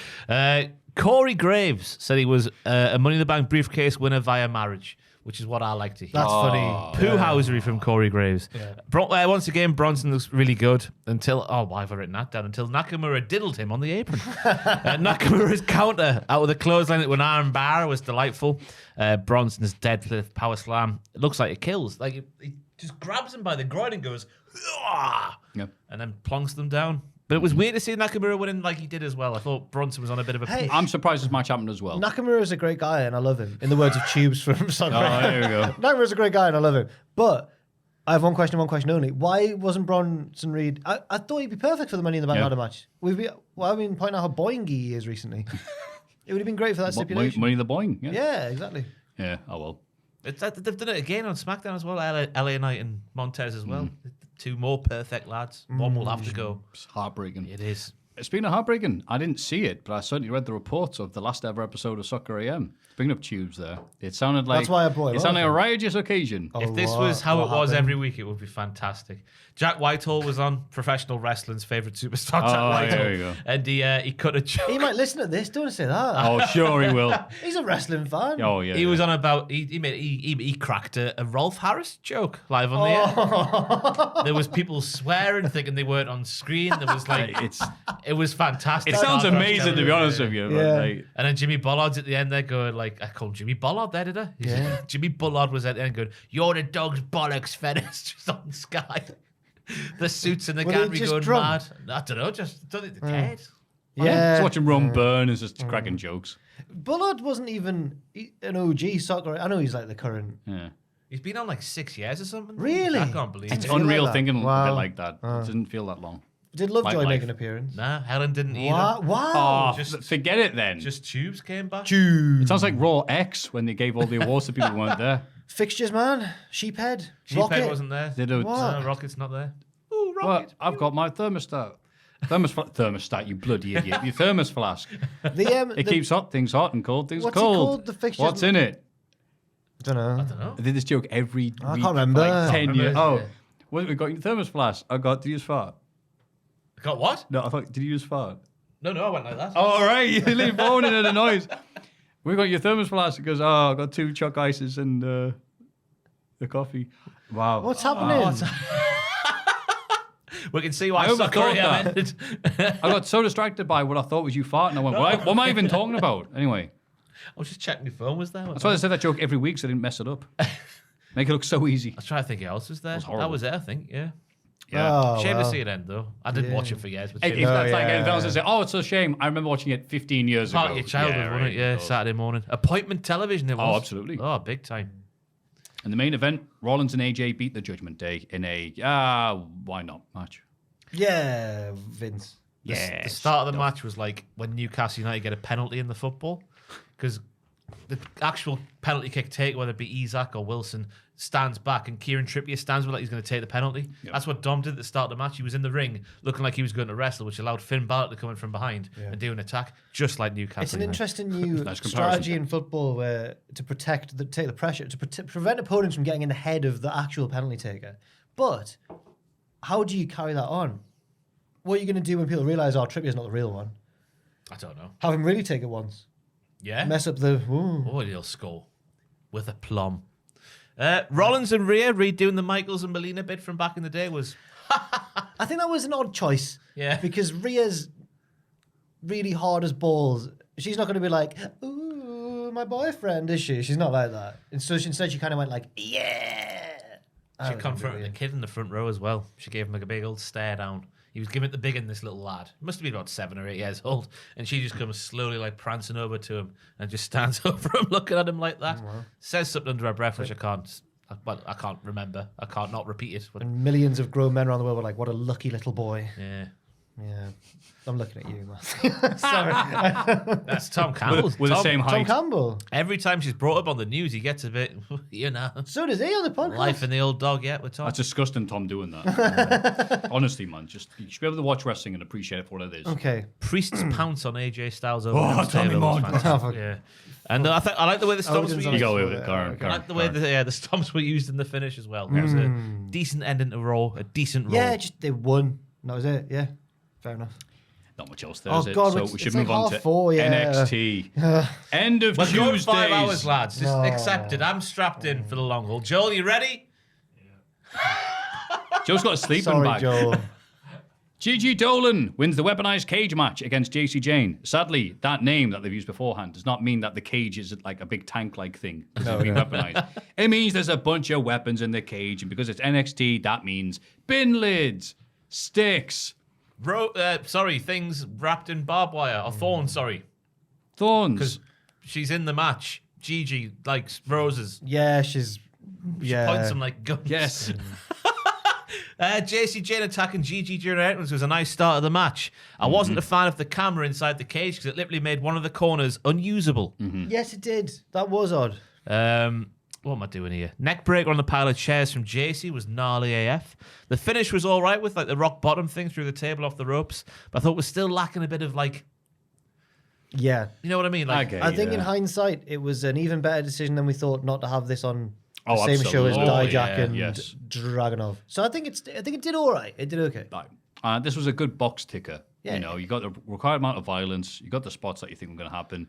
Corey Graves said he was a Money in the Bank briefcase winner via marriage, which is what I like to hear. That's funny. Poohousery from Corey Graves. Once again, Bronson looks really good until, why have I written that down? Until Nakamura diddled him on the apron. Nakamura's counter out of the clothesline with an arm bar was delightful. Bronson's deadlift power slam. It looks like it kills. Like he just grabs him by the groin and goes, "Ah!" Yep. and then plonks them down. But it was weird to see Nakamura winning like he did as well. I thought Bronson was on a bit of a Hey, I'm surprised this match happened as well. Nakamura is a great guy and I love him. In the words of Tubes from Sonic. Oh, there we go. Nakamura's a great guy and I love him. But I have one question only. Why wasn't Bronson Reed? I thought he'd be perfect for the Money in the Bank Yeah. ladder match. I've been pointing out how boingy he is recently. It would have been great for that stipulation. Money in the Boing. Yeah. Yeah, exactly. Yeah. Oh, well. They've done it again on SmackDown as well. LA Knight and Montez as well. Two more perfect lads. One will have to go. It's heartbreaking. It is. Speaking of heartbreaking, I didn't see it, but I certainly read the reports of the last ever episode of Soccer AM. Bringing up Tubes there. It sounded like... That's why I brought it It sounded up. like a riotous occasion. If this what- was how what it was happened? every week, it would be fantastic. Jack Whitehall was on, professional wrestling's favourite superstar, Jack Oh, Whitehall. there you go. And he cut a joke. He might listen to this. Don't say that. Oh, sure he will. He's a wrestling fan. Oh, yeah. He was on about he cracked a Rolf Harris joke live on the air. There was people swearing, thinking they weren't on screen. There was like it was fantastic. It sounds Starcraft amazing, to be television. honest with you. But Yeah. like, And then Jimmy Bullard's at the end there going like, I called Jimmy Bullard there, did I? Yeah. Jimmy Bullard was at the end going, "You're the dog's bollocks fetish," just on Sky. The suits and the Were they gantry just going drunk? mad. I don't know, just don't think they're dead. Yeah. just watching Ron burn is just cracking jokes. Bullard wasn't even an OG soccer. I know he's like the current. Yeah. He's been on like 6 years or something. Really? I can't believe It's it. feel like unreal that. thinking a Wow. bit like that. It didn't feel that long. Did Lovejoy Like make life. an appearance? Nah, Helen didn't either. Wow. Wow. just- Forget it then. Just Tubes came back. It sounds like Raw X when they gave all the awards to people who weren't there. Fixtures, man. Sheephead. Sheephead Rocket. wasn't there. They do. What? No, Rocket's not there. Ooh, Well, Rocket. I've got my thermostat. Thermostat, you bloody idiot. Your thermos flask. It keeps hot things hot and cold things What's it cold. called? The fixtures- What's in it? I don't know. I don't know. I did this joke every week I can't for remember. like 10 years. remember, Oh, yeah. what have we got in your thermos flask? I got, did you use fart? Got what? No, I thought, did you use fart? No, I went like that. Oh, all right, you leave phone in the noise. We got your thermos flask. It goes, I got 2 choc ices and the coffee. Wow. What's happening? We can see why I overthought Soccer that. ended. I got so distracted by what I thought was you farting. I went, what am I even talking about? Anyway, I was just checking my phone was there. that's why I said that joke every week so I didn't mess it up. Make it look so easy. I was trying to think who else was there. was horrible. That was it, I think, yeah. Yeah. Oh, Shame to wow. see it end, though. I didn't watch it for years. But If shame to that's like yeah. anything else, I say, oh, it's a shame. I remember watching it 15 years part ago. of your childhood, wasn't it? Yeah, Saturday morning. Appointment television, it was. Oh, absolutely. Oh, big time. And the main event, Rollins and AJ beat the Judgment Day in a, why not match. Yeah, Vince. Yeah. The start of the match was like when Newcastle United get a penalty in the football, because the actual penalty kick take, whether it be Isaac or Wilson, stands back and Kieran Trippier stands with like he's going to take the penalty. Yep. That's what Dom did at the start of the match. He was in the ring looking like he was going to wrestle, which allowed Finn Balor to come in from behind and do an attack, just like Newcastle. It's an United. interesting new Nice comparison. strategy in football where to take the pressure, to prevent opponents from getting in the head of the actual penalty taker. But how do you carry that on? What are you going to do when people realise, Trippier's not the real one? I don't know. Have him really take it once. Yeah. Mess up the... Ooh. Oh, he'll score with a plum. Rollins and Rhea redoing the Michaels and Melina bit from back in the day was... I think that was an odd choice. Yeah. Because Rhea's really hard as balls. She's not going to be like, ooh, my boyfriend, is she? She's not like that. And so instead she kind of went like, yeah. She confronted the kid in the front row as well. She gave him like a big old stare down. He was giving it the big one, this little lad. Must have been about 7 or 8 years old. And she just comes slowly like prancing over to him and just stands over him looking at him like that. Says something under her breath, which I can't remember. I can't not repeat it. But And millions of grown men around the world were like, what a lucky little boy. yeah. Yeah. I'm looking at you, man. Sorry. That's Tom Campbell. With the Tom- same Tom height. Campbell. Every time she's brought up on the news, he gets a bit, So does he on the podcast. life in the old dog yet with Tom. That's disgusting, Tom, doing that. Honestly, man, you should be able to watch wrestling and appreciate it for what it is. Okay. Priest's pounce on AJ Styles over Oh, the Tommy table was Mon. fantastic. Yeah. And I like the way the stomps Odin's were on You used. go his with it, foot, Karen. okay. I like the way the stomps were used in the finish as well. It was a decent ending to Raw, a decent Raw. Yeah, just they won. That was it. Yeah. Fair enough. Not much else there, Oh, is it? God, So it's- we should it's move like on to 4:30, yeah. NXT. End of We're going Tuesdays. 5 hours, lads. Just No. accept it. I'm strapped in for the long haul. Joel, you ready? Joe's got a sleeping Sorry, bag. Joel. Gigi Dolan wins the weaponized cage match against JC Jane. Sadly, that name that they've used beforehand does not mean that the cage is like a big tank-like thing. It's been weaponized. It means there's a bunch of weapons in the cage, and because it's NXT, that means bin lids, sticks, Things wrapped in barbed wire or thorns. Sorry, thorns. because she's in the match. Gigi likes roses. Yeah, she's... Yeah. Points them like guns. Yes. JC Jane attacking Gigi during her entrance was a nice start of the match. I wasn't a fan of the camera inside the cage because it literally made one of the corners unusable. Yes, it did. That was odd. What am I doing here? Neck breaker on the pile of chairs from JC was gnarly AF. The finish was all right with like the rock bottom thing through the table off the ropes, but I thought it was still lacking a bit of like, Yeah. you know what I mean? Like, Okay. I think in Yeah. hindsight, it was an even better decision than we thought not to have this on the Oh, same show as absolutely. Dijak Yeah, and yes. Dragunov. So I think it did all right. It did okay. Right. This was a good box ticker. Yeah. You know, you got the required amount of violence. You got the spots that you think were going to happen.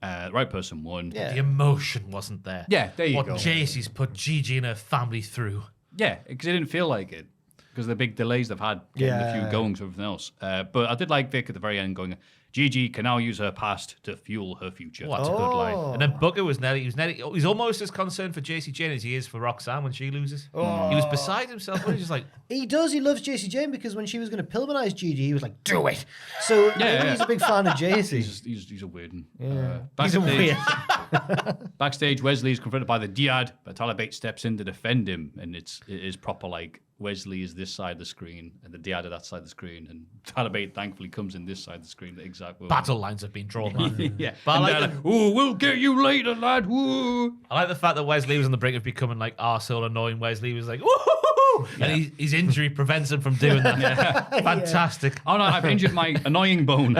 The right person won. Yeah. the emotion wasn't there. Yeah, there you what go. JC's put Gigi and her family through. Yeah, because it didn't feel like it. because of the big delays they've had getting the feud going to everything else. But I did like Vic at the very end going, Gigi can now use her past to fuel her future. Well, that's a good line. And then Booker was he's almost as concerned for JC Jane as he is for Roxanne when she loses. He was beside himself. He was just like... He loves JC Jane because when she was going to Pillmanize Gigi, he was like, do it. So maybe he's a big fan of JC. He's a weird one. He's a weird. Backstage, Wesley is confronted by the Diad, but Tyler Bate steps in to defend him, and it is proper like Wesley is this side of the screen, and the Diad are that side of the screen, and Tyler Bate thankfully comes in this side of the screen. The exact moment. Battle lines have been drawn. Man. Yeah, But and I they're like, like, "Oh, we'll get you later, lad." Woo. I like the fact that Wesley was on the brink of becoming like arsehole annoying Wesley. He was like, woo! And his injury prevents him from doing that. Fantastic. Oh no, I've injured my annoying bone.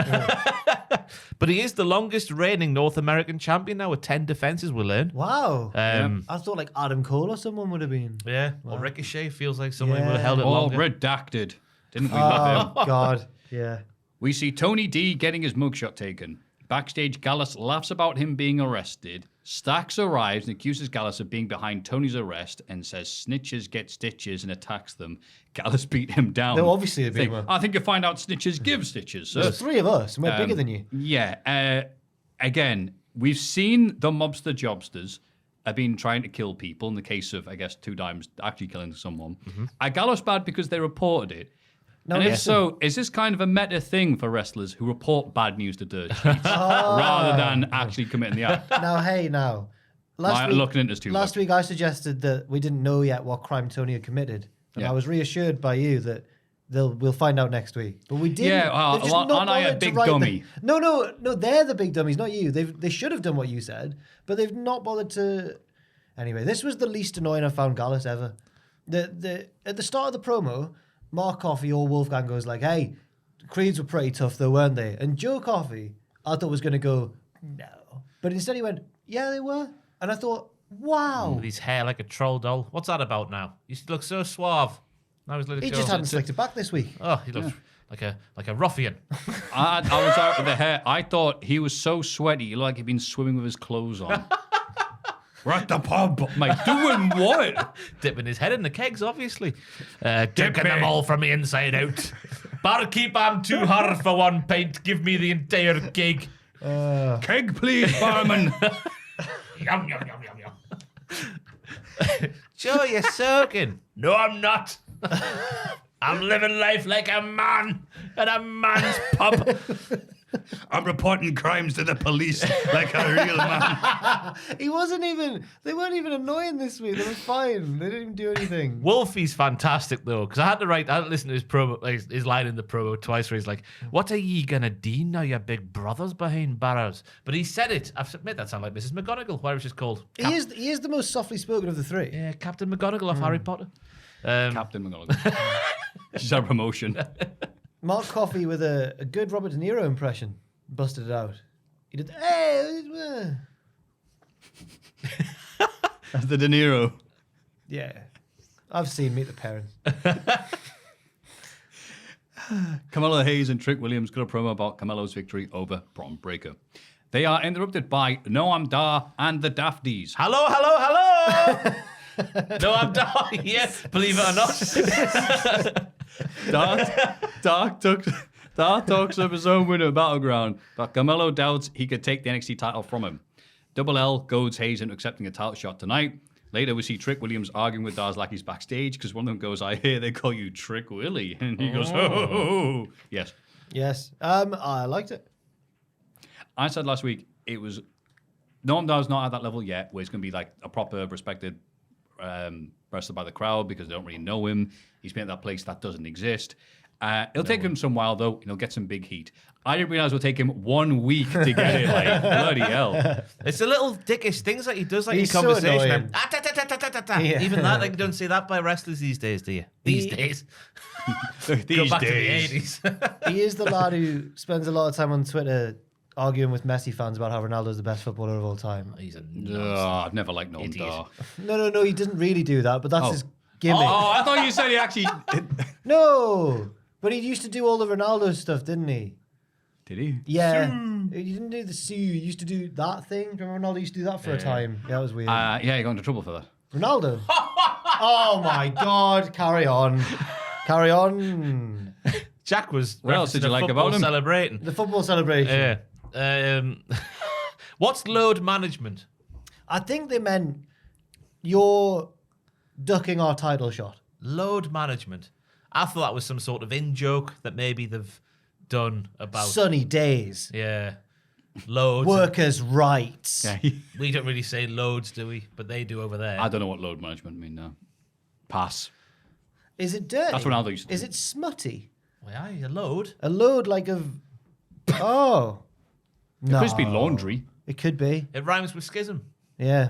But he is the longest reigning North American champion now with 10 defenses, we learn. Wow. Um, I thought like Adam Cole or someone would have been. Yeah. Or Ricochet feels like someone would have held it Oh, longer. redacted. Didn't we love him? Oh, God. Yeah. We see Tony D getting his mugshot taken. Backstage, Gallus laughs about him being arrested. Stax arrives and accuses Gallus of being behind Tony's arrest and says snitches get stitches and attacks them. Gallus beat him down. No, obviously they beat him. I think you'll find out snitches give stitches. So, There's three of us, and we're bigger than you. yeah. Again, we've seen the mobster jobsters have been trying to kill people. In the case of, I guess, Two Dimes actually killing someone. Are Gallus bad because they reported it? No, And if listen. so, is this kind of a meta thing for wrestlers who report bad news to dirt sheets rather than actually committing the act? Now. Looking into this too Last much. week I suggested that we didn't know yet what crime Tony had committed. And Yeah. I was reassured by you that we'll find out next week. But we didn't. Yeah, well, They've just well, not aren't I a bothered to big write dummy? No, they're the big dummies, not you. They should have done what you said, but they've not bothered to... Anyway, this was the least annoying I found Gallus ever. At the start of the promo, Mark Coffey or Wolfgang goes like, hey, Creeds were pretty tough though, weren't they? And Joe Coffey, I thought was going to go, no. But instead he went, yeah, they were. And I thought, wow. With his hair like a troll doll. What's that about now? You look so suave. Now he's let it He go. just hadn't slicked it back this week. Oh, he looks like a ruffian. I was out with the hair. I thought he was so sweaty, he looked like he'd been swimming with his clothes on. We're at the pub. I'm like, doing what? Dipping his head in the kegs, obviously. Drinking them all from the inside out. Barkeep, I'm too hard for one pint. Give me the entire keg. Keg, please, barman. Yum, yum, yum, yum, yum. Joe, you're soaking. No, I'm not. I'm living life like a man at a man's pub. I'm reporting crimes to the police like a real man. They weren't even annoying this week. They were fine. They didn't even do anything. Wolfie's fantastic though, because I had to listen to his promo, like, his line in the promo twice, where he's like, "What are ye gonna do now, your big brothers behind barrows?" But he said it. I've made that sound like Mrs. McGonagall, whatever she's called. He is the most softly spoken of the three. Yeah, Captain McGonagall of Harry Potter. Captain McGonagall. She's our promotion. Mark Coffey with a good Robert De Niro impression busted it out. He did, hey, That's the De Niro. yeah. I've seen Meet the Parents. Kamala Hayes and Trick Williams got a promo about Camelo's victory over Bron Breakker. They are interrupted by Noam Dar and the Dafties. Hello, hello, hello. No, I'm done. Yes, believe it or not. Dar talks of his own win at Battleground, but Carmelo doubts he could take the NXT title from him. Double L goads Hayes into accepting a title shot tonight. Later, we see Trick Williams arguing with Dar's lackeys backstage because one of them goes, I hear they call you Trick Willie. And he goes, oh. Yes. Yes. I liked it. I said last week, it was... Noam Dar's not at that level yet, where he's going to be like a proper, respected wrestler by the crowd because they don't really know him. He's been at that place that doesn't exist. It'll take him some while, though, and he'll get some big heat. I didn't realize it would take him 1 week to get it. Like, bloody hell. It's the little dickish things that he does, like He's in so conversation. annoying. Yeah. Even that, like, you don't see that by wrestlers these days, do you? These days. Go These back days. to the 80s. He is the lad who spends a lot of time on Twitter arguing with Messi fans about how Ronaldo's the best footballer of all time. He's a I've never liked Noam Idiot. Dar. No, he doesn't really do that, but that's his gimmick. Oh, I thought you said he actually... No, but he used to do all the Ronaldo stuff, didn't he? Did he? Yeah. He didn't do the Sue. He used to do that thing. Remember Ronaldo used to do that for a time? Yeah, that was weird. Yeah, he got into trouble for that. Ronaldo. Oh my God, carry on. Carry on. Jack was. What else did referencing you a like football about him? Celebrating. The football celebration. Yeah. What's load management? I think they meant you're ducking our title shot. Load management. I thought that was some sort of in-joke that maybe they've done about... Sunny days. Yeah. Loads. Workers' rights. Yeah. We don't really say loads, do we? But they do over there. I don't know what load management mean now. Pass. Is it dirty? That's what Aldo used to Is do. it smutty? Well, yeah, a load. A load like of... Oh. It could just be laundry. It could be. It rhymes with schism. Yeah.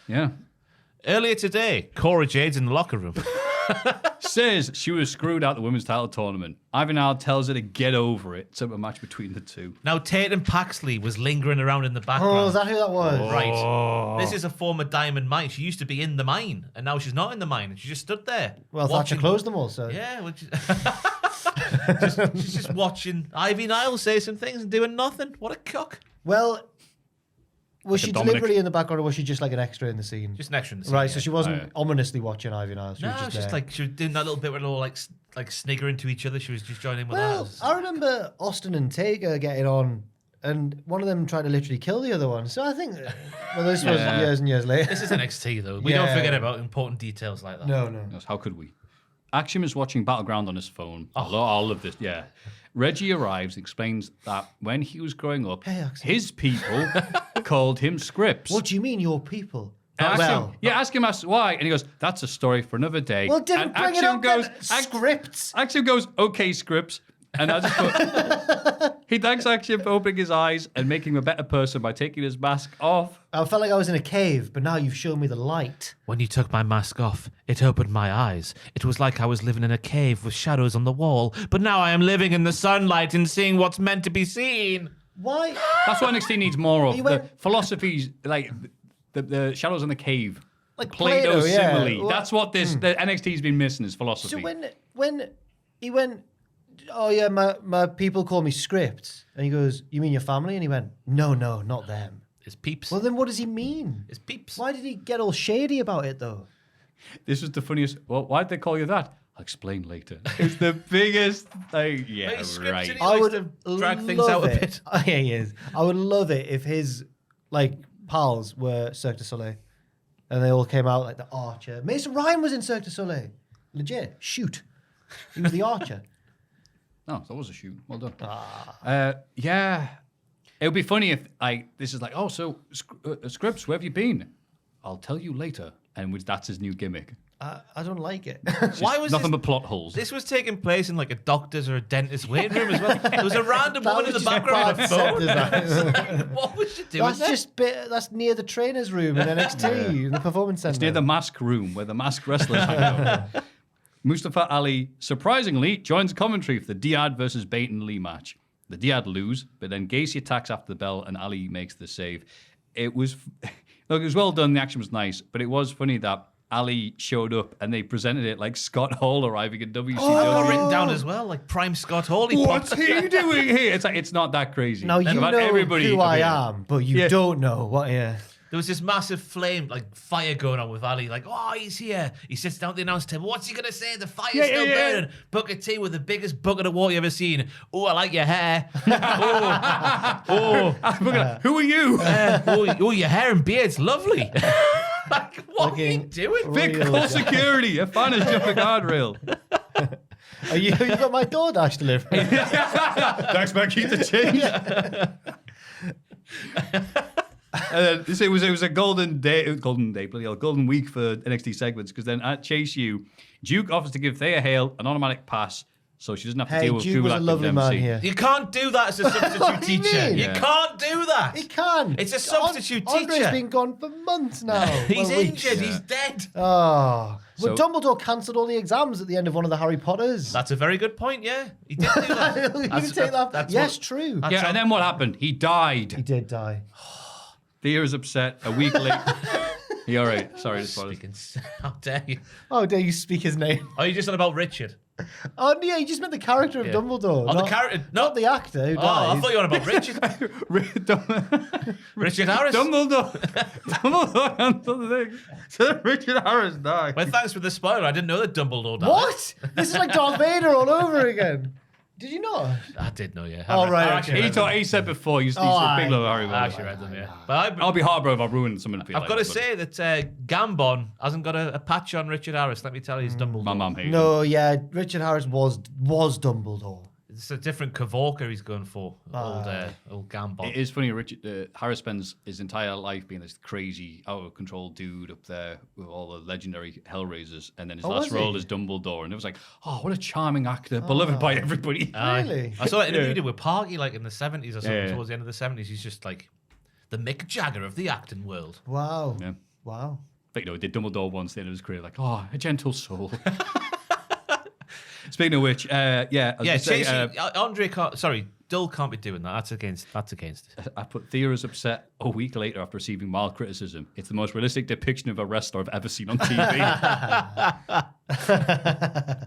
Yeah. Earlier today, Cora Jade's in the locker room. Says she was screwed out the women's title tournament. Ivan Al tells her to get over it. Set up a match between the two. Now, Tatum Paxley was lingering around in the background. Oh, is that who that was? Right. This is a former diamond mine. She used to be in the mine, and now she's not in the mine. And she just stood there. Well, Thatcher closed them all, so... Yeah, which she's just watching Ivy Nile say some things and doing nothing. What a cock. Well, was Like a she Dominic. deliberately in the background, or was she just like an extra in the scene? Just an extra in the scene. Right, yeah. so she wasn't Oh, yeah. ominously watching Ivy Nile. She No, was just it's just there. like she was doing that little bit where they're all like sniggering to each other. She was just joining in with Well, that. I remember Austin and Taker getting on, and one of them tried to literally kill the other one. So I think, well, this was Yeah. years and years later. This is NXT though. We Yeah. don't forget about important details like that. No. Yes, how could we? Axiom is watching Battleground on his phone. All of this, yeah. Reggie arrives, explains that when he was growing up, Hey, Axiom. his people called him Scripps. What do you mean, your people? Ask him why, and he goes, "That's a story for another day." Well, didn't and bring it Axiom up goes, then. Scripts. Axiom goes, "Okay, Scripps," and I just put, he thanks Axiom for opening his eyes and making him a better person by taking his mask off. I felt like I was in a cave, but now you've shown me the light. When you took my mask off, it opened my eyes. It was like I was living in a cave with shadows on the wall, but now I am living in the sunlight and seeing what's meant to be seen. Why? That's what NXT needs more of. He The went- philosophies, like the shadows in the cave. Like Plato Plato, yeah. simile. Well- That's what the NXT's been missing is philosophy. So when he went, oh yeah, my people call me Scripts, and he goes, you mean your family? And he went, no, not them. It's peeps. Well, then what does he mean? It's peeps. Why did he get all shady about it though? This was the funniest. Well, why did they call you that? I'll explain later. It's the biggest thing. Yeah, Maybe scripted right. it. I likes would to drag things love out a it. bit. Oh, yeah, he is. I would love it if his like pals were Cirque du Soleil, and they all came out like the Archer. Mason Ryan was in Cirque du Soleil. Legit. Shoot. He was the Archer. No, that was a shoot. Well done. Yeah. It would be funny if this is like, oh, so Scripps, where have you been? I'll tell you later. And that's his new gimmick. I don't like it. Why was Nothing this? but plot holes. This was taking place in like a doctor's or a dentist's waiting room as well. There was a random That woman in the was just background bad with a set phone. design. What was she doing? That's that's near the trainer's room in NXT, in the performance center. It's near the mask room where the mask wrestlers hang out. Mustafa Ali surprisingly joins commentary for the Diad versus Baton Lee match. The Diad lose, but then Gacy attacks after the bell and Ali makes the save. It was look, it was well done. The action was nice, but it was funny that Ali showed up and they presented it like Scott Hall arriving in WCW. I've got written down as well, like Prime Scott Hall. He What's popped- he doing here? It's like it's not that crazy. Now you About know everybody who I yeah. am, but you Yeah. don't know what. Yeah. There was this massive flame, like fire going on with Ali. Like, oh, he's here. He sits down at the announce table. What's he going to say? The fire's still burning. Booker T with the biggest bucket of water you ever seen. Oh, I like your hair. Who are you? Oh, your hair and beard's lovely. Like, what are you Looking doing? Vic, real call guy. security. A fan has jumped a guardrail. You got my DoorDash delivery. Thanks, man. Keep the change. And then, it was a golden week for NXT segments because then at Chase U, Duke offers to give Thea Hale an automatic pass so she doesn't have to Hey, deal with Duke Google was a Active lovely man MC. here. You can't do that as a substitute What do you teacher. mean? You Yeah. can't do that. He can. It's a substitute Andre's teacher. been gone for months now. He's Well, weeks. injured. He's dead. Oh. Well, So- Dumbledore cancelled all the exams at the end of one of the Harry Potters. That's a very good point. Yeah, he did do that. you That's- can take that. that's Yes, what- true. that's Yeah, how- and then what happened? He died. He did die. Thea is upset. A week later. You all right? Sorry, this bothers. Speaking, how dare you? Oh, dare you speak his name? Are you just on about Richard? Oh, yeah, you just meant the character of Dumbledore. Oh, not, the character. Not the actor who Oh, died. I thought you were on about Richard. Richard Harris. Dumbledore. Dumbledore answered the thing. So Richard Harris died. Well, thanks for the spoiler. I didn't know that Dumbledore died. What? This is like Darth Vader all over again. Did you not? I did know, yeah. Oh, right, I okay. actually read them. He said before, he's a big little Harry I Potter. actually read them, yeah. But I'll be heartbroken if I've ruined something. I've got to say that Gambon hasn't got a patch on Richard Harris. Let me tell you, he's Dumbledore. My mum hates him. No, yeah, Richard Harris was Dumbledore. It's a different Kavorka he's going for. Old Gambon. It is funny, Richard Harris spends his entire life being this crazy, out of control dude up there with all the legendary Hellraisers, and then his last was role he? is Dumbledore, and it was like, oh, what a charming actor, beloved by everybody. Really? I saw that interview with Parky like in the 70s or something, Yeah. towards the end of the 70s. He's just like the Mick Jagger of the acting world. Wow. Yeah. Wow. But did Dumbledore once at the end of his career, like, oh, a gentle soul. Speaking of which, I was Yeah, gonna say, Andre can't, sorry, Dull can't be doing that. That's against it. I put Thea is upset a week later after receiving mild criticism. It's the most realistic depiction of a wrestler I've ever seen on TV.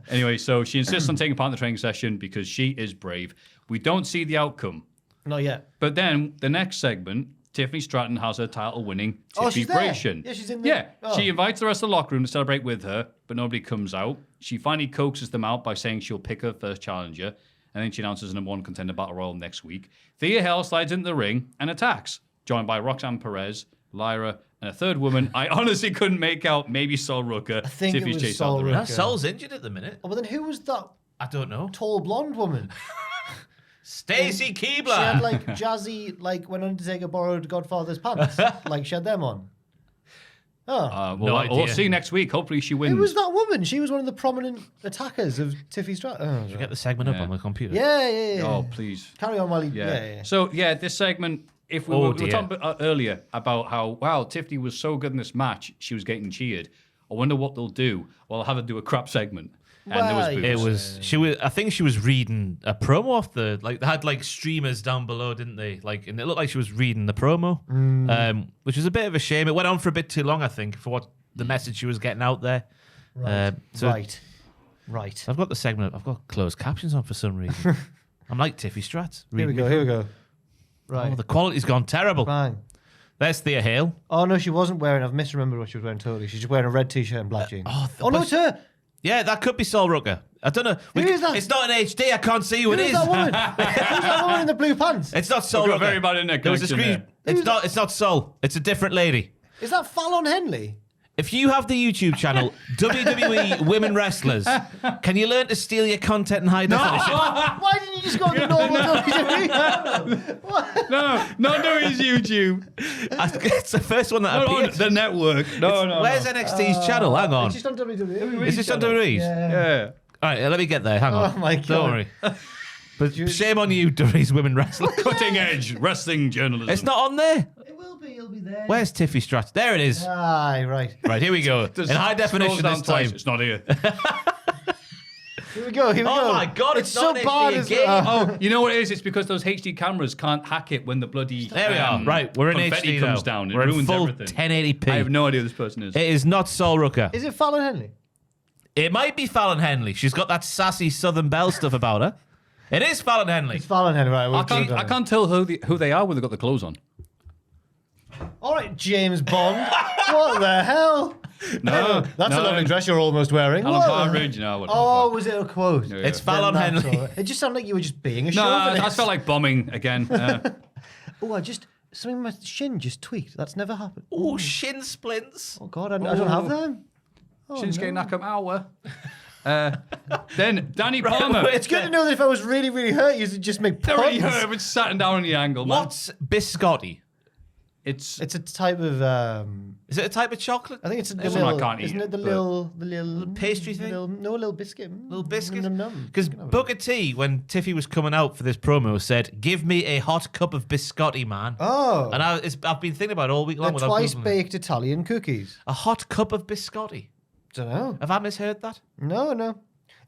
Anyway, so she insists on taking part in the training session because she is brave. We don't see the outcome. Not yet. But then the next segment, Tiffany Stratton has her title-winning Oh, she's there. celebration. Yeah, she's in the- Yeah, oh. she invites the rest of the locker room to celebrate with her, but nobody comes out. She finally coaxes them out by saying she'll pick her first challenger, and then she announces a #1 contender battle royal next week. Thea Hale slides into the ring and attacks, joined by Roxanne Perez, Lyra, and a third woman I honestly couldn't make out. Maybe Sol Rooker. I think it Tiffany's was chased Sol out the ring. Rooker. Sol's injured at the minute. Oh, but then who was that I don't know. tall blonde woman? Stacey She had Keebler. like jazzy, like when Undertaker borrowed Godfather's pants. Like she had them on. Oh. No We'll idea. see next week. Hopefully she wins. Who was that woman? She was one of the prominent attackers of Tiffy Stratton. Oh, Did you get the segment up on my computer? yeah. Oh, please. Carry on while you... Yeah. Yeah. So, this segment, if we Oh, were dear. talking earlier about how, wow, Tiffany was so good in this match, she was getting cheered. I wonder what they'll do. Well, I'll have her do a crap segment. And there was Well, boos. It was she was. I think she was reading a promo off the like. They had like streamers down below, didn't they? Like, and it looked like she was reading the promo, which was a bit of a shame. It went on for a bit too long, I think, for what the message she was getting out there. Right. So Right. I've got the segment. I've got closed captions on for some reason. I'm like Tiffy Strats. Here we go. Right. Oh, the quality's gone terrible. Fine. There's Thea Hale. Oh, no, she wasn't wearing... I've misremembered what she was wearing totally. She's just wearing a red T-shirt and black jeans. oh, no, but- it's her. Yeah, that could be Sol Rooker. I don't know. Who is that? It's not an HD. I can't see who it Who's is. that woman? Who's that woman in the blue pants? It's not Sol We've got Rooker. very bad internet There was a connection screen. there. It's not Sol. It's a different lady. Is that Fallon Henley? If you have the YouTube channel WWE Women Wrestlers, can you learn to steal your content in high definition? Why didn't you just go on the normal WWE? What? No, not doing his YouTube. It's the first one that Not on appeared. the network. No. Where's NXT's channel? Hang on. It's just on WWE. Is this on WWE's? Yeah. All right, let me get there. Hang on. Oh, my God. Don't worry. But shame on you, WWE's Women Wrestlers. Cutting edge wrestling journalism. It's not on there. It will be. It'll be there. Where's Tiffy Stratton? There it is. Aye, right. Right, here we go. In high definition Scroll this down twice. time. It's not here. Here we go. Here we go. Oh my God, it's so not an bad. HD As again. Oh, you know what it is? It's because those HD cameras can't hack it when the bloody There we are. Right, we're in confetti HD comes now. down. It We're in ruins full everything. 1080p. I have no idea who this person is. It is not Sol Rooker. Is it Fallon Henley? It might be Fallon Henley. She's got that sassy Southern Belle stuff about her. It is Fallon Henley. It's Fallon Henley, right? I can't tell who they are when they've got the clothes on. All right, James Bond. What the hell? No, That's a lovely dress you're almost wearing. Alan What the- Partridge, no. What the Oh, fuck. was it a quote? Yeah. It's Fallon Then that's Henley. all right. It just sounded like you were just being a No, chauvinist. I felt like bombing again. Oh, something my shin just tweaked. That's never happened. Oh, shin splints. Oh God, I don't have them. Oh, Shinsuke no. Nakamura. Then Danny Palmer. It's good to know that if I was really, really hurt, you'd just make They're puns. already hurt. It's sat down on the angle, man. What's biscotti? It's It's a type of. Is it a type of chocolate? I think it's the This one I little. can't eat Isn't it the but- little pastry thing? Little biscuit. Little biscuit? Num, num, num. Because You can have it. Booker T, when Tiffy was coming out for this promo, said, "Give me a hot cup of biscotti, man." Oh, And I've been thinking about it all week long. they're without twice Googling it. baked Italian cookies. A hot cup of biscotti. Don't know. Have I misheard that? No.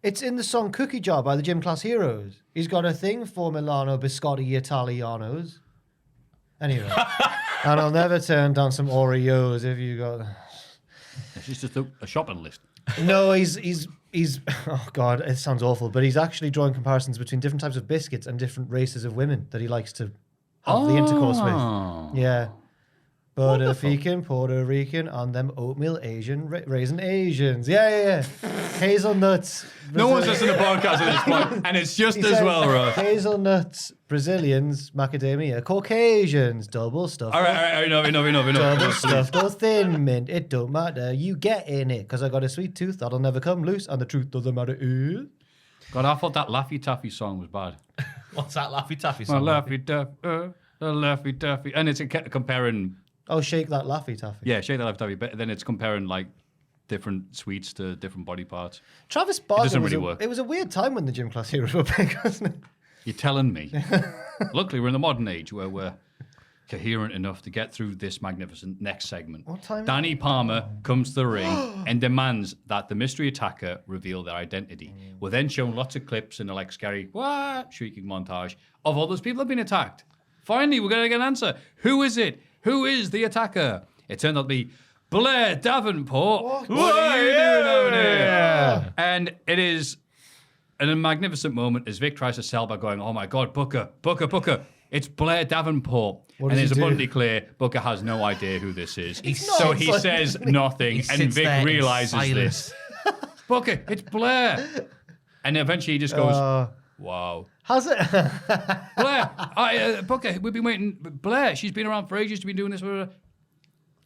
It's in the song Cookie Jar by the Gym Class Heroes. He's got a thing for Milano Biscotti Italianos. Anyway. And I'll never turn down some Oreos if you got... just a shopping list. No, he's he's oh god, it sounds awful, but he's actually drawing comparisons between different types of biscuits and different races of women that he likes to have the intercourse with. Yeah. Puerto Rican, and them oatmeal Asian, raisin Asians. Yeah. Hazelnuts. No one's listening to podcasts at this point, and it's just as well, Ross. Hazelnuts, Brazilians, macadamia, Caucasians, double stuffed. All right, enough. Double stuffed or thin mint, it don't matter. You get in it, because I got a sweet tooth that'll never come loose, and the truth doesn't matter. God, I thought that Laffy Taffy song was bad. What's that Laffy Taffy song? Laffy Taffy, and it's comparing. Oh, shake that Laffy Taffy. Yeah, shake that Laffy Taffy, but then it's comparing like different sweets to different body parts. Travis Barker doesn't really work. It was a weird time when the gym class heroes were big, wasn't it? You're telling me. Luckily, we're in the modern age where we're coherent enough to get through this magnificent next segment. What time? Danny Palmer comes to the ring and demands that the mystery attacker reveal their identity. We're then shown lots of clips in a like scary shrieking montage of all those people have been attacked. Finally, we're going to get an answer. Who is it? Who is the attacker? It turned out to be Blair Davenport. What are you doing over there? And it is a magnificent moment as Vic tries to sell by going, oh my God, Booker. It's Blair Davenport. What And does it's he do? abundantly clear Booker has no idea who this is. not. He says nothing, and sits there Vic in realizes silence. this. Booker, it's Blair. And eventually he just goes, wow. How's it? Blair, Booker, we've been waiting. Blair, she's been around for ages. She's been doing this with her.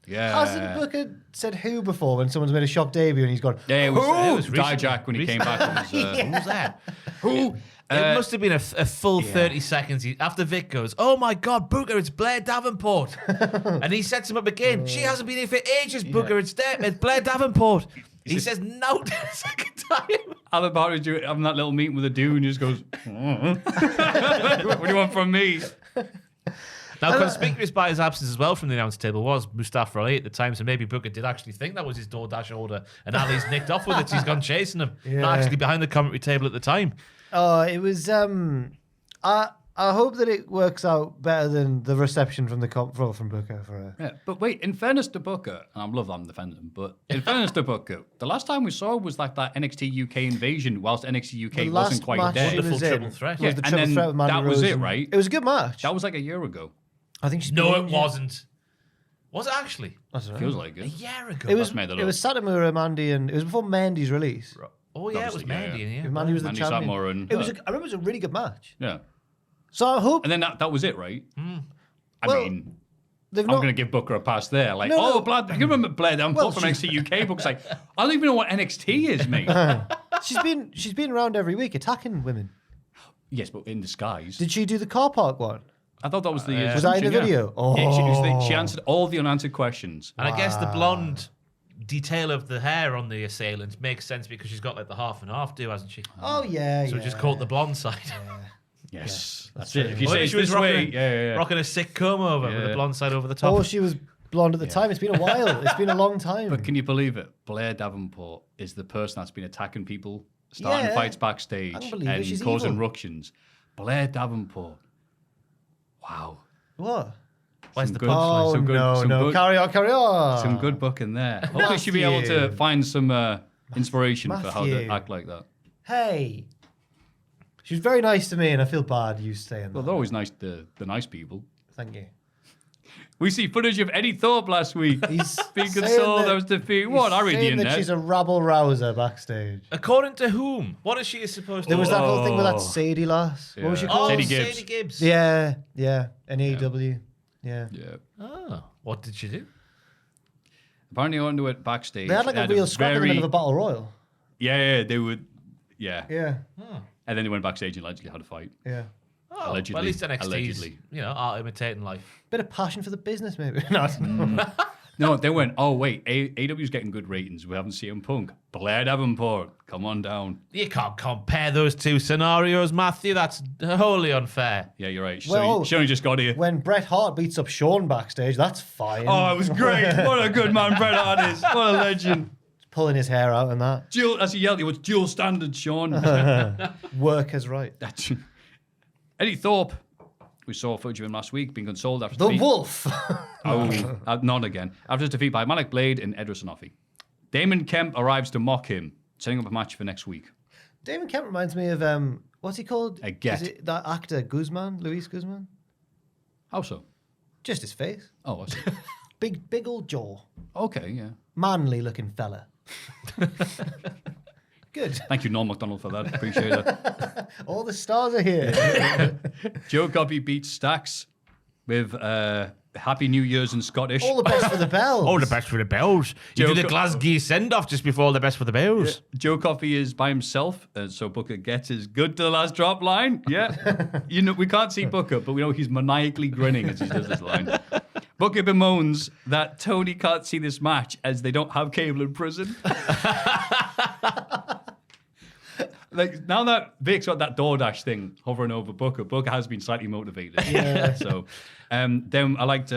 Yeah. Hasn't Booker said who before when someone's made a shock debut and he's gone, Yeah, it was recently. Dijak when he came back. It was, Who was that? Who? It must have been a full 30 seconds after Vic goes, oh my God, Booker, it's Blair Davenport. And he sets him up again. She hasn't been here for ages, Booker. It's Blair Davenport. He says no the second time. Alan Partridge having that little meeting with a dude and just goes, what do you want from me? Now, conspicuous by his absence as well from the announce table was Mustafa Ali at the time, so maybe Booker did actually think that was his DoorDash order, and Ali's nicked off with it. He's gone chasing him, not actually behind the commentary table at the time. oh, it was, I hope that it works out better than the reception from from Booker for her. Yeah, but wait, in fairness to Booker, and I love that I'm defending him, but in fairness to Booker, the last time we saw was like that NXT UK invasion whilst NXT UK The wasn't last quite match there. she Wonderful was in triple threat. was Yeah, the and triple then threat with Mandy that was Rose it, and- right? It was a good match. That was like a year ago. I think she's No, been- it wasn't. Was it actually? I don't know. Feels like A it. year ago. It was made that it up. was Satomura, Mandy, and it was before Mandy's release. Oh, yeah, it was Obviously, yeah, Mandy. yeah. Yeah. Mandy was the Mandy champion. Satomura and it was. her. I remember it was a really good match. Yeah. So I hope And then that was it, right? I Well, mean, they've I'm not. going to give Booker a pass there. Like, No, no. Blair, you remember Blair Davenport from NXT UK? Booker's like, I don't even know what NXT is, mate. She's been around every week attacking women. Yes, but in disguise. Did she do the car park one? I thought that was the... Was that in the assumption, yeah. video? Oh, Yeah, she answered all the unanswered questions. And I guess the blonde detail of the hair on the assailant makes sense because she's got like the half and half, hasn't she? oh yeah. So we just caught the blonde side. Yes, that's it. If you Or say maybe it's she was this way, rocking a sick comb over with the Yeah. blonde side over the top. Oh, she was blonde at the time. It's been a while. It's been a long time. But can you believe it? Blair Davenport is the person that's been attacking people, starting Yeah. fights backstage, I can believe it. and She's causing evil. ructions. Blair Davenport. Wow. What? Where's Some the good- punchline? Oh some good- no, some no! good- Carry on. Some good book in there. Hopefully she'll be able to Maffew. find some inspiration for how to Maffew. act like that. Hey, she was very nice to me, and I feel bad you saying Well, that. they're always nice, the nice people. Thank you. We see footage of Eddie Thorpe last week. He's being saying consoled that- that was defeat. he's What? I read the saying that internet. she's a rabble rouser backstage. According to whom? What is she supposed to There was that whole thing with that Oh. Sadie lass. What was she Yeah. called? Sadie Sadie Gibbs. Gibbs. Yeah, in AEW. Yeah. Yeah. Oh, what did she do? Apparently onto it backstage. They had like a real scrap in the middle of a battle royal. Yeah, they would. Yeah. Yeah, And then they went backstage and allegedly had a fight. yeah. Oh, Allegedly. well, at least NXT's, Allegedly. art imitating life. Bit of passion for the business, maybe. No, I don't know. No, they went, oh, wait, AEW's getting good ratings. We haven't seen Punk. Blair Davenport, come on down. You can't compare those two scenarios, Maffew. That's wholly unfair. Yeah, you're right. Well, She only just got here. When Bret Hart beats up Shawn backstage, that's fine. Oh, it was great. What a good man Bret Hart is. What a legend. Pulling his hair out and that. Dual, as he yelled, it was dual standard, Sean. Work is right. That's- Eddie Thorpe, we saw footage of him last week, being consoled after The defeat. Wolf. Not again. After his defeat by Malik Blade and Edris Sanofi. Damon Kemp arrives to mock him. setting up a match for next week. Damon Kemp reminds me of what's he called? A Get. Is it that actor Luis Guzman? How so? Just his face, Oh, I see. big old jaw, Okay, yeah. manly looking fella. Good. Thank you, Norm MacDonald, for that. Appreciate it. All the stars are here. Joe Coffey beats Stacks with Happy New Year's in Scottish. All the best for the bells. All the best for the bells. You Joe did a Glasgow send-off just before all the best for the bells. Joe Coffey is by himself, so Booker gets his good to the last drop line. Yeah. You know, we can't see Booker, but we know he's maniacally grinning as he does this line. Booker bemoans that Tony can't see this match as they don't have cable in prison. Like, now that Vic's got that DoorDash thing hovering over Booker has been slightly motivated. Yeah. So, then I liked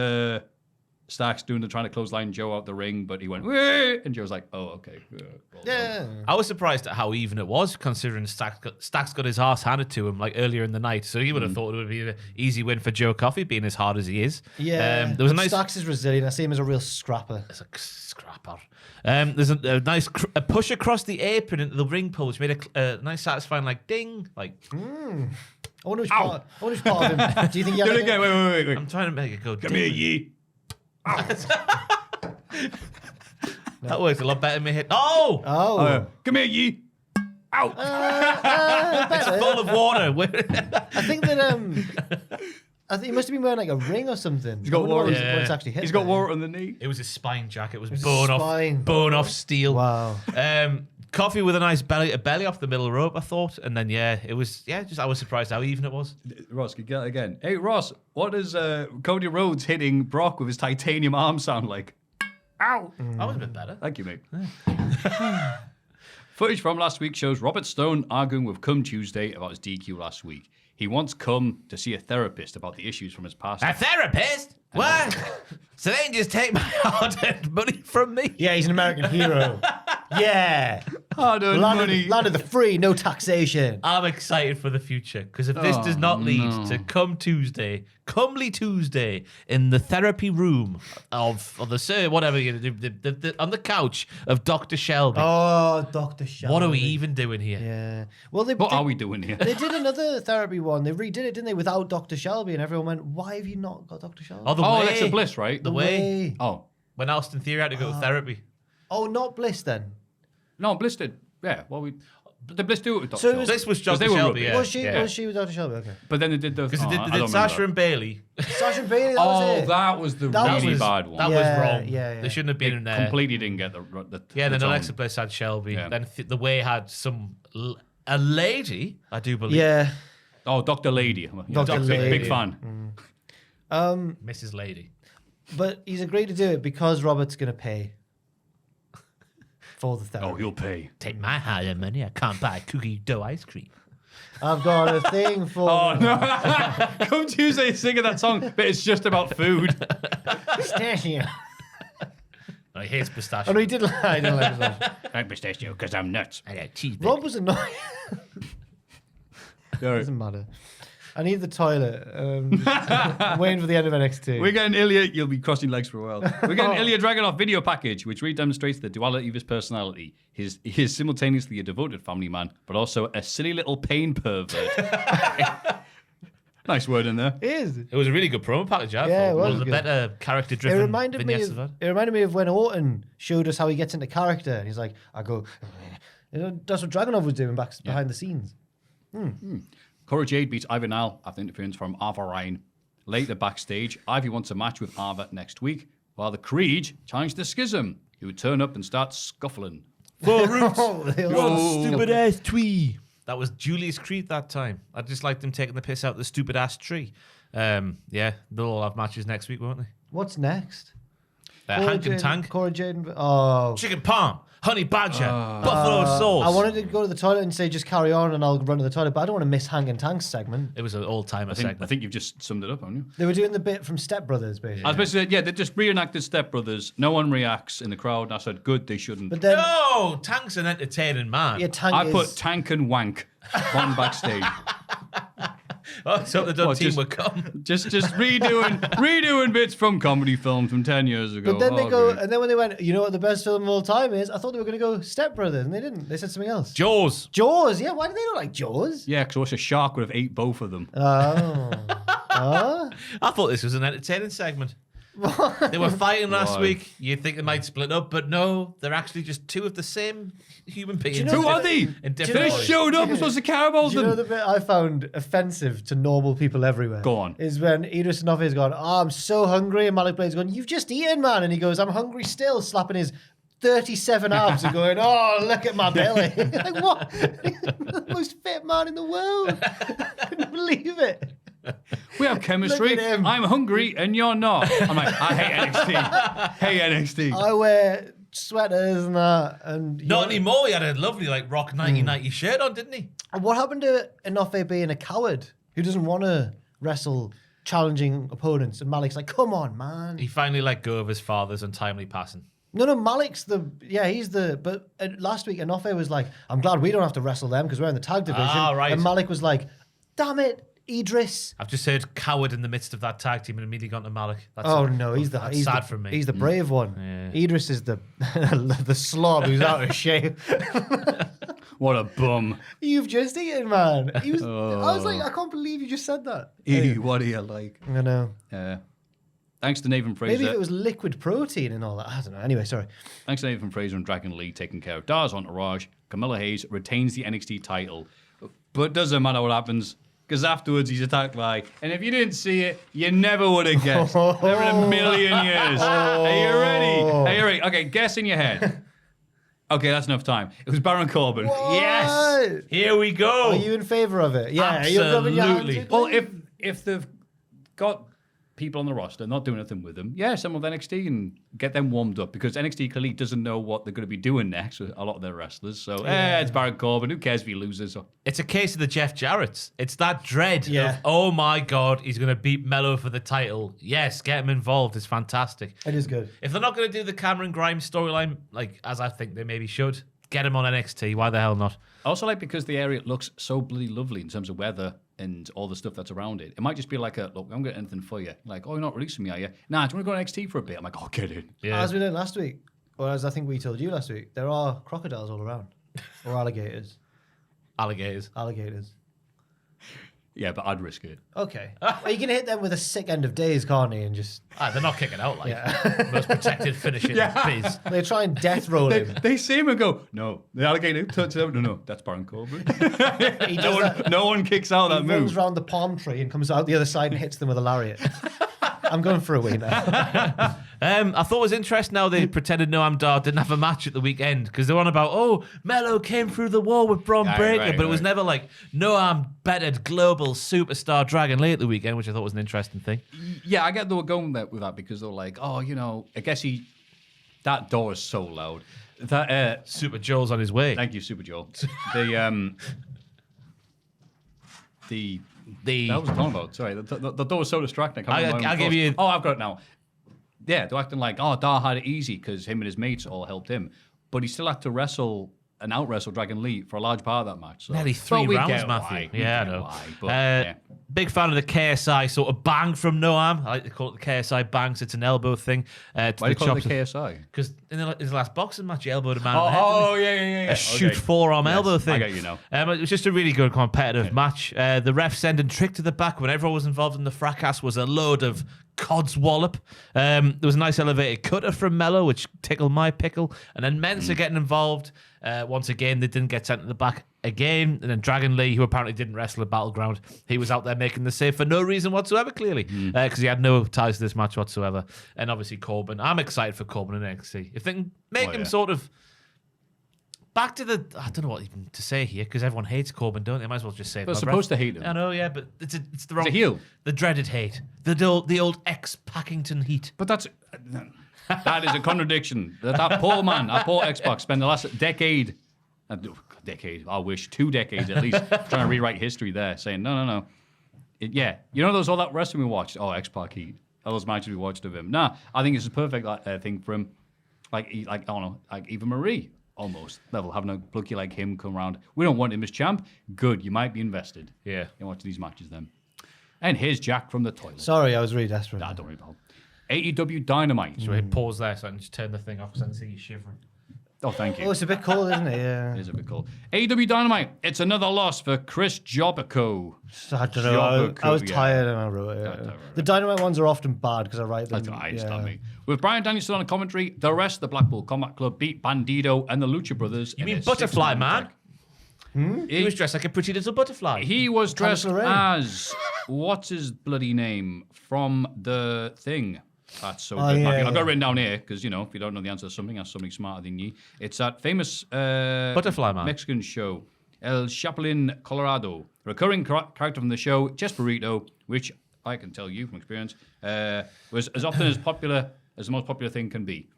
Starks trying to clothesline Joe out the ring, but he went, "Wee!" And Joe's like, "Oh, okay." Well done. Yeah. I was surprised at how even it was, considering Stacks got his arse handed to him like earlier in the night. So he would have thought it would be an easy win for Joe Coffey, being as hard as he is. Yeah. There was a nice Stacks is resilient. I see him as a real scrapper. It's a scrapper. There's a nice a push across the apron into the ring post, made a nice satisfying like ding, like. I wonder which part of him. Do you think he Do had it again. Wait. I'm trying to make it go. Come ding. here, ye. That works a lot better than me hit. Oh, Oh. Come here, ye. Ow. it's full of water. I think that I think he must have been wearing like a ring or something. He's got I wonder water. what it's actually hit. He's got there. water on the knee. It was a spine jacket. It was was a bone spine. off steel. Wow. Coffee with a nice belly off the middle rope, I thought, and then I was surprised how even it was. Ross, can you get that again? Hey, Ross, what does Cody Rhodes hitting Brock with his titanium arm sound like? Ow! That was a bit better. Thank you, mate. Footage from last week shows Robert Stone arguing with Cum Tuesday about his DQ last week. He wants Cum to see a therapist about the issues from his past. A therapist? What? So they can just take my hard-earned money from me? Yeah, he's an American hero. Yeah. Hard-earned money. Land of the free, no taxation. I'm excited for the future because if this does not lead to Comely Tuesday in the therapy room of the whatever on the couch of Dr. Shelby. Oh, Dr. Shelby. What are we even doing here? Yeah. Well, What are we doing here? They did another therapy one. They redid it, didn't they, without Dr. Shelby? And everyone went, why have you not got Dr. Shelby? Oh, the Oh, way. Alexa Bliss, right? The way. Oh. When Austin Theory had to go to therapy. Oh, not Bliss then. No, Bliss did. Yeah, well, did Bliss do it with Dr. So Shelby? This was 'Cause Dr. they were Shelby, rubbish. yeah. Was she with Dr. Shelby? Okay. But then they did the... Because I they don't did Sasha remember. and Bailey. Sasha and Bailey, that was it. That was the That really was- bad one. That Yeah, was wrong. yeah. They shouldn't have been in there. Completely didn't get the Yeah, then tone. Alexa Bliss had Shelby. Yeah. Then the way had a lady, I do believe. Yeah. Oh, Dr. Lady. Dr. Lady. Big fan. Mrs. Lady. But he's agreed to do it because Robert's going to pay for the therapy. Oh, he'll pay. Take my hard money. I can't buy cookie dough ice cream. I've got a thing for... Oh, no. Come Tuesday singing that song, but it's just about food. Pistachio. I hate pistachio. Oh, no, he did like I didn't like that. Like pistachio, because I'm nuts. I like cheese. Rob was annoying. Sorry. Doesn't matter. I need the toilet. I'm waiting for the end of NXT. We're getting Ilya, you'll be crossing legs for a while. We're getting Ilya Dragunov video package, which really demonstrates the duality of his personality. He is simultaneously a devoted family man, but also a silly little pain pervert. Nice word in there. It is. It was a really good promo package. I Yeah, thought. it was One of the good. better character-driven It reminded me of when Orton showed us how he gets into character. And he's like, that's what Dragunov was doing behind the scenes. Cora Jade beats Ivy Nile after interference from Ava Ryan. Later backstage, Ivy wants a match with Ava next week, while the Creed challenge the Schism, who would turn up and start scuffling. Four roots. They all- Stupid ass tree. That was Julius Creed that time. I just liked him taking the piss out the stupid ass tree. Yeah, they'll all have matches next week, won't they? What's next? Hank and Tank, Cora Jade. Oh. Chicken Palm, Honey Badger, Buffalo Sauce. I wanted to go to the toilet and say just carry on and I'll run to the toilet, but I don't want to miss Hank and Tank's segment. It was an all-timer I segment. think you've just summed it up, haven't you? They were doing the bit from Step Brothers, basically. I was basically, yeah, they just reenacted Step Brothers. No one reacts in the crowd. I said, good, they shouldn't. But then, No, Tank's an entertaining man. yeah, Tank I is... put Tank and Wank on backstage. Oh, so the done What, team just- would come. Just redoing bits from comedy films from 10 years ago. But then they Oh, go, great. and then when they went, you know what the best film of all time is? I thought they were going to go Step Brothers, and they didn't. They said something else. Jaws. Jaws, yeah. Why did they not like Jaws? Yeah, because I wish a shark would have ate both of them. Oh. I thought this was an entertaining segment. They were fighting last Why? week. You'd think they might split up, but no, they're actually just two of the same human beings. know Who are they? In different They ways. showed up. I'm supposed to care about Do you know them. the bit I found offensive to normal people everywhere? Go on. Is when Idris Noffe's gone, oh, I'm so hungry, and Malik Blade's gone, you've just eaten, man. And he goes, I'm hungry still, slapping his 37 abs and going, oh, look at my belly. Like, what? The most fit man in the world. I couldn't believe it. We have chemistry. Look at him. I'm hungry and you're not. I'm like, I hate NXT. Hate NXT. I wear sweaters and that. And Not anymore. He had a lovely like Rock 1990 shirt on, didn't he? And what happened to Inofe being a coward who doesn't want to wrestle challenging opponents? And Malik's like, come on, man. He finally let go of his father's untimely passing. No, Malik's he's but last week Inofe was like, I'm glad we don't have to wrestle them because we're in the tag division. Ah, right. And Malik was like, damn it, Idris. I've just heard coward in the midst of that tag team and immediately gone to Malik. That's That's sad for me. He's the brave one. Yeah. Idris is the the slob who's out of shape. What a bum. You've just eaten, man. I was like, I can't believe you just said that. Ew, what are you like? I know. Thanks to Nathan Fraser. Maybe if it was liquid protein and all that. I don't know. Anyway, sorry. Thanks to Nathan Fraser and Dragon Lee taking care of Dar's entourage, Camilla Hayes retains the NXT title. But it doesn't matter what happens, because afterwards he's attacked by, and if you didn't see it, you never would have guessed. Never in a million years. Are you ready? Are you ready? Okay, guess in your head. Okay, that's enough time. It was Baron Corbin. Yes! What? Here we go. Are you in favour of it? Yeah. Are you rubbing your hands Absolutely. in? Well, if they've got people on the roster, not doing anything with them, yeah, some of NXT and get them warmed up, because NXT clearly doesn't know what they're going to be doing next with a lot of their wrestlers. So, it's Baron Corbin. Who cares if he loses? It's a case of the Jeff Jarretts. It's that dread Yeah. of, oh my God, he's going to beat Mello for the title. Yes, get him involved. It's fantastic. It is good. If they're not going to do the Cameron Grimes storyline, like as I think they maybe should, get him on NXT. Why the hell not? I also like because the area looks so bloody lovely in terms of weather and all the stuff that's around it. It might just be like look, I'm getting anything for you. Like, oh, you're not releasing me, are you? Nah, do you want to go to NXT for a bit? I'm like, oh, get in. Yeah. As we learned last week, or as I think we told you last week, there are crocodiles all around. Or alligators. Alligators. Alligators. Yeah, but I'd risk it. Okay. Well, you can hit them with a sick end of days, can't you? And just... They're not kicking out like most protected finish in the biz. They try and death roll him. They see him and go, no. The alligator touches out. No, that's Baron Corbin. He does that. No one kicks out He that runs move. around the palm tree and comes out the other side and hits them with a lariat. I'm going for a wee now. I thought it was interesting how they pretended Noam Dar didn't have a match at the weekend because they were on about, oh, Mello came through the wall with Braun Breaker, right, but it was right. never like Noam bettered global superstar Dragon Lee at the weekend, which I thought was an interesting thing. Yeah, I get they were going there with that because they were like, oh, I guess that door is so loud. That Super Joel's on his way. Thank you, Super Joel. The that was talking about. Sorry, the door was so distracting. I'll give you. Oh, I've got it now. Yeah, they're acting like, oh, Dar had it easy because him and his mates all helped him, but he still had to wrestle and out-wrestle Dragon Lee for a large part of that match. So. Nearly 3 we rounds, get Maffew. why. We Yeah, I get know. why, but, yeah. Big fan of the KSI sort of bang from Noam. I like to call it the KSI bangs. It's an elbow thing. Why do you call it the KSI? Because in his last boxing match, he elbowed a man in the head. Oh, yeah. A shoot forearm elbow thing. I get you now. It was just a really good competitive match. The ref sending Trick to the back when everyone was involved in the fracas was a load of codswallop. There was a nice elevated cutter from Mello, which tickled my pickle. And then Mensa getting involved. Once again, they didn't get sent to the back again. And then Dragon Lee, who apparently didn't wrestle at Battleground, he was out there making the save for no reason whatsoever, clearly, because he had no ties to this match whatsoever. And obviously Corbin. I'm excited for Corbin and NXT. If they can make him sort of back to the, I don't know what even to say here, because everyone hates Corbin, don't they? I might as well just say it. They're supposed to hate him. I know, yeah, but it's the wrong. He's a heel. The dreaded hate. The old ex-Packington heat. But that is a contradiction. That poor man, that poor Xbox, spent the last decade, I wish 2 decades at least, trying to rewrite history there, saying, no. All that wrestling we watched, X-Pac heat, all those matches we watched of him. Nah, I think it's a perfect thing for him. Like I don't know, like Eva Marie, almost level, having a plucky like him come around. We don't want him as champ. Good, you might be invested. Yeah. In watching these matches then. And here's Jack from the toilet. Sorry, I was really desperate. Nah, don't worry about it. AEW Dynamite. Should we pause there so I can just turn the thing off because I can see you shivering? Oh, thank you. Oh, it's a bit cold, isn't it? Yeah. It is a bit cold. AEW Dynamite. It's another loss for Chris Jericho. I don't know. I was tired and I wrote it. Yeah. The Dynamite ones are often bad because I write them. I understand me. With Brian Danielson on a commentary, the rest of the Blackpool Combat Club beat Bandito and the Lucha Brothers. You mean Butterfly Man? He was dressed like a pretty little butterfly. He was dressed Lorraine. as what's his bloody name from the thing. That's so good. yeah, I've got yeah. it written down here because, you know, if you don't know the answer to something, ask somebody smarter than you. It's that famous Butterfly Man. Mexican show, El Chapulín Colorado. Recurring character from the show, Chespirito, which I can tell you from experience, was as often as popular as the most popular thing can be.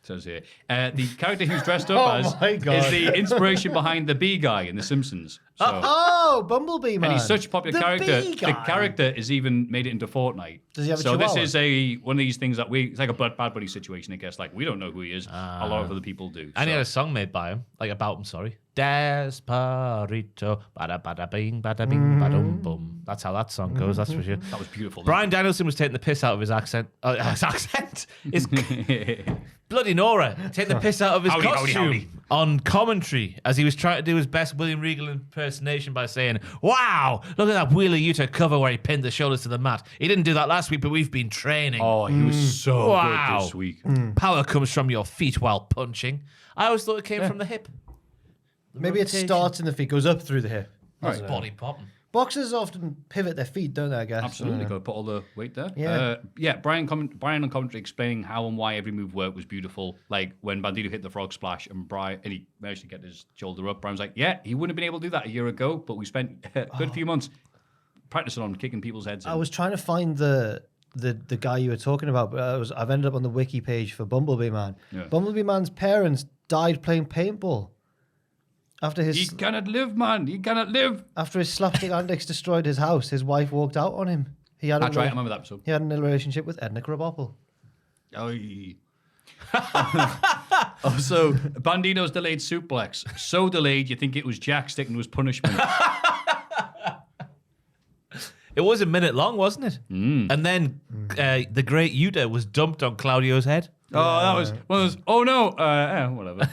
Says here. The character who's dressed up as my God. is the inspiration behind the bee guy in The Simpsons. So. Oh, Bumblebee Man. And he's such a popular The character. bee The guy. character is even made it into Fortnite. Does he have a So this chihuahua? is one of these things that it's like a bad buddy situation, I guess. Like, we don't know who he is. A lot of other people do. And he So- had a song made by him, like about him, sorry. Desperito, bada bada bing, bada bing, badum bum. That's how that song goes, that's for sure. That was beautiful. Brian Danielson was taking the piss out of his accent. His bloody Nora taking the piss out of his Howdy, howdy, costume howdy. on commentary as he was trying to do his best William Regal impersonation by saying, "Wow, look at that Wheeler Yuta cover where he pinned the shoulders to the mat. He didn't do that last week, but we've been training. Oh, he was so Wow. good this week. Power comes from your feet while punching." I always thought it came from the hip. Maybe it rotation. starts in the feet, goes up through the hip. That's body popping. Boxers often pivot their feet, don't they, I guess? Absolutely, got to put all the weight there. Yeah. Brian on commentary explaining how and why every move worked was beautiful. Like when Bandito hit the frog splash and he managed to get his shoulder up. Brian's like, yeah, he wouldn't have been able to do that a year ago, but we spent a good few months practicing on kicking people's heads in. I was trying to find the guy you were talking about, but I've ended up on the wiki page for Bumblebee Man. Yeah. Bumblebee Man's parents died playing paintball. After He his cannot live, man. He cannot live. slapstick antics destroyed his house, his wife walked out on him. He had That's right, I remember that episode. He had a relationship with Edna Krabappel. Also, Bandito's delayed suplex. So delayed, you think it was Jack sticking to his punishment. It was a minute long, wasn't it? And then the great Yuta was dumped on Claudio's head. Oh, that was one of those. Oh no, whatever.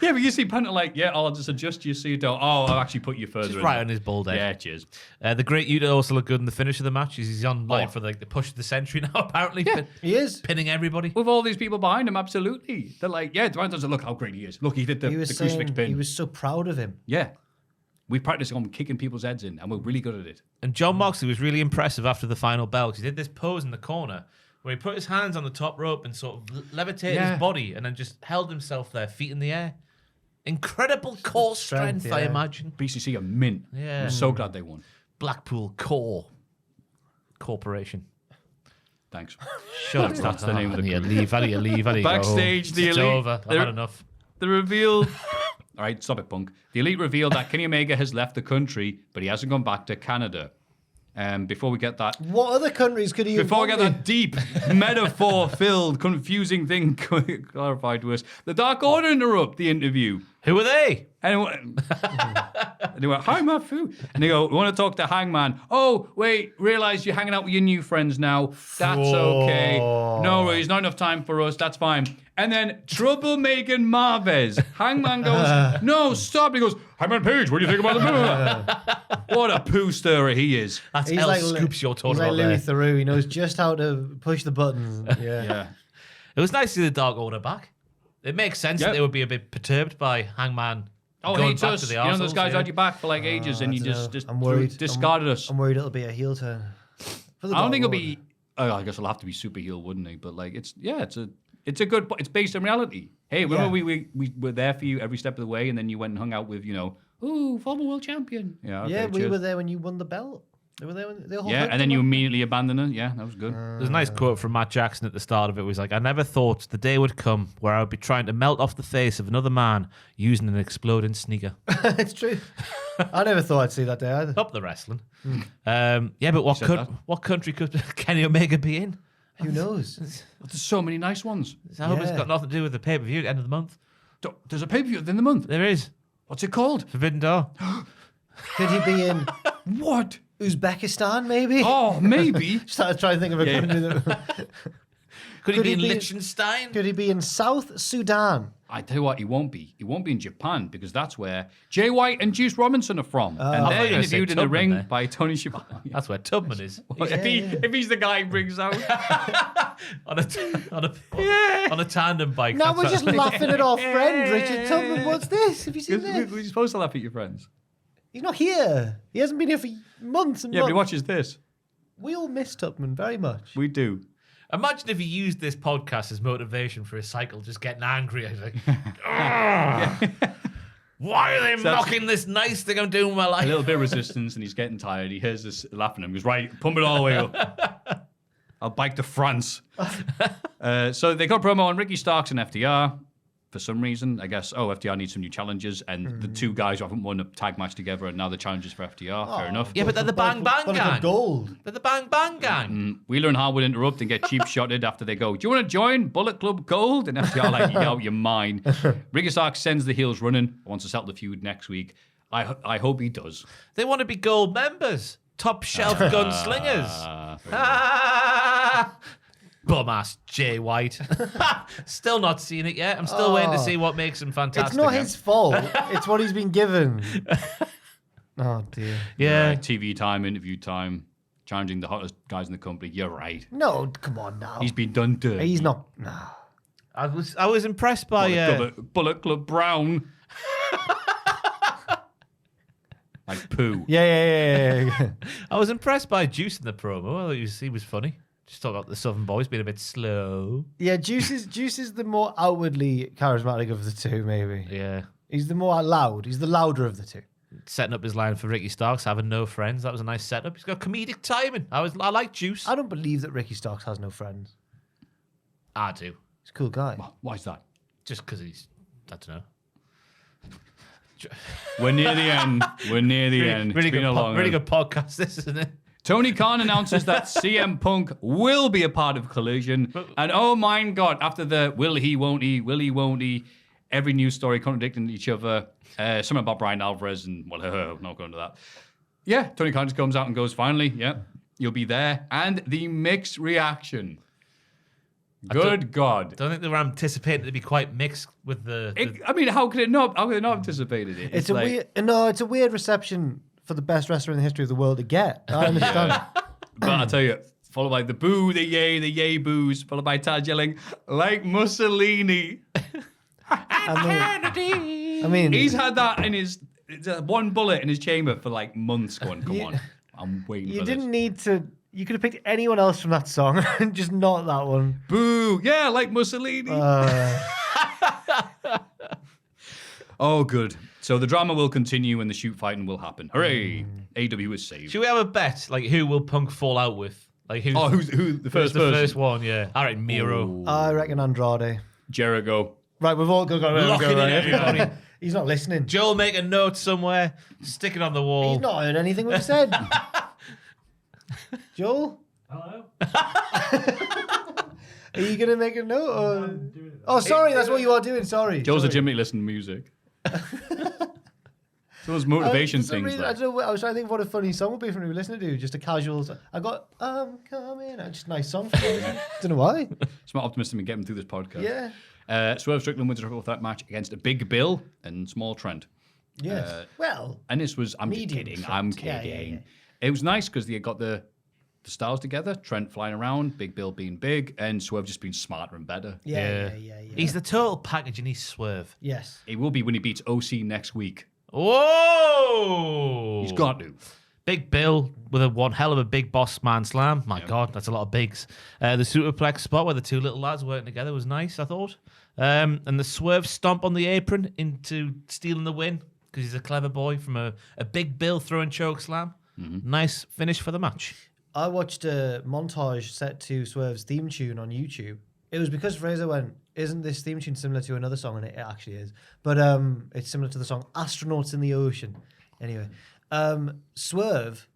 Yeah, but you see, Panther like, yeah, I'll just adjust you so you don't. Oh, I'll actually put you further. Just in right there. on his bald head. Yeah, cheers. The great Yuta also looked good in the finish of the match. He's on line for the push of the century now, apparently. Yeah, He is. Pinning everybody. With all these people behind him, absolutely. They're like, yeah, Dwayne doesn't look how great he is. Look, he did the He was crucifix saying pin. he was so proud of him. Yeah, we practiced on kicking people's heads in, and we're really good at it. And John Moxley was really impressive after the final bell because he did this pose in the corner where he put his hands on the top rope and sort of levitated Yeah. his body and then just held himself there, feet in the air. Incredible core strength, I yeah. imagine. BCC are mint. Yeah. I'm so glad they won. Blackpool Core Corporation. Thanks. Shut up. That's the name of the Yeah, group. leave. How do you leave? How do you go home? Backstage, the It's elite- over. I've had enough. The reveal. All right, stop it, punk. The Elite revealed that Kenny Omega has left the country, but he hasn't gone back to Canada. Before we get that, What other countries could he have before we gone get to? that deep, metaphor-filled, confusing thing clarified to us, the Dark Order interrupt the interview. Who are they? And they went, hi, Maffew. And they go, we want to talk to Hangman. Oh, wait, realize you're hanging out with your new friends now. That's okay. No worries, not enough time for us. That's fine. And then troublemaking Marvez. Hangman goes, no, stop. He goes, Hangman Page, what do you think about the movie? What a poo stirrer he is. That's He's El like Scoops you're talking He's like about Louis there. Theroux. He knows just how to push the buttons. Yeah. Yeah. It was nice to see the Dark Order back. It makes sense Yep. that they would be a bit perturbed by Hangman Oh, going hates back us. to the You know, those arseholes, guys yeah. had you back for like ages and you I just, dunno. I'm worried. discarded us. I'm worried it'll be a heel turn. For the I don't think it'll Dark be. Oh, I guess it'll have to be super heel, wouldn't it? But like, it's a good. It's based on reality. Hey, remember Yeah. we were there for you every step of the way, and then you went and hung out with former world champion. Yeah, Order. okay, Yeah, we cheers. were there when you won the belt. They were there when they all Yeah, hugged and then him you up. immediately abandoned it. Yeah, that was good. There's a nice quote from Matt Jackson at the start of it. It was like, I never thought the day would come where I would be trying to melt off the face of another man using an exploding sneaker. It's true. I never thought I'd see that day either. Up the wrestling. Yeah, but what country could Kenny Omega be in? Who knows? There's so many nice ones. I hope it's Yeah. got nothing to do with the pay-per-view at the end of the month. There's a pay-per-view at the end of the month. There is. What's it called? Forbidden Door. Could he be in? What? Uzbekistan, maybe? Oh, maybe. Started trying to think of a country that... Could he be in he be- Liechtenstein? Could he be in South Sudan? I tell you what, he won't be. He won't be in Japan because that's where Jay White and Juice Robinson are from. I And thought they're you were gonna say interviewed in the Tubman ring there. by Tony Schiavone. That's where Tubman is. If he's the guy he brings out. on a tandem bike. Now That's we're what- just laughing at our friend Richard Tubman. What's this? Have you seen this? We're supposed to laugh at your friends. He's not here. He hasn't been here for months and Yeah, but he months. watches this. We all miss Tubman very much. We do. Imagine if he used this podcast as motivation for his cycle, just getting angry. He's like, "Ugh, why are they mocking this nice thing I'm doing with my A life? little bit of resistance and he's getting tired. He hears this laughing at him. He goes, right, pump it all the way up. I'll bike to France. So they got a promo on Ricky Starks and FTR. For some reason, I guess, FTR needs some new challenges. And the two guys who haven't won a tag match together are now the challengers for FTR. Fair enough. Yeah, but they're the Bang Bang Gang. Gold. They're the Bang Bang Gang. Wheeler and Hart would interrupt and get cheap shotted after they go, do you want to join Bullet Club Gold? And FTR like, yo, you're mine. Ricky Starks sends the heels running, wants to settle the feud next week. I hope he does. They want to be gold members. Top shelf gunslingers. Bum ass Jay White. Still not seen it yet. I'm still waiting to see what makes him fantastic. It's not his fault. It's what he's been given. Oh, dear. Yeah. Right, TV time, interview time, challenging the hottest guys in the company. You're right. No, come on now. He's been done dirty. He's not. No. I was impressed by Bullet Club Brown. Like poo. Yeah. I was impressed by Juice in the promo. I thought he was funny. Just talk about the Southern boys being a bit slow. Yeah, Juice is the more outwardly charismatic of the two, maybe. Yeah. He's the more loud. He's the louder of the two. Setting up his line for Ricky Starks, having no friends. That was a nice setup. He's got comedic timing. I like Juice. I don't believe that Ricky Starks has no friends. I do. He's a cool guy. Why is that? Just because he's, I don't know. We're near the end. We're near the end. Really It's been good, a long really one. good podcast, this, isn't it? Tony Khan announces that CM Punk will be a part of Collision. And oh my God, after the will he, won't he, every news story contradicting each other. Something about Brian Alvarez and, well, not going to that. Yeah, Tony Khan just comes out and goes, finally, yeah, you'll be there. And the mixed reaction. Good God. Don't think they were anticipating it to be quite mixed with I mean, how could it not? How could they not anticipated it? It's a weird reception for the best wrestler in the history of the world to get. I understand. But I'll tell you, followed by the boo, the yay boos, followed by Taj yelling, like Mussolini. I mean, He's had that in his one bullet in his chamber for like months. Going, come on, I'm waiting you for this. didn't need to. You could have picked anyone else from that song, just not that one. Boo, yeah, like Mussolini. Oh, good. So the drama will continue and the shoot fighting will happen. Hooray! AEW is saved. Should we have a bet? Like, who will Punk fall out with? Like, who who the first the person? first one? Yeah. All right, Miro. I reckon Andrade. Jericho. Right, we've all got Locking in everybody. He's not listening. Joel make a note somewhere, stick it on the wall. He's not heard anything we've said. Joel, Hello? are you gonna make a note? Or... doing it. Oh, sorry, that's what you are doing. Sorry. Joel's sorry. legitimately listening to music. Those motivation For some things. reason, I don't know. I was trying to think what a funny song would be for me to listen to. Just a casual. I got coming. Just a nice song. Don't know why. Smart optimism in getting through this podcast. Yeah. Swerve Strickland wins a triple threat match against a Big Bill and Small Trent. Yes. Well. And this was, I'm just Medium kidding. Trent. I'm Yeah, kidding. yeah. It was nice because they got the styles together. Trent flying around, Big Bill being big, and Swerve just being smarter and better. Yeah. He's the total package and he's Swerve. Yes. It will be when he beats OC next week. Whoa! He's got to. Big Bill with one hell of a big boss man slam. My God, that's a lot of bigs. The superplex spot where the two little lads working together was nice, I thought. And the Swerve stomp on the apron into stealing the win because he's a clever boy from a Big Bill throwing choke slam. Nice finish for the match. I watched a montage set to Swerve's theme tune on YouTube. It was because Fraser went, "Isn't this theme tune similar to another song?" And it actually is. But it's similar to the song "Astronauts in the Ocean." Anyway, Swerve,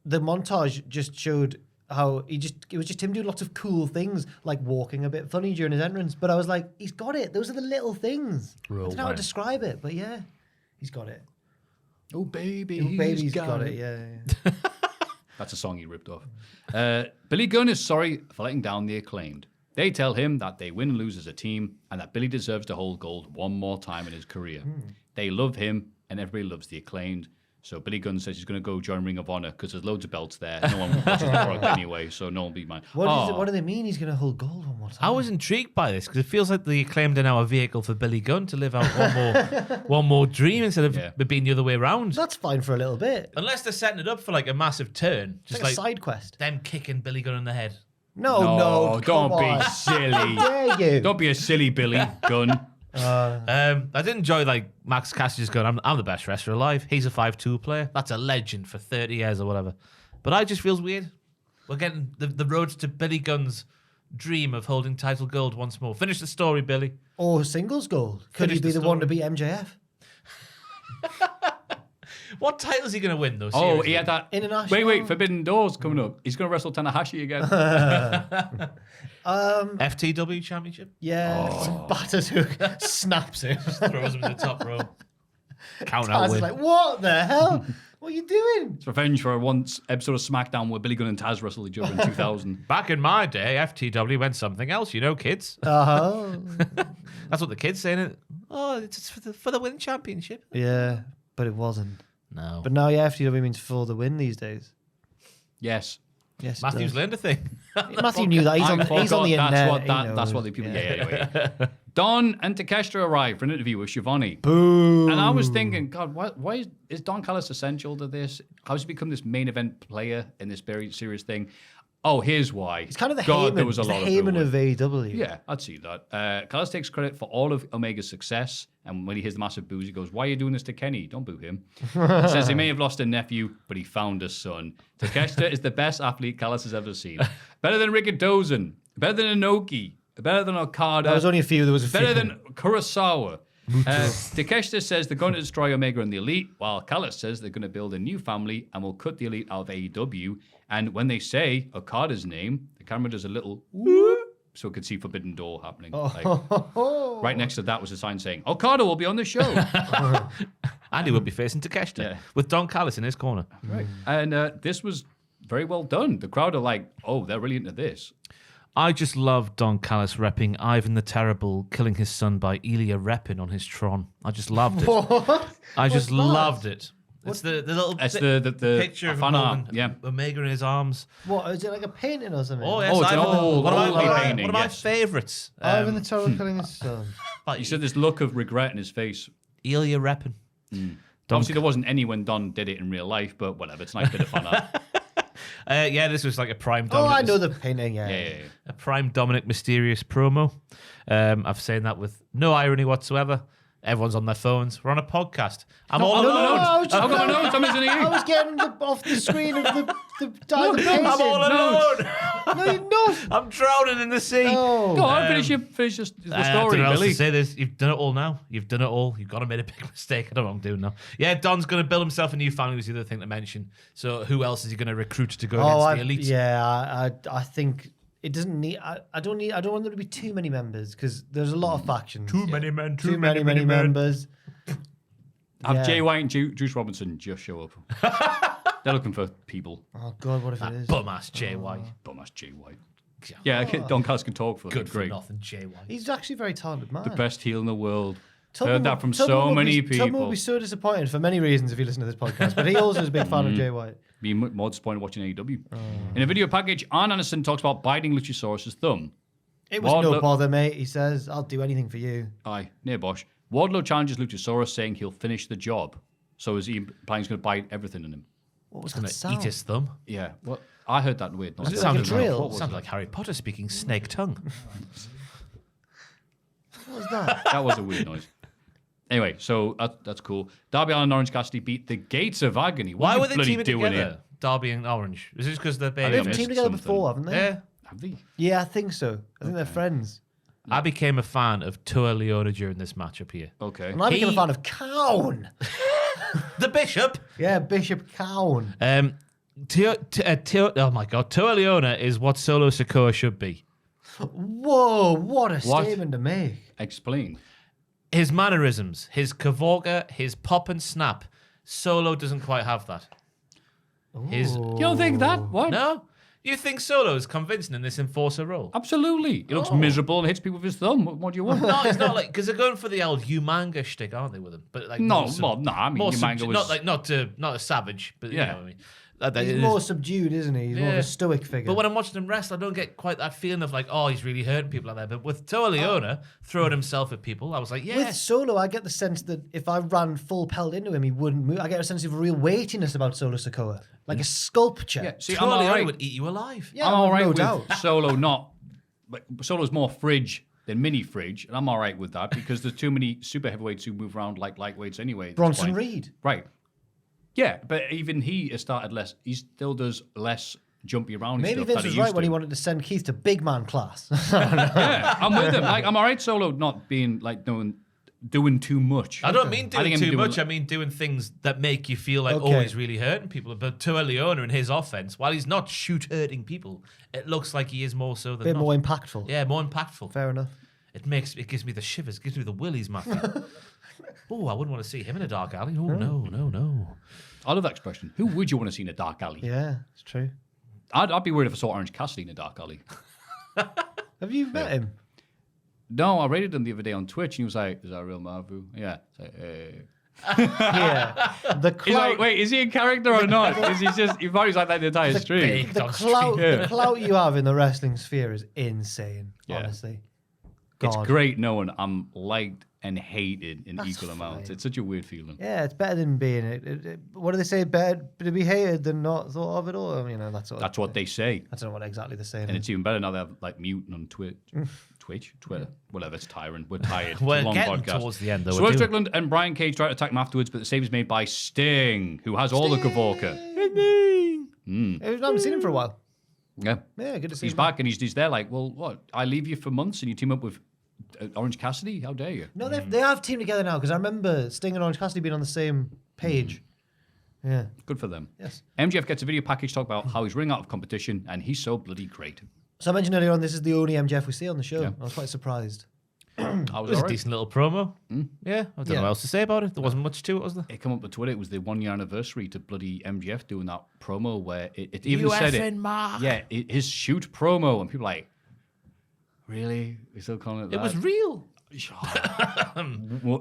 the montage just showed how it was just him doing lots of cool things, like walking a bit funny during his entrance. But I was like, he's got it. Those are the little things. I don't know how to describe it, but yeah, he's got it. Oh, baby. Baby's got it. Yeah. That's a song he ripped off. Billy Gunn is sorry for letting down the Acclaimed. They tell him that they win and lose as a team and that Billy deserves to hold gold one more time in his career. They love him and everybody loves the Acclaimed. So Billy Gunn says he's going to go join Ring of Honor because there's loads of belts there. No one watches the product anyway, so no one will be mine. What do they mean he's going to hold gold one more time? I was intrigued by this because it feels like the Acclaimed are now a vehicle for Billy Gunn to live out one more dream instead of it being the other way around. That's fine for a little bit. Unless they're setting it up for like a massive turn, It's just like a like side quest. them kicking Billy Gunn in the head. No, don't come be on. silly. How dare you? Don't be a silly Billy Gunn. I did enjoy like Max Cassidy just going, I'm the best wrestler alive. He's a 5'2" player. That's a legend for 30 years or whatever. But I just feels weird. We're getting the road to Billy Gunn's dream of holding title gold once more. Finish the story, Billy. Or singles gold. Could Finish he be the the one to story. beat MJF? What title is he going to win though? Oh, Seriously? he had that. International. Wait, Forbidden Doors coming up. He's going to wrestle Tanahashi again. FTW championship. Yeah. Batters who snaps it. Throws him in the top row. Count Taz out is win. like, what the hell? What are you doing? It's revenge for once episode of SmackDown where Billy Gunn and Taz wrestled each other in 2000. Back in my day, FTW went something else, you know, kids. Uh-huh. That's what the kids saying. Oh, it's for the win championship. Yeah, but it wasn't. No. But now, yeah, FTW means for the win these days. Yes. Yes, it Matthew's does. learned a thing. Matthew knew that. He's on the That's internet. what, he that's what knows. the people. Yeah, anyway. Don and Takeshita arrived for an interview with Shivani. Boo. And I was thinking, God, why is Don Callis essential to this? How's he become this main event player in this very serious thing? Oh, here's why. It's kind of the God, Heyman. there was a It's lot the Heyman of of AEW. Yeah, I'd see that. Callis takes credit for all of Omega's success, and when he hears the massive boos, he goes, "Why are you doing this to Kenny? Don't boo him." He says he may have lost a nephew, but he found a son. Takeshita is the best athlete Callis has ever seen. Better than Rikidozan, better than Inoki, better than Okada. There was only a few. There was a few. Better than Kurosawa. Takeshita says they're going to destroy Omega and the Elite, while Callis says they're going to build a new family and will cut the Elite out of AEW. And when they say Okada's name, the camera does a little whoop, so it could see Forbidden Door happening. Like, right next to that was a sign saying, Okada will be on the show. And he will be facing Takeshita Yeah. with Don Callis in his corner. Right. And this was very well done. The crowd are like, oh, they're really into this. I just love Don Callis repping Ivan the Terrible killing his son by Ilya Repin on his Tron. I just loved it. What? I just What's that? loved it. It's the little It's the picture of fan him art, holding yeah. Omega in his arms. What, is it like a painting or something? Oh, yes, Oh, it's an Ivan, old one of my, painting, one of my yes. favourites. Ivan the Terrible killing his son. You said this look of regret in his face. Ilya Repin. Obviously, there wasn't any when Don did it in real life, but whatever. It's a nice bit of fan art. Yeah, this was like a prime Oh, Dominic. I know the painting, yeah. Yeah. A prime Dominic Mysterious promo. I've said that with no irony whatsoever. Everyone's on their phones. We're on a podcast. I'm all No, alone. I was just I've got my notes. I'm listening to I you. was getting off the screen of the painting. I'm all alone. No, you're not. I'm drowning in the sea. No. Go on, finish the story, I don't know how else Billy. to say this. You've done it all now. You've done it all. You've got to make a big mistake. I don't know what I'm doing now. Yeah, Don's going to build himself a new family was the other thing to mention. So who else is he going to recruit to go against the elite? Yeah, I think it doesn't need. I don't want there to be too many members because there's a lot of factions. Too many men. Too many members. Have Yeah. Jay White and Juice Robinson just show up. They're looking for people. Oh God, what if it is? Bum ass Jay White. Bum ass Jay White. Yeah, Don Callis can talk for Good for great. nothing, Jay White. He's actually a very talented man. The best heel in the world. Tubman Heard that from Tubman so will many Tubman will people. be so disappointed for many reasons if you listen to this podcast, but he also is a big fan of Jay White. Be more disappointed watching AEW. In a video package, Arn Anderson talks about biting Luchasaurus' thumb. It was no Wardlow- bother, mate. He says, "I'll do anything for you." Aye, near Bosch. Wardlow challenges Luchasaurus, saying he'll finish the job. So is he planning he's going to bite everything in him? What was Going that to sound? eat his thumb. Yeah. Well, I heard that weird noise. Is it like a Sounded drill? What was Sounded it? like Harry Potter speaking snake tongue. What was that? That was a weird noise. Anyway, so that's cool. Darby Allin and Orange Cassidy beat the Gates of Agony. What Why are you were they bloody teaming doing together? Darby and Orange. Is this because they're I They've missed baby? teamed together something. before, haven't they? Yeah. here? Have they? Yeah, I think so. I think they're friends. I became a fan of Tua Leona during this matchup here. Okay. And I became a He- fan of Cowan. The Bishop. Yeah, Bishop Cowan. Oh my God, Tua Leona is what Solo Sikoa should be. Whoa, what a What? statement to make. Explain. His mannerisms, his cavorka, his pop and snap. Solo doesn't quite have that. His You don't think that? What? no. You think Solo's convincing in this enforcer role? Absolutely. He looks miserable and hits people with his thumb. What do you want? No, it's not like because they're going for the old humanga shtick, aren't they? With him, but like No, more sub- well, no, I mean, more Humanga subdu- was- not a savage, but you Yeah. know what I mean. That He's is- more subdued, isn't he? He's more of Yeah. a stoic figure. But when I'm watching him wrestle, I don't get quite that feeling of like, oh, he's really hurting people like that. But with Toa Leona throwing himself at people, I was like, yeah. With Solo, I get the sense that if I ran full pelt into him, he wouldn't move. I get a sense of a real weightiness about Solo Sikoa, like a sculpture. Yeah, see, Toa I'm all Leona right. would eat you alive. Yeah, I'm all right no with doubt. Solo not. But Solo's more fridge than mini fridge, and I'm all right with that because there's too many super heavyweights who move around like lightweights anyway. at this Bronson point. Reed. Right. Yeah, but even he has started less. He still does less jumpy around Maybe stuff Vince that he was used right when to. he wanted to send Keith to big man class. Yeah, I'm with him. Like, I'm all right Solo not being like doing too much. I don't mean I think doing I'm too much. I mean doing things that make you feel like, oh, Okay. he's really hurting people. But Toa Leona in his offense, while he's not shoot hurting people, it looks like he is more so than bit not. more impactful. Yeah, more impactful. Fair enough. It gives me the shivers, gives me the willies, Maffew. Oh, I wouldn't want to see him in a dark alley. Oh, no. I love that expression. Who would you want to see in a dark alley? Yeah, it's true. I'd be worried if I saw Orange Cassidy in a dark alley. Have you met him? No, I rated him the other day on Twitch, and he was like, "Is that real Maffew?" Yeah. It's like, Yeah. The He's clout, like, "Wait, is he in character or not?" Is he just? He thought he was like that the entire stream. big- the on clout, stream. the clout you have in the wrestling sphere is insane. Yeah. Honestly, It's God. great knowing I'm liked and hated in That's equal amounts. fine. It's such a weird feeling. Yeah, it's better than being it. What do they say? Better to be hated than not thought of at all. I mean, that's That's what they say, I don't know what exactly they're saying. and it's even better now they have like muting on Twitch, Twitter, whatever. It's tiring. We're tired. It's a We're long getting podcast. towards the end, though. Swerve Strickland and Brian Cage try to attack him afterwards, but the save is made by Sting, who has all the Kavorka. I haven't seen him for a while. Yeah. Yeah, good to see He's him. back and he's there like, well, what? I leave you for months and you team up with Orange Cassidy? How dare you? No, they have teamed together now because I remember Sting and Orange Cassidy being on the same page. Yeah. Good for them. Yes. MJF gets a video package talk about how he's running out of competition and he's so bloody great. So I mentioned earlier on, this is the only MJF we see on the show. Yeah. I was quite surprised. I It was was a alright. decent little promo. Yeah, I don't know what else to say about it. There wasn't much to it, was there? It came up on Twitter. It was the 1 year anniversary to bloody MJF doing that promo where it even said it. Mark. Yeah, his shoot promo, and people like, really? We're still calling it that? It was real.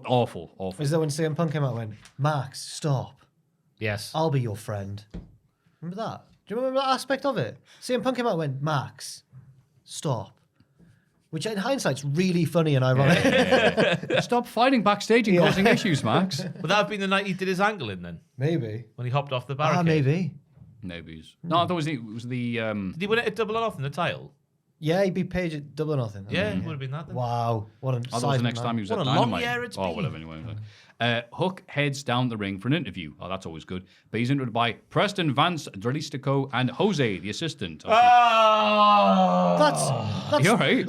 Awful. Is that when CM Punk came out and went, Max, stop. Yes. I'll be your friend. Remember that? Do you remember that aspect of it? CM Punk came out and went, Max, stop. Which in hindsight's really funny and ironic. Stop fighting backstage and causing issues, Max. Would that have been the night he did his angle in then? Maybe. When he hopped off the barricade? Maybe. Maybe. No, I thought it was the. Did he win it at Double or Nothing, the title? Yeah, he'd be Page at Double or Nothing. Yeah, it would have been that then. Wow. What a I thought it was seismic the next man. time he was What at a long Dynamite. year it's Oh, been. whatever, anyway. Hook heads down the ring for an interview. Oh, that's always good. But he's interviewed by Preston Vance, Dralistico, and Jose, the assistant. That's You all right?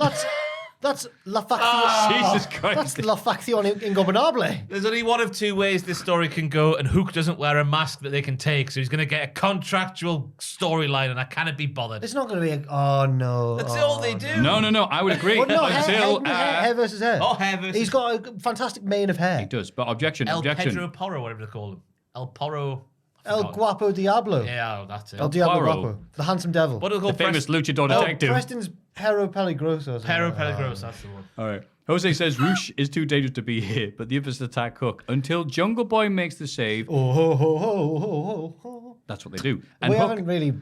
That's La Facción. Jesus Christ. That's La Facción Ingobernable. There's only one of two ways this story can go, and Hook doesn't wear a mask that they can take, so he's going to get a contractual storyline, and I cannot be bothered. It's not going to be oh no. That's oh, all they do. No, I would agree. Well, no, Until hair versus hair. Oh, hair versus- He's got a fantastic mane of hair. he does, but objection. El Pedro Porro, whatever they call him. El Porro. I El forgot. Guapo Diablo. Yeah, oh, that's it. El Diablo Poirot. Guapo. The handsome devil. What do they The call famous luchador Oh, detective. Preston's Perro Peligroso. or something Pero like that. Pellegros, that's the one. All right. Jose says Roosh is too dangerous to be here, but the others attack Hook until Jungle Boy makes the save. Oh, ho, ho, ho, ho, ho. That's what they do. And We Hook, haven't really.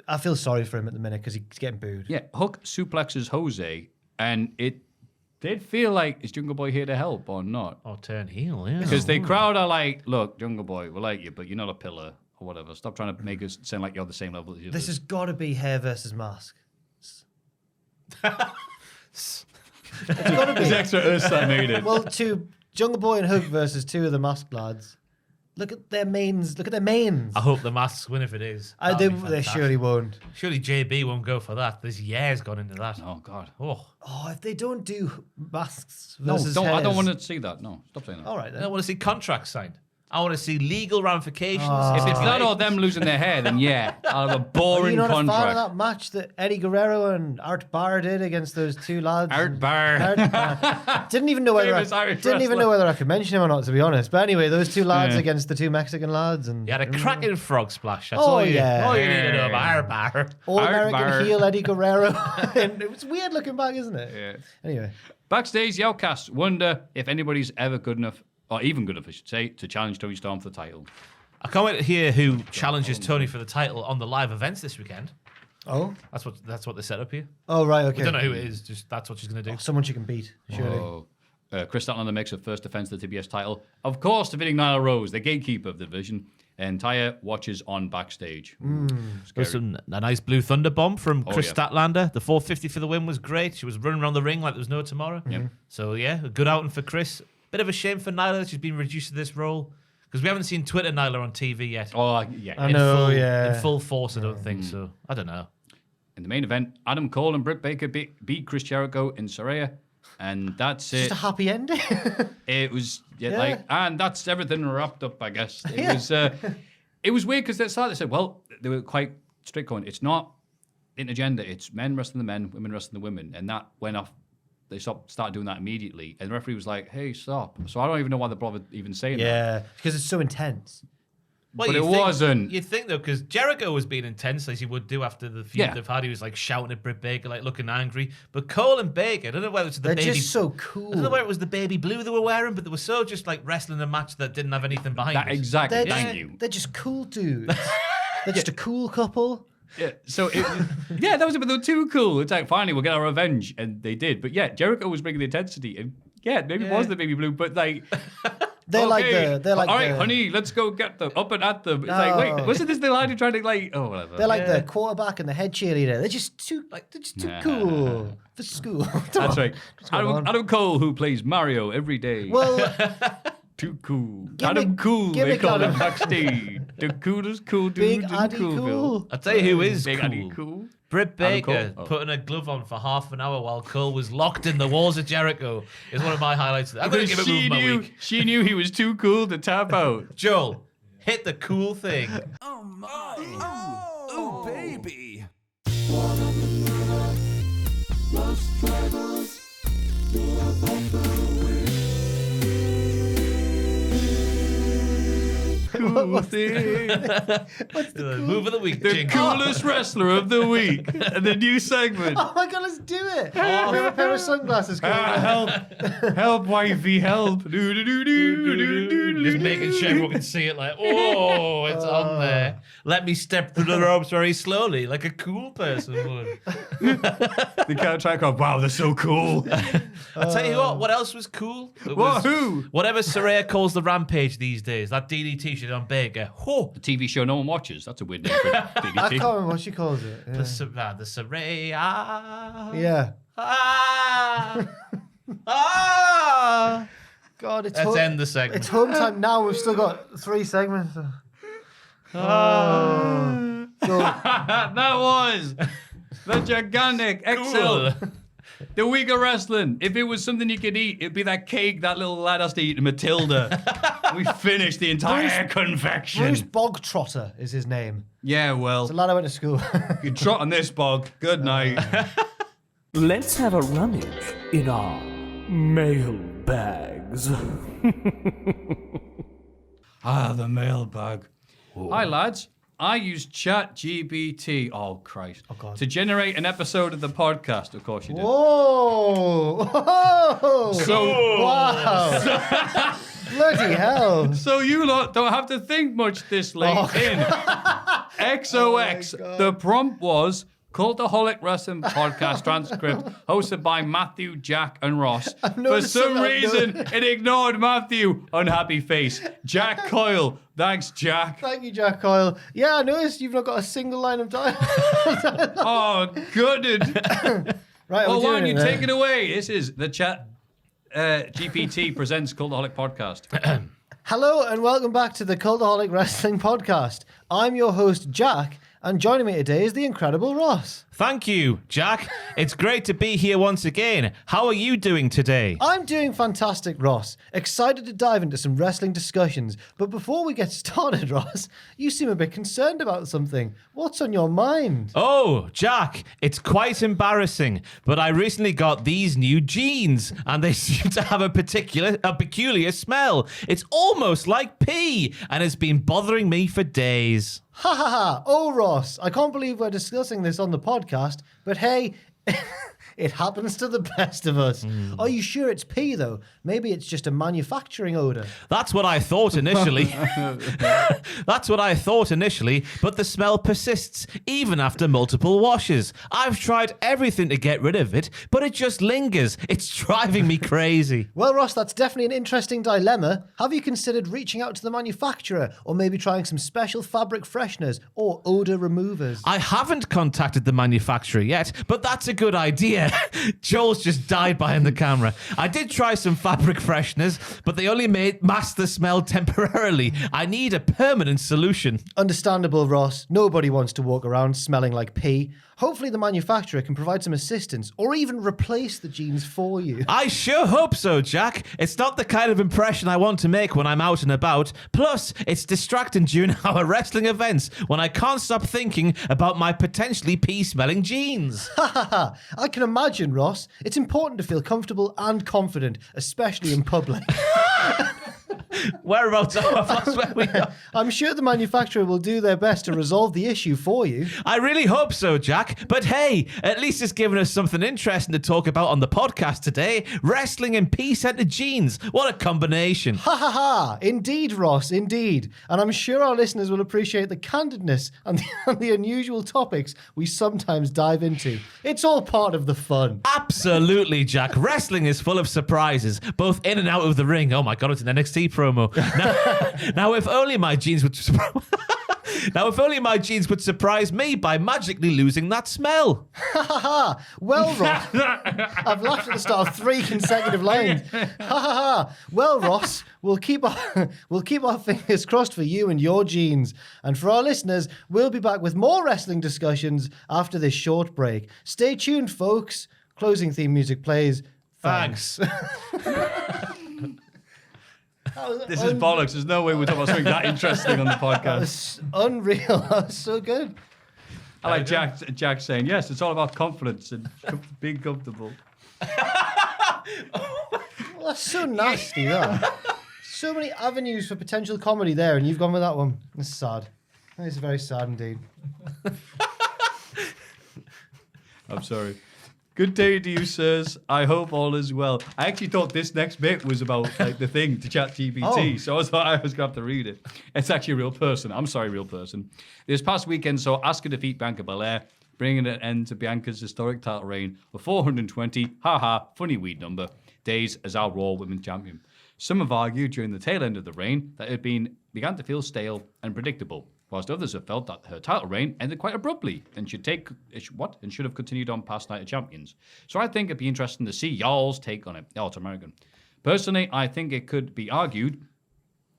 I feel sorry for him at the minute because he's getting booed. yeah, Hook suplexes Jose, and it did feel like, is Jungle Boy here to help or not? Oh, turn heel, yeah. Because the crowd are like, look, Jungle Boy, we like you, but you're not a pillar or whatever. Stop trying to make us sound like you're the same level as you. This has got to be hair versus mask. It's got to There's be. extra us that made it. Well, Jungle Boy and Hook versus two of the masked lads. Look at their manes. Look at their manes. I hope the masks win if it is. They That'll be fantastic. surely won't. Surely JB won't go for that. This year's gone into that. Oh, God. Oh. Oh, if they don't do masks No, versus I don't hairs- want to see that. No, stop saying that. All right I then. don't want to see contracts signed. I want to see legal ramifications. If it's that or them losing their hair, then yeah, I'll have a Are boring you not a fan of contract. that match that Eddie Guerrero and Art Barr did against those two lads? Art Barr. Didn't even know whether Famous Irish I could mention him or not, to be honest. But anyway, those two lads against the two Mexican lads, and You had a cracking frog splash. That's Oh, all you, yeah. all you need to know about Bar. All Art American Barr. heel Eddie Guerrero. And it was weird looking back, isn't it? Yeah. Anyway, Backstage, the Outcasts wonder if anybody's ever good enough, or even good enough, I should say, to challenge Tony Storm for the title. I can't wait to hear who challenges Tony for the title on the live events this weekend. oh, That's what they set up here. oh right, okay. I don't know who it is. Just that's what she's going to do. Someone she can beat, surely. Oh. Chris Statlander makes her first defense of the TBS title. Of course, defeating Nyla Rose, the gatekeeper of the division. And Taya watches on backstage. There's a nice blue thunder bomb from Chris yeah. Statlander. The 450 for the win was great. She was running around the ring like there was no tomorrow. So yeah, a good outing for Chris. Bit of a shame for Nyla that she's been reduced to this role because we haven't seen Twitter Nyla on TV yet. Oh, yeah. I know, In full force, I don't think so. I don't know. In the main event, Adam Cole and Britt Baker beat Chris Jericho in Saraya. And that's Just it. a happy ending. It was Yeah. and that's everything wrapped up, I guess. It was weird because they said, well, they were quite strict going, it's not intergender, it's men wrestling the men, women wrestling the women. And that went off. They started doing that immediately. And the referee was like, hey, stop. So I don't even know why they bothered even saying that. Yeah, because it's so intense. But it wasn't. You'd think though, because Jericho was being intense as he would do after the feud Yeah. they've had. He was like shouting at Britt Baker, like looking angry. But Cole and Baker, I don't know whether it's the They're baby. just so cool. I don't know whether it was the baby blue they were wearing, but they were so just like wrestling a match that didn't have anything behind That it. exactly. They're, Thank you. they're just cool dudes. They're just a cool couple. Yeah, so that was it. But they were too cool. It's like finally we'll get our revenge, and they did. But yeah, Jericho was bringing the intensity, and yeah, maybe it was the baby blue, but like They're like all right, the, honey, let's go get them up and at them. It's like wait, wasn't this the line you're trying to like? Oh, whatever. They're like the quarterback and the head cheerleader. They're just too cool for school. That's right. What's going on? Adam Cole, who plays Mario every day. Well, Too cool. Gimmick- Adam Cool, they gimmick call him Adam. backstage. The coolest cool dude Big in Addy Coolville. cool. I'll tell you who is Big cool. Addy cool. Britt Baker Adam Cole? Oh. putting a glove on for half an hour while Cole was locked in the walls of Jericho is one of my highlights. I'm going to give it move my week. She knew he was too cool to tap out. Joel, hit the cool thing. Oh, baby. Cool thing. Move of the week. The jingle. coolest wrestler of the week. And the new segment. oh my god, let's do it. We have a pair of sunglasses coming. Help, wifey, help. Just making sure everyone can see it like, oh, it's on there. Let me step through the ropes very slowly, like a cool person would. The counter track off. Wow, they're so cool. I'll tell you what else was cool? It What? was Who? Whatever Saraya calls the Rampage these days, that DDT shit on Baker. Oh, The TV show no one watches. That's a weird name for I can't DDT. remember what she calls it. Yeah. the Saraya. Yeah. Ah. Ah. God, it's Let's end the segment. It's home time now. We've still got 3 segments. Go. That was the gigantic XL. Cool. The week of wrestling. If it was something you could eat, it'd be that cake that little lad has to eat in Matilda. We finished the entire confection. Bruce Bogtrotter is his name. Yeah, well, It's a lad I went to school. you trot on this bog. Good night. Let's have a rummage in our mailbags. The mailbag. Hi, lads. I use ChatGPT. Oh, Christ. God. To generate an episode of the podcast. Of course you did. Whoa! Whoa! So, Wow! Bloody hell! so you lot don't have to think much this late in. XOX. The prompt was Cultaholic Wrestling Podcast transcript hosted by Maffew, Jack, and Ross. For noticed some that, reason, it ignored Maffew. Unhappy face. Jack Coyle. Thanks, Jack. Thank you, Jack Coyle. Yeah, I noticed you've not got a single line of dialogue. Oh, good. Right, Well, why don't you it, take it away? This is the Chat GPT presents Cultaholic Podcast. Hello and welcome back to the Cultaholic Wrestling Podcast. I'm your host, Jack, And joining me today is the incredible Ross. Thank you, Jack. It's great to be here once again. How are you doing today? I'm doing fantastic, Ross. Excited to dive into some wrestling discussions. But before we get started, Ross, you seem a bit concerned about something. What's on your mind? Oh, Jack, it's quite embarrassing, but I recently got these new jeans, and they seem to have a peculiar smell. It's almost like pee, and it's been bothering me for days. Ha ha ha. Oh, Ross, I can't believe we're discussing this on the podcast, but hey, it happens to the best of us. Are you sure it's pee, though? Maybe it's just a manufacturing odor. That's what I thought initially. But the smell persists even after multiple washes. I've tried everything to get rid of it, but it just lingers. It's driving me crazy. Well, Ross, that's definitely an interesting dilemma. Have you considered reaching out to the manufacturer or maybe trying some special fabric fresheners or odor removers? I haven't contacted the manufacturer yet, but that's a good idea. Joel's just died behind the camera. I did try some fabric fresheners, but they only mask the smell temporarily. I need a permanent solution. Understandable, Ross. Nobody wants to walk around smelling like pee. Hopefully the manufacturer can provide some assistance or even replace the jeans for you. I sure hope so, Jack. It's not the kind of impression I want to make when I'm out and about. Plus, it's distracting during our wrestling events when I can't stop thinking about my potentially pee-smelling jeans. Ha ha ha. I can imagine, Ross. It's important to feel comfortable and confident, especially in public. Whereabouts are where we are? I'm sure the manufacturer will do their best to resolve the issue for you. I really hope so, Jack. But hey, at least it's given us something interesting to talk about on the podcast today. Wrestling and pea-scented jeans. What a combination. Ha ha ha! Indeed, Ross, indeed. And I'm sure our listeners will appreciate the candidness and the unusual topics we sometimes dive into. It's all part of the fun. Absolutely, Jack. Wrestling is full of surprises, both in and out of the ring. Oh my God, it's an NXT promo. Now, if only my jeans would surprise me by magically losing that smell. Ha ha ha! Well, Ross, I've laughed at the start of 3 consecutive lines. Ha ha ha! Well, Ross, we'll keep our fingers crossed for you and your jeans. And for our listeners, we'll be back with more wrestling discussions after this short break. Stay tuned, folks. Closing theme music plays. Thanks. This is bollocks. There's no way we're talking about something that interesting on the That podcast. was unreal. That was so good. I like Jack saying, yes, it's all about confidence and being comfortable. Well, that's so nasty, that. So many avenues for potential comedy there, and you've gone with that one. It's sad. It's very sad indeed. I'm sorry. Good day to you, sirs. I hope all is well. I actually thought this next bit was about like the thing to ChatGPT, so I thought I was going to have to read it. It's actually a real person. I'm sorry, real person. This past weekend saw Asuka defeat Bianca Belair, bringing an end to Bianca's historic title reign of 420, funny weed number, days as our Raw Women's Champion. Some have argued during the tail end of the reign that it began to feel stale and predictable, whilst others have felt that her title reign ended quite abruptly and should have continued on past Night of Champions. So I think it'd be interesting to see y'all's take on it. Y'all's American. Personally, I think it could be argued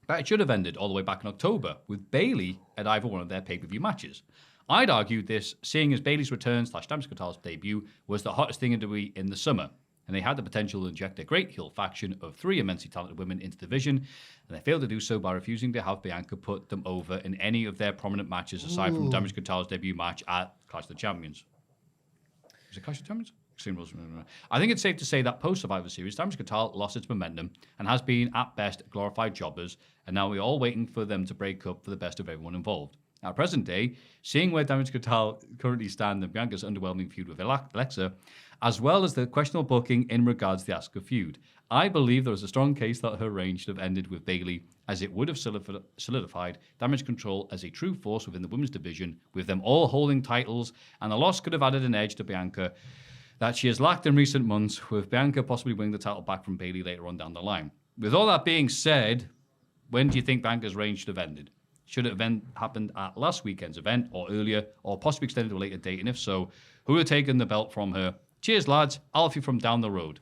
that it should have ended all the way back in October with Bayley at either one of their pay-per-view matches. I'd argue this, seeing as Bayley's return / Damage Control's debut was the hottest thing in WWE in the summer, and they had the potential to inject a great heel faction of 3 immensely talented women into the division, and they failed to do so by refusing to have Bianca put them over in any of their prominent matches aside from Damage Control's debut match at Clash of the Champions. Was it Clash of the Champions? I think it's safe to say that post-Survivor Series, Damage Control lost its momentum and has been, at best, glorified jobbers, and now we're all waiting for them to break up for the best of everyone involved. At present day, seeing where Damage Control currently stand and Bianca's underwhelming feud with Alexa, as well as the questionable booking in regards to the Asuka feud, I believe there is a strong case that her reign should have ended with Bayley, as it would have solidified Damage Control as a true force within the women's division, with them all holding titles, and the loss could have added an edge to Bianca that she has lacked in recent months, with Bianca possibly winning the title back from Bayley later on down the line. With all that being said, when do you think Bianca's reign should have ended? Should it have happened at last weekend's event, or earlier, or possibly extended to a later date? And if so, who would have taken the belt from her? Cheers, lads. Alfie from down the road.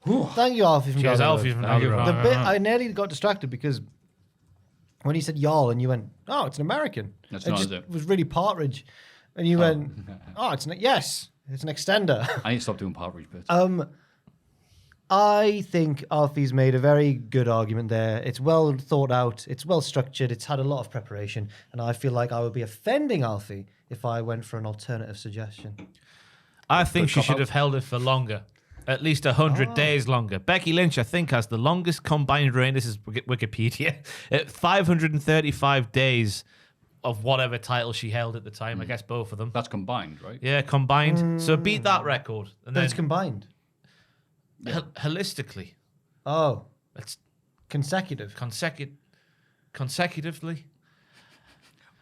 Thank you, Alfie from Cheers, down the Alfie road. from down the road. The bit I nearly got distracted because when he said y'all and you went, oh, it's an American. That's it not, just is it? was really Partridge. And you went, oh, it's an extender. I need to stop doing partridge bits. I think Alfie's made a very good argument there. It's well thought out. It's well structured. It's had a lot of preparation. And I feel like I would be offending Alfie if I went for an alternative suggestion. I think she should have held it for longer. At least 100 days longer. Becky Lynch, I think, has the longest combined reign. This is Wikipedia. At 535 days of whatever title she held at the time. I guess both of them. That's combined, right? Yeah, combined. So beat that record. And But it's combined. Holistically. Oh, It's consecutive. consecutively.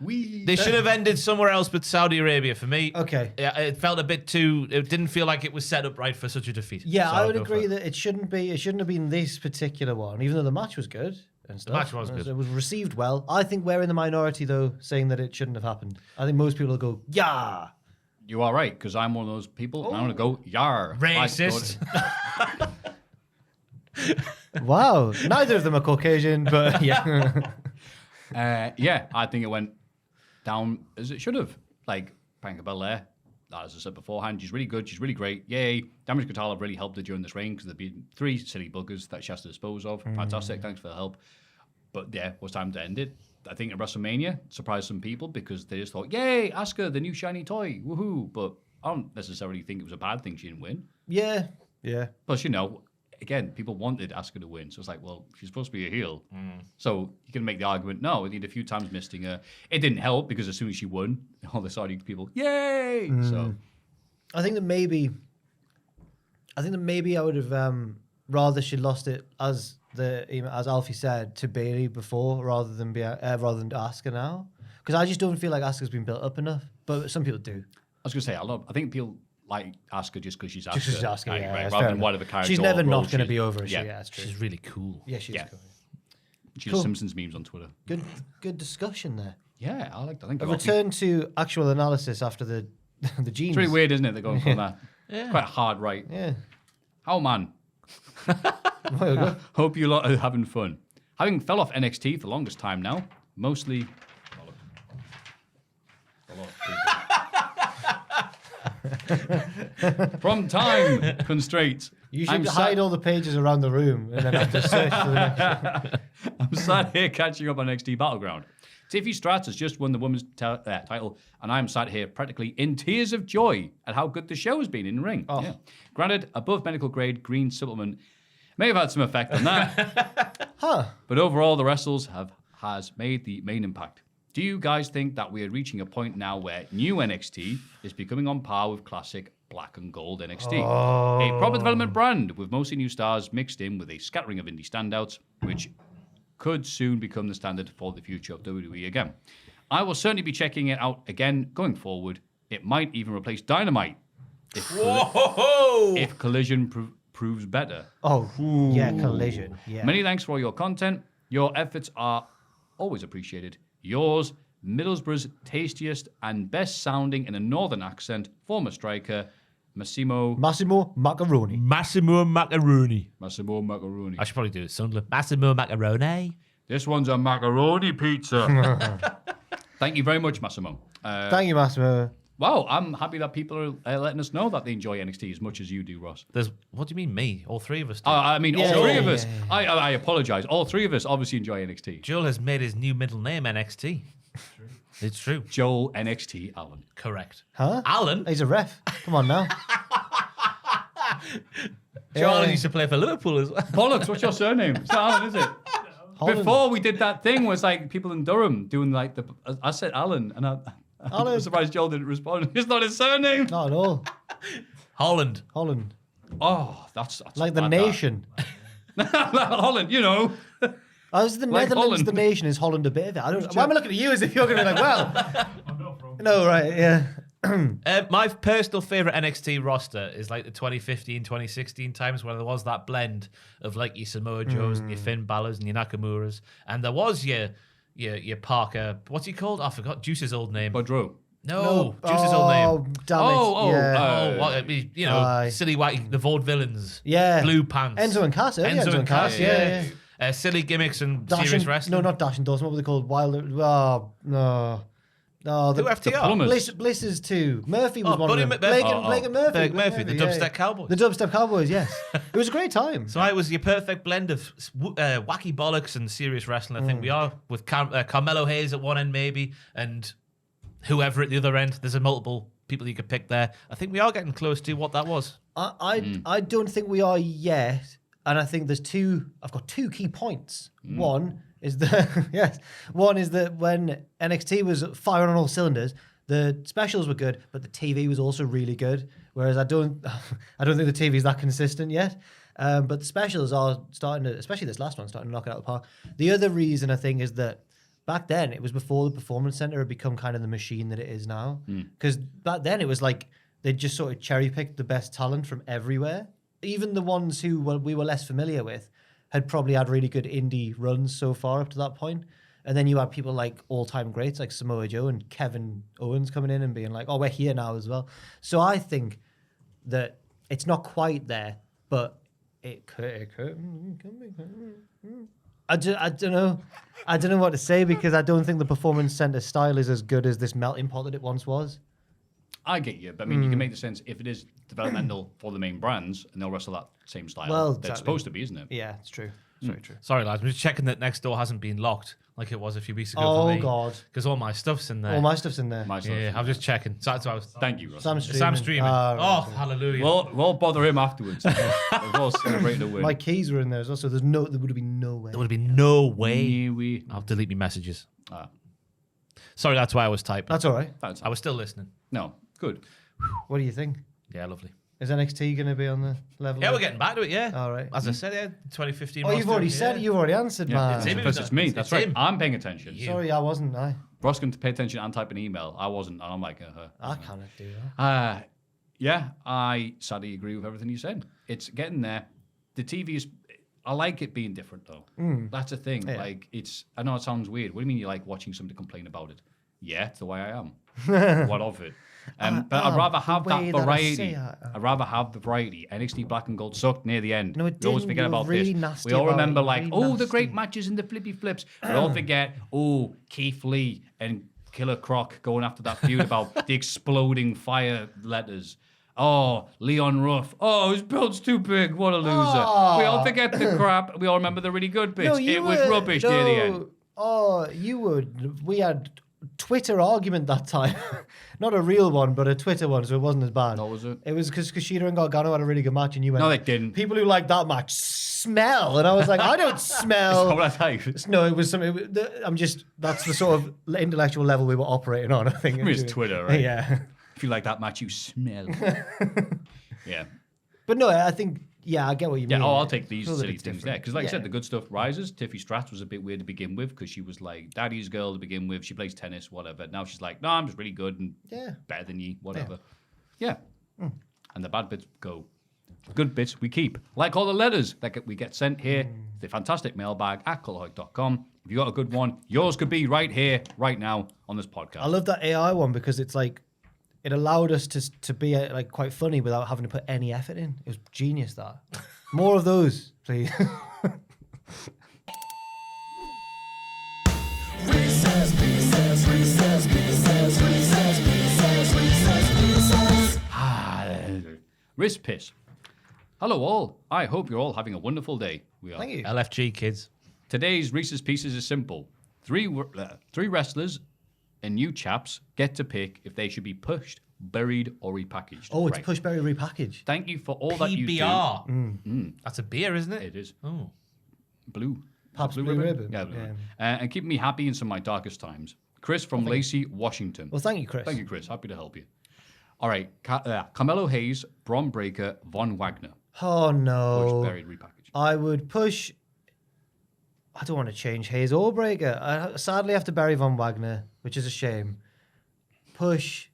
We They should have ended somewhere else but Saudi Arabia for me. Okay. Yeah, it felt a bit too. It didn't feel like it was set up right for such a defeat. Yeah, So I I'll would go for agree it. that it shouldn't have been this particular one, even though the match was good and stuff. match was good. It was received well. I think we're in the minority though, saying that it shouldn't have happened. I think most people will go, yeah. You are right, because I'm one of those people. And I'm going to go, yar. Racist. Wow. Neither of them are Caucasian, but yeah. Yeah, I think it went down as it should have. Like, Bianca Belair, as I said beforehand, she's really good. She's really great. Yay. Damage Control have really helped her during this reign because there've been 3 silly buggers that she has to dispose of. Fantastic. Thanks for the help. But yeah, it was time to end it. I think at WrestleMania surprised some people because they just thought, yay, Asuka, the new shiny toy. Woohoo. But I don't necessarily think it was a bad thing she didn't win. Yeah. Yeah. Plus, again, people wanted Asuka to win. So it's like, well, she's supposed to be a heel. So you can make the argument, no, we need a few times missing her. It didn't help because as soon as she won, all the Saudi people, yay! So I think that maybe I would have rather she lost it as Alfie said to Bailey before rather than to Asuka now, because I just don't feel like Asuka's been built up enough, but some people do. I was going to say, I think people like Asuka just because she's Asuka. Just 'cause she's Asuka, Right, yeah, right, that's rather fair than enough. whatever character. She's or never role not going to she's- be over, is she? Yeah, Yeah, that's true. She's really cool. Yeah, she's Yeah. cool. She's Cool. Simpsons memes on Twitter. Good discussion there. Yeah, I think A return to actual analysis after the genes. It's really weird, isn't it? They're going for that. Yeah. Quite hard, right? Yeah. Oh, man. Well, go. Hope you lot are having fun. Having fell off NXT for the longest time now, mostly a lot of people. From time constraints. You should hide all the pages around the room and then have to search for the next one. I'm sat here catching up on NXT Battleground. Tiffy Stratz has just won the women's title, and I'm sat here practically in tears of joy at how good the show has been in the ring. Oh. Yeah. Granted, above medical grade green supplement may have had some effect on that, but overall the wrestlers has made the main impact. Do you guys think that we are reaching a point now where new NXT is becoming on par with classic black and gold NXT? A proper development brand with mostly new stars mixed in with a scattering of indie standouts, which could soon become the standard for the future of WWE again. I will certainly be checking it out again going forward. It might even replace Dynamite if Collision proves better. Oh, yeah, Collision. Yeah. Many thanks for all your content. Your efforts are always appreciated. Yours, Middlesbrough's tastiest and best sounding in a northern accent, former striker, Massimo Macaroni. Massimo Macaroni. Macaroni. I should probably do it, Sunderland. Massimo Macaroni. This one's a macaroni pizza. Thank you very much, Massimo. Thank you, Massimo. Wow, I'm happy that people are letting us know that they enjoy NXT as much as you do, Ross. What do you mean, me? All 3 of us do. I mean, Yeah, all 3 yeah, of us. yeah, I apologize. All 3 of us obviously enjoy NXT. Joel has made his new middle name NXT. It's true. Joel NXT Allen. Correct. Huh? Alan? He's a ref. Come on now. Joel Yeah. used to play for Liverpool as well. Bollocks, what's your surname? It's not Alan, is it? Holland. Before we did that thing was like people in Durham doing like I said Alan and I'm Alan. surprised Joel didn't respond. It's not his surname. Not at all. Holland. Holland. Oh, that's Like the bad, nation. that. Holland, you know. As the Like Netherlands, Holland. the nation, is Holland a bit of it? I don't. Why am I looking at you as if you're going to be like, well, I'm not from. no, right, yeah. My personal favourite NXT roster is like the 2015, 2016 times where there was that blend of like your Samoa Joes and your Finn Balor's and your Nakamura's. And there was your Parker, what's he called? I forgot Juice's old name. Bodro. No, Juice's old name. Oh, damn it. Yeah. Uh, Silly white, the Vaudevillains. Yeah. Blue pants. Enzo and Cass, early Enzo and Cass, yeah. Silly gimmicks and Dash serious and, wrestling. no, not Dash and Dawson. What were they called? Wilder. Oh, no. Oh, Who the FTR? plumbers. Bliss is 2. Murphy was Oh, one Buddy of them. McMurphy. Blake and Murphy. Blake Murphy, the yeah, Dubstep yeah. Cowboys. The Dubstep Cowboys, yes. It was a great time. So I was your perfect blend of wacky bollocks and serious wrestling. I think we are with Carmelo Hayes at one end, maybe, and whoever at the other end. There's a multiple people you could pick there. I think we are getting close to what that was. I don't think we are yet, and I think I've got 2 key points. One is that when NXT was firing on all cylinders, the specials were good, but the TV was also really good. Whereas I don't think the TV is that consistent yet. But the specials are starting to, especially this last one, starting to knock it out of the park. The other reason I think is that back then it was before the Performance Center had become kind of the machine that it is now. Because back then it was like they just sort of cherry picked the best talent from everywhere. Even the ones who we were less familiar with had probably had really good indie runs so far up to that point. And then you had people like all-time greats like Samoa Joe and Kevin Owens coming in and being like, oh, we're here now as well. So I think that it's not quite there, but it could be. I don't know. I don't know what to say because I don't think the Performance Center style is as good as this melting pot that it once was. I get you, but I mean, you can make the sense if it is developmental for the main brands and they'll wrestle that same style. Well, That's exactly. supposed to be, isn't it? Yeah, it's true. It's very true. Sorry, lads. I'm just checking that next door hasn't been locked like it was a few weeks ago Oh, for me. God. Because all my stuff's in there. All my stuff's in there. Yeah, I'm just checking. So that's what I was. Thank you, Russ. Sam's streaming. Oh, Right. hallelujah. We'll bother him afterwards. We'll all celebrate the win. My keys were in there as well, so there would have been no way. there would have been no way. Yeah, we. I'll delete my messages. Ah, Sorry, that's why I was typing. That's all right. that's I was still listening. no good. What do you think? Yeah, lovely. Is NXT going to be on the level? Yeah, we're getting back to it, yeah. All right. As I said, yeah, 2015 Oh, you've roster, already yeah. said it. You've already answered, Yeah, man. It's him. because it's me. It's That's right. him. I'm paying attention. You. Sorry, I wasn't. Ross can pay attention and type an email. I wasn't. And I'm like, I cannot do that. yeah, I sadly agree with everything you said. It's getting there. The TV is. I like it being different though. That's the thing. Yeah. Like it's. I know it sounds weird. What do you mean you like watching somebody complain about it? Yeah, it's the way I am. What of it? But I'd rather have the way that that I say variety. I am. I'd rather have the variety. NXT Black and Gold sucked near the end. No, it We always didn't. forget You were about really this. nasty We all about it. remember You were like, really oh, the great nasty. matches and the flippy flips. We all forget, oh, Keith Lee and Killer Croc going after that feud about the exploding fire letters. Oh, Leon Ruff. Oh, his belt's too big. What a loser. We all forget the crap. We all remember the really good bits. It was rubbish near the end. Oh, you would. We had Twitter argument that time. Not a real one, but a Twitter one, so it wasn't as bad. What was it? It was because Kushida and Gargano had a really good match, and you went, No, they didn't. people who like that match smell. And I was like, I don't smell. What I tell you? No, it was something. That's the sort of intellectual level we were operating on, I think. It's Twitter, right? Yeah. If you like that match, you smell. Yeah. But no, I think, I get what you mean. Yeah, I'll take these Feel that silly it's things there. different. Because like I Yeah. said, the good stuff rises. Tiffy Stratz was a bit weird to begin with because she was like daddy's girl to begin with. She plays tennis, whatever. Now she's like, no, I'm just really good and Yeah. better than you, whatever. Yeah. And the bad bits go. The good bits we keep. Like all the letters that we get sent here. The fantastic mailbag at cultaholic.com. If you got a good one, yours could be right here, right now on this podcast. I love that AI one because it's like, it allowed us to be like quite funny without having to put any effort in. It was genius, that. More of those, please. Wrist piss. Hello all. I hope you're all having a wonderful day. We are. Thank you. LFG kids. Today's Reese's Pieces is simple. Three wrestlers and new chaps get to pick if they should be pushed, buried, or repackaged. Oh, it's Right. Pushberry repackaged. Thank you for all that you do. PBR. That's a beer, isn't it? It is. Oh. Blue. Pabst Blue Ribbon. Yeah, Blue Yeah. Ribbon. And keep me happy in some of my darkest times. Chris from Lacey, Washington. Well, thank you, Chris. Thank you, Chris. Happy to help you. All right. Carmelo Hayes, Braun Breaker, Von Wagner. Oh, no. Pushed, buried, repackaged. I would push... I don't want to change Hayes or Breaker. I sadly have to bury Von Wagner, which is a shame. Push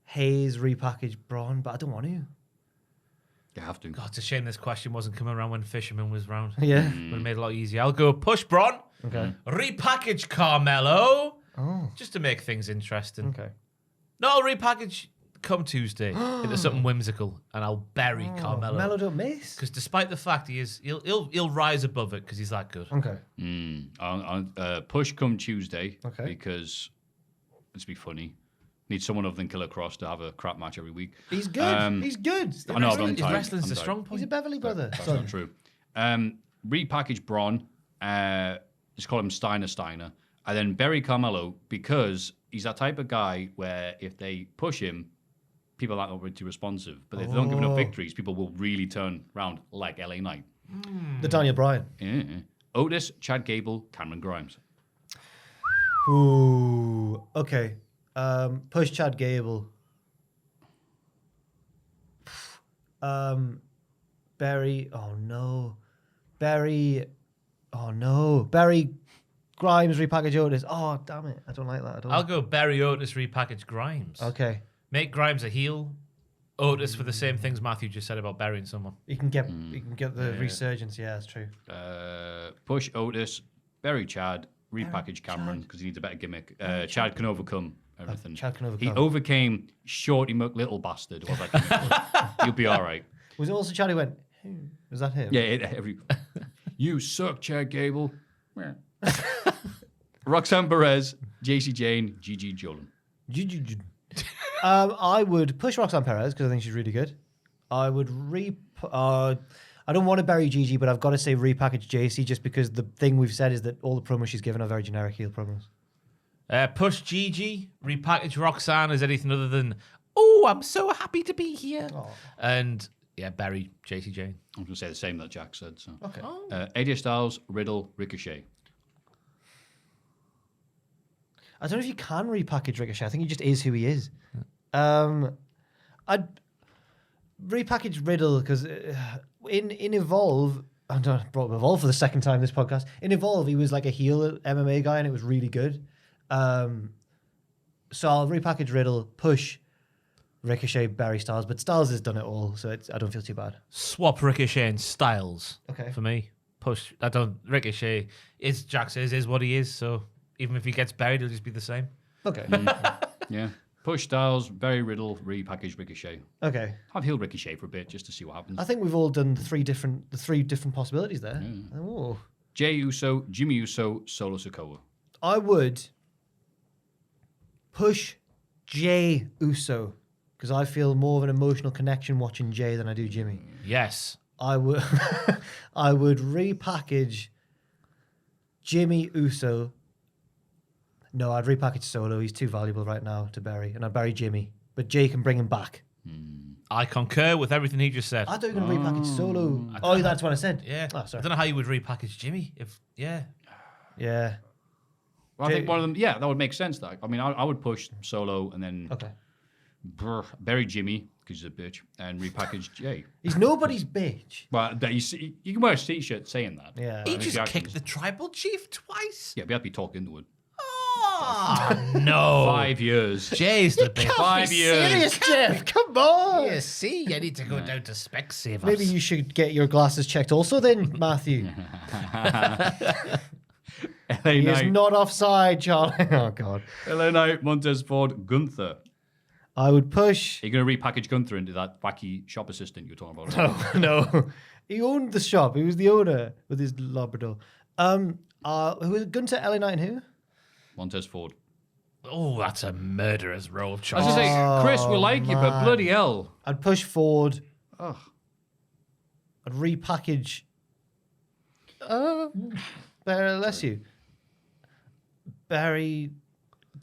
Hayes, repackage Braun, but I don't want to. You have to. God, it's a shame this question wasn't coming around when Fisherman was round. Yeah. Would have made it a lot easier. I'll go push Braun. Okay. Repackage Carmelo. Oh. Just to make things interesting. Okay. No, I'll repackage come Tuesday into something whimsical, and I'll bury Carmelo. Melo don't miss. Because despite the fact he'll rise above it because he's that good. Okay. Push come Tuesday. Okay. Because Let's be funny. Need someone other than Killer Cross to have a crap match every week. He's good. He's good. I know, but I'm His tired. wrestling's I'm the tired. strong point. He's a Beverly brother. That's son. not true. Repackage Braun. Just call him Steiner. And then bury Carmelo because he's that type of guy where if they push him, people aren't really too responsive. But if they don't give enough victories, people will really turn around like LA Knight. The Daniel Bryan. Yeah. Otis, Chad Gable, Cameron Grimes. Ooh. Okay. Push Chad Gable. Barry. Oh no. Barry. Oh no. Barry Grimes repackage Otis. Oh damn it. I don't like that at all. I'll go Barry Otis repackage Grimes. Okay. Make Grimes a heel. Otis for the same things Maffew just said about burying someone. You can get the resurgence. Yeah, that's true. Push Otis, bury Chad, repackage Cameron because he needs a better gimmick. Chad can overcome everything. Chad can He overcome. overcame Shorty Little Bastard. What was that? You'll be all right. Was it also Chad who went? Was that him? Yeah, you suck, Chad Gable. Roxanne Perez, JC Jane, Gigi Jolan. I would push Roxanne Perez because I think she's really good. I would I don't want to bury Gigi, but I've got to say repackage JC just because the thing we've said is that all the promos she's given are very generic heel promos. Push Gigi, repackage Roxanne as anything other than, oh, I'm so happy to be here. Oh. And yeah, bury JC Jane. I'm going to say the same that Jack said. So. Okay. AJ Styles, Riddle, Ricochet. I don't know if you can repackage Ricochet. I think he just is who he is. I'd repackage Riddle because in Evolve, I brought up Evolve for the second time this podcast. In Evolve, he was like a heel MMA guy, and it was really good. So I'll repackage Riddle, push Ricochet, Barry Styles, but Styles has done it all, so I don't feel too bad. Swap Ricochet and Styles. Okay. For me, push. I don't. Ricochet is Jack says is what he is. So even if he gets buried, he'll just be the same. Okay. Yeah. Push Styles, bury Riddle, repackage Ricochet. Okay. Have heel Ricochet for a bit just to see what happens. I think we've all done the three different possibilities there. Oh. Jey Uso, Jimmy Uso, Solo Sikoa. I would push Jey Uso because I feel more of an emotional connection watching Jey than I do Jimmy. Yes. I would I would repackage Jimmy Uso. No, I'd repackage Solo. He's too valuable right now to bury, and I'd bury Jimmy. But Jey can bring him back. I concur with everything he just said. I thought you were going to repackage Solo. Oh, that's what I said. Yeah. Oh, I sorry. don't know how you would repackage Jimmy. Yeah. Well, I think one of them, yeah, that would make sense. That I mean, I would push Solo and then Okay. bury Jimmy because he's a bitch and repackage Jey. He's nobody's bitch. Well, that you can wear a t-shirt saying that. Yeah. He And just if you kicked actually- the tribal chief twice. Yeah, we have to be talked into it. Oh, no. 5 years. Jay's the big 5 years. Serious, Jeff. Come on. Yeah, see, you need to go down to Specsavers. Maybe you should get your glasses checked also then, Maffew. LA He is Knight, not offside, Charlie. Oh, God. LA Knight, Montez Ford, Gunther. I would push. Are you going to repackage Gunther into that wacky shop assistant you were talking about? No. He owned the shop. He was the owner with his Labrador. Who was Gunther, LA Knight, and who? Montez Ford. Oh, that's a murderer's row of I was choice. going to say, Chris, we like you, but man. bloody hell. I'd push Ford. Ugh. I'd repackage. Bless you. Barry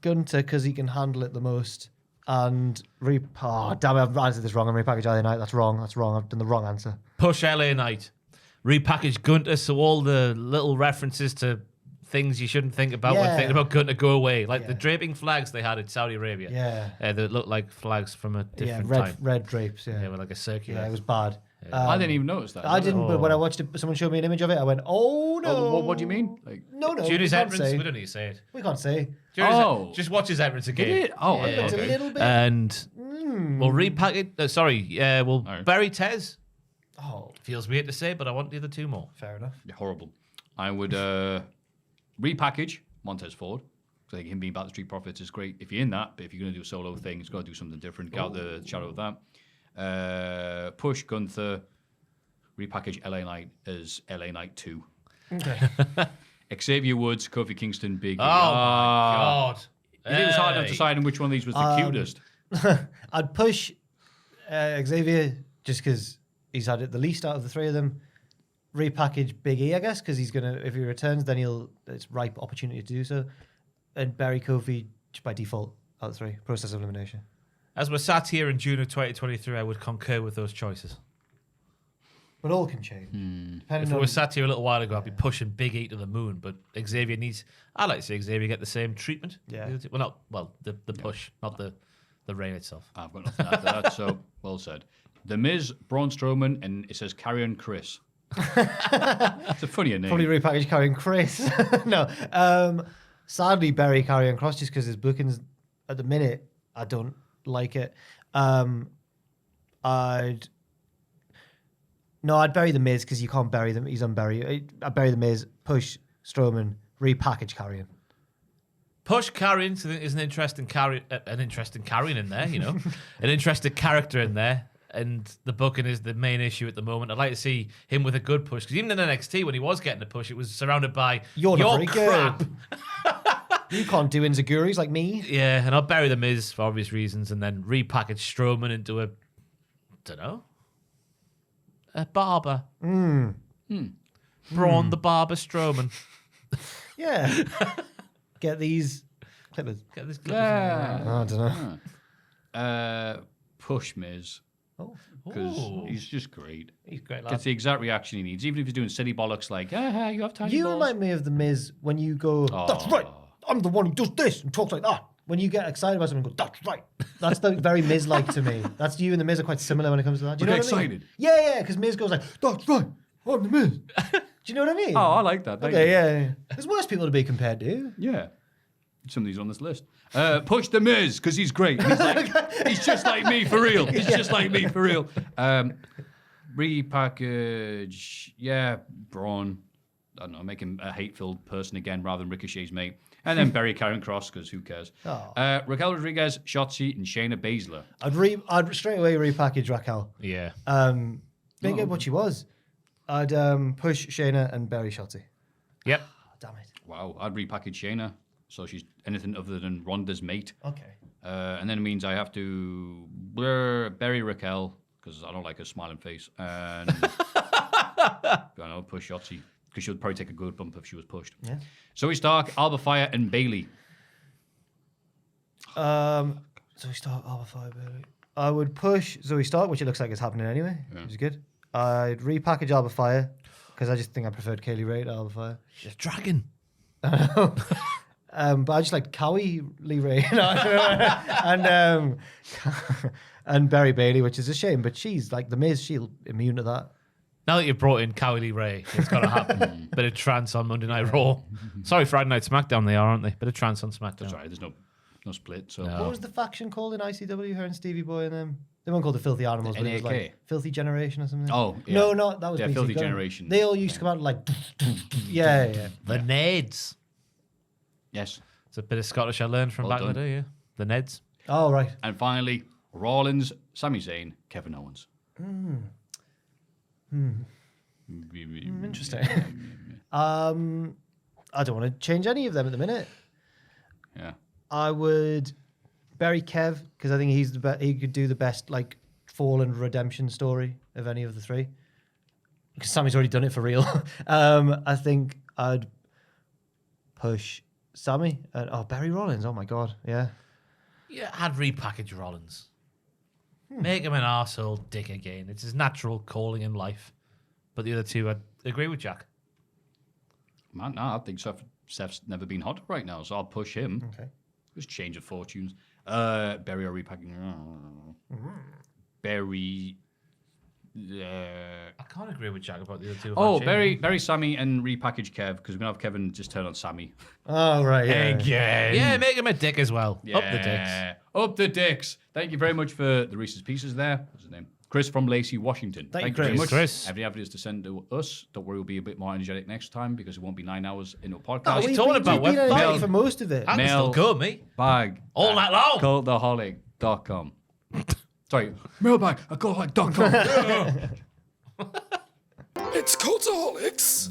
Gunther because he can handle it the most. And oh, damn it, I've answered this wrong. I'm repackage LA Knight. That's wrong. I've done the wrong answer. Push LA Knight. Repackage Gunter so all the little references to things you shouldn't think about when Yeah. thinking about Gunter go away. Like the Yeah. draping flags they had in Saudi Arabia. Yeah. That looked like flags from a Yeah, different red time. red drapes. Yeah, Yeah, with like a circular. yeah, it was bad. I didn't even notice that. I didn't, but when I watched it, someone showed me an image of it. I went, "Oh no!" Oh, what do you mean? Like, No, no. Judy's we can't entrance. say. We don't need to say it. We can't say. Oh. Just watch his entrance again. Did it? Oh, Yeah. It's a okay. little bit. And we'll repack it. We'll Alright. bury Tez. Oh, Feels weird to say, but I want the other two more. fair enough. Yeah, horrible. I would repackage Montez Ford. I think him being back to Street Profits is great if you're in that, but if you're going to do a solo thing, it's got to do something different. Get out the shadow of that. Push Gunther. Repackage LA Knight as LA Knight 2. Okay. Xavier Woods, Kofi Kingston, Big. Oh my God. You think it was hard enough Hey. deciding which one of these was the cutest? I'd push Xavier just because he's had it the least out of the three of them. Repackage Big E, I guess, because he's gonna, if he returns, then it's ripe opportunity to do so. And bury Kofi just by default out of the three. Process of elimination. As we're sat here in June of 2023, I would concur with those choices. But all can change. Depending If we on were sat here a little while ago, I'd be pushing Big E to the moon. But Xavier needs, I like to see Xavier get the same treatment. Yeah. The push, not the reign itself. I've got nothing after that, so well said. The Miz, Braun Strowman, and it says Carry On Chris. It's a funnier name. probably repackage Karrion Cross. No. Sadly, bury Karrion Cross just because his bookings at the minute, I don't like it. I'd bury the Miz because you can't bury them. He's unbury. I'd bury the Miz, push Strowman, repackage Karrion. Push Carrion, so there's an interesting carrying in there, you know, an interesting character in there. And the booking is the main issue at the moment. I'd like to see him with a good push because even in NXT, when he was getting a push, it was surrounded by You're not very crap. good. You can't do Inzaguris like me. Yeah, and I'll bury the Miz for obvious reasons, and then repackage Strowman into a barber. Braun the Barber Strowman. Yeah. Get these clippers. Get this clip. I don't know. Push Miz. Oh, Because Ooh. he's just great. he's a great lad. Gets the exact reaction he needs, even if he's doing silly bollocks like, you have tiny You balls. remind me of the Miz when you go, that's Oh. right, I'm the one who does this and talks like that. When you get excited about something and go, that's right. That's the very Miz-like to me. That's you and the Miz are quite similar when it comes to that. Do you We know get what I mean? excited. Yeah, because Miz goes like, that's right, I'm the Miz. Do you know what I mean? Oh, I like that. Thank Okay, you. yeah. There's worse people to be compared to. Yeah. Some of these on this list. Push the Miz, because he's great. He's just like me, for real. He's just like me, for real. Repackage, Braun. I don't know, make him a hate-filled person again rather than Ricochet's mate. And then bury Karrion Kross, because who cares? Oh. Raquel Rodriguez, Shotzi, and Shayna Baszler. I'd straight away repackage Raquel. Yeah. Make it what she was. I'd push Shayna and bury Shotzi. Yep. Oh, damn it. Wow, I'd repackage Shayna, so she's anything other than Ronda's mate. Okay. And then it means I have to bury Raquel, because I don't like her smiling face. And I know, push Shotzi, because she would probably take a good bump if she was pushed. Yeah. Zoe Stark, Alba Fire, and Bailey. Zoe Stark, Alba Fire, Bailey. I would push Zoe Stark, which it looks like is happening anyway, which is good. I'd repackage Alba Fire, because I just think I preferred Kaylee Ray to Alba Fire. She's a dragon. But I just like Cowie Lee Ray and Barry Bailey, which is a shame. But she's like the Miz; she'll immune to that. Now that you've brought in Cowley Ray, it's got to happen. Bit of trance on Monday Night Raw. Sorry, Friday Night SmackDown they are, aren't they? Bit of trance on SmackDown. That's right, there's no split. So What was the faction called in ICW? Her and Stevie Boy and them. They weren't called the Filthy Animals, but it was NAK. like Filthy Generation or something. Oh, yeah. No, not that was Yeah, BT Filthy Gunn. Generation. They all used to come out like yeah. The Neds. Yes. It's a bit of Scottish I learned from Well back in the done. day, yeah. The Neds. Oh right. And finally, Rollins, Sami Zayn, Kevin Owens. Interesting. I don't want to change any of them at the minute. Yeah. I would bury Kev because I think he's the best. He could do the best like fall and redemption story of any of the three. Because Sammy's already done it for real. I think I'd push Sammy and Barry Rollins. Oh my god, yeah. Yeah, I'd repackage Rollins. Make him an arsehole dick again. It's his natural calling in life. But the other two, I'd agree with Jack. Man, no, I think Seth's never been hot right now, so I'll push him. Okay. Just change of fortunes. Barry or repacking. Barry. I can't agree with Jack about the other two. Barry, Sammy, and repackage Kev, because we're going to have Kevin just turn on Sammy. Oh right, yeah. Again. Yeah, make him a dick as well. Yeah. Up the dicks. Up the dicks. Thank you very much for the Reese's Pieces there. What's his name? Chris from Lacey, Washington. Thank you, very Chris. much. Chris. Every evidence to send to us. Don't worry, we'll be a bit more energetic next time because it won't be 9 hours into a podcast. we- talking about we've been web- energetic for most of it. I can Mail- still go, mate. Bag. All night long. Cultaholic.com. Sorry, mailbag at cultaholic.com. It's Cultaholics.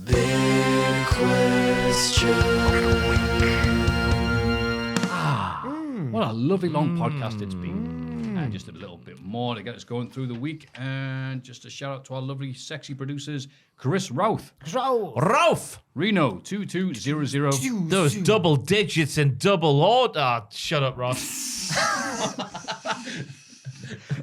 What a lovely long podcast it's been. And just a little bit more to get us going through the week. And just a shout out to our lovely, sexy producers, Chris Routh, Ralph! Reno 2200. Those double digits in double order. Oh, shut up, Ross.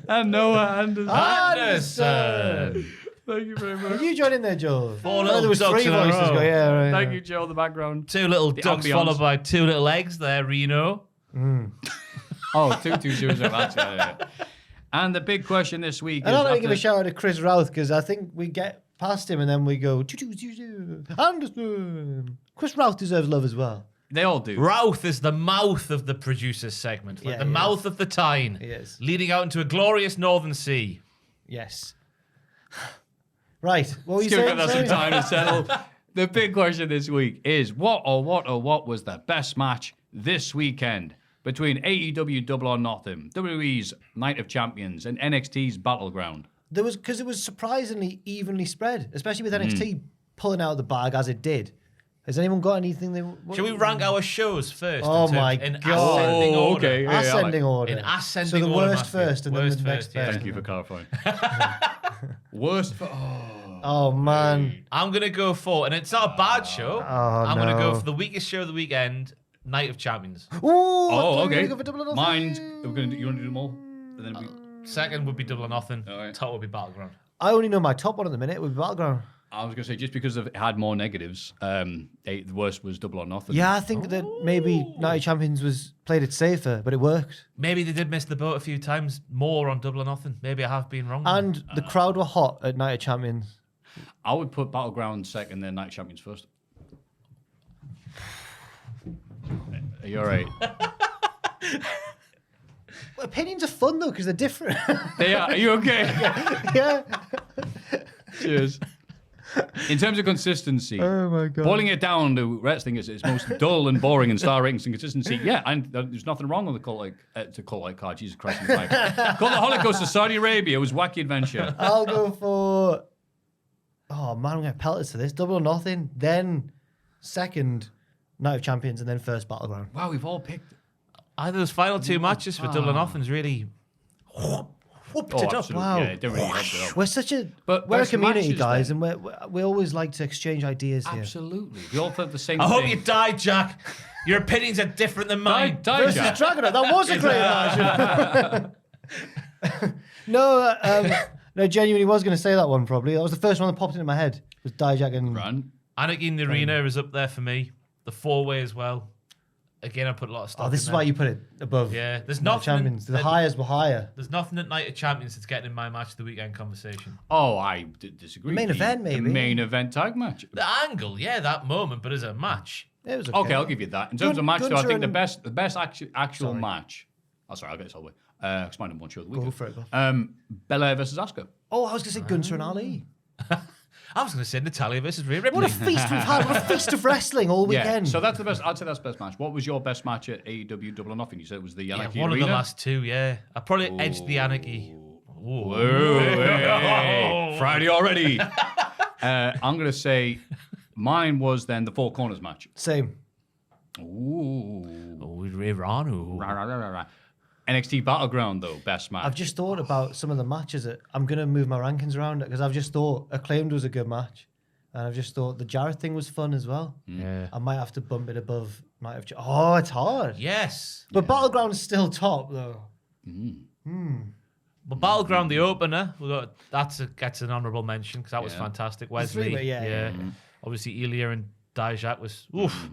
and Noah Anderson. Thank you very much. Did you join in there, Joe? Four Oh, little there was ducks 3 in a voices. row. Yeah, right. Thank you, Joe, in the background. 2 little The ducks ambience. followed by 2 little eggs there, Reno. Oh, 2200. That's it. And the big question this week I is... don't want to give a after- shout out to Chris Routh because I think we get past him and then we go, Anderson. Chris Routh deserves love as well. They all do. Routh is the mouth of the producer's segment, like Yeah, the he mouth of the Tyne, He is. leading out into a glorious northern sea. Yes. Right. What were you Give saying? us some Sorry? time to settle. The big question this week is what was the best match this weekend between AEW Double or Nothing, WWE's Night of Champions, and NXT's Battleground? There was because it was surprisingly evenly spread, especially with NXT pulling out the bag as it did. Has anyone got anything they? Shall we rank our shows first? Oh in my in God. ascending Oh, order? okay. Yeah, Ascending order. In ascending so the order, worst Maffew. first and Worst then the next first, yeah. best. Thank you for clarifying. Worst for... Oh man. I'm going to go for, and it's not a bad show. I'm going to no. go for the weakest show of the weekend, Night of Champions. Ooh, Oh, okay. okay. Go for double or nothing. Mine's... You want to do them all? And then Second would be Double or Nothing. All right. Top would be Battleground. I only know my top one at the minute. It would be Battleground. I was going to say, just because it had more negatives, the worst was Double or Nothing. Yeah, I think that maybe Night of Champions played it safer, but it worked. Maybe they did miss the boat a few times more on Double or Nothing. Maybe I have been wrong. And the crowd were hot at Night of Champions. I would put Battleground second, then Night of Champions first. Are you all right? Well, opinions are fun though because they're different. They are you okay? Yeah. Cheers. In terms of consistency, Oh my god. boiling it down to wrestling is its most dull and boring in star ratings and consistency. Yeah, and there's nothing wrong with the Cultaholic card. Jesus Christ, I'm like, Cultaholic goes to Saudi Arabia. It was wacky adventure. I'll go for. Oh man, I'm gonna pellet to this. Double or Nothing, then second Night of Champions, and then first Battleground. Wow, we've all picked. Either those final 2 matches for Double or Nothing's really whooped it up. Absolutely. Wow. Yeah, it didn't really help it up. We're such a But we're a best community, matches, guys, then. and we always like to exchange ideas here. Absolutely. We all thought the same I thing. hope you die, Jack. Your opinions are different than mine. Die, Versus Jack. Dragonite, that was a great match. No, genuinely was going to say that one probably. That was the first one that popped into my head. Was Dijak and Run. Anarchy in the Arena is up there for me. The 4-way as well. Again, I put a lot of stuff. oh, this in is there. why you put it above. Yeah, there's Night of nothing. Champions. The highs were higher. There's nothing at Night of Champions that's getting in my match of the weekend conversation. Oh, I disagree. The main event, maybe. The main event tag match. The angle, yeah, that moment, but as a match, It was okay. Okay, I'll give you that. In terms of match, though, I Gunter think the and- best actual Sorry. match. Oh, sorry, I'll get this all the way. It's mine one show of the week. Go for it, go. Belair versus Asuka. Oh, I was going to say Gunter and Ali. I was going to say Natalia versus Rhea Ripley. What a feast we've had. What a feast of wrestling all weekend. Yeah, so that's the best. I'd say that's the best match. What was your best match at AEW Double or Nothing? You said it was the Yeah, Anarchy one Arena? of the last 2, yeah. I probably edged the Anarchy. Ooh. Whoa, hey, Friday already. I'm going to say mine was then the Four Corners match. Same. Ooh. Oh, Iranu. Rah, rah, rah, rah, rah. NXT Battleground, though, best match. I've just thought about some of the matches that I'm going to move my rankings around because I've just thought Acclaimed was a good match. And I've just thought the Jarrett thing was fun as well. Yeah. I might have to bump it above Night of Oh, it's hard. Yes. But Battleground's still top, though. But Battleground, the opener, gets an honourable mention because that was Yeah. fantastic. Wesley, three-way, yeah. Obviously, Ilya and Dijak was oof.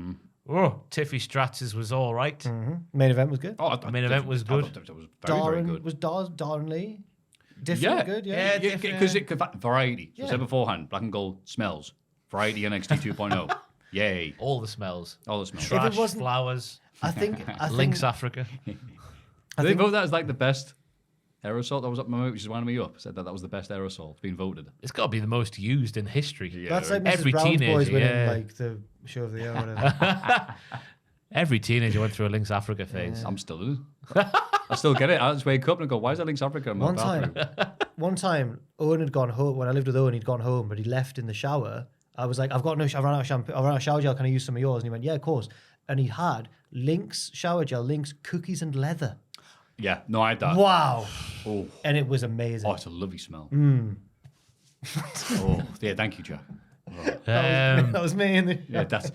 Oh, Tiffy Stratz's was all right. Main event was good. Oh, The main event was good. It was very good. Was Darren Lee different? Yeah. Good, Yeah. yeah. Because it could variety. So I Yeah. said beforehand, Black and Gold smells. Variety NXT 2.0. Yay. All the smells. All the smells. Trash, wasn't- flowers, I think Lynx Africa. They vote that as like the best aerosol. That was up my mouth, which is winding me up. Said that was the best aerosol. It's been voted. It's got to be the most used in history. That's like Mrs. Every Brown's Boys teenager, winning yeah. like the show of the year or whatever. Every teenager went through a Lynx Africa phase. I'm still in it. I still get it. I just wake up and go, why is that Links Africa in my bathroom? One time, Owen had gone home. When I lived with Owen, he'd gone home, but he left in the shower. I was like, I've got no, I've run out of shampoo, I've run out of shower gel. Can I use some of yours? And he went, yeah, of course. And he had Lynx shower gel, Lynx cookies and leather. Yeah, no, I had that. Wow. Oh, And it was amazing. it's a lovely smell. Oh, yeah, thank you, Jack. That was me. Yeah, that's.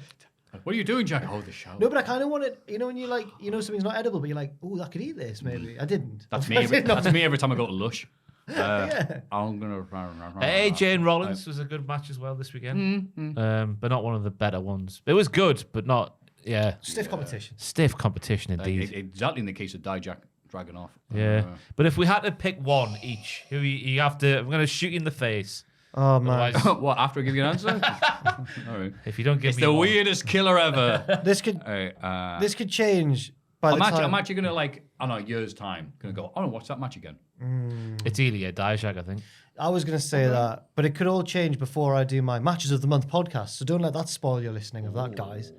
What are you doing, Jack? Oh, the shower. No, but I kind of want it. When you like, something's not edible, but you're like, oh, I could eat this. Maybe I didn't. That's me. That's me every time I go to Lush. I'm gonna. AJ and Rollins was a good match as well this weekend, but not one of the better ones. It was good, but not. Yeah, Stiff competition. Stiff competition indeed. Exactly in the case of Jack dragging off. Yeah, but if we had to pick one each, who you have to, I'm going to shoot you in the face. Oh man! Otherwise, What? After I give you an answer? All right. if you don't give It's me the one. weirdest killer ever. This could this could change by the time. I'm actually gonna I don't know, a year's time. Gonna go. I want to watch that match again. It's Ilya Dijak, I think. I was going to say that, but it could all change before I do my Matches of the Month podcast. So don't let that spoil your listening of that, guys.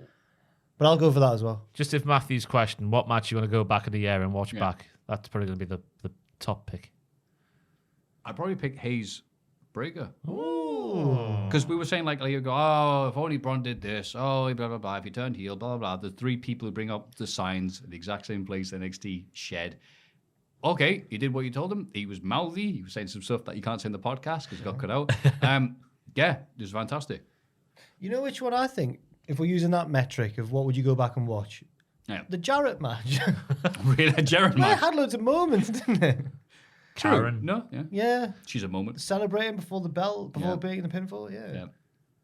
But I'll go for that as well. Just if Matthew's question, what match you want to go back in the year and watch back? That's probably going to be the top pick. I'd probably pick Hayes Breaker. Because we were saying you go, oh, if only Braun did this, oh, blah, blah, blah, if he turned heel, blah, blah, blah. The three people who bring up the signs at the exact same place NXT shed. Okay, he did what you told him. He was mouthy. He was saying some stuff that you can't say in the podcast because it got cut out. Yeah, it was fantastic. You know which one I think, if we're using that metric of what would you go back and watch? Yeah. The Jarrett match. Really, Jared It match. had loads of moments, didn't it? Karen. No, yeah. Yeah. She's a moment. Celebrating before the bell, before Yeah. being the pinfall, yeah.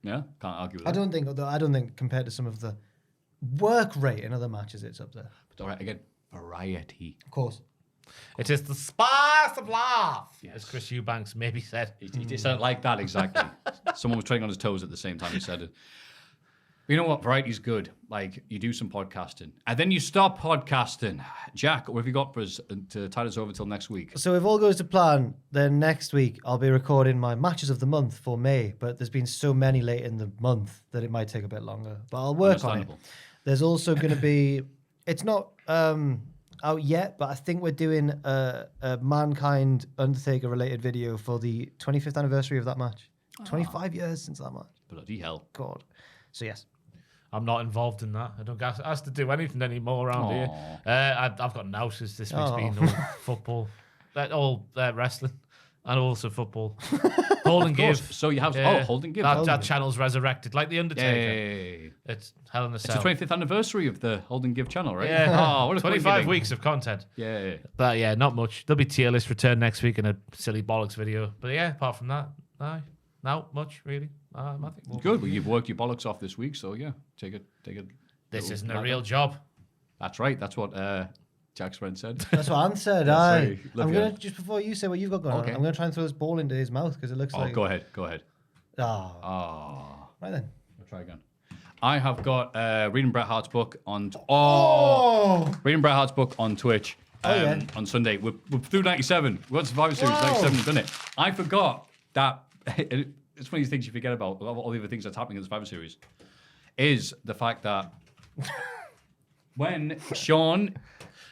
Yeah, can't argue with I that. don't think compared to some of the work rate in other matches, it's up there. But all right, again, variety. Of course. It is the spice of life, as Chris Eubanks maybe said. He said it like that exactly. Someone was treading on his toes at the same time he said it. You know what? Variety's good. You do some podcasting. And then you stop podcasting. Jack, what have you got for us to tide us over till next week? So if all goes to plan, then next week I'll be recording my Matches of the Month for May, but there's been so many late in the month that it might take a bit longer. But I'll work on it. Understandable. There's also going to be, it's not out yet, but I think we're doing a Mankind Undertaker related video for the 25th anniversary of that match. 25 years since that match. Bloody hell. God. So yes. I'm not involved in that. I don't ask to do anything anymore around here. I've got nouses this week's been all football, all wrestling, and also football. Hold and give. So you have Hold and Give. That channel's resurrected, like the Undertaker. Yay. It's Hell in a It's Cell. the 25th anniversary of the Hold and Give channel, right? Yeah. Oh, what a 25 thing. weeks of content. Yeah. But yeah, not much. There'll be tier list return next week and a silly bollocks video. But yeah, apart from that, no, not much really. I think we'll Good. Well, you've worked your bollocks off this week, so yeah, take it. This isn't a real job. That's right. That's what Jack's friend said. That's what I'm said. sorry. Love I'm you. going to, just before you say what you've got going Okay. on, I'm going to try and throw this ball into his mouth because it looks like... Go ahead. Ah. Oh. Right then. I'll try again. I have got reading Bret Hart's book on reading Bret Hart's book on Twitch on Sunday. We're through 97. We've got Survivor Series 97, done it. I forgot that it's one of these things you forget about all the other things that's happening in the Survivor Series is the fact that when Sean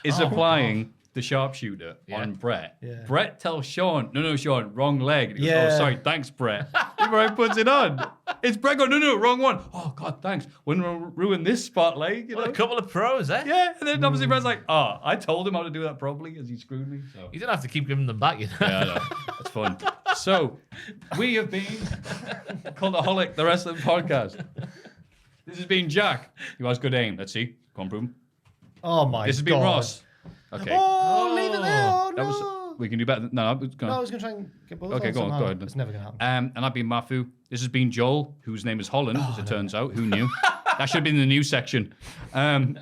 is applying the sharpshooter on Bret, Bret tells Sean, no, Sean, wrong leg. And he goes, oh, sorry, thanks, Bret. Bret puts it on. It's Bret going, no, wrong one. Oh, God, thanks. Wouldn't ruin this spotlight. You know? What a couple of pros, eh? Yeah, and then obviously Bret's like, oh, I told him how to do that properly as he screwed me. So. You don't have to keep giving them back, you know. Yeah, I know. That's fun. So, we have been Cultaholic, the Wrestling Podcast. This has been Jack, who has good aim. Let's see. Go on, Broom. Oh, my God. This has been Ross. Okay. Oh, leave it there. Oh, That no. was, we can do better. No, I was going No, I was going to try and get both Okay, on go on, somehow. go ahead. It's never going to happen. And I've been Maffew. This has been Joel, whose name is Holland, as it turns out. Who knew? That should have been in the news section. Mailbag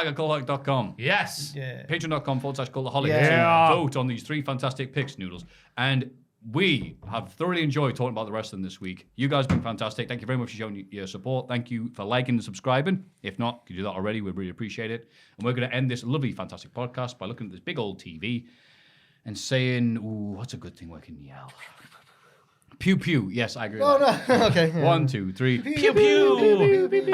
at cultaholic.com. Yes. Yeah. Patreon.com/cultaholic Yeah. to vote on these three fantastic picks, Noodles. And we have thoroughly enjoyed talking about the wrestling this week. You guys have been fantastic. Thank you very much for showing your support. Thank you for liking and subscribing. If not, you do that already. We'd really appreciate it. And we're going to end this lovely, fantastic podcast by looking at this big old TV and saying, ooh, what's a good thing we can yell? Pew, pew. Yes, I agree with that. Oh, no. Okay. 1, 2, 3. Pew pew.